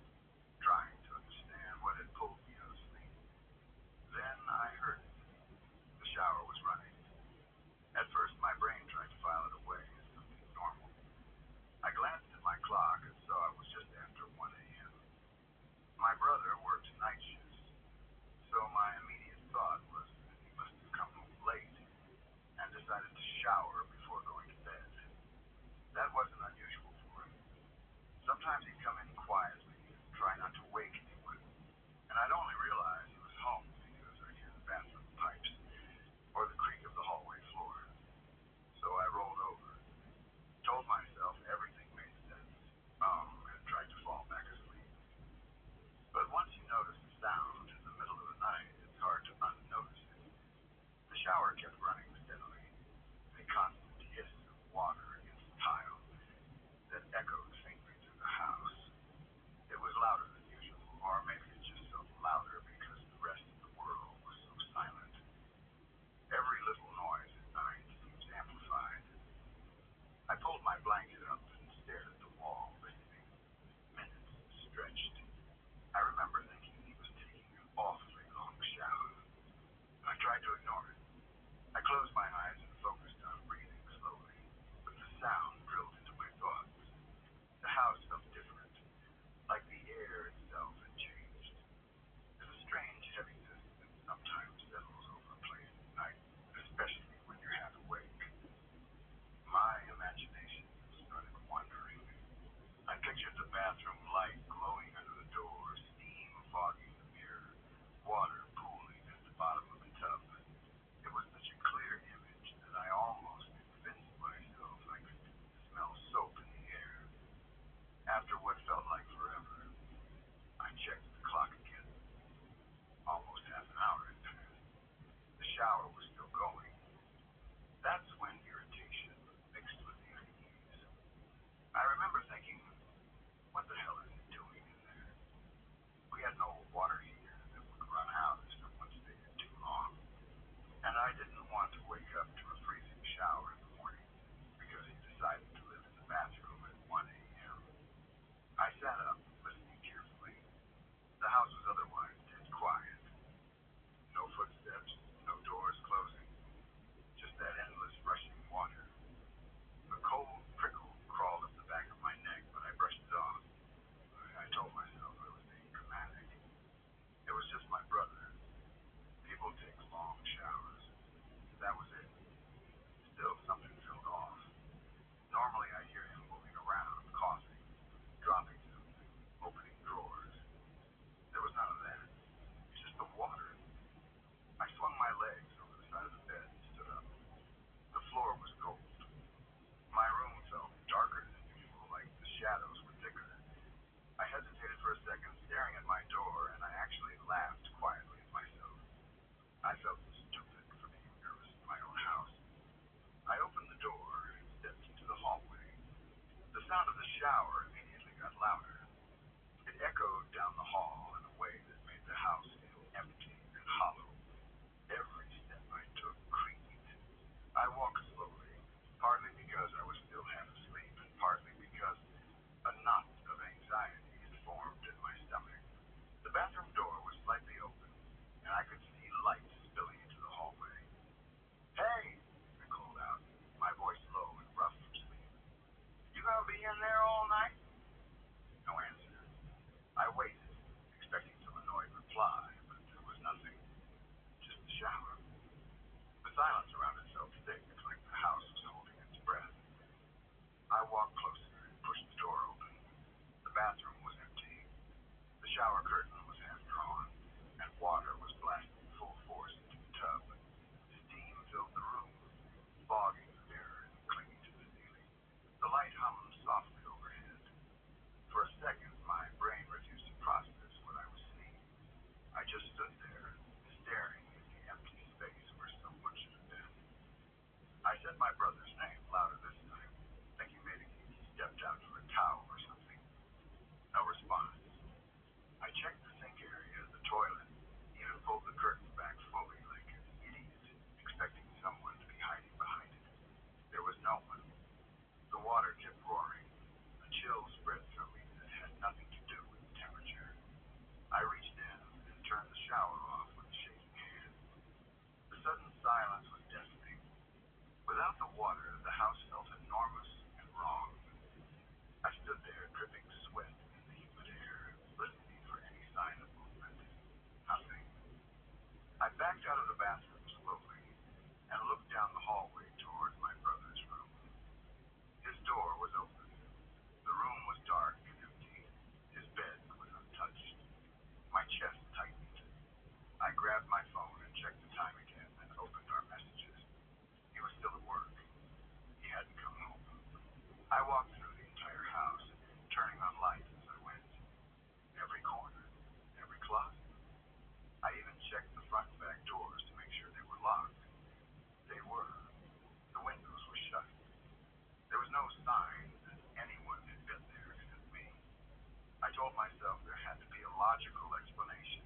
logical explanation.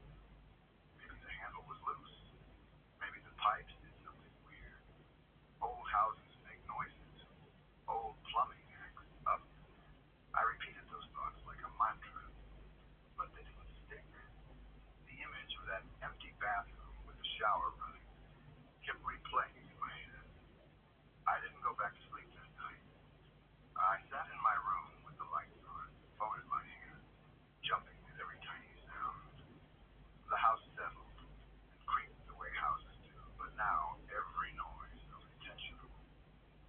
Maybe the handle was loose. Maybe the pipes did something weird. Old houses make noises. Old plumbing acts up. I repeated those thoughts like a mantra, but they didn't stick. The image of that empty bathroom with the shower running kept replaying in my head. I didn't go back to sleep that night. I sat in my room with the lights on, phone in my hand, jumping at every tiny sound. The house settled and creaked the way houses do, but now every noise felt intentional.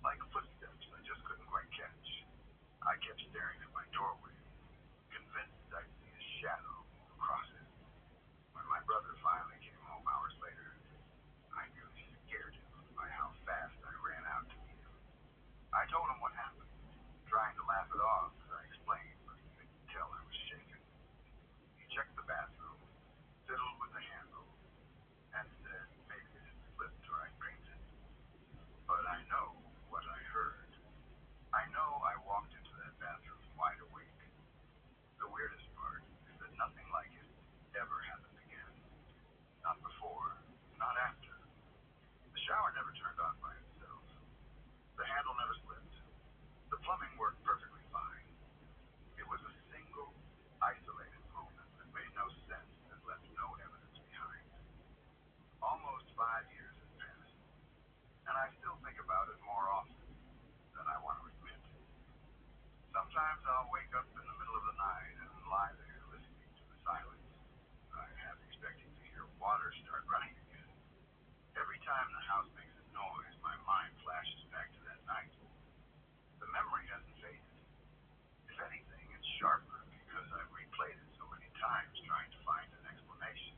Like footsteps I just couldn't quite catch. I kept staring at my doorway, convinced I'd see a shadow move across it. When my brother finally came home hours later, I nearly scared him by how fast I ran out to meet him. I told him what happened, trying to laugh it off as I explained, but he could tell I was shaken. He checked the bathroom, fiddled with the handle, and said maybe it had slipped or I dreamed it. But I know what I heard. I know I walked into that bathroom wide awake. The weirdest part is that nothing like it ever happened again. Not before, not after. The shower never turned on by itself. The handle never slipped. The plumbing worked perfectly fine. It was a single, isolated moment that made no sense and left no evidence behind. Almost 5 years have passed, and I still think about it more often than I want to admit. Sometimes I'll wake up in the middle of the night and lie there listening to the silence. I half expecting to hear water start running again. Every time the house makes a noise, my mind flashes back to that night. The memory hasn't faded. If anything, it's sharper because I've replayed it so many times trying to find an explanation.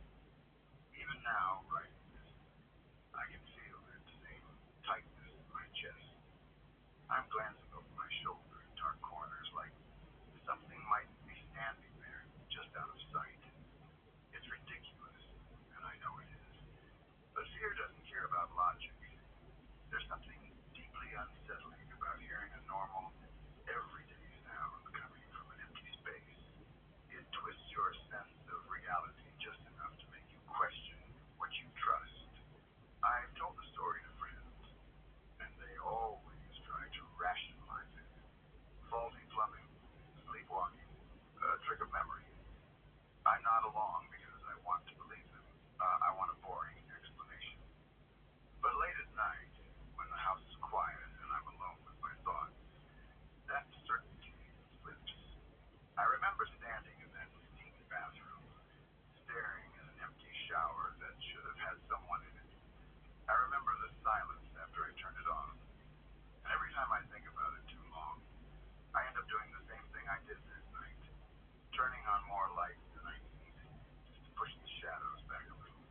Even now, writing this, I can feel that same tightness in my chest. I'm glancing over my shoulder in dark corners like something might be standing there just out of sight. It's ridiculous, and I know it is. But fear doesn't care about logic. There's something deeply unsettling about hearing a normal, everyday sound coming from an empty space. It twists your sense of reality just enough to make you question what you trust. I've told the story to friends, and they always try to rationalize it. Faulty plumbing, sleepwalking, a trick of memory. I nod along because I want to believe them. I want a boring explanation. But late at night, when the house is quiet and I'm alone with my thoughts, that certainty slips. I remember standing in that steamy bathroom, staring at an empty shower that should have had someone in it. I remember the silence after I turned it on. And every time I think about it too long, I end up doing the same thing I did that night, turning on more light than I need, just to push the shadows back a little.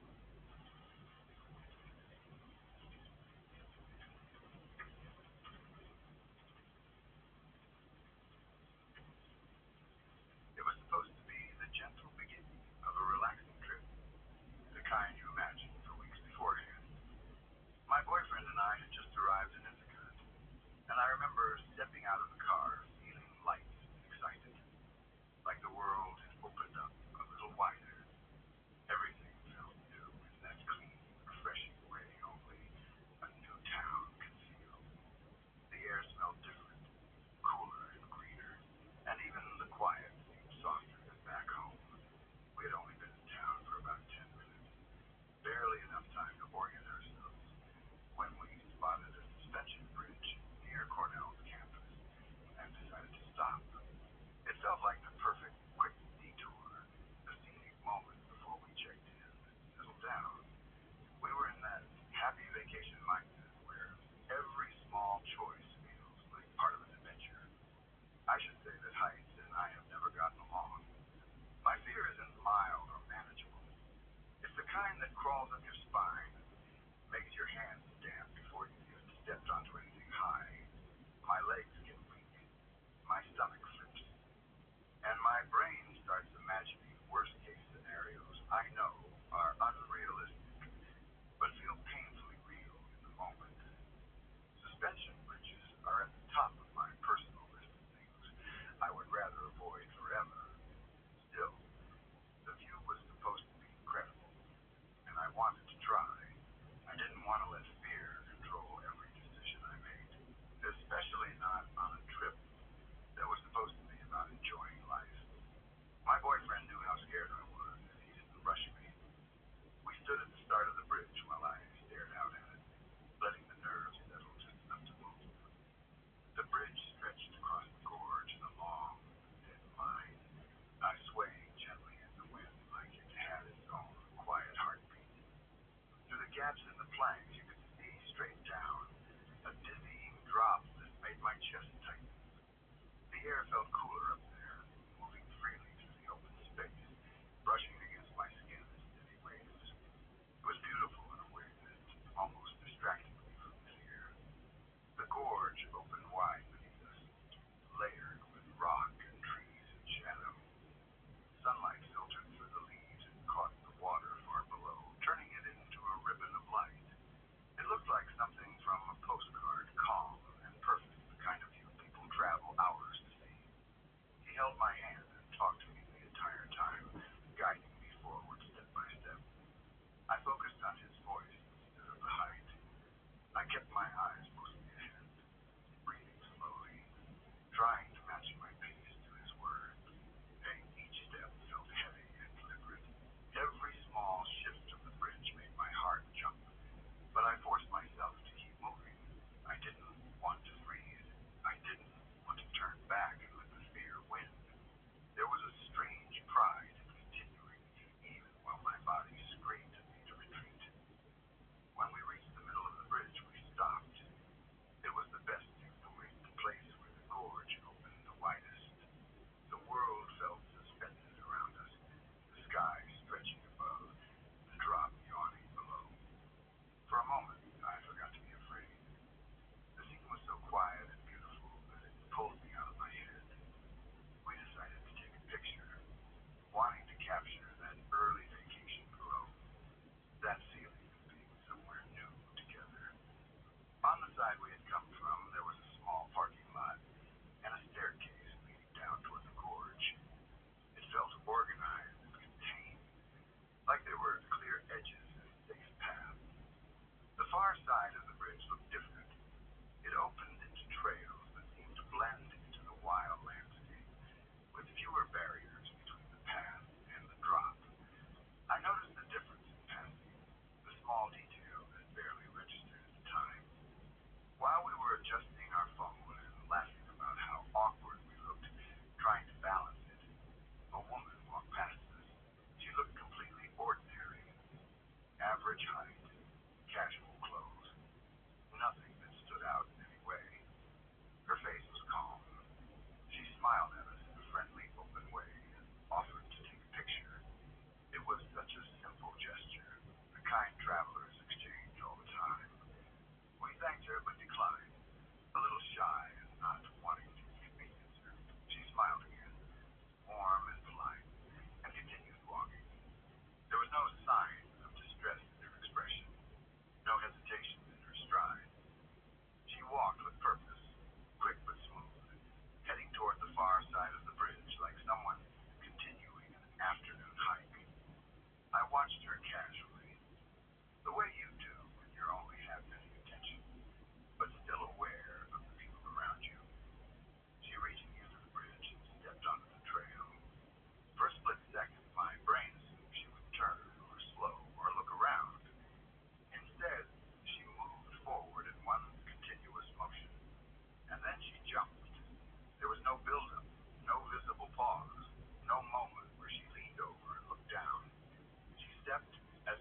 Trapped in the planks, you could see straight down. A dizzying drop that made my chest tighten. The air felt cooler up there, moving freely through the open space, brushing against my skin as dizzy waves. It was beautiful in a way that almost distracted me from the fear. The gorge opened wide beneath us, layered with rock and trees and shadow. Sunlight filtered through the leaves and caught the water far below, turning it into a ribbon of light. It looked like something from a postcard, calm and perfect, the kind of view people travel hours to see. He held my hand and talked to me the entire time, guiding me forward step by step. I focused on his voice instead of the height. I kept my eyes mostly ahead, breathing slowly, trying to match my pace to his words. Each step felt heavy and deliberate. Every small shift of the bridge made my heart jump, but I forced myself to keep moving. I didn't want to freeze. I didn't want to turn back and let the fear win. There was a strange pride in continuing, even while my body screamed at me to retreat. When we reached the middle of the bridge, we stopped. It was the best view point, the place where the gorge opened the widest. The world felt suspended around us, the sky stretching above, the drop yawning below. For a moment, I forgot to be afraid. The scene was so quiet and beautiful that it pulled me out of my head. We decided to take a picture, wanting to capture that early vacation glow, that feeling of being somewhere new together. On the side we had come from, there was a small parking lot and a staircase leading down toward the gorge. It felt organized and contained, like there were clear edges and safe paths. The far side of the bridge looked different. It opened into trails that seemed to blend into the wild landscape, with fewer barriers between the path and the drop. I noticed the difference in passing, the small detail that barely registered at the time. While we were adjusting our phone and laughing about how awkward we looked, trying to balance it, a woman walked past us. She looked completely ordinary, average height, casual clothes, nothing that stood out in any way. Her face was calm. She smiled at us in a friendly, open way and offered to take a picture. It was such a simple gesture, the kind travelers exchange all the time. We thanked her but declined, a little shy and not wanting to inconvenience her. She smiled again, warm and polite, and continued walking. There was no sign of distress in her expression, no hesitation in her stride. She walked with purpose, quick but smooth, heading toward the far side of the bridge like someone continuing an afternoon hike. I watched her casually, the way you do when you're only half paying attention, but still aware of the people around you. She reached the end of the bridge and stepped onto the trail. For a split second, my brain assumed she would turn or slow or look around. Instead, she moved forward in one continuous motion, and then she jumped. There was no build-up, no visible pause, no moment where she leaned over and looked down. She stepped as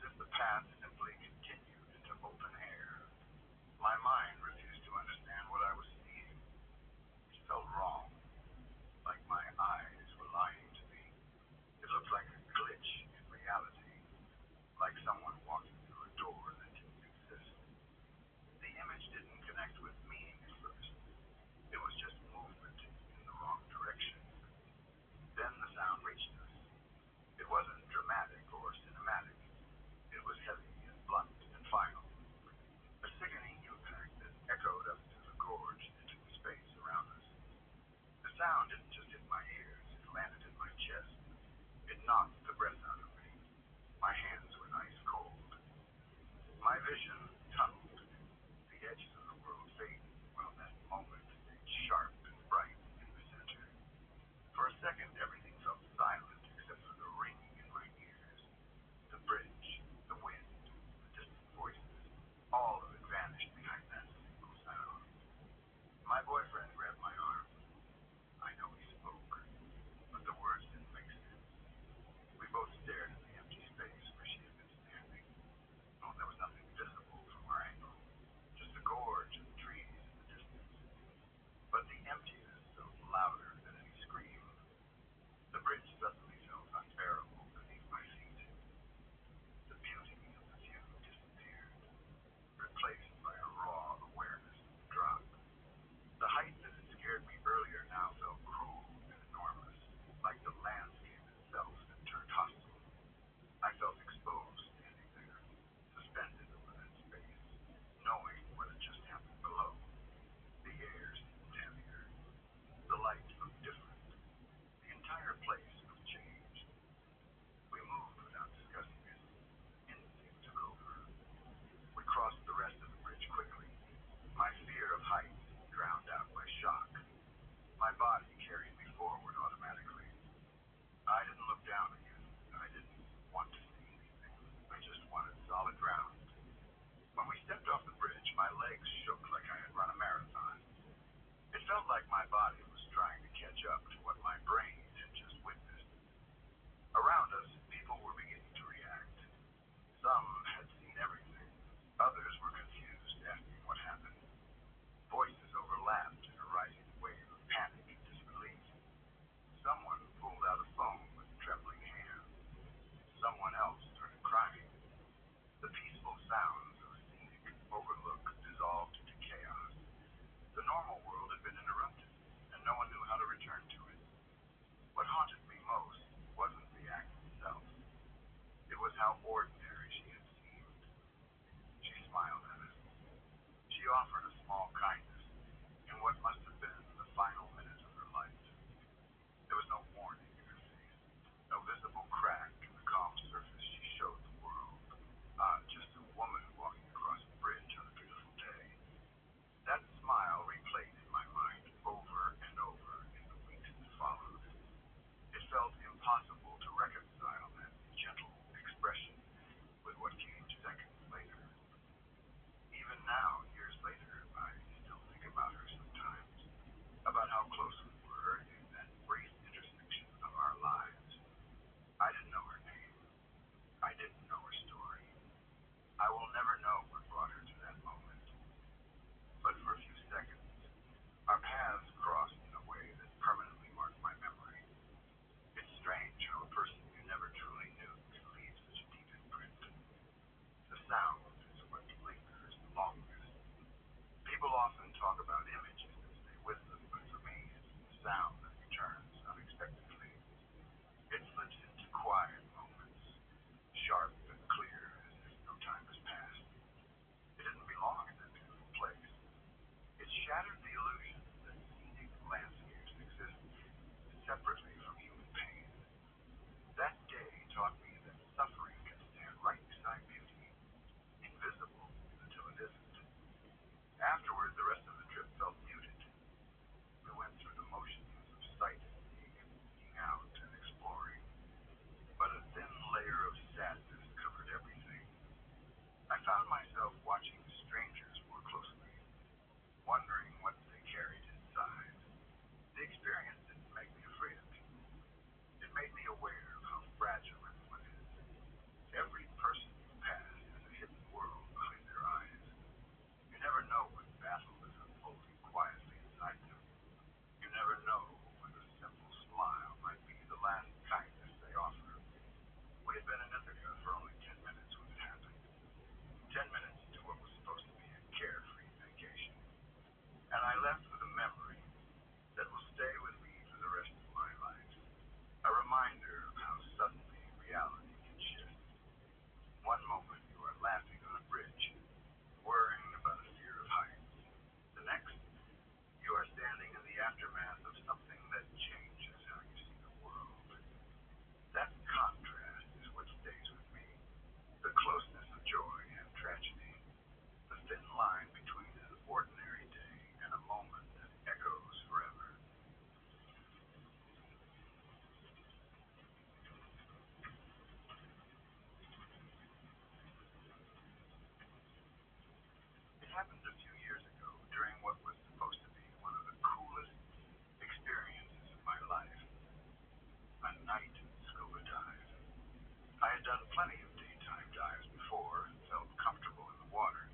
plenty of daytime dives before and felt comfortable in the water,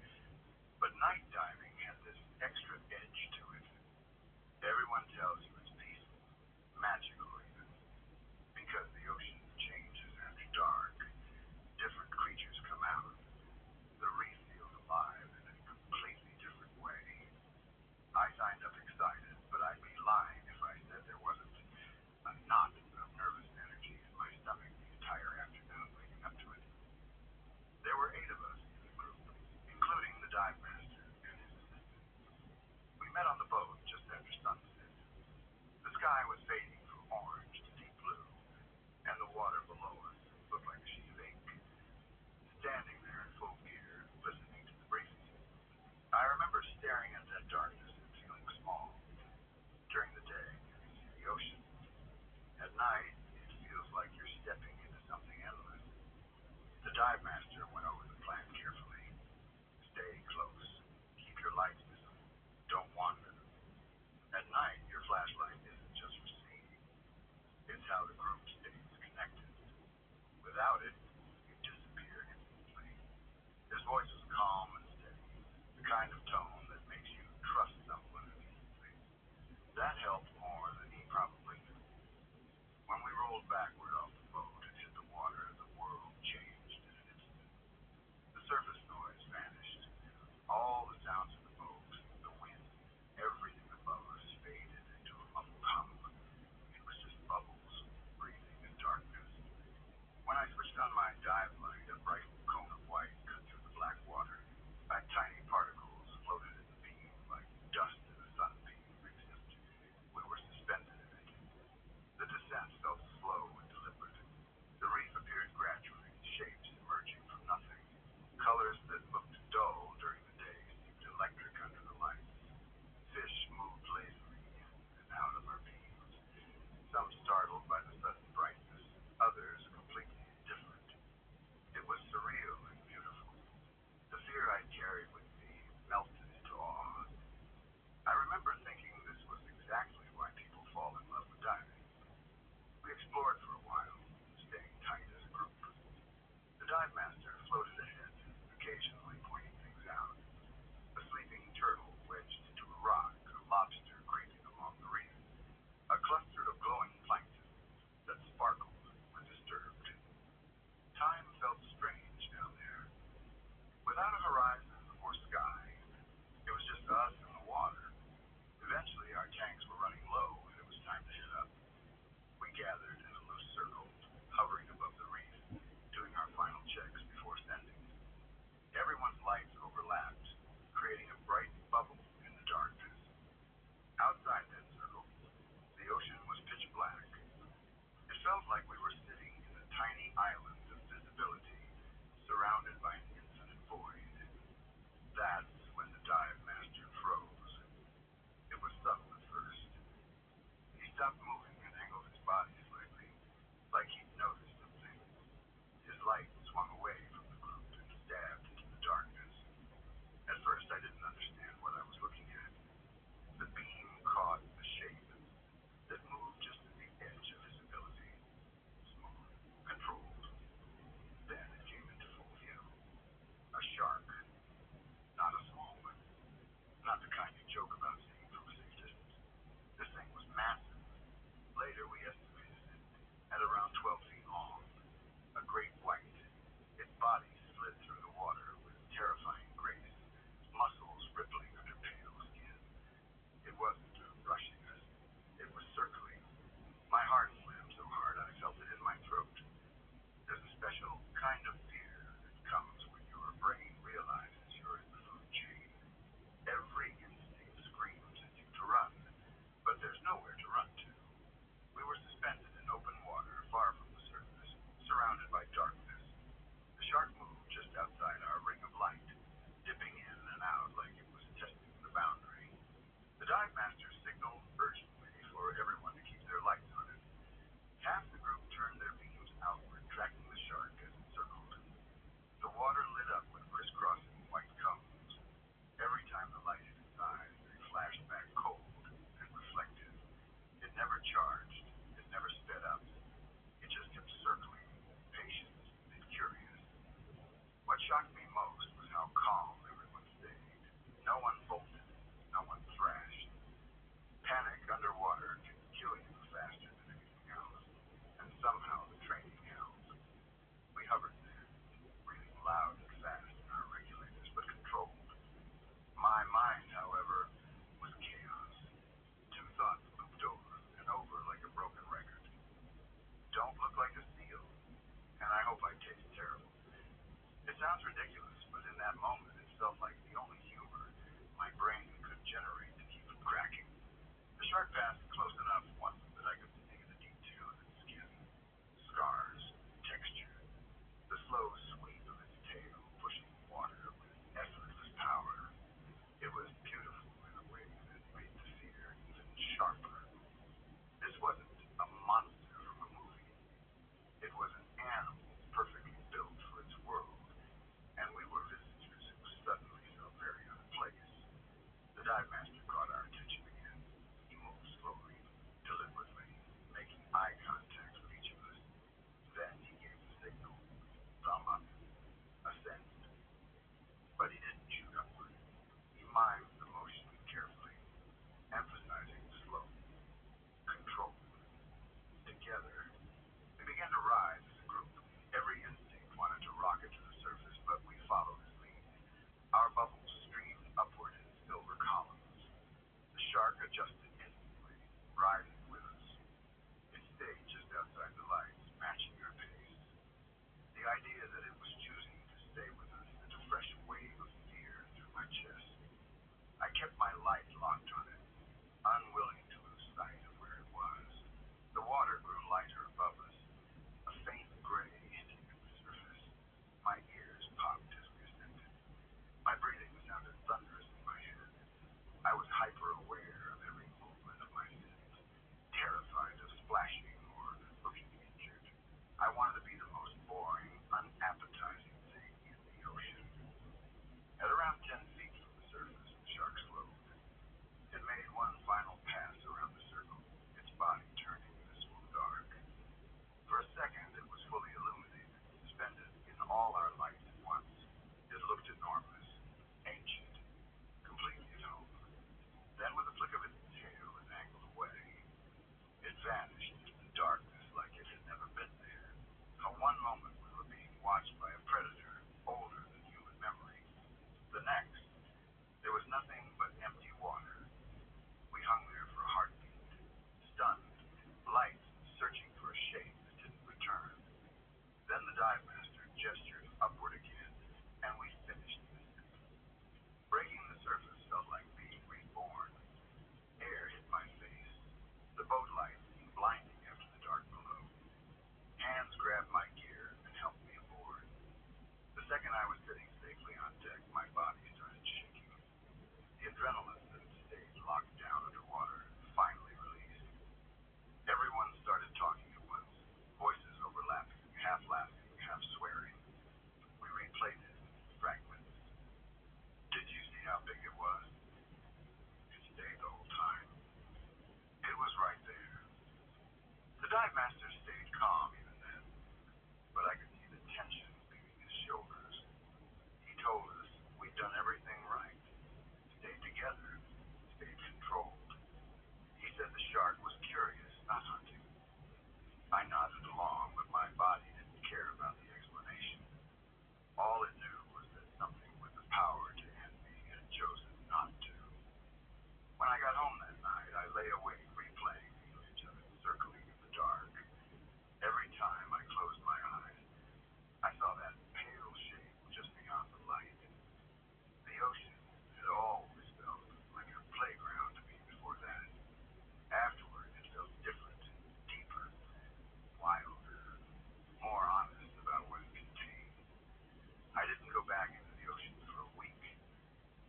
but night diving had this extra edge to it. Everyone tells you it's peaceful, magical even, because the ocean changes after dark. Different creatures come out. The reef feels alive in a completely different way. I signed up excited, but I'd be lying if I said there wasn't a knot of nervous energy in my stomach the entire afternoon leading up to it. sounds ridiculous, but in that moment it felt like the only humor my brain could generate to keep from cracking. The shark passed close enough once that I could see the detail of its skin, scars, texture, the slow sweep of its tail pushing water with effortless power. It was beautiful in a way that made the fear even sharper. This wasn't a monster from a movie. It was an animal perfectly built for its world, and we were visitors who suddenly felt very out of place. The dive master caught our attention again. He moved slowly, deliberately, making eye contact with each of us. Then he gave the signal, thumb up, ascend. But he didn't shoot upward. He mimed the motion carefully, emphasizing slow, controlled. Together, we began to rise as a group. Every instinct wanted to rocket to the surface, but we followed his lead. Our bubbles streamed upward in silver columns. The shark adjusted instantly, rising with us. It stayed just outside the lights, matching our pace. The idea that it was choosing to stay with us sent a fresh wave of fear through my chest. I kept my light locked on it, unwilling to lose sight of where it was. The water grew lighter above us, a faint gray hinting at the surface. My ears popped as we ascended. My breathing sounded thunderous in my head. I was hyper-aware of every movement of my fins, terrified of splashing or looking injured. I wanted to be the most boring, unappetizing thing in the ocean. At around 10 feet from the surface, the shark slowed. It made one final pass around the circle, its body turning visible dark. For a second, it was fully illuminated, suspended in all our light at once. It looked enormous, ancient, completely at home. Then, with a flick of its tail, it angled away. It vanished into the darkness like it had never been there. For one moment, we were being watched by a predator older than human memory. The next, there was nothing but empty water. We hung there for a heartbeat, stunned, light, searching for a shape that didn't return. Then the dive master gestured upward again, and we finished the descent. Breaking the surface felt like being reborn. Air hit my face. The boat light seemed blinding after the dark below. Hands grabbed my gear and helped me aboard. The second I was sitting safely on deck, my body started shaking. The adrenaline that had stayed locked down underwater finally released. Everyone started talking at once, voices overlapping, half laughing, half swearing. We replayed it in fragments. Did you see how big it was? It stayed the whole time. It was right there. The dive master stayed calm even then, but I could see the tension leaving his shoulders. He told us we'd done everything right, stayed together, stayed controlled. He said the shark was curious, not hunting. I nodded along, but my body didn't care about the explanation. All it knew was that something with the power to end me had chosen not to. When I got home that night, I lay awake replaying the image of it circling in the dark. Every time I closed my eyes, I saw that pale shape just beyond the light. The ocean had always felt like a playground to me before that. Afterward, it felt different, deeper, wilder, more honest about what it contained. I didn't go back into the ocean for a week.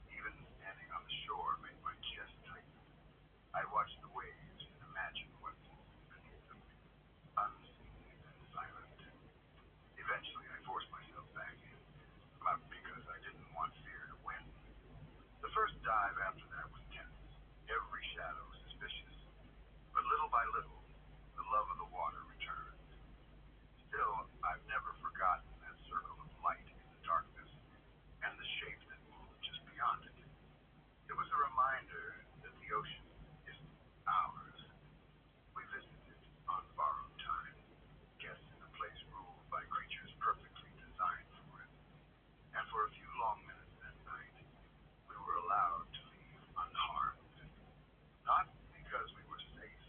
Even standing on the shore made my chest tighten. I watched the waves and imagined what moved beneath them, unseen and silent. Eventually, I forced myself back in, because I didn't want fear to win. The first dive after that was tense, every shadow suspicious. But little by little, the love of the water returned. Still, I've never forgotten that circle of light in the darkness and the shape that moved just beyond it. It was a reminder that the ocean isn't ours. We visited it on borrowed time, guests in a place ruled by creatures perfectly designed for it. And for a few long minutes that night, we were allowed to leave unharmed. Not because we were safe,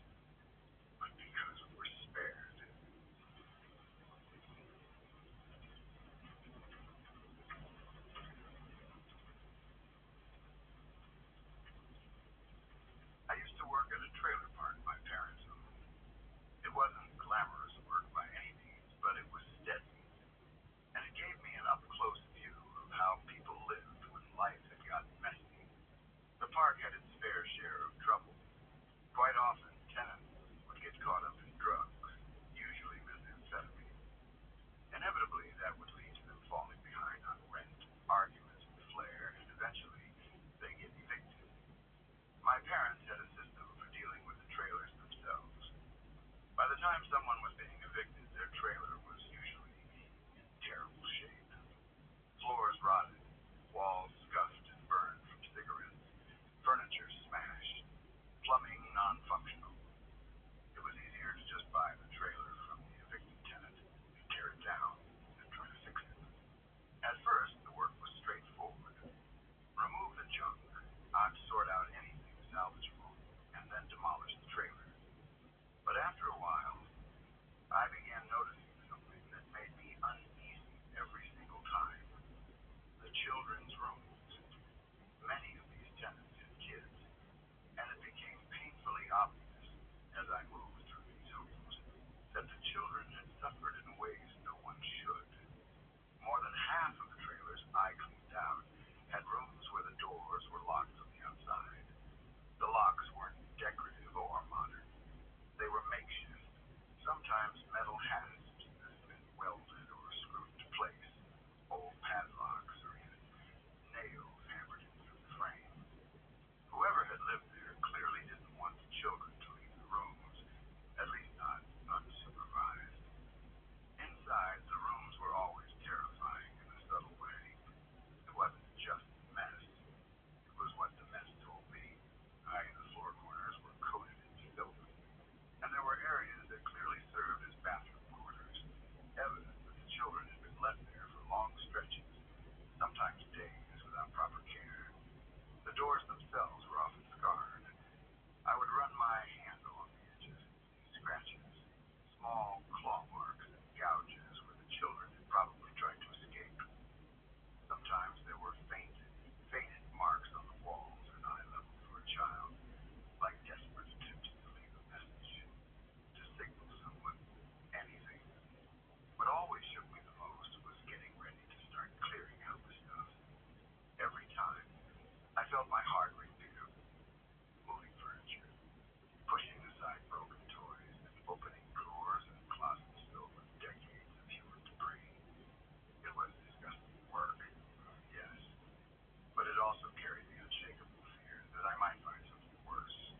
felt my heart rate beat up, moving furniture, pushing aside broken toys, and opening drawers and closets filled with decades of human debris. It was disgusting work, yes, but it also carried the unshakable fear that I might find something worse.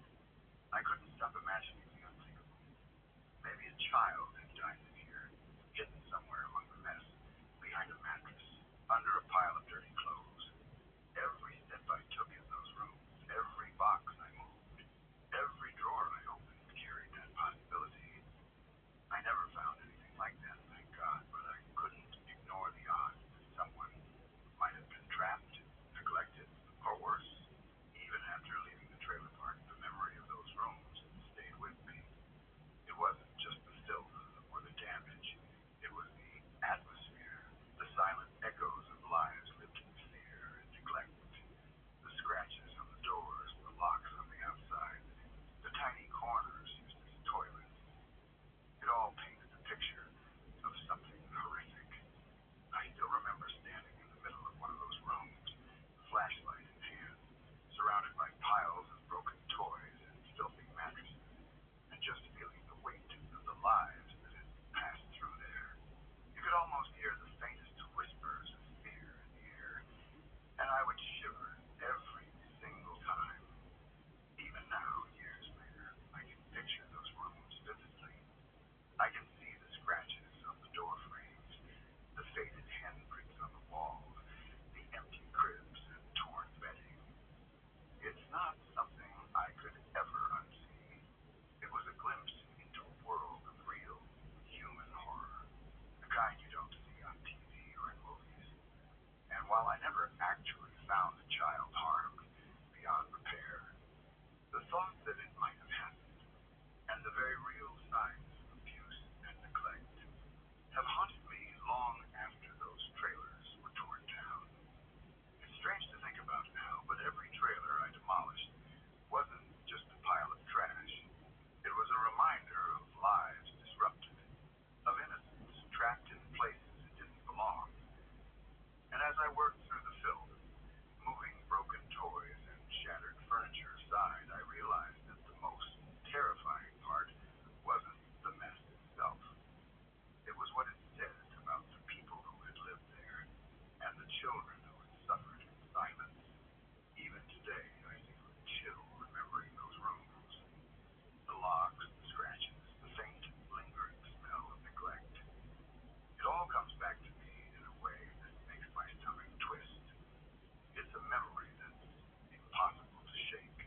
I couldn't stop imagining the unthinkable. Maybe a child had died in here, hidden somewhere among the mess, behind a mattress, under a pile of dirty clothes. Every step I took in those rooms, every box I moved, every drawer I opened carried that possibility. I never found anything like that, thank God, but I couldn't ignore the odds that someone might have been trapped, neglected, or worse. Even after leaving the trailer park, the memory of those rooms stayed with me. It wasn't just the filth or the damage. It was the atmosphere, the silent echoes of lives lived in fear and neglect, the scratches on the doors, the locks on the outside, the tiny corners used as toilets. It all painted a picture of something horrific. I still remember standing in the middle of one of those rooms, flashlight in hand, surrounded by piles of broken toys and filthy mattresses, and just feeling the weight of the lives that had passed through there. You could almost hear the faintest whispers of fear in the air, and I would shiver every single time. Even now, years later, I can picture those rooms vividly. I can see the scratches on the door frames, the faded handprints on the walls, the empty cribs and torn bedding. It's not something I could ever unsee. It was a glimpse into a world of real, human horror, the kind you don't see on TV or in movies. And while I never actually found a child harmed beyond repair, the thought that it might have happened, and the very real signs of abuse and neglect, have haunted me long after those trailers were torn down. It's strange to think about now, but every trailer I demolished wasn't just a pile of trash. It was a reminder of lives disrupted, of innocence trapped in places it didn't belong. And as I worked through the film, moving broken toys and shattered furniture aside, I realized that the most terrifying part wasn't the mess itself. It was what it said about the people who had lived there, and the children who had suffered in silence. Even today, I feel a chill remembering those rooms. The locks, the scratches, the faint, lingering smell of neglect. It all comes back to me in a way that makes my stomach twist. It's a memory that's impossible to shake.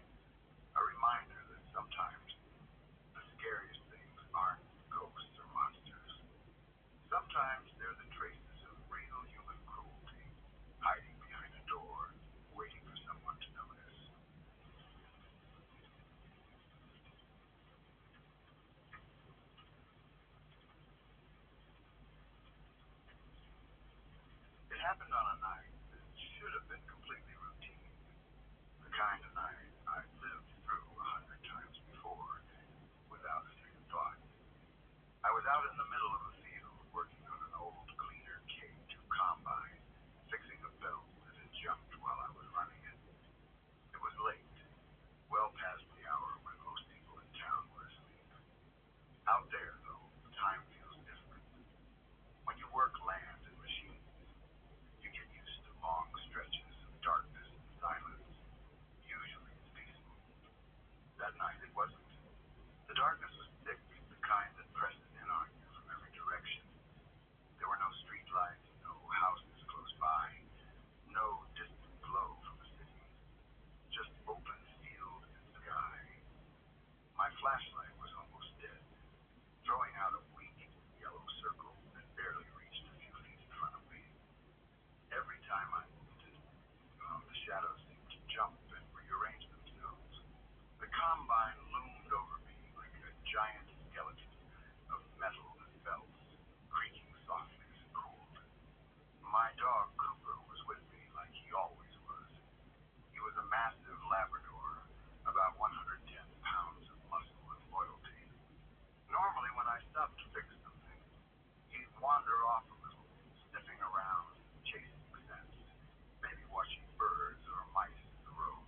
A reminder that sometimes the scariest things aren't ghosts or monsters. Sometimes they're the traces of real human cruelty, hiding behind a door, waiting for someone to notice. It happened on a night that should have been completely routine, the kind of night I've lived through 100 times before, without a second thought. I was out in the middle of a field working on an old cleaner K2 combine, fixing a belt that had jumped while I was running it. It was late, well past the hour when most people in town were asleep. Out there, though, time feels different. When you work land and machines, you get used to long stretches of darkness and silence. Usually it's peaceful. That night it wasn't. The darkness was thick, the kind that presses in on you from every direction. There were no street lights, no houses close by, no distant glow from a city. Just open field and sky. My flashlight was almost dead, throwing out a weak yellow circle that barely reached a few feet in front of me. Every time I moved it, the shadows seemed to jump and rearrange themselves. The combine loomed over me like a giant skeleton of metal and belts, creaking softly as it cooled. My dog Cooper was with me like he always was. He was a massive Labrador, about 110 pounds of muscle and loyalty. Normally when I stopped to fix something, he'd wander off a little, sniffing around, chasing scents, maybe watching birds or mice in the road.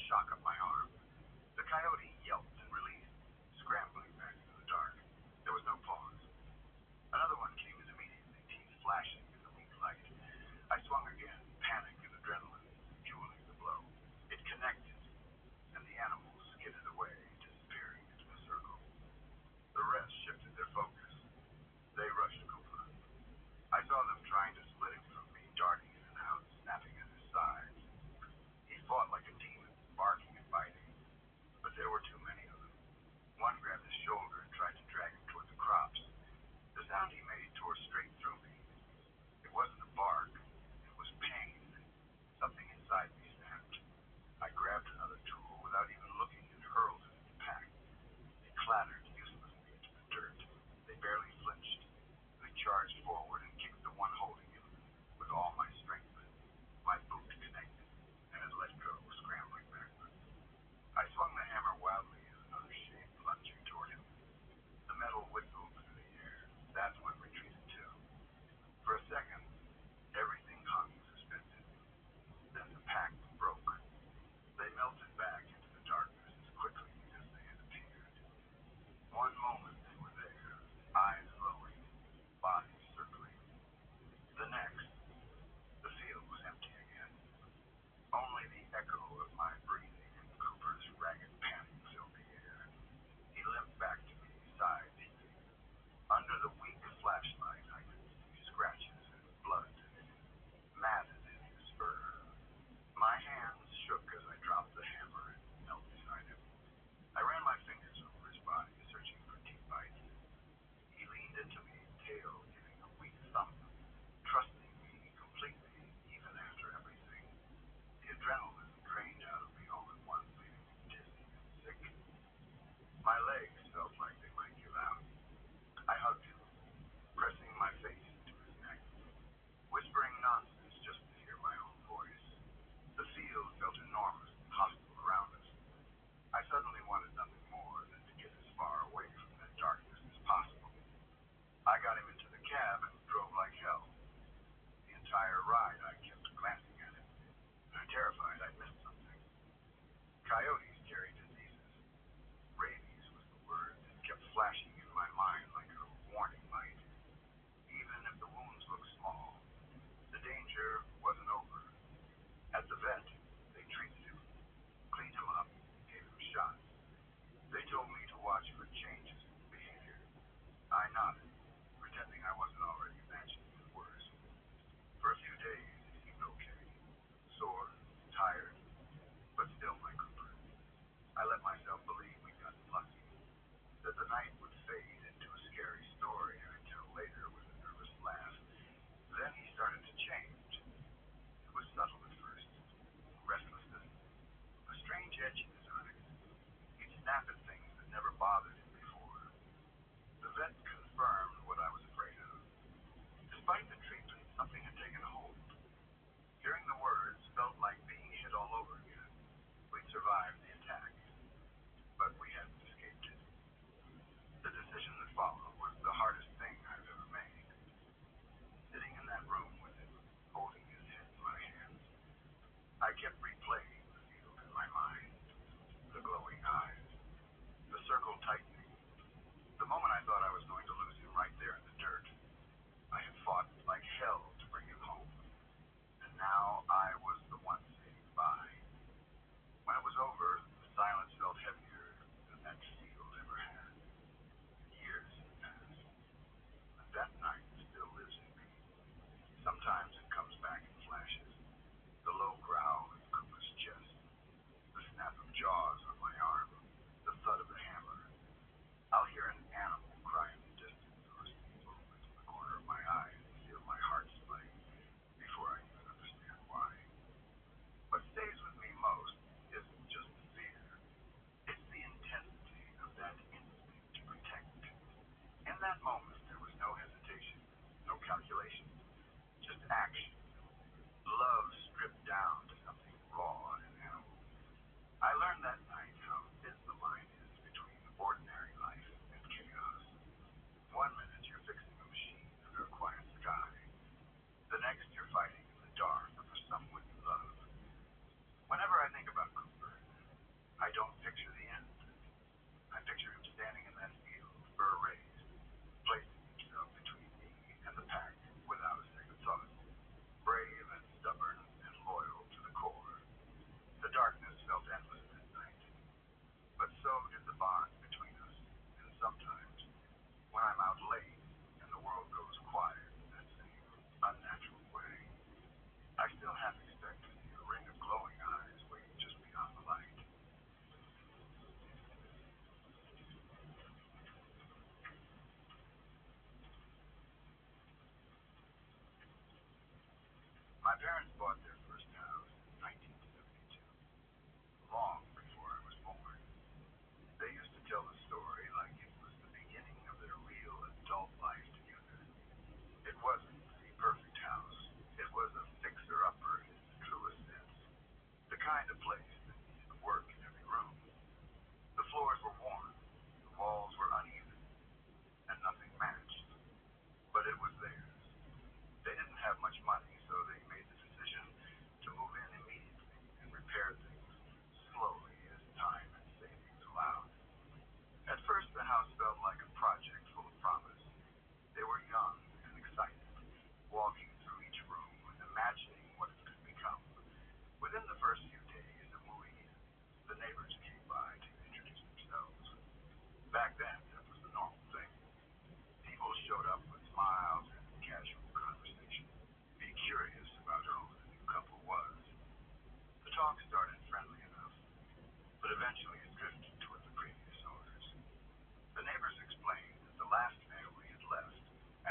shock up my arm. The coyote yelped and released, scrambling back into the dark. There was no pause. Another one came in immediately, teeth flashing in the weak light. I swung again, panic and adrenaline fueling the blow. It connected, and the animals skidded away, disappearing into the circle. The rest shifted their focus. They rushed Cooper. I saw them trying to split him from me, darting in and out, snapping at his sides. He fought like a demon, barking and biting.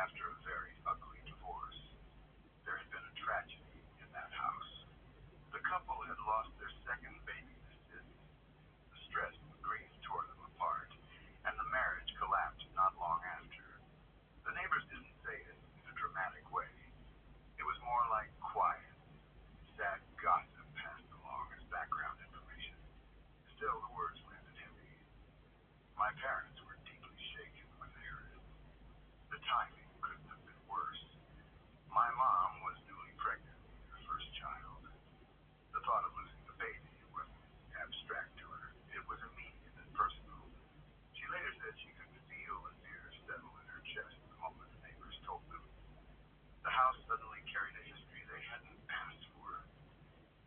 After a very ugly divorce, there had been a tragedy in that house. The couple had lost their second baby this Disney. The stress and grief tore them apart, and the marriage collapsed not long after. The neighbors didn't say it in a dramatic way. It was more like quiet, sad gossip passed along as background information. Still, the words landed heavy. My parents were deeply shaken when they heard it. The timing couldn't have been worse. My mom was newly pregnant with her first child. The thought of losing the baby wasn't abstract to her. It was immediate and personal. She later said she could feel the fear settle in her chest the moment the neighbors told them. The house suddenly carried a history they hadn't asked for.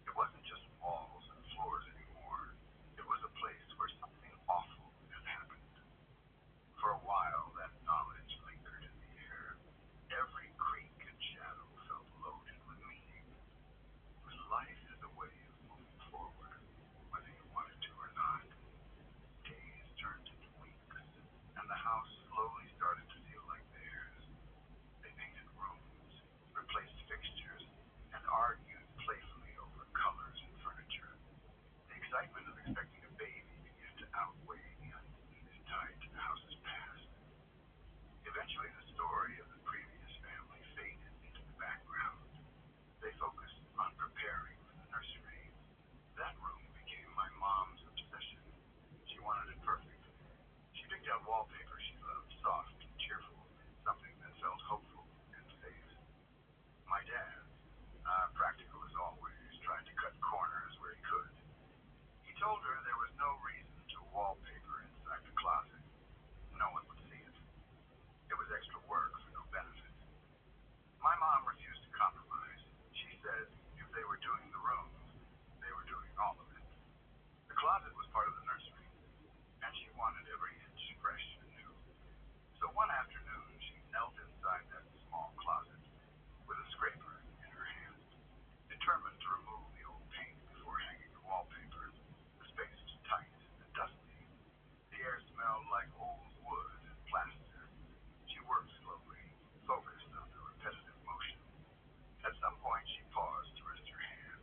It wasn't just walls and floors anymore. It was a place where something awful had happened. For a while, that knowledge lingered in the air. Every creak and shadow felt loaded with meaning. But life is a way of moving forward, whether you want it to or not. Days turned into weeks, and the house slowly started to feel like theirs. They painted rooms, replaced fixtures, and argued playfully over colors and furniture. The excitement of expecting a baby began to outweigh the unease tied to the house's past. Eventually, the story of the previous family faded into the background. They focused on preparing for the nursery. That room became my mom's obsession. She wanted it perfect. She picked out wallpaper she loved, soft and cheerful, something that felt hopeful and safe. My dad, practical as always, tried to cut corners where he could. He told her there was no reason to wallpaper inside the closet. No one would see it. It was extra work for no benefit. My mom refused to compromise. She said if they were doing the rooms, they were doing all of it. The closet was part of the nursery, and she wanted every inch fresh and new. So one afternoon, she knelt inside that small closet with a scraper in her hand, determined to remove the old paint before hanging the wallpaper. The space was tight and dusty. The air smelled like old wood and plaster. She worked slowly, focused on the repetitive motion. At some point, she paused to rest her hand.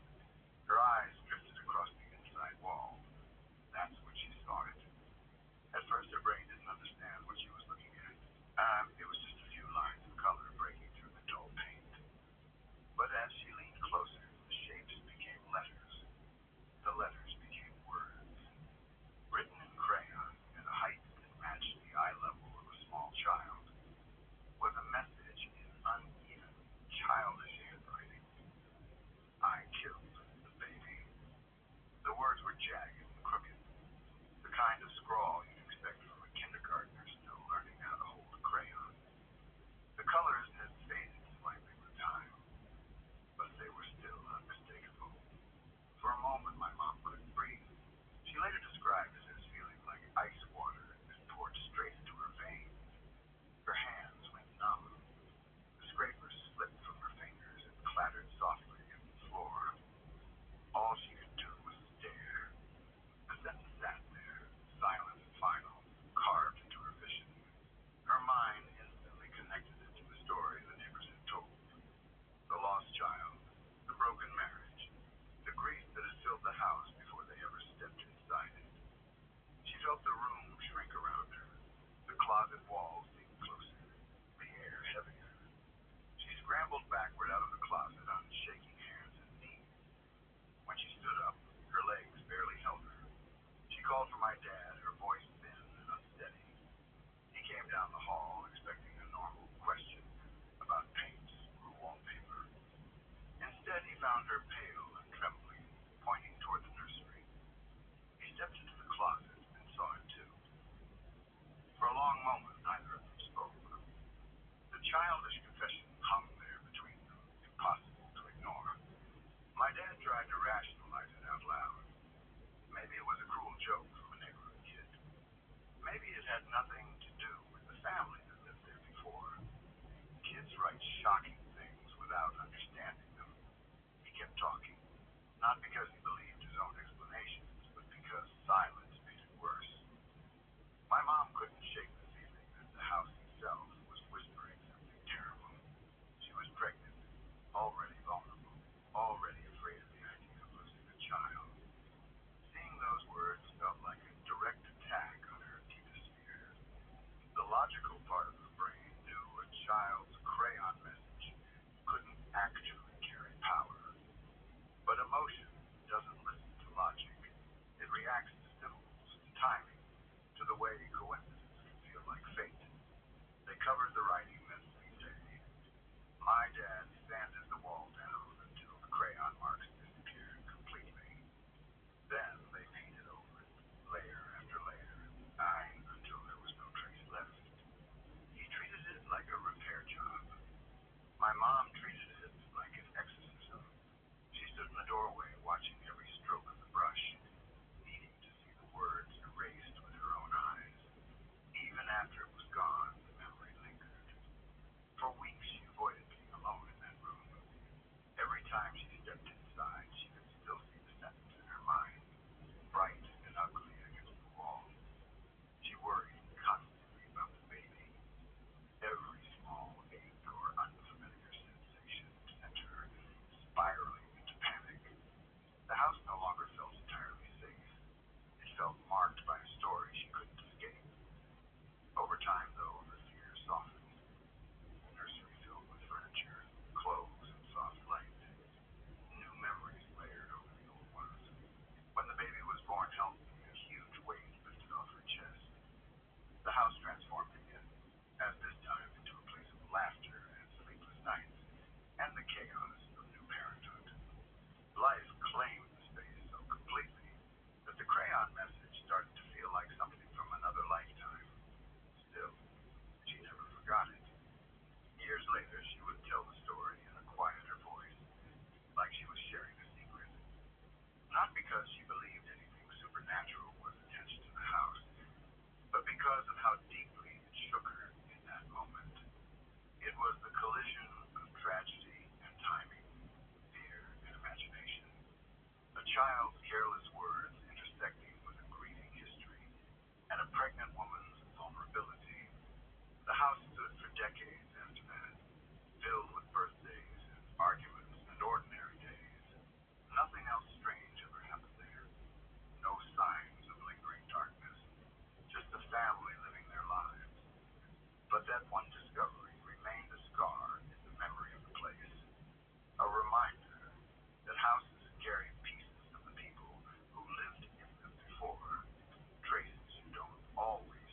Her eyes drifted across the inside wall. That's when she saw it. At first, her brain didn't understand what she was looking at. It was just a few lines of color breaking through the dull paint. But as she leaned closer, the shapes became letters. The letters became words. Written in crayon at a height that matched the eye level of a small child was a message in uneven, childish handwriting. I killed the baby. The words were jagged and crooked, the kind of scrawl you'd expect from a kindergartner still learning how to hold a crayon. The colors had faded slightly with time, but they were still unmistakable. For a moment, my mom couldn't breathe. She later described it as feeling like ice water had been poured straight into her veins. Her hands went numb. The scraper slipped from her fingers and clattered softly on the floor. All she could do was stare. The sentence sat there, silent and final, carved into her vision. Her mind instantly connected it to the story the neighbors had told. The lost child, the broken marriage, the grief that had filled the house before they ever stepped inside it. She felt the room shrink around her, the closet walls lean closer, the air heavier. She scrambled backward out of the closet on shaking hands and knees. When she stood up, her legs barely held her. She called for my dad, her voice thin and unsteady. He came down the hall, expecting a normal question about paints or wallpaper. Instead, he found her pale and trembling, pointing toward the nursery. He stepped into the closet and saw it too. For a long moment, neither of them spoke. The childish confession hung there between them, impossible to ignore. My dad tried to rationalize it out loud. Maybe it was a cruel joke from a neighborhood kid. Maybe it had nothing to do with the family that lived there before. Kids write shocking things without understanding them. He kept talking, not because he believed his own explanations, but because silence made it worse. My mom couldn't shake the feeling that the house itself was whispering something because of how deeply it shook her in that moment. It was the collision of tragedy and timing, fear and imagination. A child's careless words intersecting with a grieving history, and a pregnant woman's vulnerability. The house stood for decades after that, filled with birthdays and arguments and ordinary days. Nothing else strange ever happened there. No signs of lingering darkness, just a family living their lives. But that one discovery remained a scar in the memory of the place. A reminder that houses carry pieces of the people who lived in them before, traces you don't always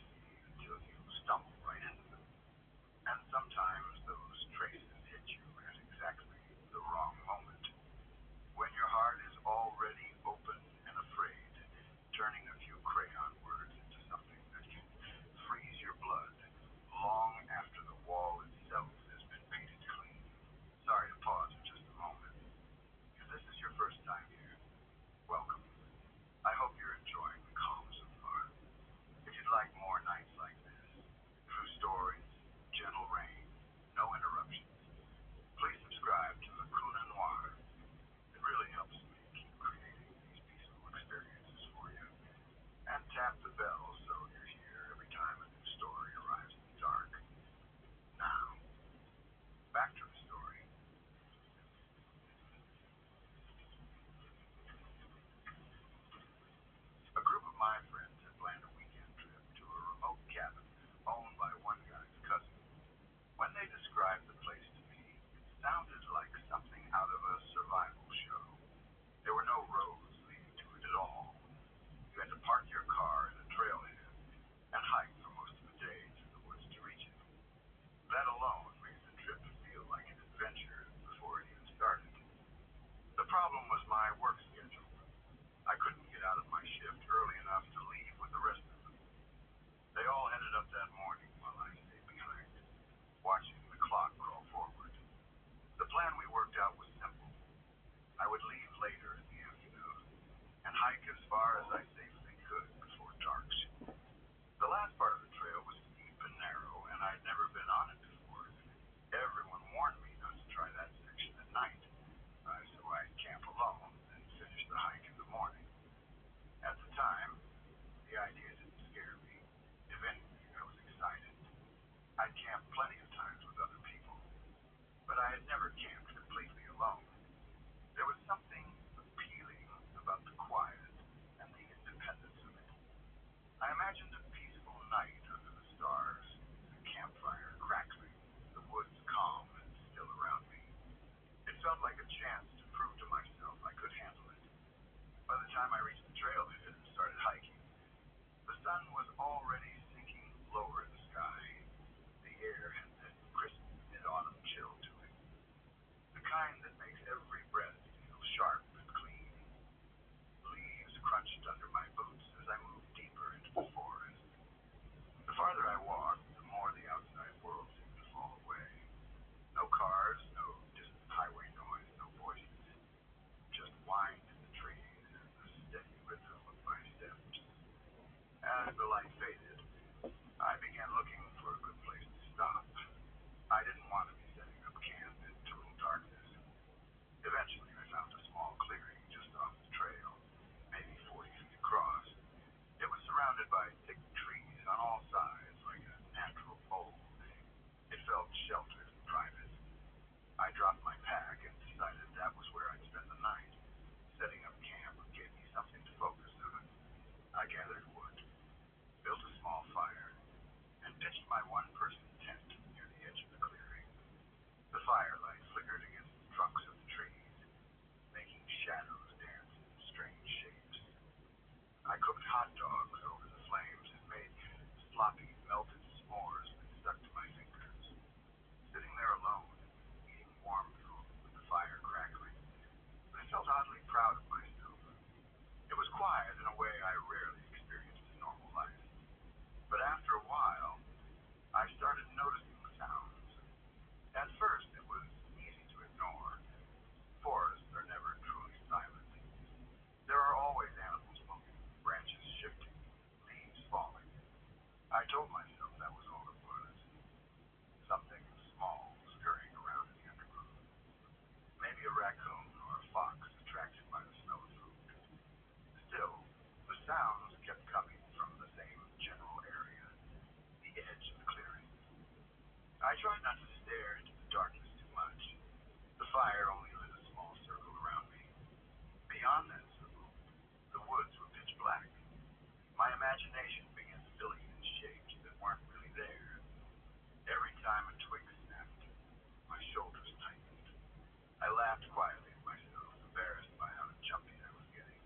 laughed quietly at myself, embarrassed by how jumpy I was getting.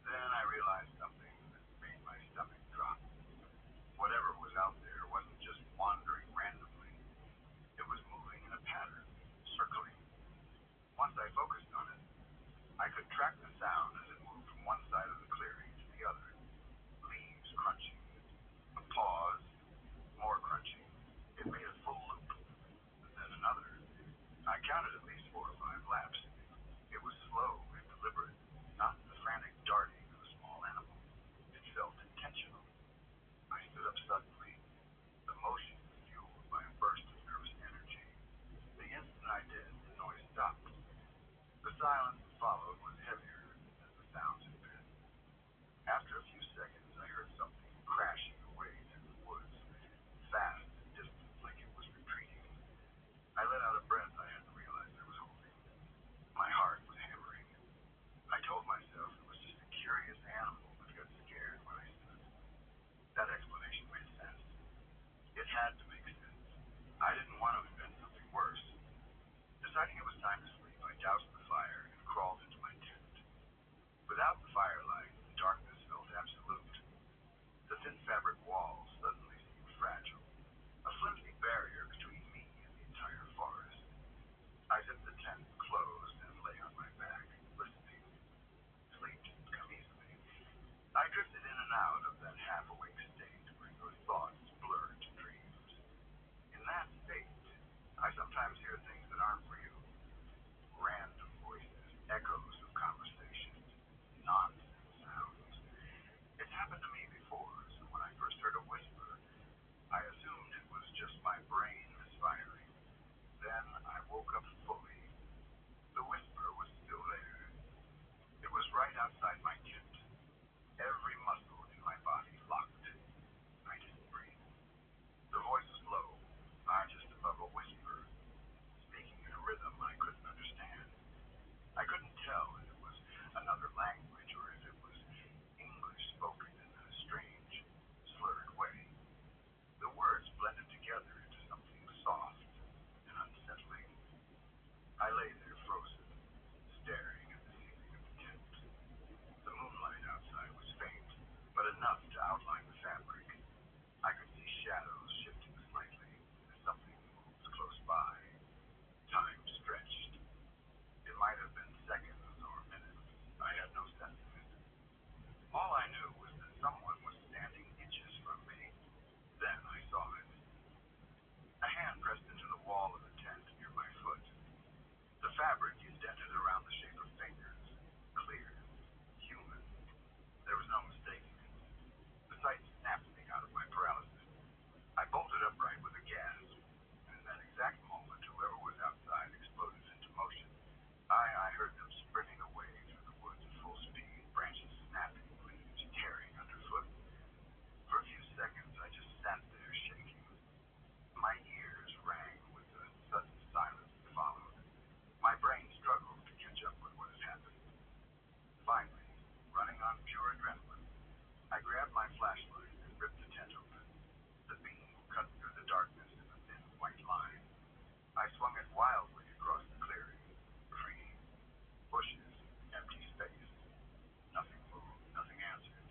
Then I realized something that made my stomach drop. Whatever was out there wasn't just wandering randomly. It was moving in a pattern, circling. Once I focused on it, I could track the sound as it moved from one side of the clearing to the other. Leaves crunching. A pause. More crunching. It made a full loop. Then another. I counted at least 4 or 5 laps. It was slow and deliberate, not the frantic darting of a small animal. It felt intentional. I stood up suddenly. The motion was fueled by a burst of nervous energy. The instant I did, the noise stopped. The silence that followed was heavier than the sounds had been. After a few seconds, I heard something crashing away through the woods, fast and distant, like it was retreating. I let out a breath I hadn't realized I was holding. My heart was hammering. I told myself it was just a curious animal that got scared when I stood. That explanation made sense. It had to make sense. I didn't want to invent something worse. Deciding it was time to sleep, I doused the fire and crawled into my tent. Without the firelight, the darkness felt absolute. The thin fabric walls suddenly seemed fragile, a flimsy barrier between me and the entire forest. I zipped the tent closed and lay on my back, listening. Sleep didn't come easily. I drifted in and out of that half-awake state where your thoughts blur into dreams. In that state, I sometimes hear things that aren't real. Random voices, echoes of conversations, nonsense sounds. It's happened to me before, so when I first heard a whisper, I assumed it was just my brain misfiring. Then I woke up fully. The whisper was still there. It was right outside my tent. Every muscle in my body locked. I didn't breathe. The voice was low, just above a whisper, speaking in a rhythm I couldn't understand. I couldn't tell if it was another language or if it was English spoken in a strange, slurred way. The words blended together into something soft and unsettling. I lay there frozen, staring at the ceiling of the tent. The moonlight outside was faint, but enough to outline the fabric. I could see shadows shifting slightly as something moved close by. Time stretched. It might have been seconds or minutes. I had no sense of it. All I knew was that someone was standing inches from me. Then I saw it. A hand pressed into the wall of the tent near my foot. The fabric indented around the shape of fingers. Clear. Human. There was no mistaking it. The sight snapped me out of my paralysis. I bolted upright with a gasp, and in that exact moment, whoever was outside exploded into motion. I heard them sprinting away through the woods at full speed, branches snapping, leaves tearing underfoot. For a few seconds, I just sat there shaking. My ears rang with the sudden silence that followed. My brain struggled to catch up with what had happened. Finally, running on pure adrenaline, I grabbed my flashlight and ripped the tent open. The beam cut through the darkness in a thin white line. I swung it wildly across the clearing. Free. Bushes. Empty space. Nothing moved. Nothing answered.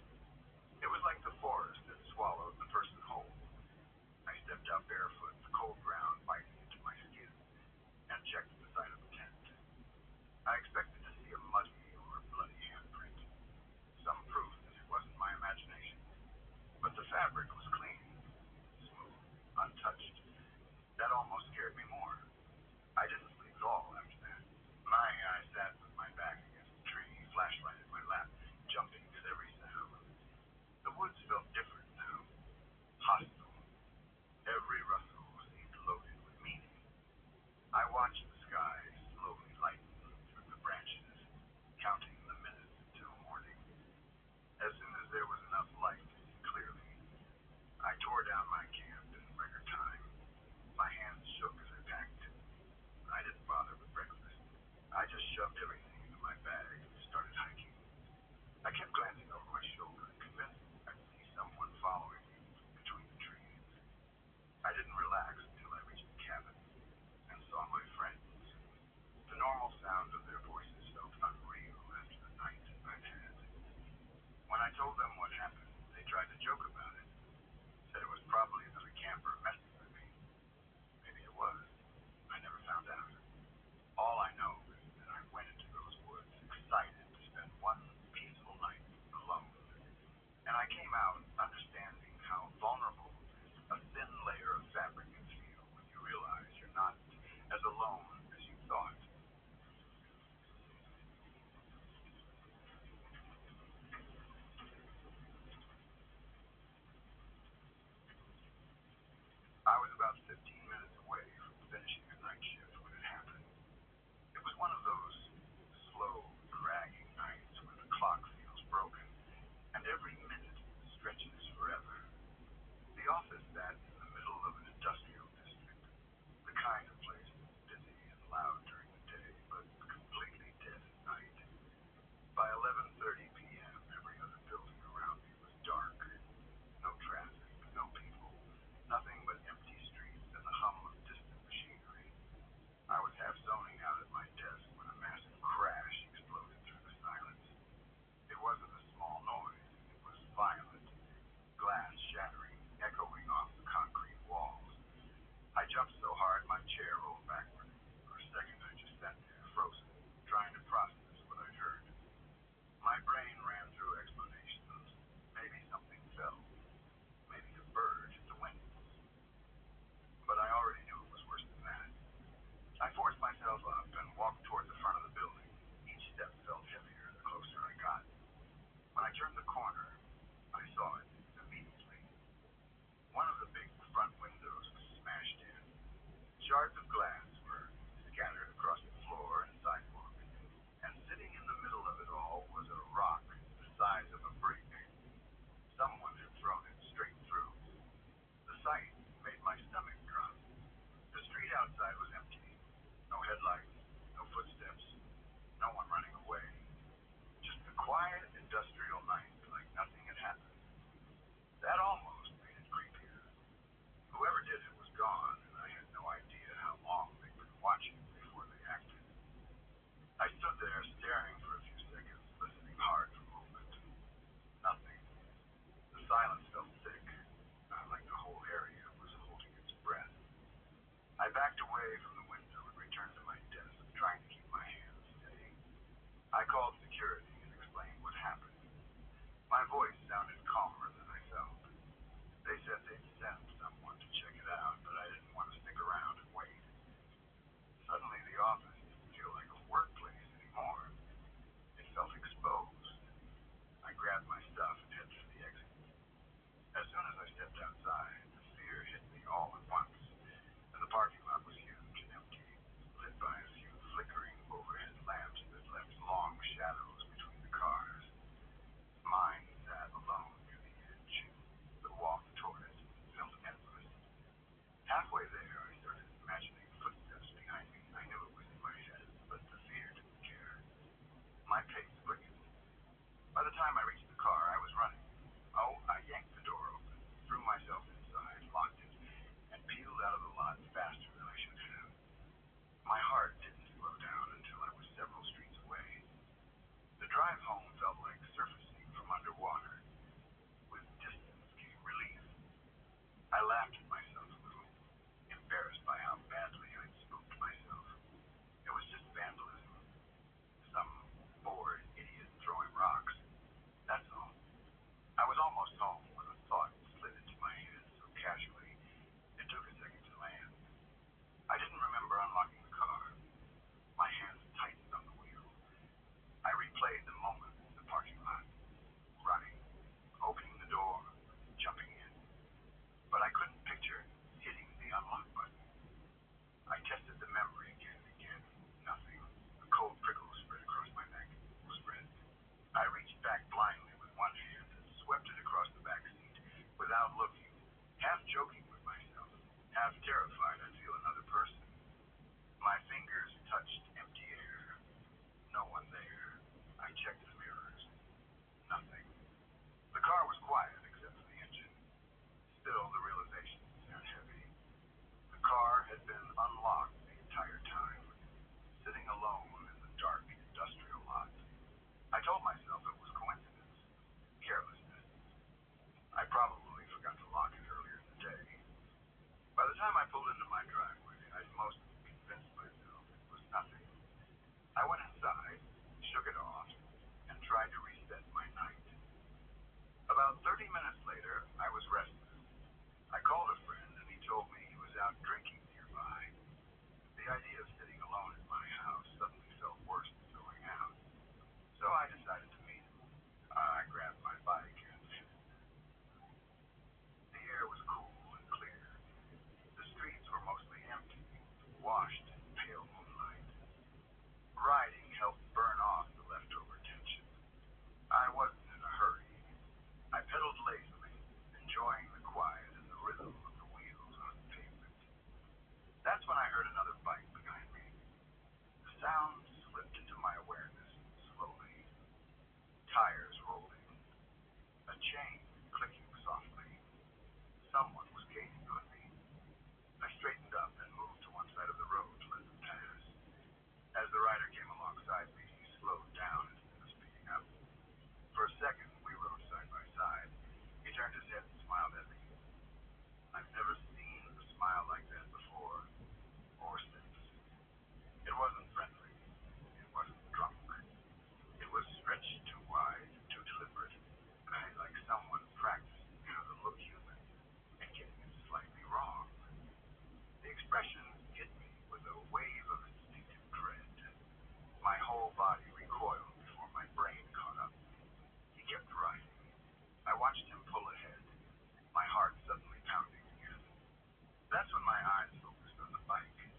It was like the forest had swallowed the person whole. I stepped out barefoot, the cold ground biting into my skin, and checked the side of the tent. I expected to see a muddy or bloody handprint. Some proof that it wasn't my imagination. But the fabric was clean, smooth, untouched. That almost scared me more. I didn't sleep at all after that. I sat with my back against the tree, flashlight in my lap, jumping at every sound. The woods felt different now. Hostile. Every rustle seemed loaded with meaning. I watched the sky slowly lighten through the branches, counting the minutes until morning. As soon as there was enough light to see clearly, I tore down my camp in record time. My hands shook as I packed. I didn't bother with breakfast. I just shoved everything into my bag and started hiking. I kept glancing over my shoulder, convinced I'd see someone following me between the trees. I didn't relax until I reached the cabin and saw my friend. Shards of glass were scattered across the floor and sidewalk, and sitting in the middle of it all was a rock the size of a brick. Someone had thrown it straight through. The sight made my stomach drop. The street outside was empty. No headlights, no footsteps, no one running away. Just a quiet industrial night like nothing had happened. That almost made it creepier. Whoever did it was gone, and I had no idea how long they'd been watching before they acted. I stood there staring for a few seconds, listening hard for movement. Nothing. The silence felt thick, like the whole area was holding its breath. I backed away from the window and returned to my desk, trying to keep my hands steady. I called security and explained what happened. My voice sounded calmer than I felt. They said they'd send someone to check it out, but I didn't want to stick around and wait. Suddenly the office didn't feel like a workplace anymore. It felt exposed. I grabbed my stuff and headed for the exit. As soon as I stepped outside, the fear hit me all at once. The parking lot was huge and empty, lit by a few flickering overhead lamps that left long shadows between the cars. Mine sat alone near the edge. The walk toward it felt endless. Halfway there, I started imagining footsteps behind me. I knew it was in my head, but the fear didn't care. My pace quickened. By the time I reached the car, I was running. Oh, I yanked the door open, threw myself inside, locked it, and peeled out of the lot faster than I should have. My heart didn't slow down until I was several streets away. The drive home felt like surfacing from underwater. With distance came relief. I laughed at myself a little, embarrassed by how badly I'd spooked myself. It was just vandalism. Some bored idiot throwing rocks. That's all. I was almost home when a thought slid into my head so casually it took a second to land. I didn't remember unlocking the car. My hands tightened on the wheel. I replayed the moment in the parking lot, running, opening the door, jumping in. But I couldn't picture hitting the unlock button. I tested the memory again and again. Nothing. A cold prickle spread across my neck. Spread. I reached back blindly with one hand and swept it across the back seat without looking, half joking with myself, half terrified I'd feel another person. My fingers touched empty air. No one there. I checked the mirrors. Nothing. The car was quiet except for the engine. Still, the realization sat heavy. The car had been unlocked the entire time, sitting alone in the dark industrial lot. I told myself it was coincidence, carelessness. I probably forgot to lock it earlier in the day. By the time I pulled into my driveway, I'd mostly convinced myself it was nothing. I went inside, shook it off, and tried to reset my night. About 30 minutes later, I was restless. I called a friend, and he told me he was out drinking nearby. The idea of sitting alone in my house suddenly felt worse than going out. So I decided to meet him. I grabbed my bike and the air was cool and clear. The streets were mostly empty, washed in pale moonlight. Riding helped burn off the leftover tension. I wasn't in a hurry. I pedaled lazily, enjoying the quiet and the rhythm of the wheels on the pavement. That's when I heard another bike behind me. The sound slipped into my awareness slowly. Tires rolling. A chain clicking softly. Someone was gaining on me. I straightened up and moved to one side of the road to let them pass. As the rider came alongside me, he slowed down instead of speeding up. For a second, we rode side by side. He turned his head and smiled at me. I've never seen a smile like that before, or since. It wasn't friendly. It wasn't drunk. It was stretched too wide, too deliberate, like someone practicing how to look human and getting it slightly wrong. The expression hit me with a wave of instinctive dread. My whole body recoiled before my brain caught up. He kept riding. I watched him pull ahead, my heart suddenly pounding again. That's when my eyes focused on the bike.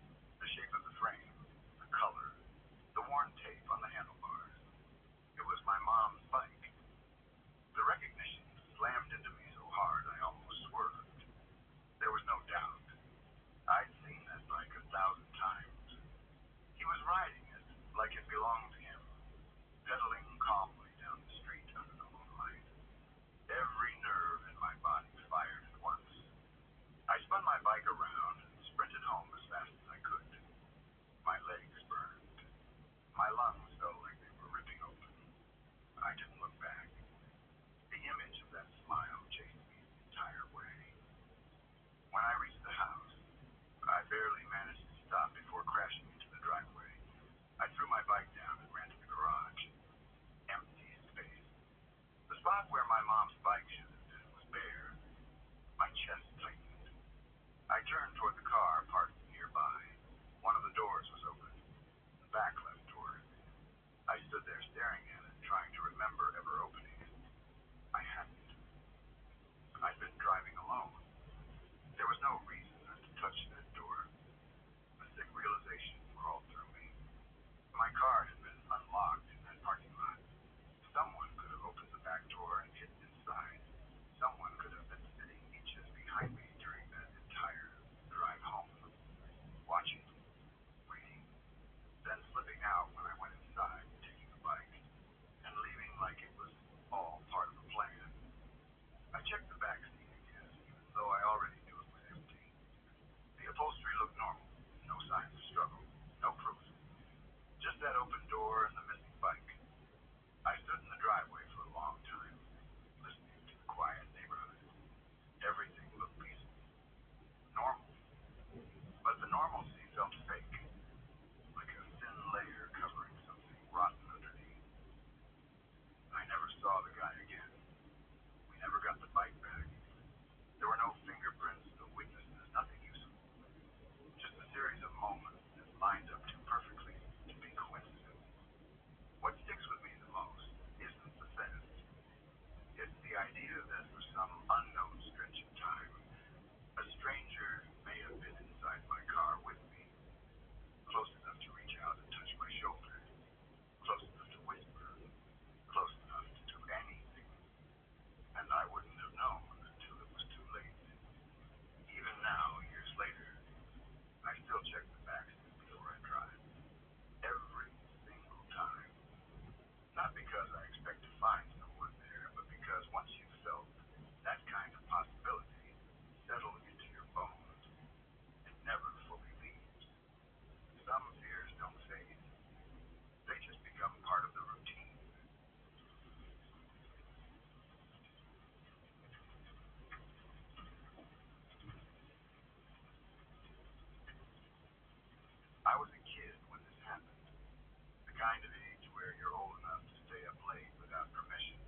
kind of age where you're old enough to stay up late without permission,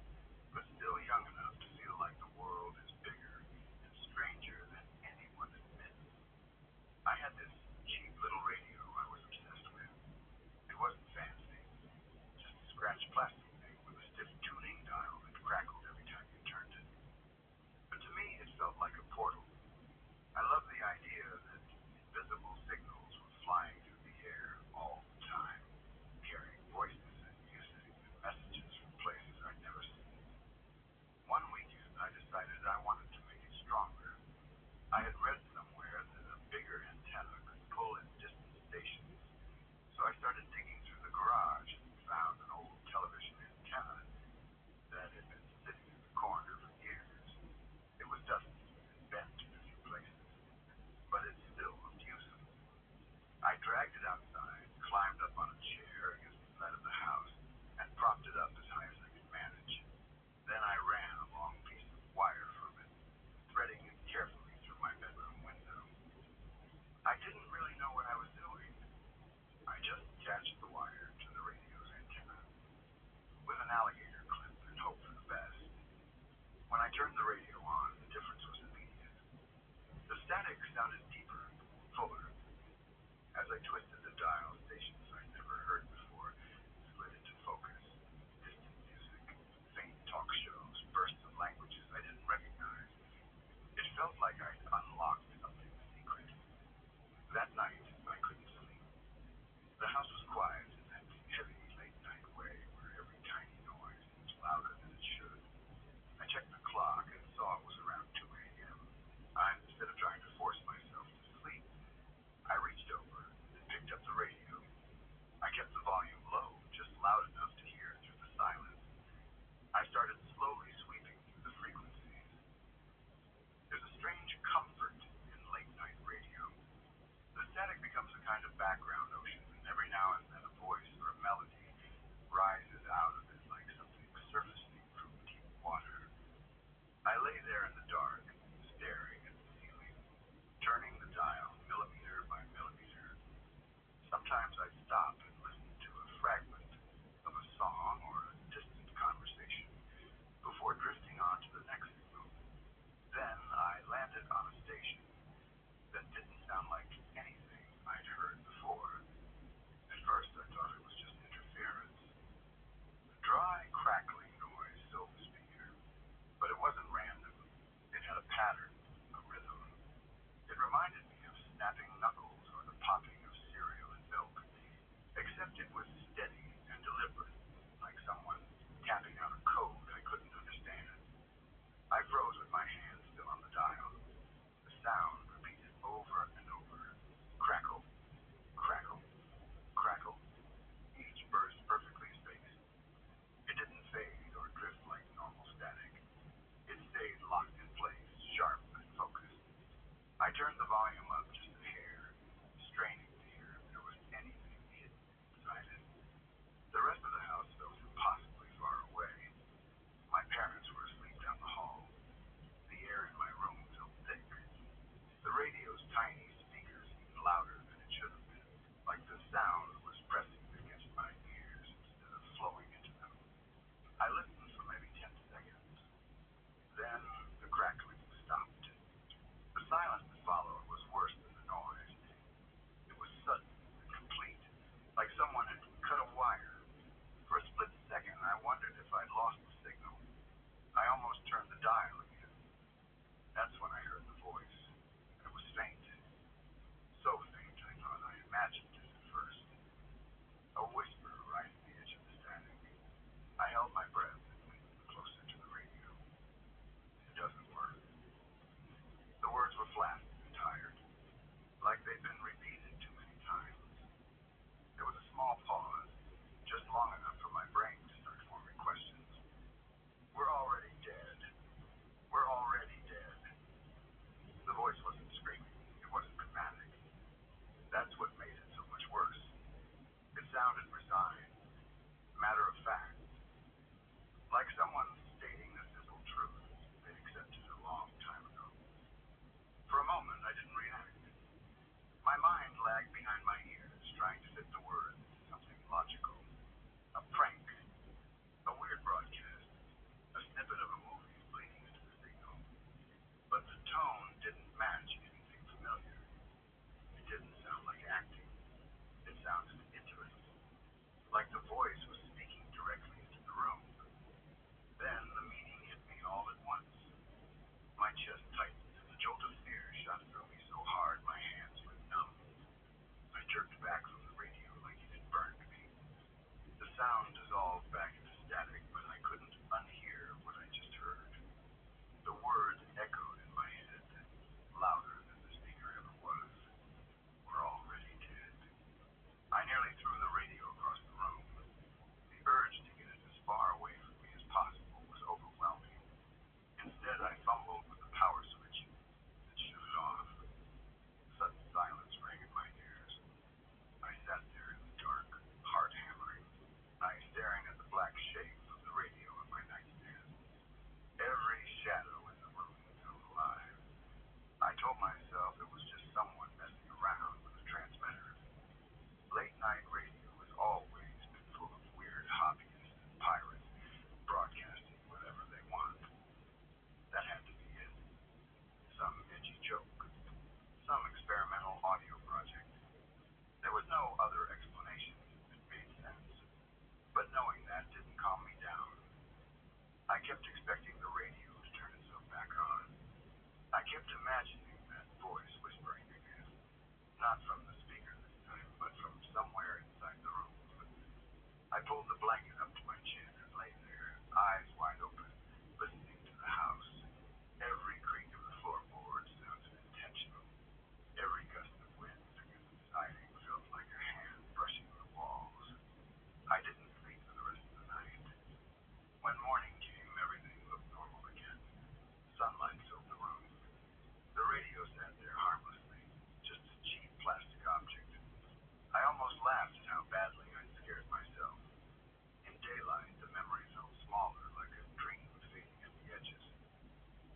but still young enough to feel like the world is bigger and stranger than anyone admits. I had this cheap little radio I was obsessed with. It wasn't fancy, just a scratch plastic thing with a stiff tuning dial that crackled every time you turned it. But to me, it felt like a portal. I loved the idea that invisible signals were flying through the air all the time, carrying voices and music and messages from places I'd never seen. One weekend, I decided I wanted to make it stronger. I had read somewhere that a bigger antenna could pull in distant stations, so I started digging through the garage and found an old television antenna that had been sitting in the corner for years. It was dusty and bent in a few places, but it still looked useful. I dragged it outside, climbed up on a chair against the side of the house, and propped it up as high as I could manage. Then I ran a long piece of wire from it, threading it carefully through my bedroom window. I didn't really know what I was doing. I just attached the wire to the radio's antenna with an alligator clip and hoped for the best. When I turned the radio on, the difference was immediate. The static sounded deeper, fuller. As I twisted the dial, stations I'd never heard before slid into focus. Distant music, faint talk shows, bursts of languages I didn't recognize. It felt like I'd unlocked something secret. That night, I couldn't sleep. The house was quiet in that heavy late-night way where every tiny noise seems louder than it should. I checked the clock and saw it was around 2 a.m. Instead of trying to force myself to sleep, I reached over and picked up the radio. I kept the volume low, just loud enough to hear through the silence. I started slowly sweeping through the frequencies. There's a strange comfort sound dissolved back into static, but I couldn't unhear what I just heard. The word echoed in my head, louder than the speaker ever was. We're already dead. I nearly threw the radio across the room. The urge to get it as far away from me as possible was overwhelming. Instead, I fumbled with the power switch and shut it off. Sudden silence rang in my ears. I sat there in the dark, heart hammering, eyes staring at the black shape of the radio on my nightstand. Every shadow in the room felt alive. I told myself it was just someone messing around with a transmitter. Late night radio has always been full of weird hobbyists and pirates broadcasting whatever they want. That had to be it. Some edgy joke. Some experimental audio project. There was no other explanation that made sense. But knowing that didn't calm me down. I kept expecting the radio to turn itself back on. I kept imagining that voice whispering again. Not from the speaker this time, but from somewhere inside the room. I pulled the blanket up to my chin and lay there, eyes wide open, listening to the house. Every creak of the floorboards sounded intentional. Every gust of wind against the siding felt like a hand brushing the walls. I didn't sleep for the rest of the night. When morning came, everything looked normal again. Sunlight filled the room. The radio sat there harmlessly, just a cheap plastic object. I almost laughed at how badly I'd scared myself. In daylight, the memory felt smaller, like a dream fading at the edges.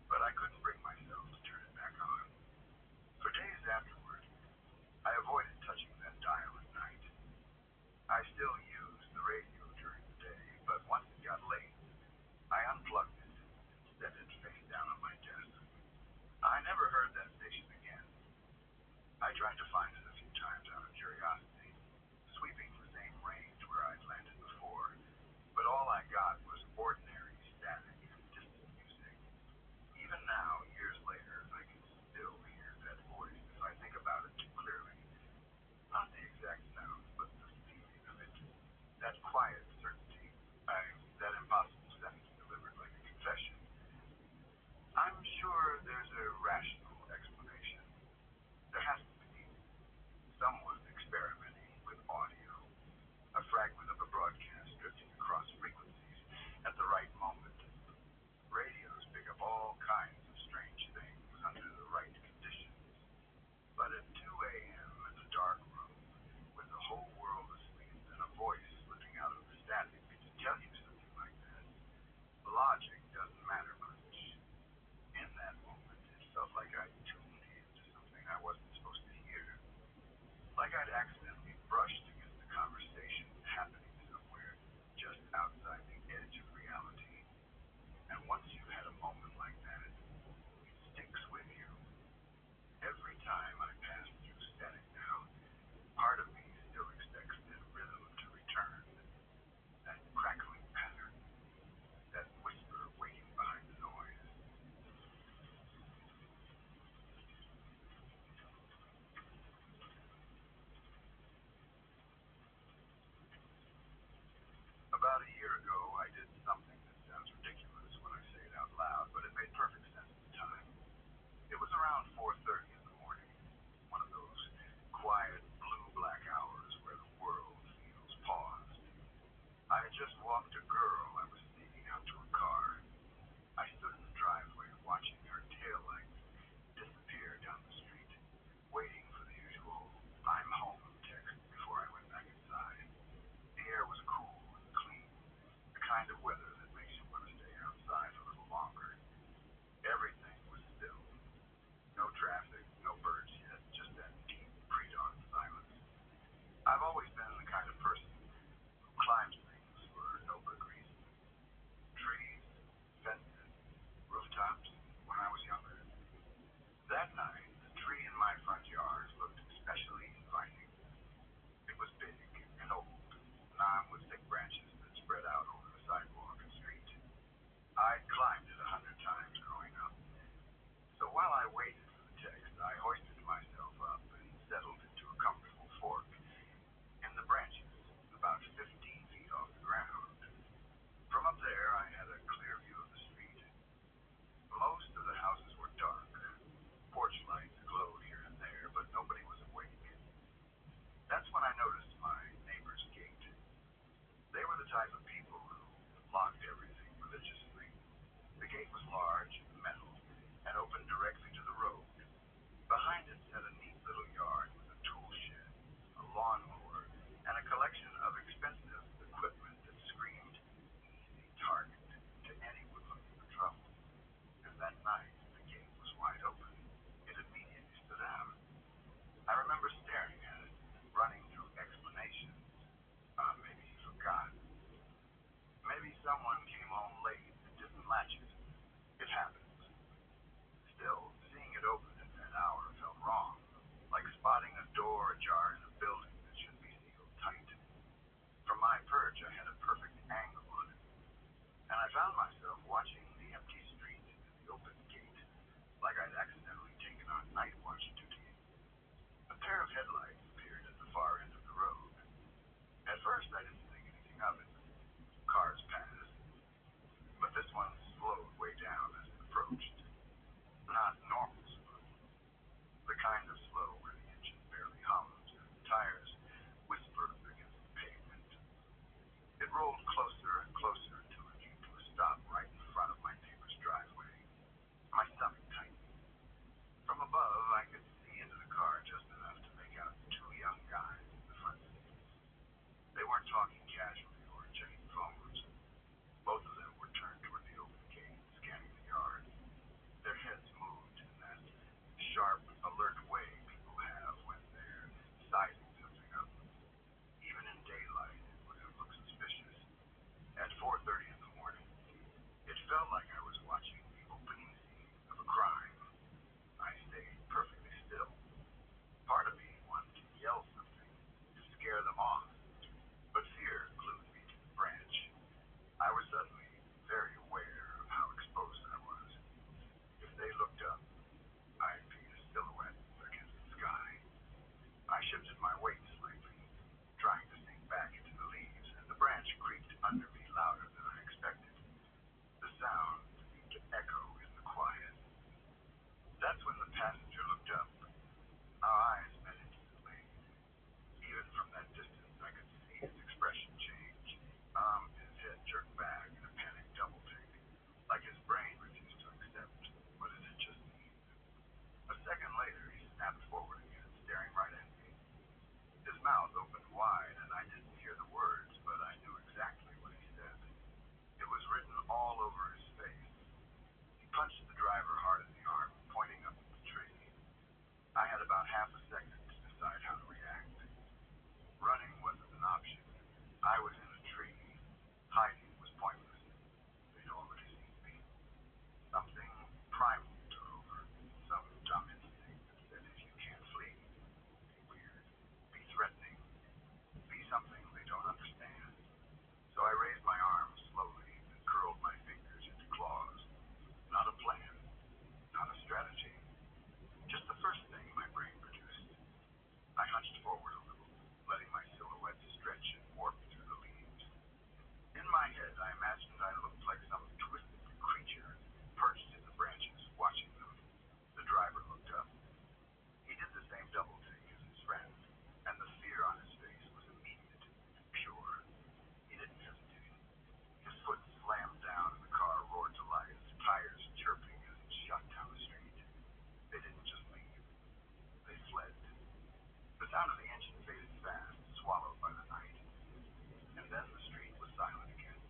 But I couldn't bring myself to turn it back on. For days afterward, I avoided touching that dial at night. I still used the radio during the day, but once it got late, I unplugged it and set it face down on my desk. I never heard that station again. I tried to find it a few times out of curiosity, sweeping the same range where I'd landed before, but all I got was ordinary static and distant music. Even now, years later, I can still hear that voice if I think about it too clearly. Not the exact sound, but the feeling of it. That quiet certainty. That impossible sentence delivered like a confession. I'm sure there's a rational explanation. There has to be. rolled closer and closer until it came to a stop right in front of my neighbor's driveway. My stomach tightened. From above, I could see into the car just enough to make out two young guys in the front seats. They weren't talking casually or checking phones. Both of them were turned toward the open gate, scanning the yard. Their heads moved in that sharp, alert way people have when they're sizing something up. Even in daylight, it would have looked suspicious. At 4:30 in the morning, it felt like I was watching the opening scene of a crime. I stayed perfectly still. Part of me wanted to yell something to scare them off, but fear glued me to the branch. I was suddenly very aware of how exposed I was. If they looked up, I'd be a silhouette against the sky. I shifted my weight slightly, trying to sink back into the leaves, and the branch creaked under me louder than I expected. The sound seemed to echo in the quiet. That's when the passenger looked up. Our eyes met instantly. Even from that distance, I could see his expression change. His head jerked back in a panicked double take, like his brain refused to accept what it had just seen. A second later, he snapped forward again, staring right at me. His mouth opened wide, and I didn't hear the words, but I knew exactly what he said. It was written all over his face. He punched the driver hard in the arm, pointing up at the tree. I had about half a second to decide how to react. Running wasn't an option. I was in a tree. Hiding was pointless. They'd already seen me. Something primal took over. Some dumb instinct that said if you can't flee, be weird, be threatening, be something they don't understand. So I raised my arms slowly and curled my fingers into claws. Not a plan, not a strategy. Just the first thing my brain produced. I hunched forward a little, letting my silhouette stretch and warp through the leaves. In my head, I imagined I looked like some twisted creature perched in the branches, watching them. The driver looked up. He did the same double take as his friend, and the fear on his face was immediate and pure. He didn't hesitate. His foot slammed down and the car roared to life, tires chirping as it shot down the street. They didn't just leave. They fled. The sound of the engine faded fast, swallowed by the night. And then the street was silent again.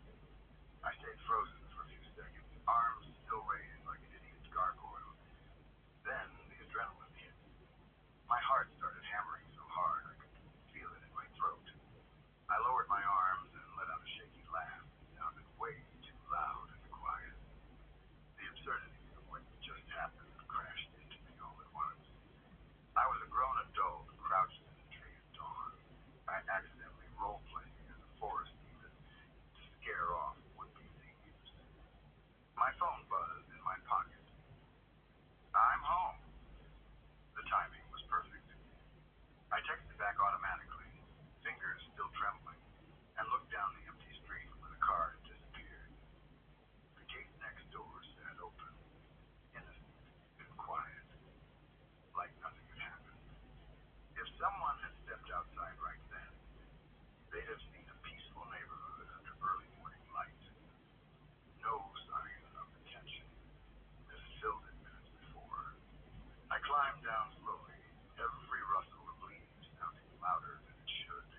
I stayed frozen for a few seconds, arms still raised like an idiot's gargoyle. Then the adrenaline hit. My heart started hammering so hard I could feel it in my throat. I lowered my arms and let out a shaky laugh that sounded way too loud and quiet. The absurdity of what just happened crashed into me all at once. I was a grown adult crouched in a tree at dawn. I accidentally role-playing as a forest demon to scare off would-be thieves. My phone buzzed in my pocket. I'm home. The timing was perfect. I texted back automatically, fingers still trembling, and looked down the empty street where the car had disappeared. The gate next door sat open, innocent and quiet, like nothing had happened. If someone had stepped outside right then, they'd have seen a peaceful neighborhood under early morning light. No sign of the tension that had filled it minutes before. I climbed down slowly, every rustle of leaves sounding louder than it should.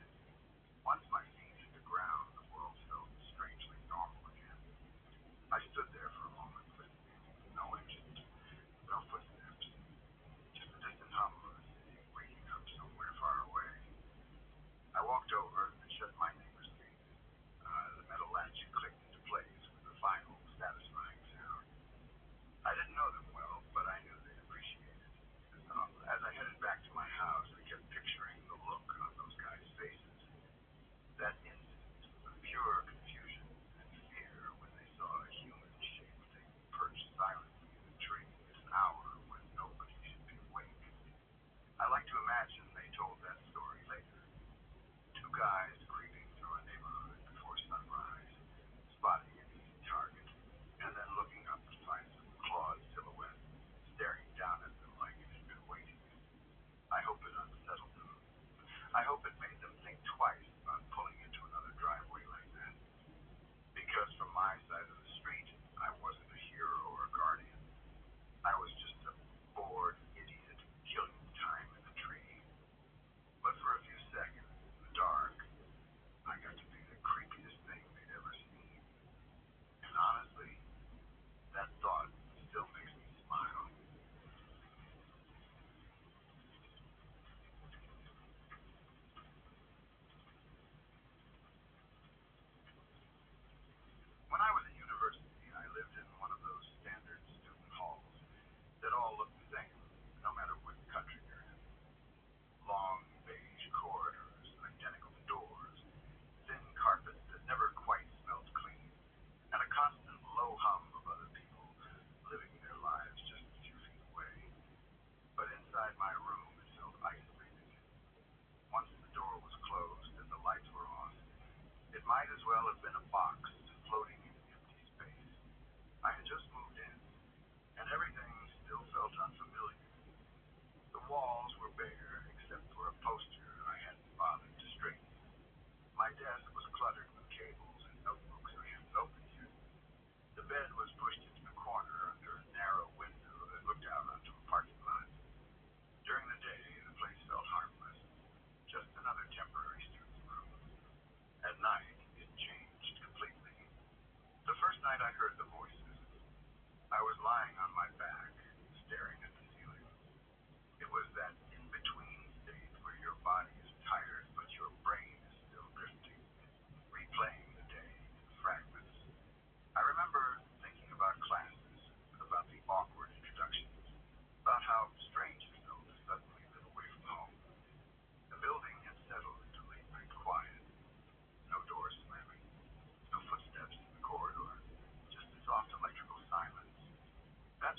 Once my feet hit the ground, the world felt strangely normal again. I stood there for a moment, listening. No engines, no footsteps, just the distant hum of the city waking up somewhere far away. I walked over and shut my neighbor's gate. The metal latch clicked into place with a final, satisfying sound. I didn't know them well, but I knew they'd appreciate it. As I headed back to my house, I kept picturing the look on those guys' faces. That instant of pure confusion and fear when they saw a human-shaped thing perched silently in a tree at an hour when nobody should be awake. I like to imagine they told that story later. Two guys creeping through a night I heard the voices. I was lying on my back, staring at the ceiling. It was that in-between state where your body is tired but your brain is still drifting, replaying the day in fragments. I remember thinking about classes, about the awkward introductions, about how strange it felt to suddenly live away from home. The building had settled into late night quiet, no doors slamming, no footsteps in the corridor, just a soft electrical silence. Then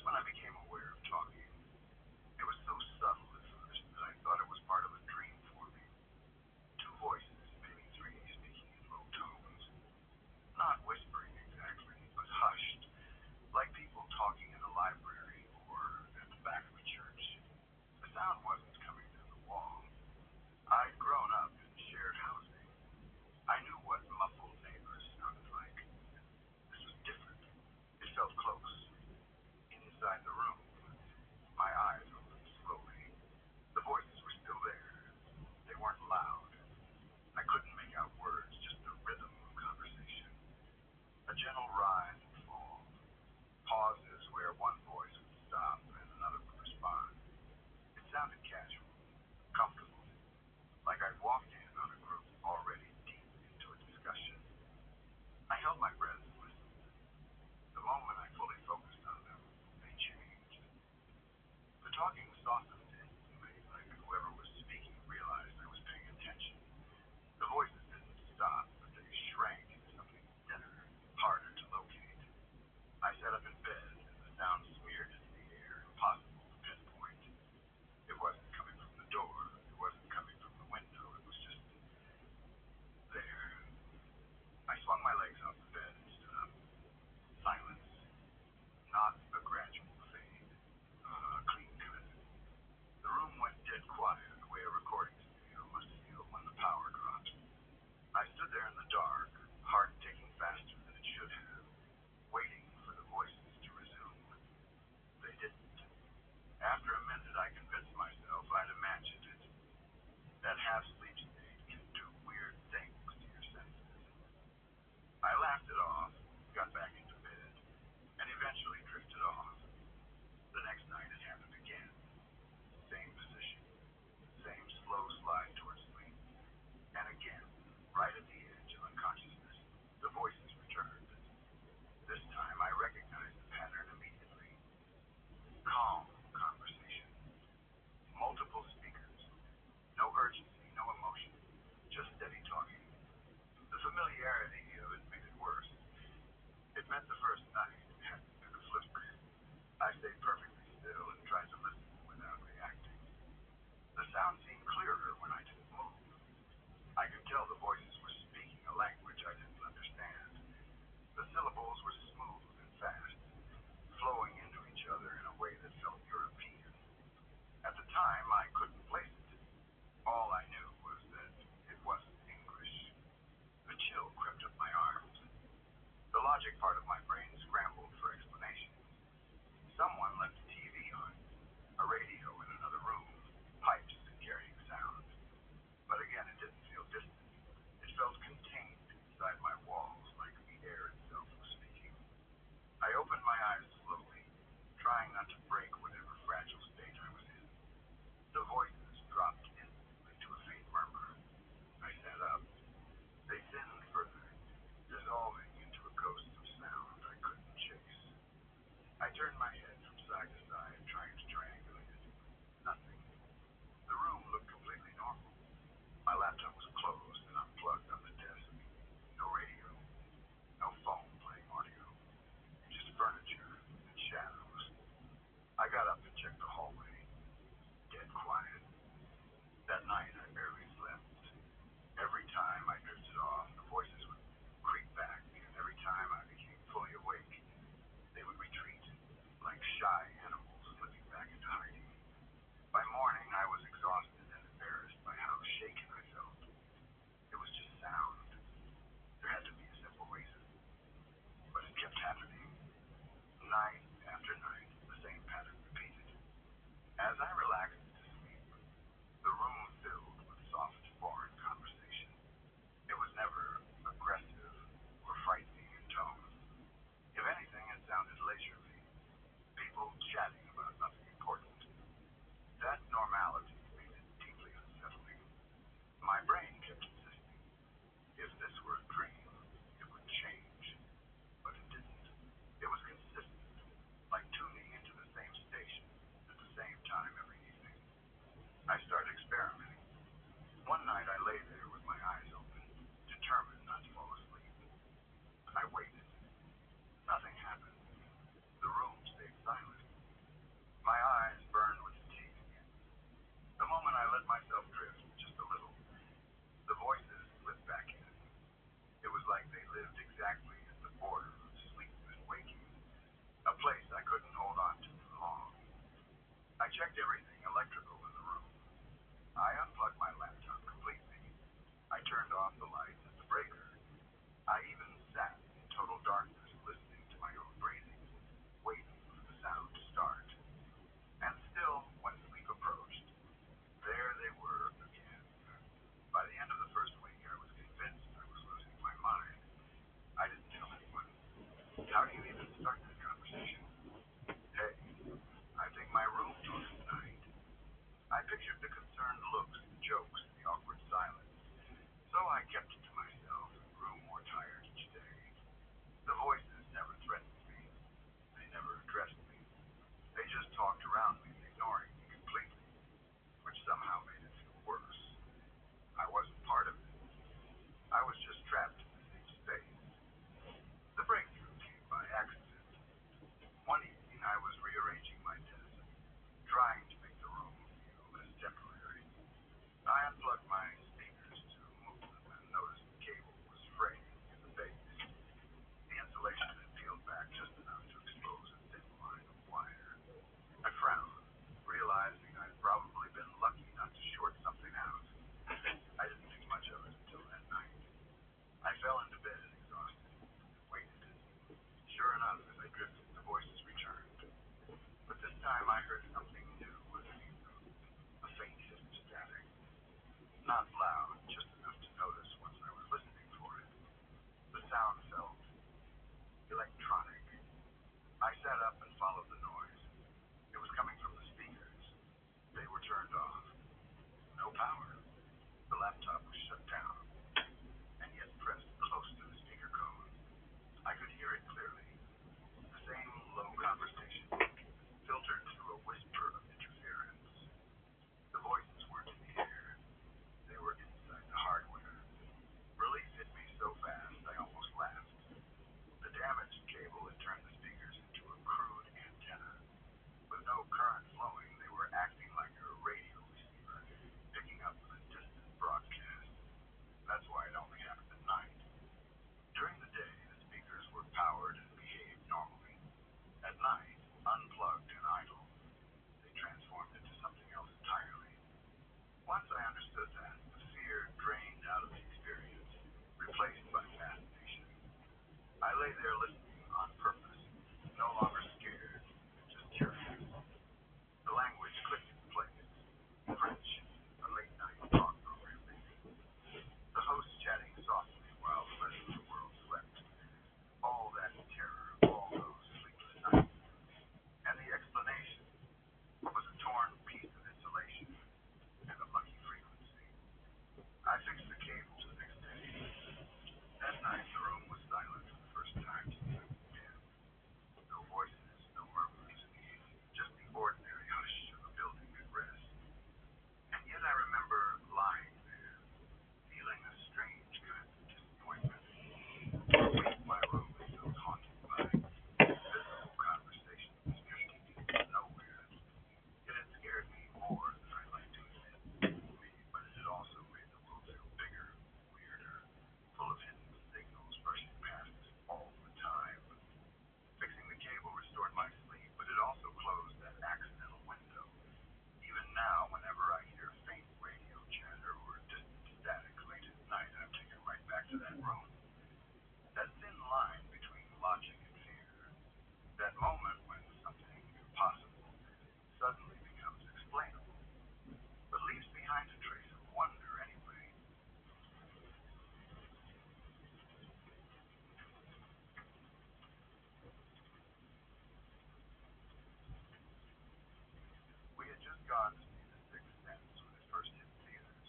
gone to see The Sixth Sense when it first hit theaters,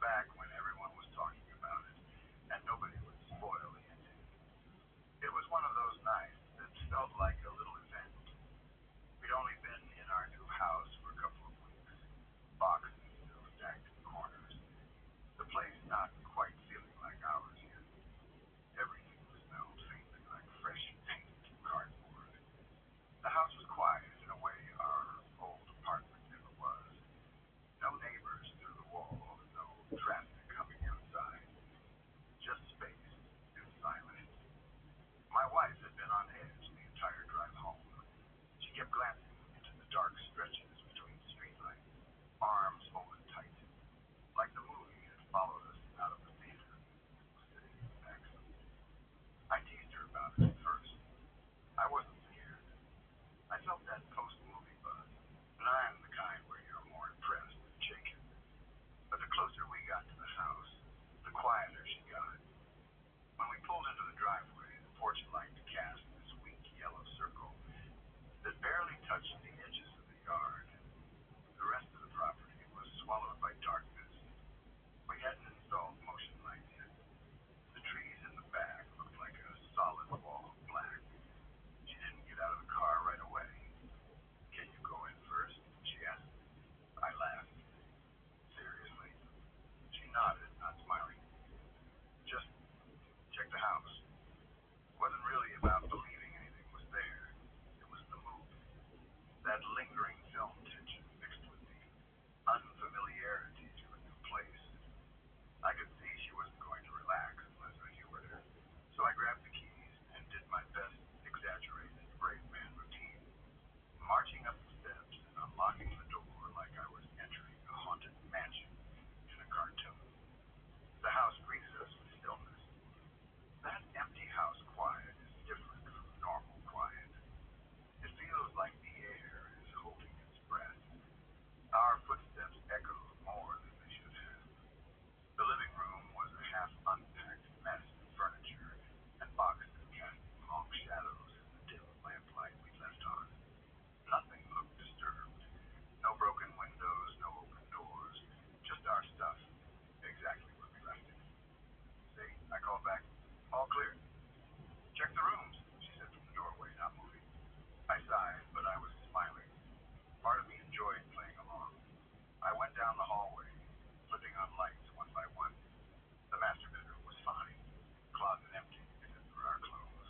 back when everyone was talking about it, and nobody would spoil the ending. It was one of those nights that felt like a little event. We'd only been in our new house for a couple of weeks, boxes still stacked in corners, the place not quite feeling like ours yet. Everything smelled faintly like fresh paint and cardboard. The house was quiet in a way our old apartment never was. No neighbors through the wall, no traffic coming outside. Just space and silence. My wife had been on edge the entire drive home. She kept glancing into the dark stretches between streetlights, arms folded tight, like the movie had followed us out of the theater, was sitting in the backseat. I teased her about it at first. I wasn't scared. I felt that post-movie buzz, and I'm the kind where you're more impressed than shaken. But the closer we got to the house, the quieter she got. When we pulled into the driveway, the porch light cast this weak yellow circle that barely touched the edges of the yard. The rest of the property was swallowed by darkness. We hadn't installed motion lights yet. The trees in the back looked like a solid wall of black. She didn't get out of the car right away. "Can you go in first?" she asked. I laughed. "Seriously?" She nodded, not smiling. "Just check the house." Wasn't really about believing anything was there. It was the mood. That lingering film tension mixed with the unfamiliarity to a new place. I could see she wasn't going to relax unless I humored her. So I grabbed the keys and did my best exaggerated brave man routine, marching up the steps and unlocking the door like I was entering a haunted mansion in a cartoon. The house greeted us with stillness. That empty house quiet is different from normal quiet. It feels like the air is holding its breath. Our footsteps echoed more than they should have. The living room was a half-unpacked mess of furniture and boxes casting long shadows in the dim lamplight we left on. Nothing looked disturbed. No broken windows, no open doors. Just our stuff, exactly where we left it. "See?" I called back. "All clear." "Check the rooms," she said from the doorway, not moving. I sighed, but I was smiling. Part of me enjoyed playing along. I went down the hallway, flipping on lights one by one. The master bedroom was fine. Closet empty, except for our clothes.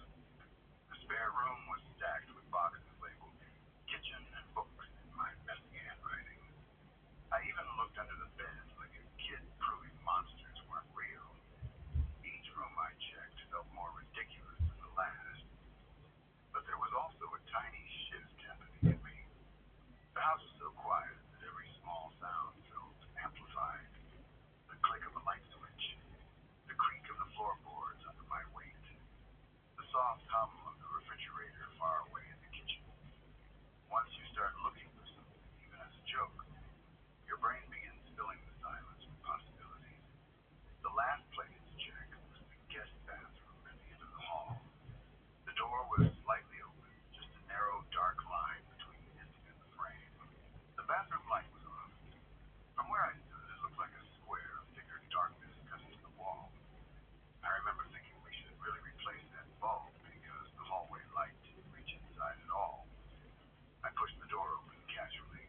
The spare room was stacked with boxes labeled kitchen and books in my messy handwriting. I even looked under the bed like a kid proving monsters weren't real. Each room I checked felt more ridiculous than the last. But there was also a tiny shift happening in me. The house was so quiet that every small sound felt amplified. The click of a light switch, the creak of the floorboards under my weight, the soft hum of the refrigerator far away in the kitchen. Once you start looking for something, even as a joke, your brain begins filling the silence with possibilities. The last place to check was the guest bathroom at the end of the hall. The door was slightly open, just a narrow, dark line between it and the frame. The bathroom light was off. From where I stood, it looked like a square of thicker darkness cut into the wall. I remember thinking we should really replace that bulb because the hallway light didn't reach inside at all. I pushed the door open casually,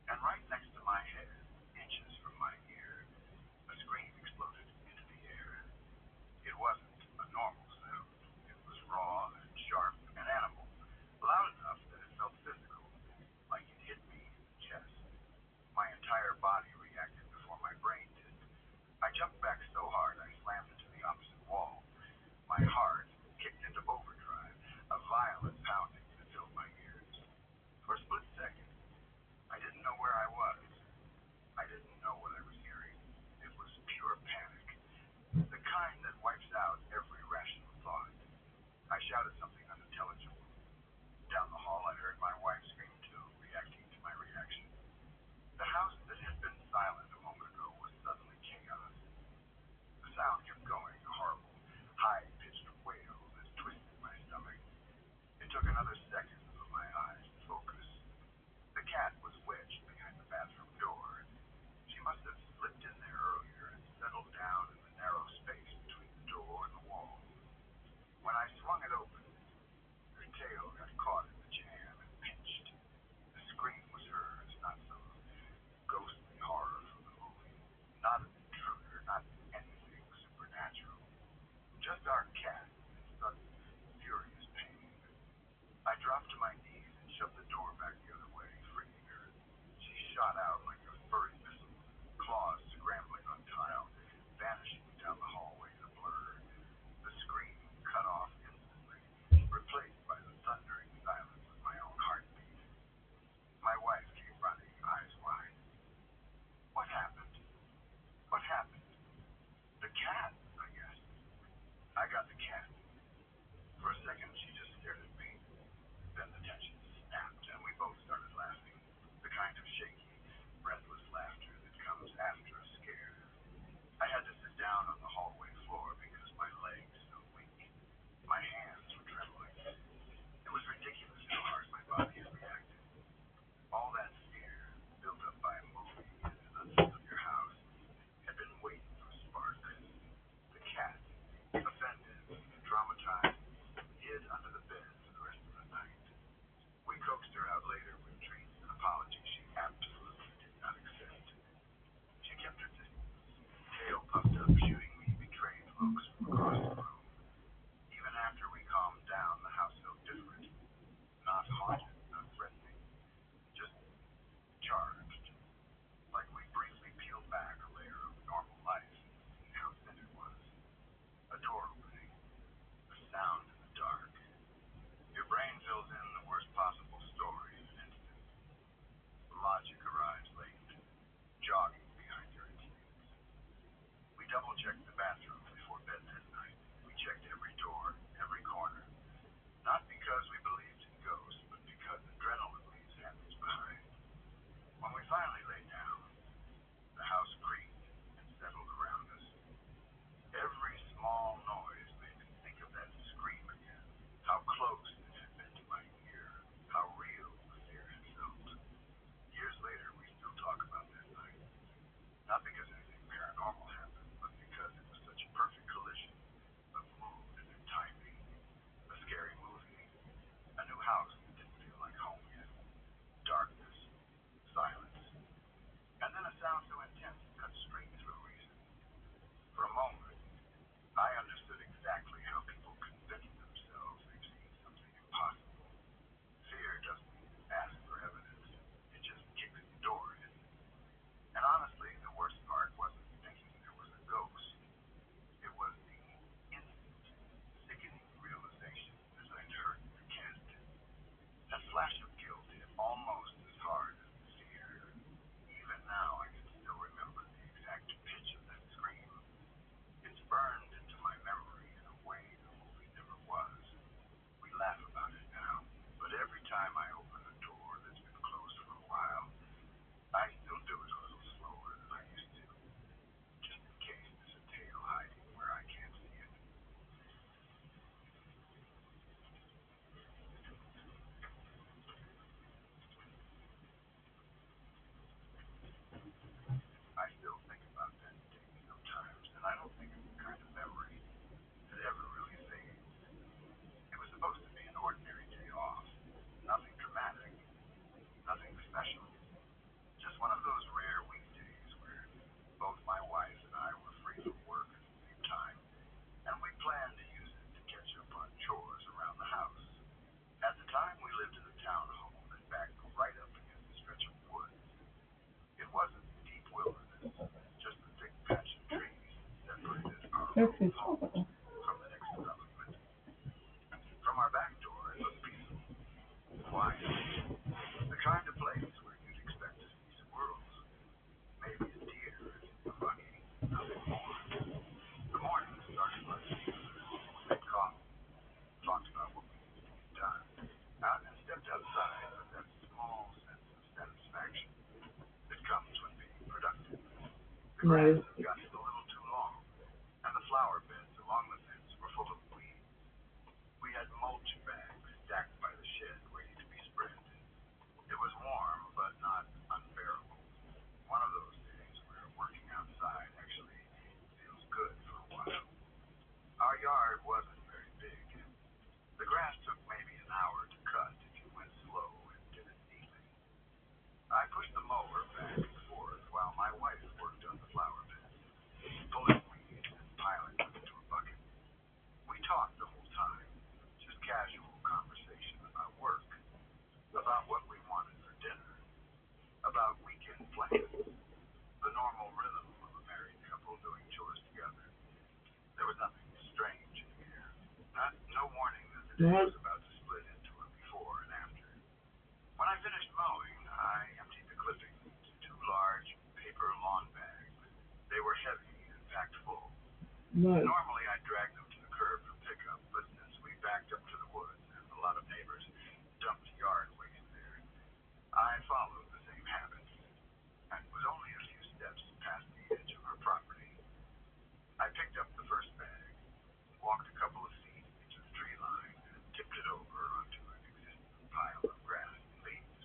and right next to my head, inches from my ear, a scream exploded into the air. It wasn't a normal sound. It was raw and sharp and animal, loud enough that it felt physical, like it hit me in the chest. My entire body reacted before my brain did. I jumped back so hard I slammed into the opposite wall. My heart kicked into overdrive, a violent pounding that filled my ears. For a split second, I didn't know where I was. I didn't know what I was hearing. It was pure panic, the kind that wipes out every rational thought. I shouted something unintelligible. Down the hall, I heard my wife scream too, reacting to my reaction. The house that had been silent a moment ago was suddenly chaos. The sound kept going, a horrible, high-pitched wail that twisted my stomach. It took another second for my eyes to focus. The cat was wedged behind dark cat in sudden, furious pain. I dropped to my knees and shoved the door back the other way, freeing her. She shot out like a furry missile, claws scrambling on tile, vanishing down the hallway in a blur. The scream cut off instantly, replaced by the thundering silence of my own heartbeat. My wife came running, eyes wide. What happened? What happened? The cat, I guess. I got the cat. For a second, she just stared at me. Then the tension snapped, and we both started laughing. The kind of shaky, breathless laughter that comes after a scare. I had to sit down on the hallway floor because my legs felt weak. My hands were trembling. It was ridiculous how hard my body had reacted. All that fear, built up by a movie in an unfamiliar house, had been waiting for a spark. The cat, offended, traumatized, hid under the bed for the rest of the night. We coaxed her out later with treats and apologies she absolutely did not accept. She kept her distance, tail puffed up, shooting me betrayed looks from across the room. Even after we calmed down, the house felt different. Not haunted, not threatening, just charged. Like we briefly peeled back a layer of normal life and seen how thin it was. A door opening, a sound in the dark. Your brain fills in the worst possible story in an instant. Logic arrives late, jogging behind your instincts. We double-checked the bathroom before bed that night. We checked every door, every corner. Not because we believed in ghosts, but because adrenaline leaves habits behind. When we finally lay down, the house creaked and settled around us. Every small noise made me think of that scream again. How close it had been to my ear. How real the fear had felt. Years later, we still talk about that night. Not because anything paranormal happened, but because it was such a perfect collision of mood and timing. A scary movie. A new house that didn't feel like home yet. Darkness. Silence. And then a sound so intense it cut straight through reason. For a moment, I understood exactly how people convince themselves they've seen something impossible. Fear doesn't ask for evidence. It just kicks the door in. And honestly, the worst part wasn't thinking there was a ghost. It was the instant, sickening realization that I'd hurt the cat. That flash of guilt hit almost as hard as the fear. Even now, I can still remember the exact pitch of that scream. It's burned into my memory in a way the movie never was. We laugh about it now, but every time I open a door that's been closed for a while, I still do it a little slower than I used to, just in case there's a tail hiding where I can't see it. I still think about that day sometimes, and I don't think it's the kind of memory that ever really fades. It was supposed to be an ordinary day off. Nothing dramatic, nothing special. Just one of those rare weekdays where both my wife and I were free from work at the same time, and we planned to use it to catch up on chores around the house. At the time, we lived in a townhome that backed right up against a stretch of woods. It wasn't deep wilderness, just a thick patch of trees that separated our little home from the next development. From our back door, it looked peaceful, quiet, the kind of place where you'd expect to see squirrels, maybe a deer, a monkey, nothing more. The morning started much smoother. We made coffee, talked about what we needed to get done, and stepped outside with that small sense of satisfaction that comes when being productive. The grass had gotten a little too long, and the flower beds along the fence were full of weeds. We had mulch bags stacked by the shed waiting to be spread. It was warm, but not unbearable. One of those days where working outside actually feels good for a while. Our yard wasn't very big. The grass took maybe an hour to cut if you went slow and did it neatly. I pushed the mower back and forth while my wife worked on the flower bed. day was about to split into a before and after. When I finished mowing, I emptied the clippings into 2 large paper lawn bags. They were heavy and packed full. Nice. Normally, I'd drag them to the curb for pickup, but since we backed up to the woods and a lot of neighbors dumped yard waste there, I followed the same habits and was only a few steps past the edge of her property. I picked up the first bag, walked a couple of feet into the tree line, and tipped it over onto an existing pile of grass and leaves.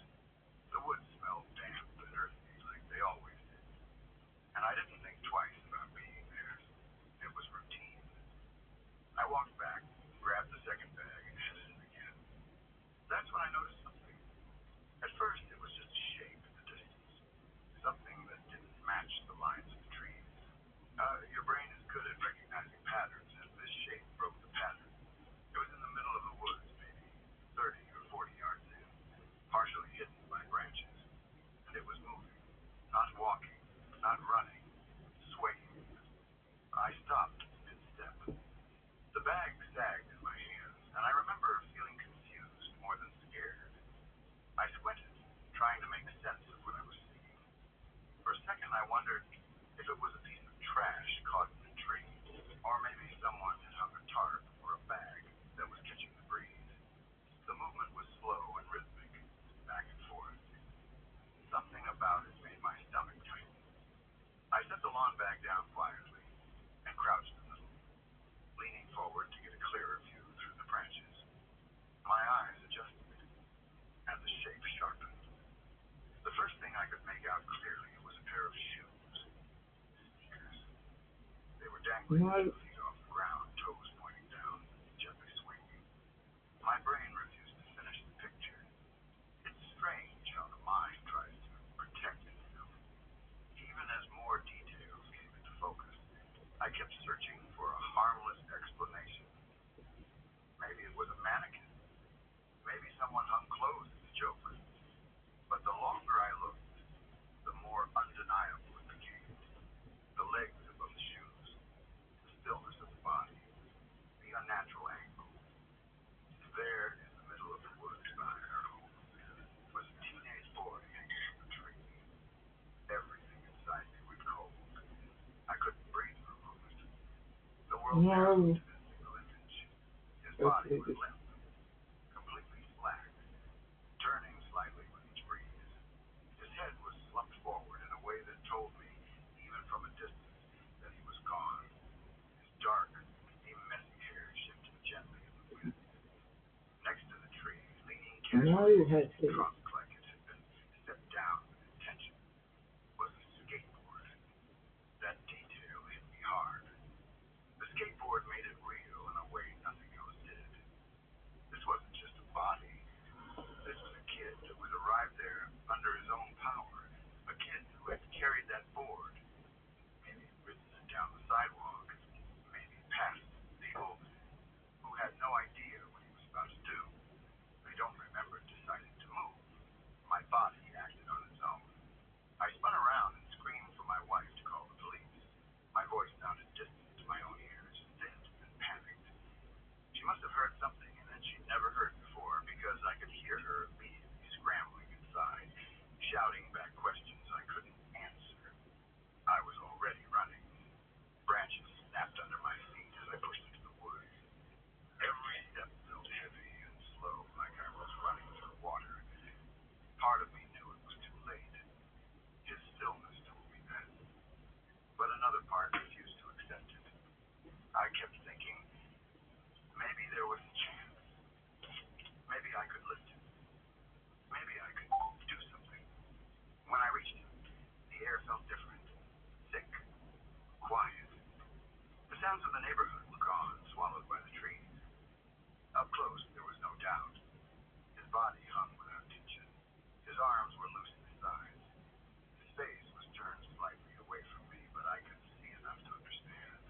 The woods smelled damp and earthy like they always did, and I didn't think twice about being there. It was routine. I walked back, grabbed the second bag, and headed in again. That's when I noticed something. At first, it was just a shape in the distance, something that didn't match the lines of the trees. Your brain is good at recognizing patterns, and this shape broke the pattern. It was in the middle of the woods, maybe 30 or 40 yards in, partially hidden by branches, and it was moving, not walking, not running, swaying. I stopped mid-step. The bag sagged in my hands, and I remember feeling confused more than scared. I squinted, trying to make sense of what I was seeing. For a second, I wondered if it was a piece of trash caught in a tree, or maybe someone had hung a tarp or a bag that was catching the breeze. The movement was slow and rhythmic, back and forth. Something about it made my stomach tighten. I set the lawn bag down quietly and crouched a little, leaning forward to get a clearer view through the branches. My eyes adjusted, and the shape sharpened. The first thing I could make out clearly was a pair of shoes. Sneakers. They were dangling a few feet off the ground, toes pointing down, gently swinging. My brain refused to finish the picture. It's strange how the mind tries to protect itself. Even as more details came into focus, I kept searching for a harmless explanation. Maybe it was a mannequin. Maybe someone hung clothes as a joke. But the longer I looked, the more undeniable it became. The legs above the shoes, the stillness of the body, the unnatural angle. There, in the middle of the woods behind our home, was a teenage boy hanging from a tree. Everything inside me went cold. I couldn't breathe for a moment. The world narrowed to this single image. His body was limp, completely slack, turning slightly with each breeze. His head was slumped forward in a way that told me, even from a distance, that he was gone. His dark, even messy hair shifted gently in the wind. Next to the tree, leaning casually against the trunk like it had been stepped down with intention, was a skateboard. That detail hit me hard. The skateboard made it real in a way nothing else did. This wasn't just a body. This was a kid who had arrived there under his own power. A kid who had carried that board, maybe ridden it down the sidewalk, maybe past people who had no idea what he was about to do. I don't remember deciding to move. My body acted on its own. I spun around and screamed for my wife to call the police. My voice sounded distant to my own ears, thin and panicked. She must have heard something that she'd never heard before, because I could hear her immediately scrambling inside, shouting back questions I couldn't answer. I was already running. Branches snapped under my feet as I pushed into the woods. Every step felt heavy and slow, like I was running through water. Part of me knew it was too late. His stillness told me that. But another part refused to accept it. I kept thinking, maybe there was a chance. Maybe I could lift him. Maybe I could do something. When I reached him, the air felt different. Thick. Quiet. The sounds of the neighborhood were gone, swallowed by the trees. Up close, there was no doubt. His body hung without tension. His arms were loose at his sides. His face was turned slightly away from me, but I could see enough to understand.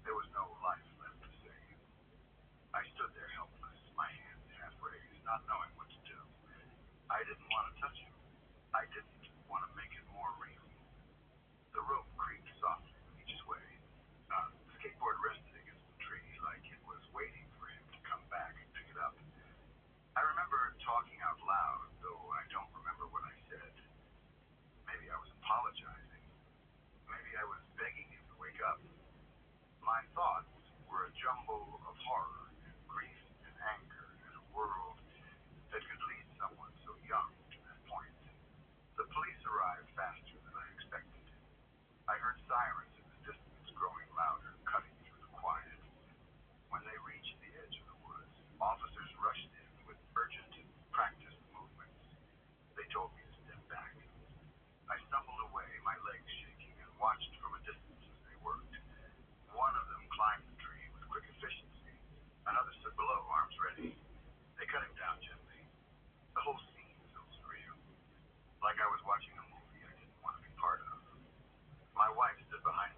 There was no life left to save. I stood there helpless, my hands half raised, not knowing what to do. I didn't want to touch him. I didn't want to make it more real. The rope creaked softly with each sway. The skateboard rested against the tree like it was waiting for him to come back and My thoughts were a jumble of horror and grief and anger in a world that could lead someone so young to that point. The police arrived faster than I expected. I heard sirens in the distance growing louder, cutting through the quiet. When they reached the edge of the woods, officers rushed in with urgent, practiced movements. They told me to step back. I stumbled away, my legs shaking, and watched from a distance as they worked. One of them climbed the tree with quick efficiency. Another stood below, arms ready. They cut him down gently. The whole scene felt surreal, like I was watching a movie I didn't want to be part of. My wife stood behind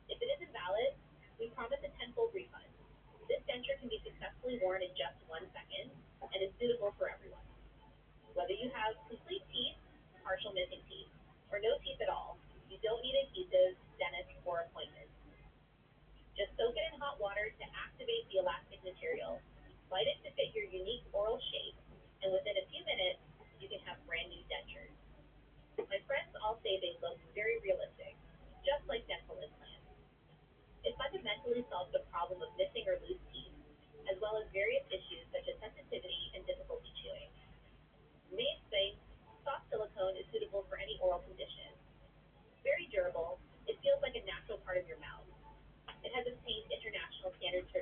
If it isn't valid, we promise a tenfold refund. This denture can be successfully worn in just 1 second and is suitable for everyone. Whether you have complete teeth, partial missing teeth, or no teeth at all, you don't need adhesives, dentist, or appointments. Just soak it in hot water to activate the elastic material, light it to fit your unique oral shape, and within a few minutes, you can have brand new dentures. My friends all say they look very realistic, just like dental implants. It fundamentally solves the problem of missing or loose teeth, as well as various issues such as sensitivity and difficulty chewing. Made safe, soft silicone is suitable for any oral condition. Very durable, it feels like a natural part of your mouth. It has obtained international standards for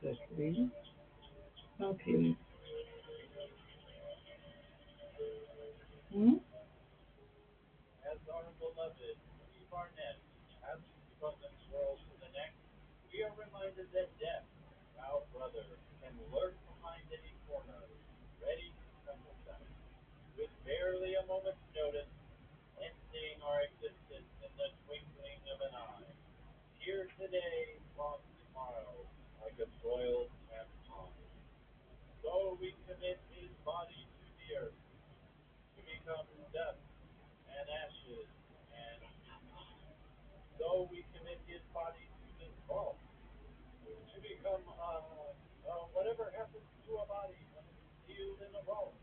Especially. Okay. Hmm? As our beloved Steve Barnett has from this world to the next, we are reminded that death, our brother, can lurk behind any corner, ready to cut us out, with barely a moment's notice, ending our existence in the twinkling of an eye. Here today, gone tomorrow, like a soiled tampon. So we commit his body to the earth, to become dust and ashes and so we commit his body to this vault to become whatever happens to a body when it's sealed in a vault.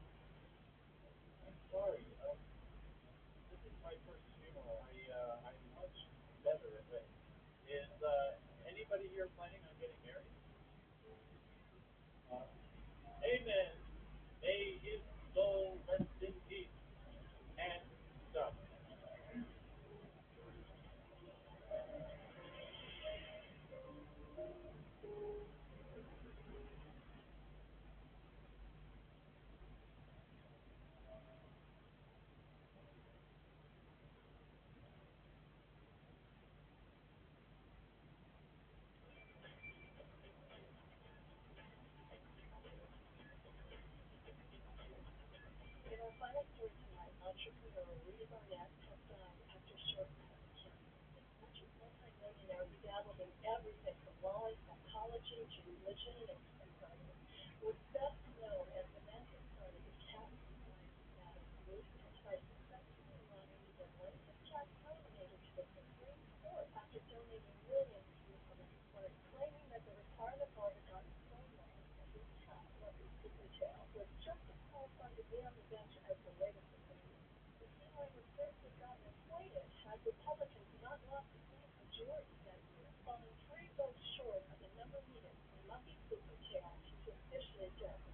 I'm sorry, this is my first funeral. I'm much better at it. Is anybody here planning on getting married? Uh, amen. May his soul rest in peace and stuff. In our final story tonight, entrepreneur Rudy Barnett has died after short breast cancer. Such a multi-millionaire who dabbled in everything from law and psychology to religion and science, was best known as the man who started the cat science matter group and tried successfully running the Atlantic Cat nominated to the Supreme Court after donating millions to the Public Court, claiming that the retirement bar had gotten so long that his cat, Lucky Squeakertail, was just as qualified to be on the bench as the latest opinion. The ceiling would certainly gotten inflated had Republicans not lost the Senate majority that year, falling 3 votes short of the number needed for Lucky Squeakertail to officially get the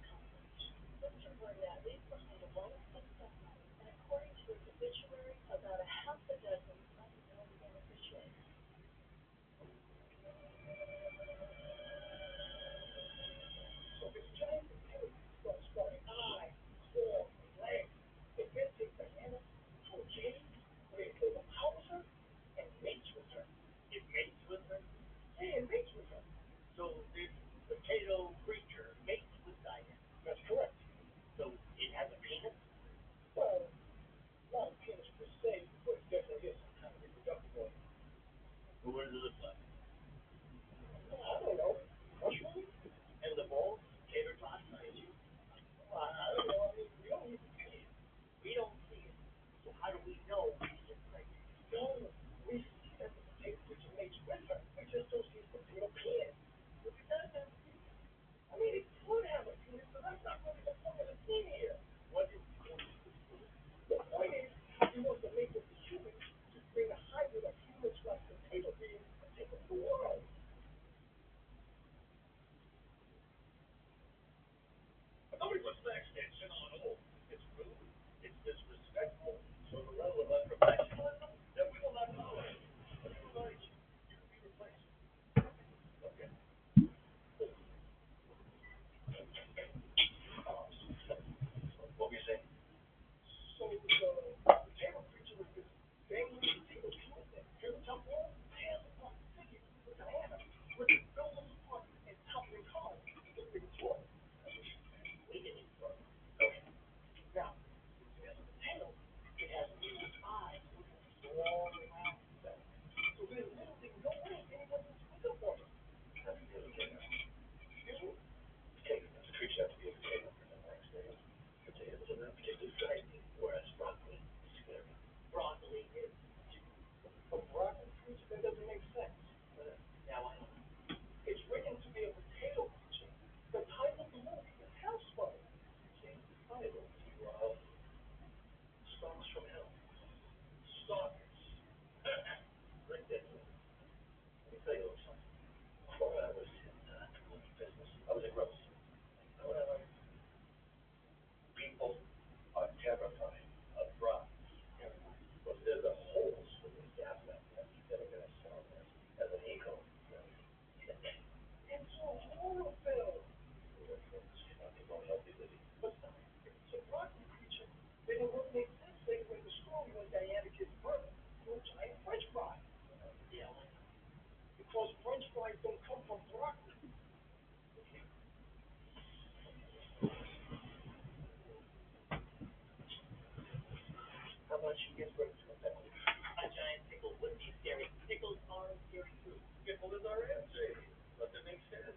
A giant pickle would be scary. Pickles are scary food. Pickle is our answer. Does it make sense?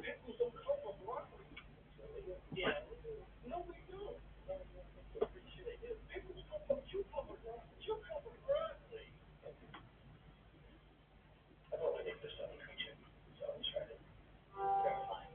Pickles don't come from broccoli. Yeah. No, they don't. I'm pretty sure they do. Pickles come from cucumber. Cucumber broccoli. I don't like this other creature, so I'm trying to verify.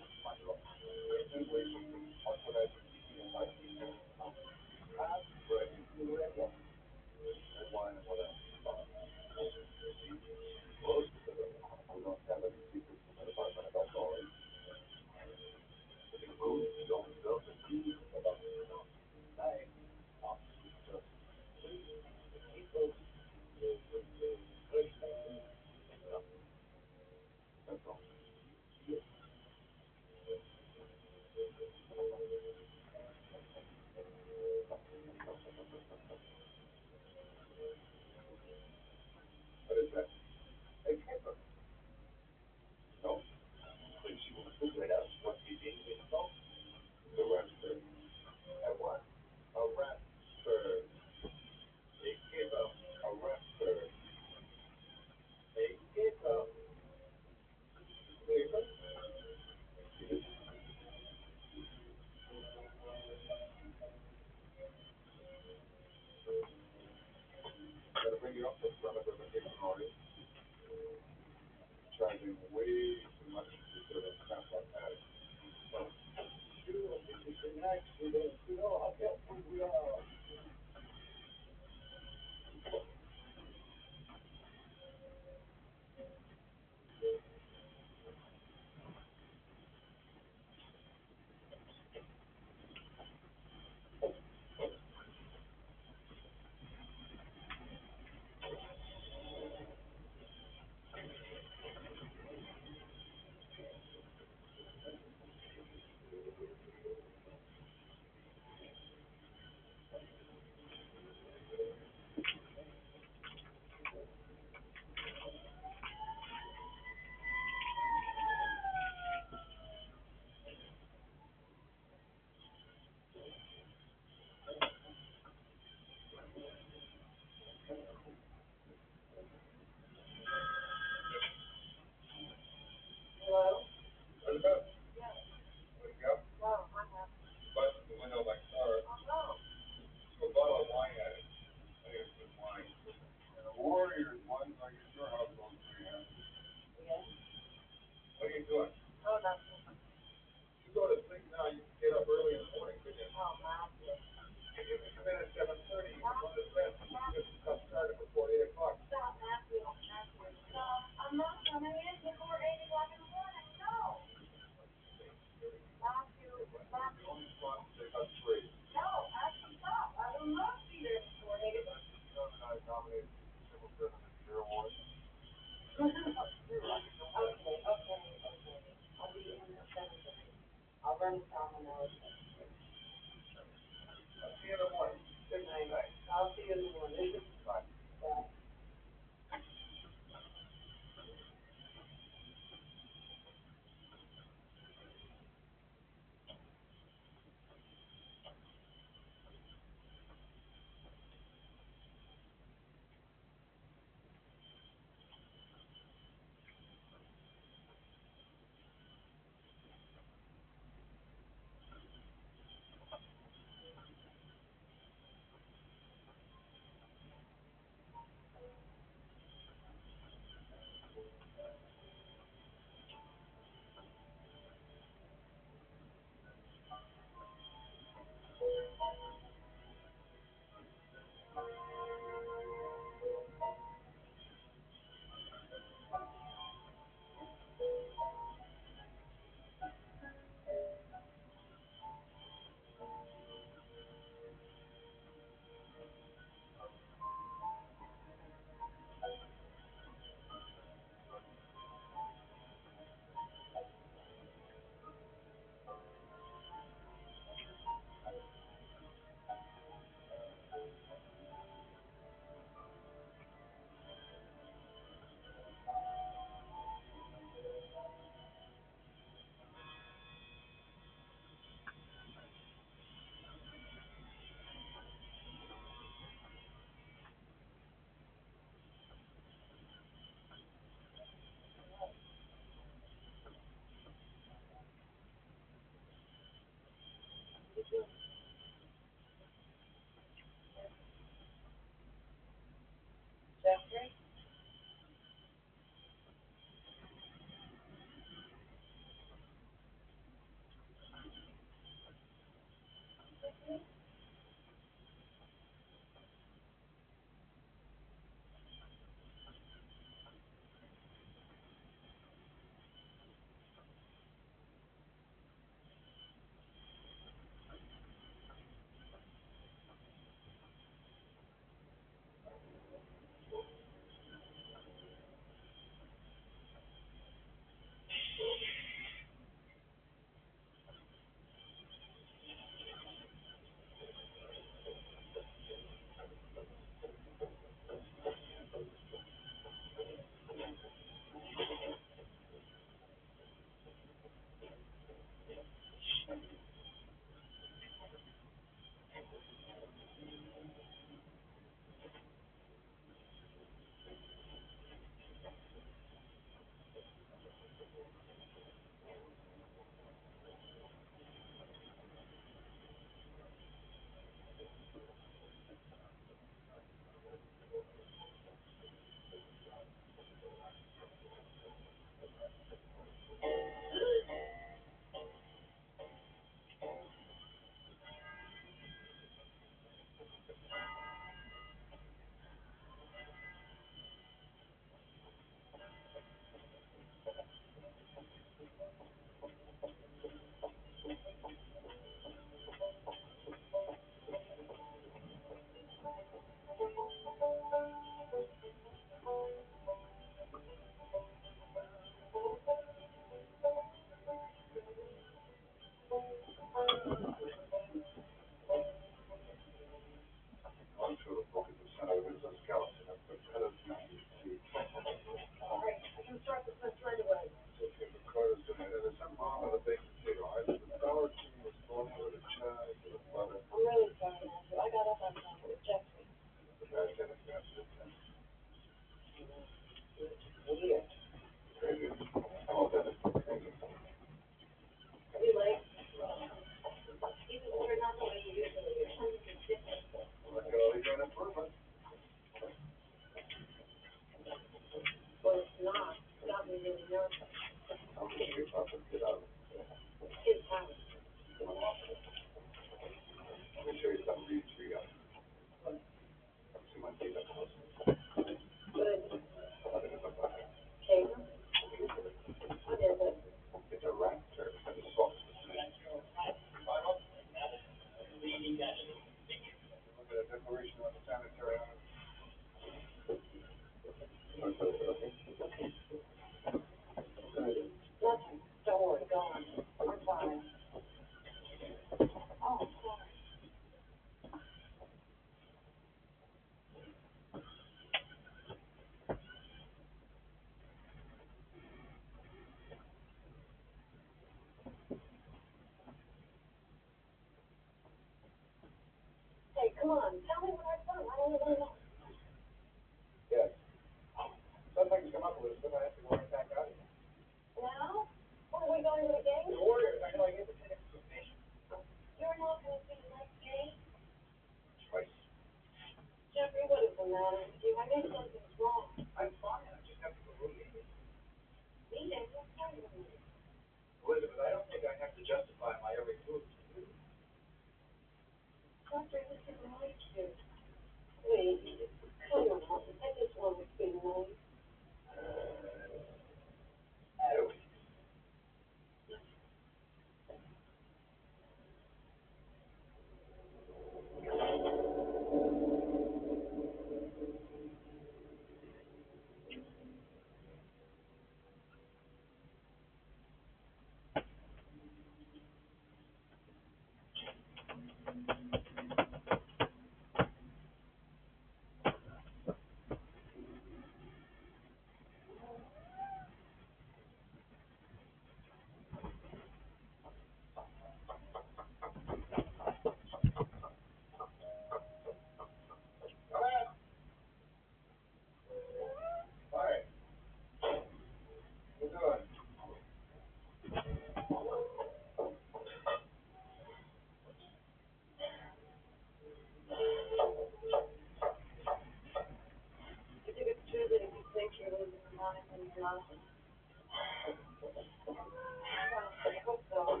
hope so.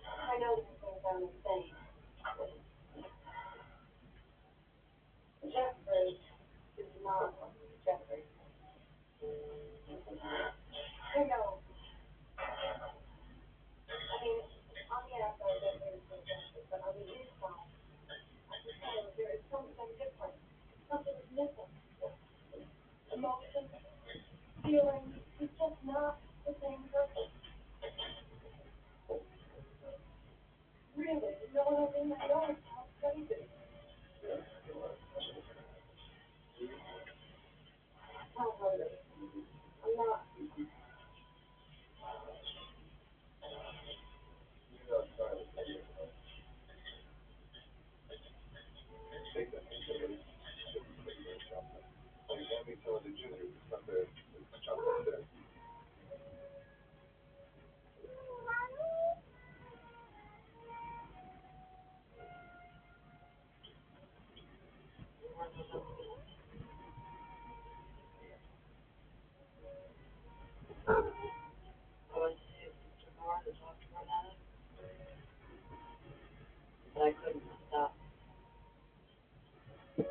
I know this is going to sound insane. Jeffrey is not Jeffrey. I know. I mean, on the outside, Jeffrey is still Jeffrey, but on the inside, I can tell that there is something different. Something is missing. Emotion, feeling, he's just not the same person. Really, you know what I mean? I know it sounds crazy. I'm not hungry. I'm not. I went to see Mr. Moore to talk to my dad, but I couldn't stop. You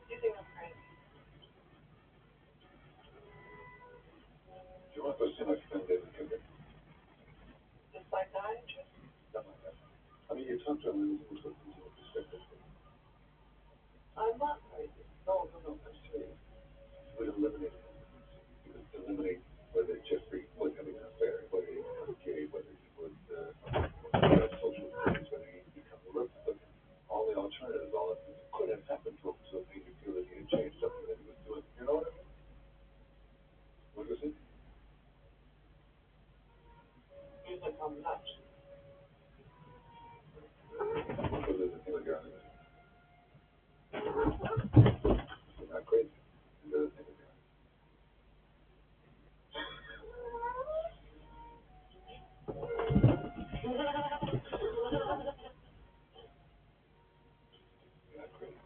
think I'm crazy? Do you want to go see my friend David Kimball? The psychiatrist? Something like that. I mean, you talked to him and he was looking to perspective. I'm not crazy. No, I'm serious. He would eliminate him. He would eliminate whether Jeffrey was having an affair, whether he was gay, whether he was had social things, whether he become a rookie. But all the alternatives, all that could have happened to him, so it made you feel that he had changed something that he was doing. You know what I mean? What was it? You think I'm nuts? So there's a thing with your other guy. You're not crazy. And the other thing with your other You're not crazy.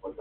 What's that?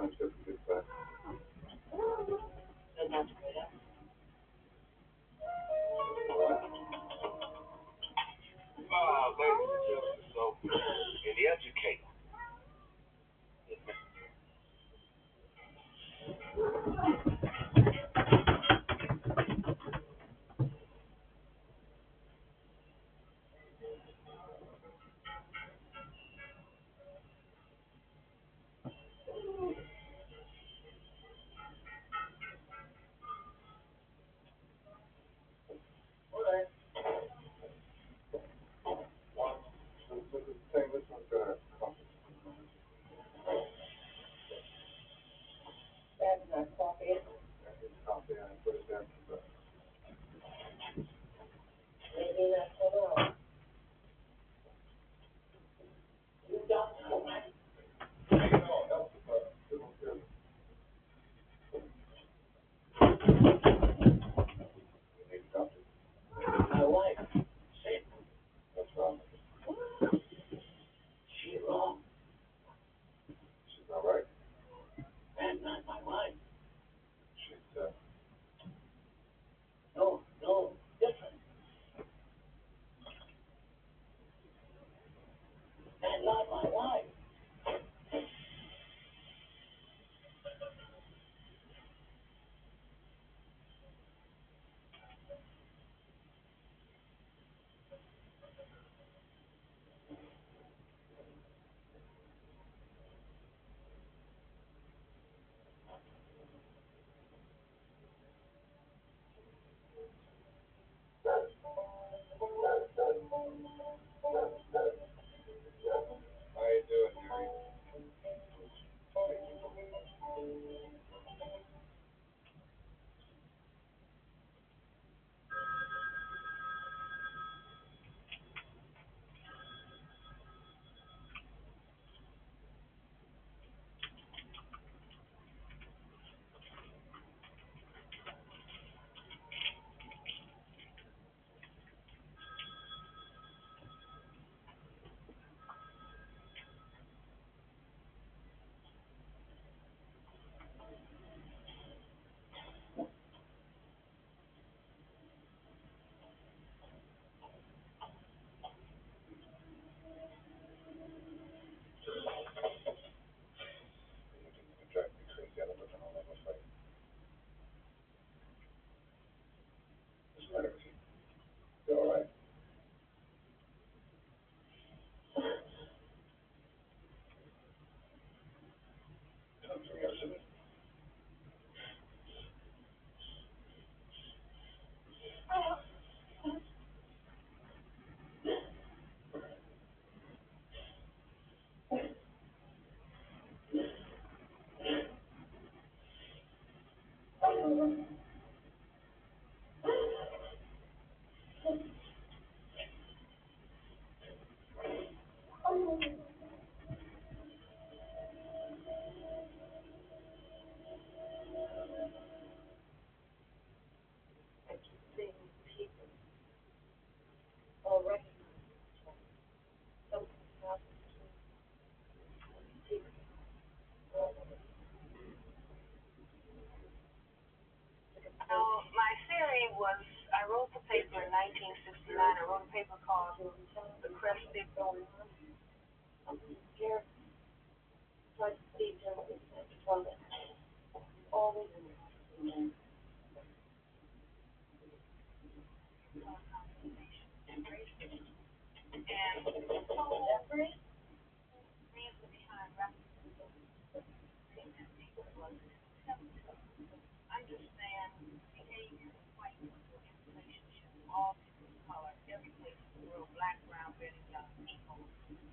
all people of color, every place in the world, black, brown, red, and young people.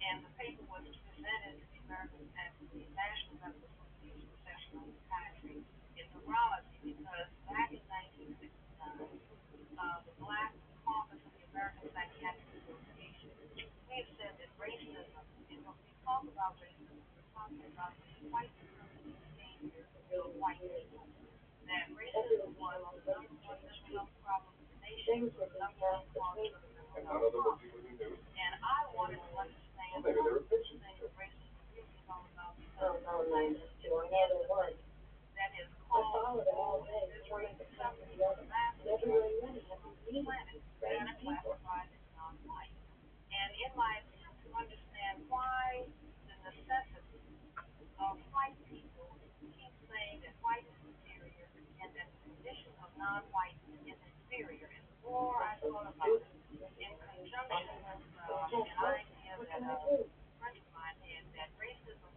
And the paper was presented to the American at the National Medical Association session on psychiatry in neurology because back in 1969, the Black Caucus of the American Psychiatric Association, we have said that racism, and when we talk about racism, we're talking about the white supremacy behavior of white people. That racism was the number one mental health problem in the nation, the number one cause of the mental health problem. And I wanted to understand what this thing of racism really is all about because that is called misery, suffering, and mass majority of the planet that are classified as non-white. And in my attempt to understand why the necessity of white people keep saying that white is superior and that the condition of non-white is inferior, and the more I thought about it, in conjunction with an idea that a friend of mine had, that racism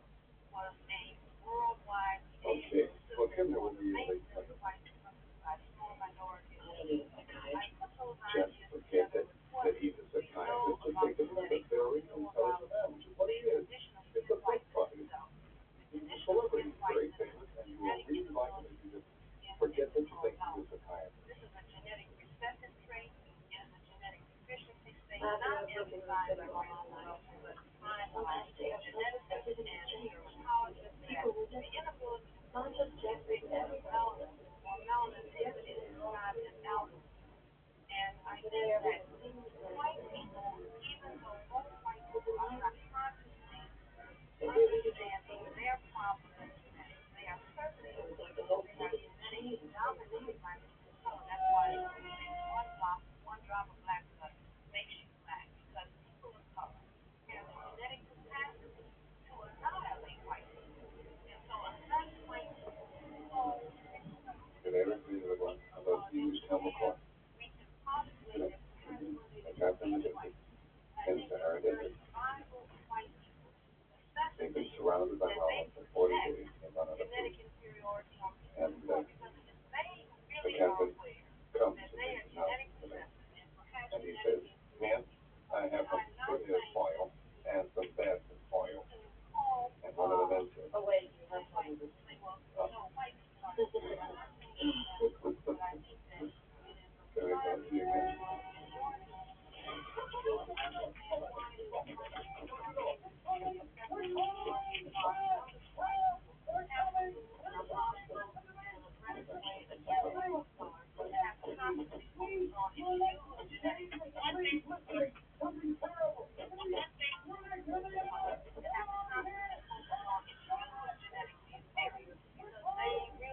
was a worldwide behavioral system for the maintenance of white supremacy by small minorities. I put those ideas together with what we know about genetics, what we know about the condition of skin whiteness itself. The condition of skin whiteness is a genetic inability in something called melanin. This is a genetic recessive trait. It is a genetic deficiency state, not emphasized by biologists, but defined by geneticists and dermatologists, that the inability to produce melanin or melanin as it is described as alpha. And I think that white people, even though most white people are not consciously understanding their problem with genetics, they are certainly aware that they are genetically dominated by the skin color. That's why they say one drop of black blood makes you black, because people of color have the genetic capacity to annihilate white people. And so unless white people hold we can postulate that because when they became white, I think it's a very survival of white people necessity that they project genetic inferiority on people of color, because if they really are aware that they are genetic recessive and perhaps genetically inferior, I'm not saying to call white people say, well, no, white people are inferior. I'm not saying that, but I think that it is a survival of majority to understand why it is that white people are so accepted or have to move in a hostile and aggressive way against people of color, and have to constantly focus on issues of genetics. One thing, and have to constantly focus on issues of genetics, the inferior, because they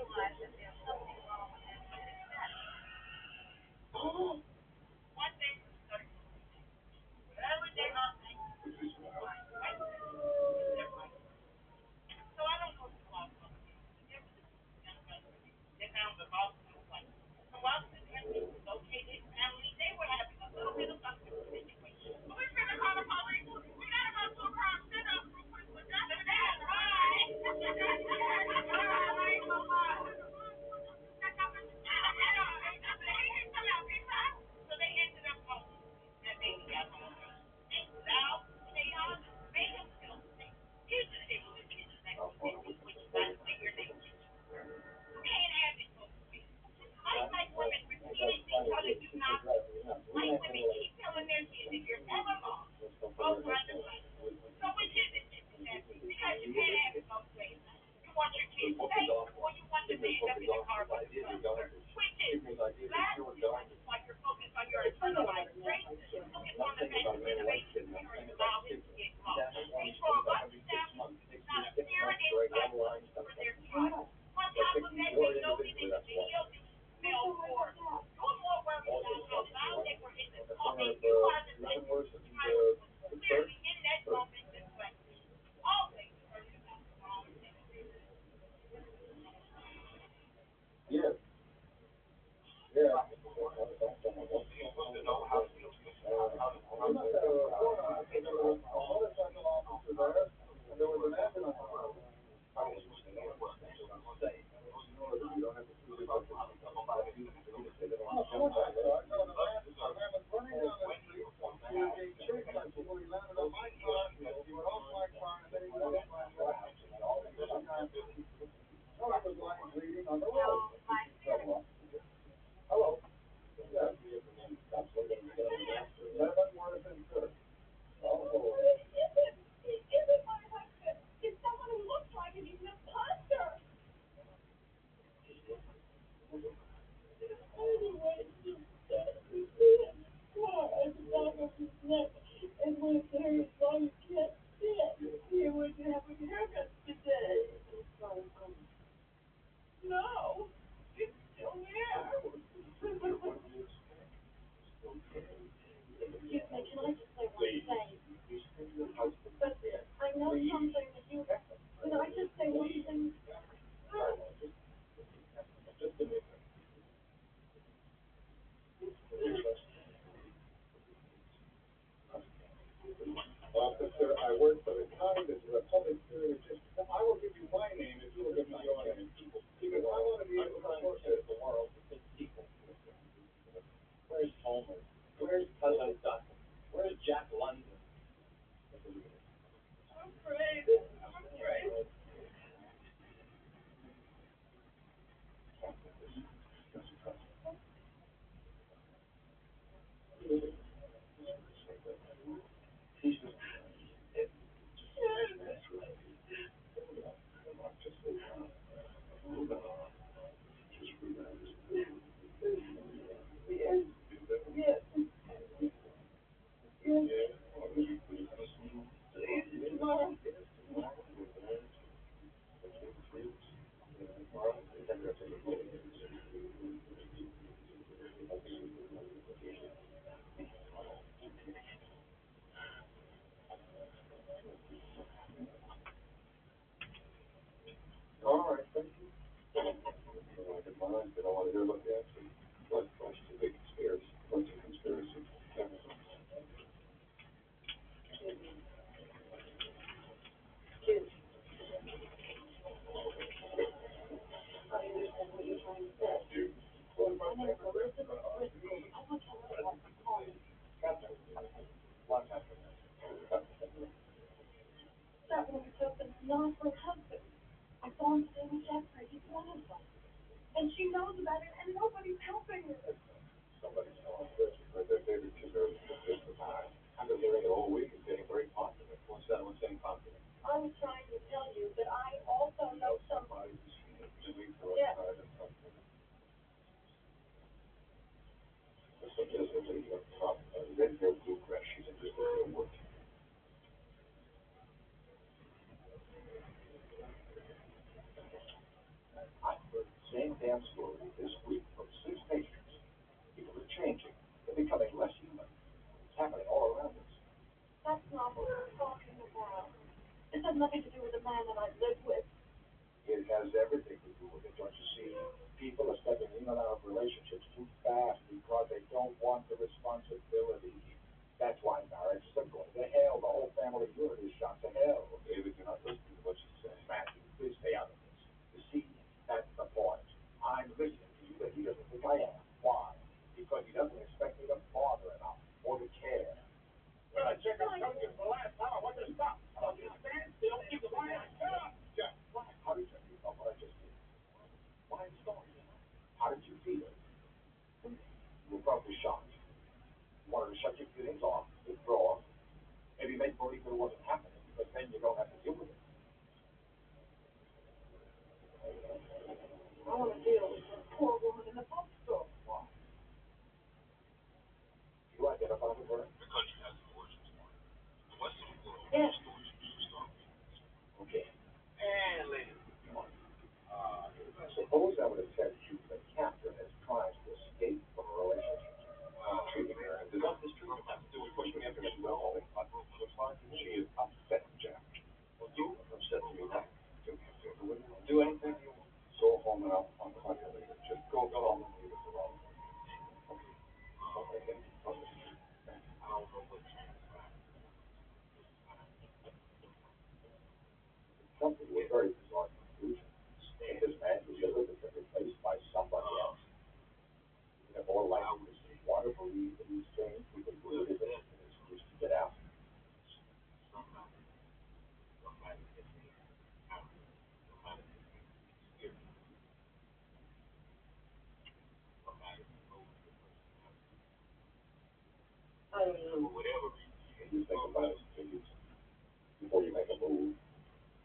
before you make a move,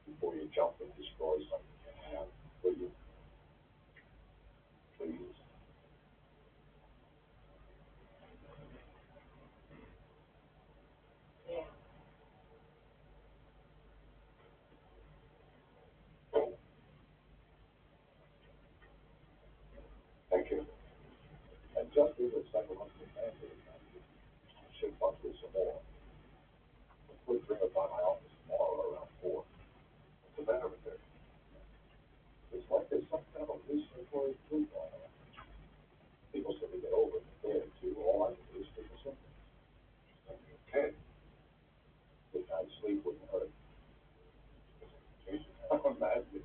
before you jump and destroy something you have. Will you, please? Yeah. Thank you. And just as a psychological mandate, I should fuck with some more. Please bring it by my office tomorrow around 4. What's the matter with it? It's like there's some kind of hallucinatory flu going on. People seem to get over it in bed, too. All I can do is take a symptom. Okay. Good night's sleep wouldn't hurt. Imagine.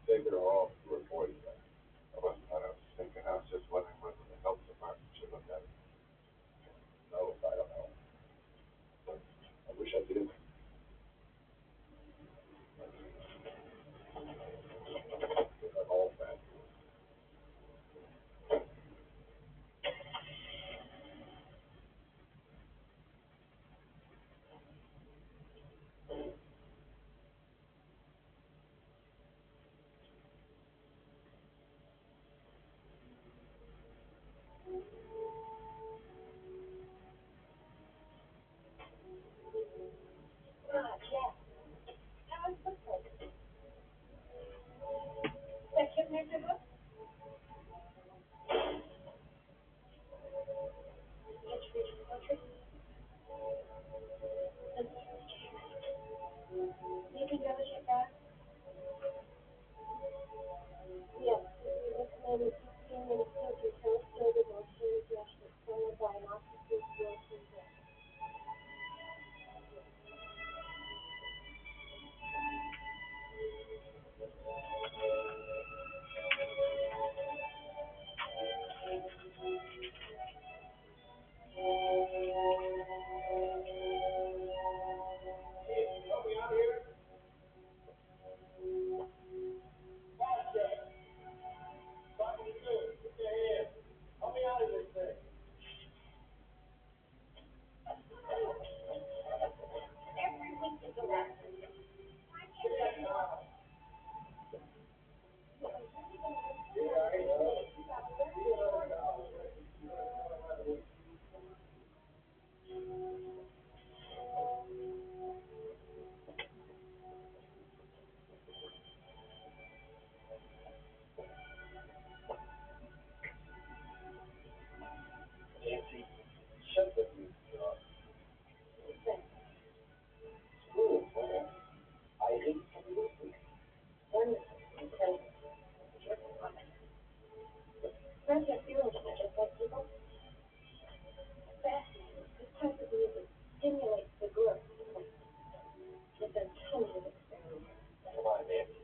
Take it off to avoid that. I was thinking I was just wondering whether the health department should look at it. No, I don't know. I wish I did. I'm all bad. Yeah. How is this place? That kid near your house? Did you read the country? You can go check out. Yes, we recommend a 15-minute filter toast started on shade dressing, followed by an oxygen roasting bread. Nancy, shut the music off. Screw it, man. I hate publicity. Wonderful. Okay. First, I feel just like people. Fascinating. This type of music stimulates the growth. It's a tons of experiments. Come on, Nancy.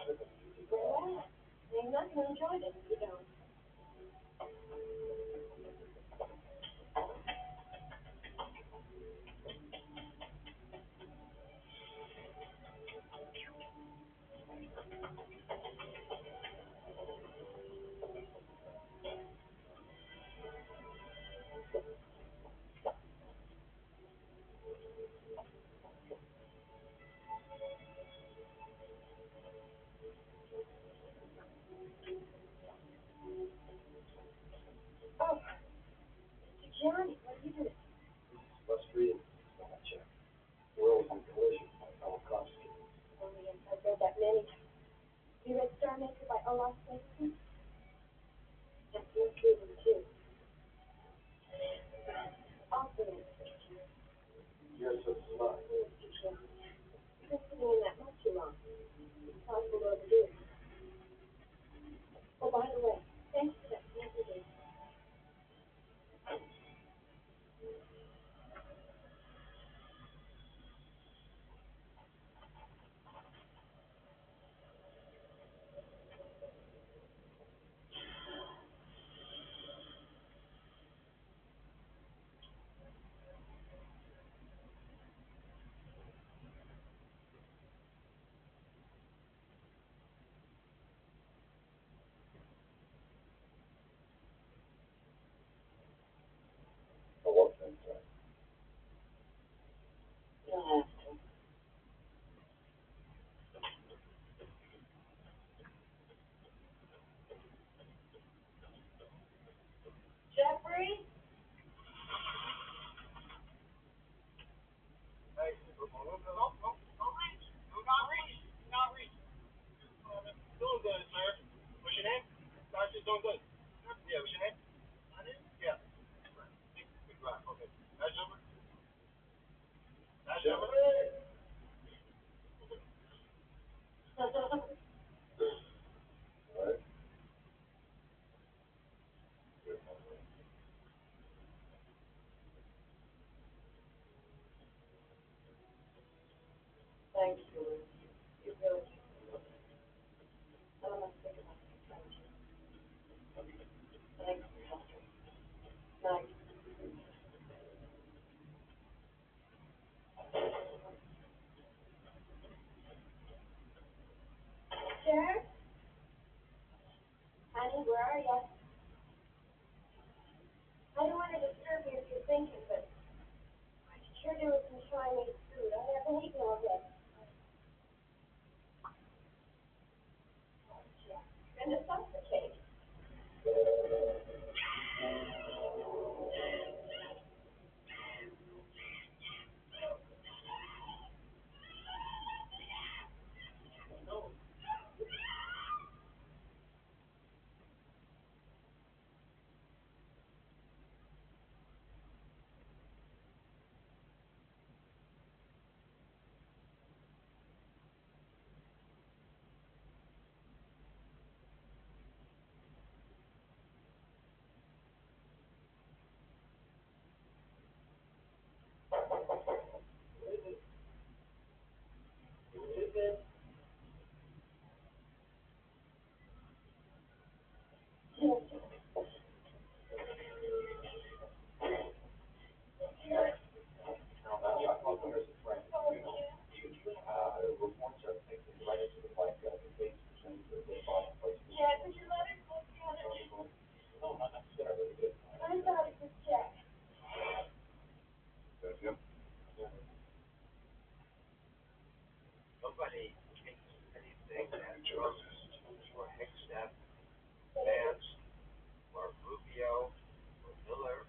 Shut the music off. Relax. You're not going to enjoy this if you don't. Oh, Johnny, what are you doing? Frustrated. Gotcha. World's in collision by Holocaust. Oh, yes, I've read that many times. You read Star Maker by Olaf Stapleton? That's your reading, too. Also interesting. You're so smart. You've been sitting in that much too long. It's possible to overdo it. Oh, by the way, thanks for that yesterday. Thank you. You really do. I don't want to think about it. Thank you. Thank you. Jared? Honey, where are you? I don't want to disturb you if you're thinking, but I could sure do with some Chinese food. I haven't eaten all day. And the salsa cake. Nobody takes anything that Joseph or Hickstep, Vance, or Rubio, or Miller.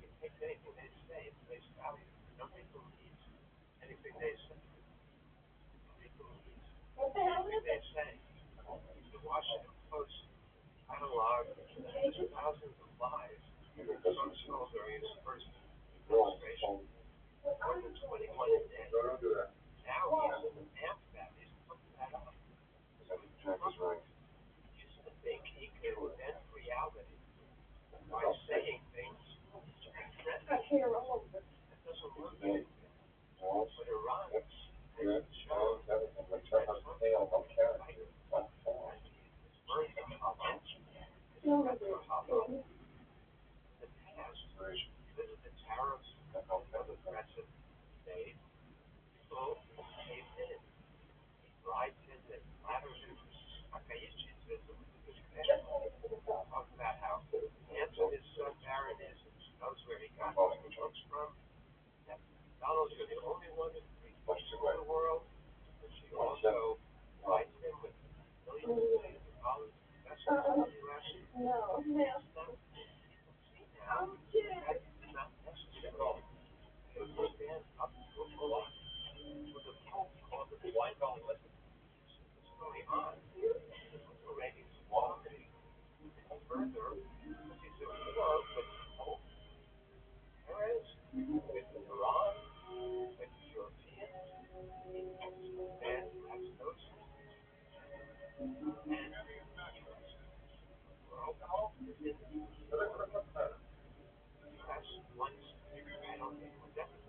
You take anything they say at face value. Nobody believes anything they say. Nobody believes anything they say. The Washington Post cataloged thousands of lies some told during his first administration, more than 21 a day. Now he's amped that. He's put that up. Jack is right. He used to think he could invent reality by saying things and threatening. That doesn't work anymore. But Iran has shown that it's words of Allah. The past, because of the tariffs and other threats that made, people came in. Right in the latter talk about how handsome his son Barron is, and she knows where he got all the jokes from. That Donald, you're the only one that reads in the world, but she also writes him with millions and millions of dollars investments in the U.S. No. See now, that's not necessary to stand up to a bully. With the Pope called it the white belt. What's going on? The ratings plummeting. And further, he's at war with the Pope, Perez, with Iran, with the Europeans, and that's no and world is in the U.S. once, I don't think, was ever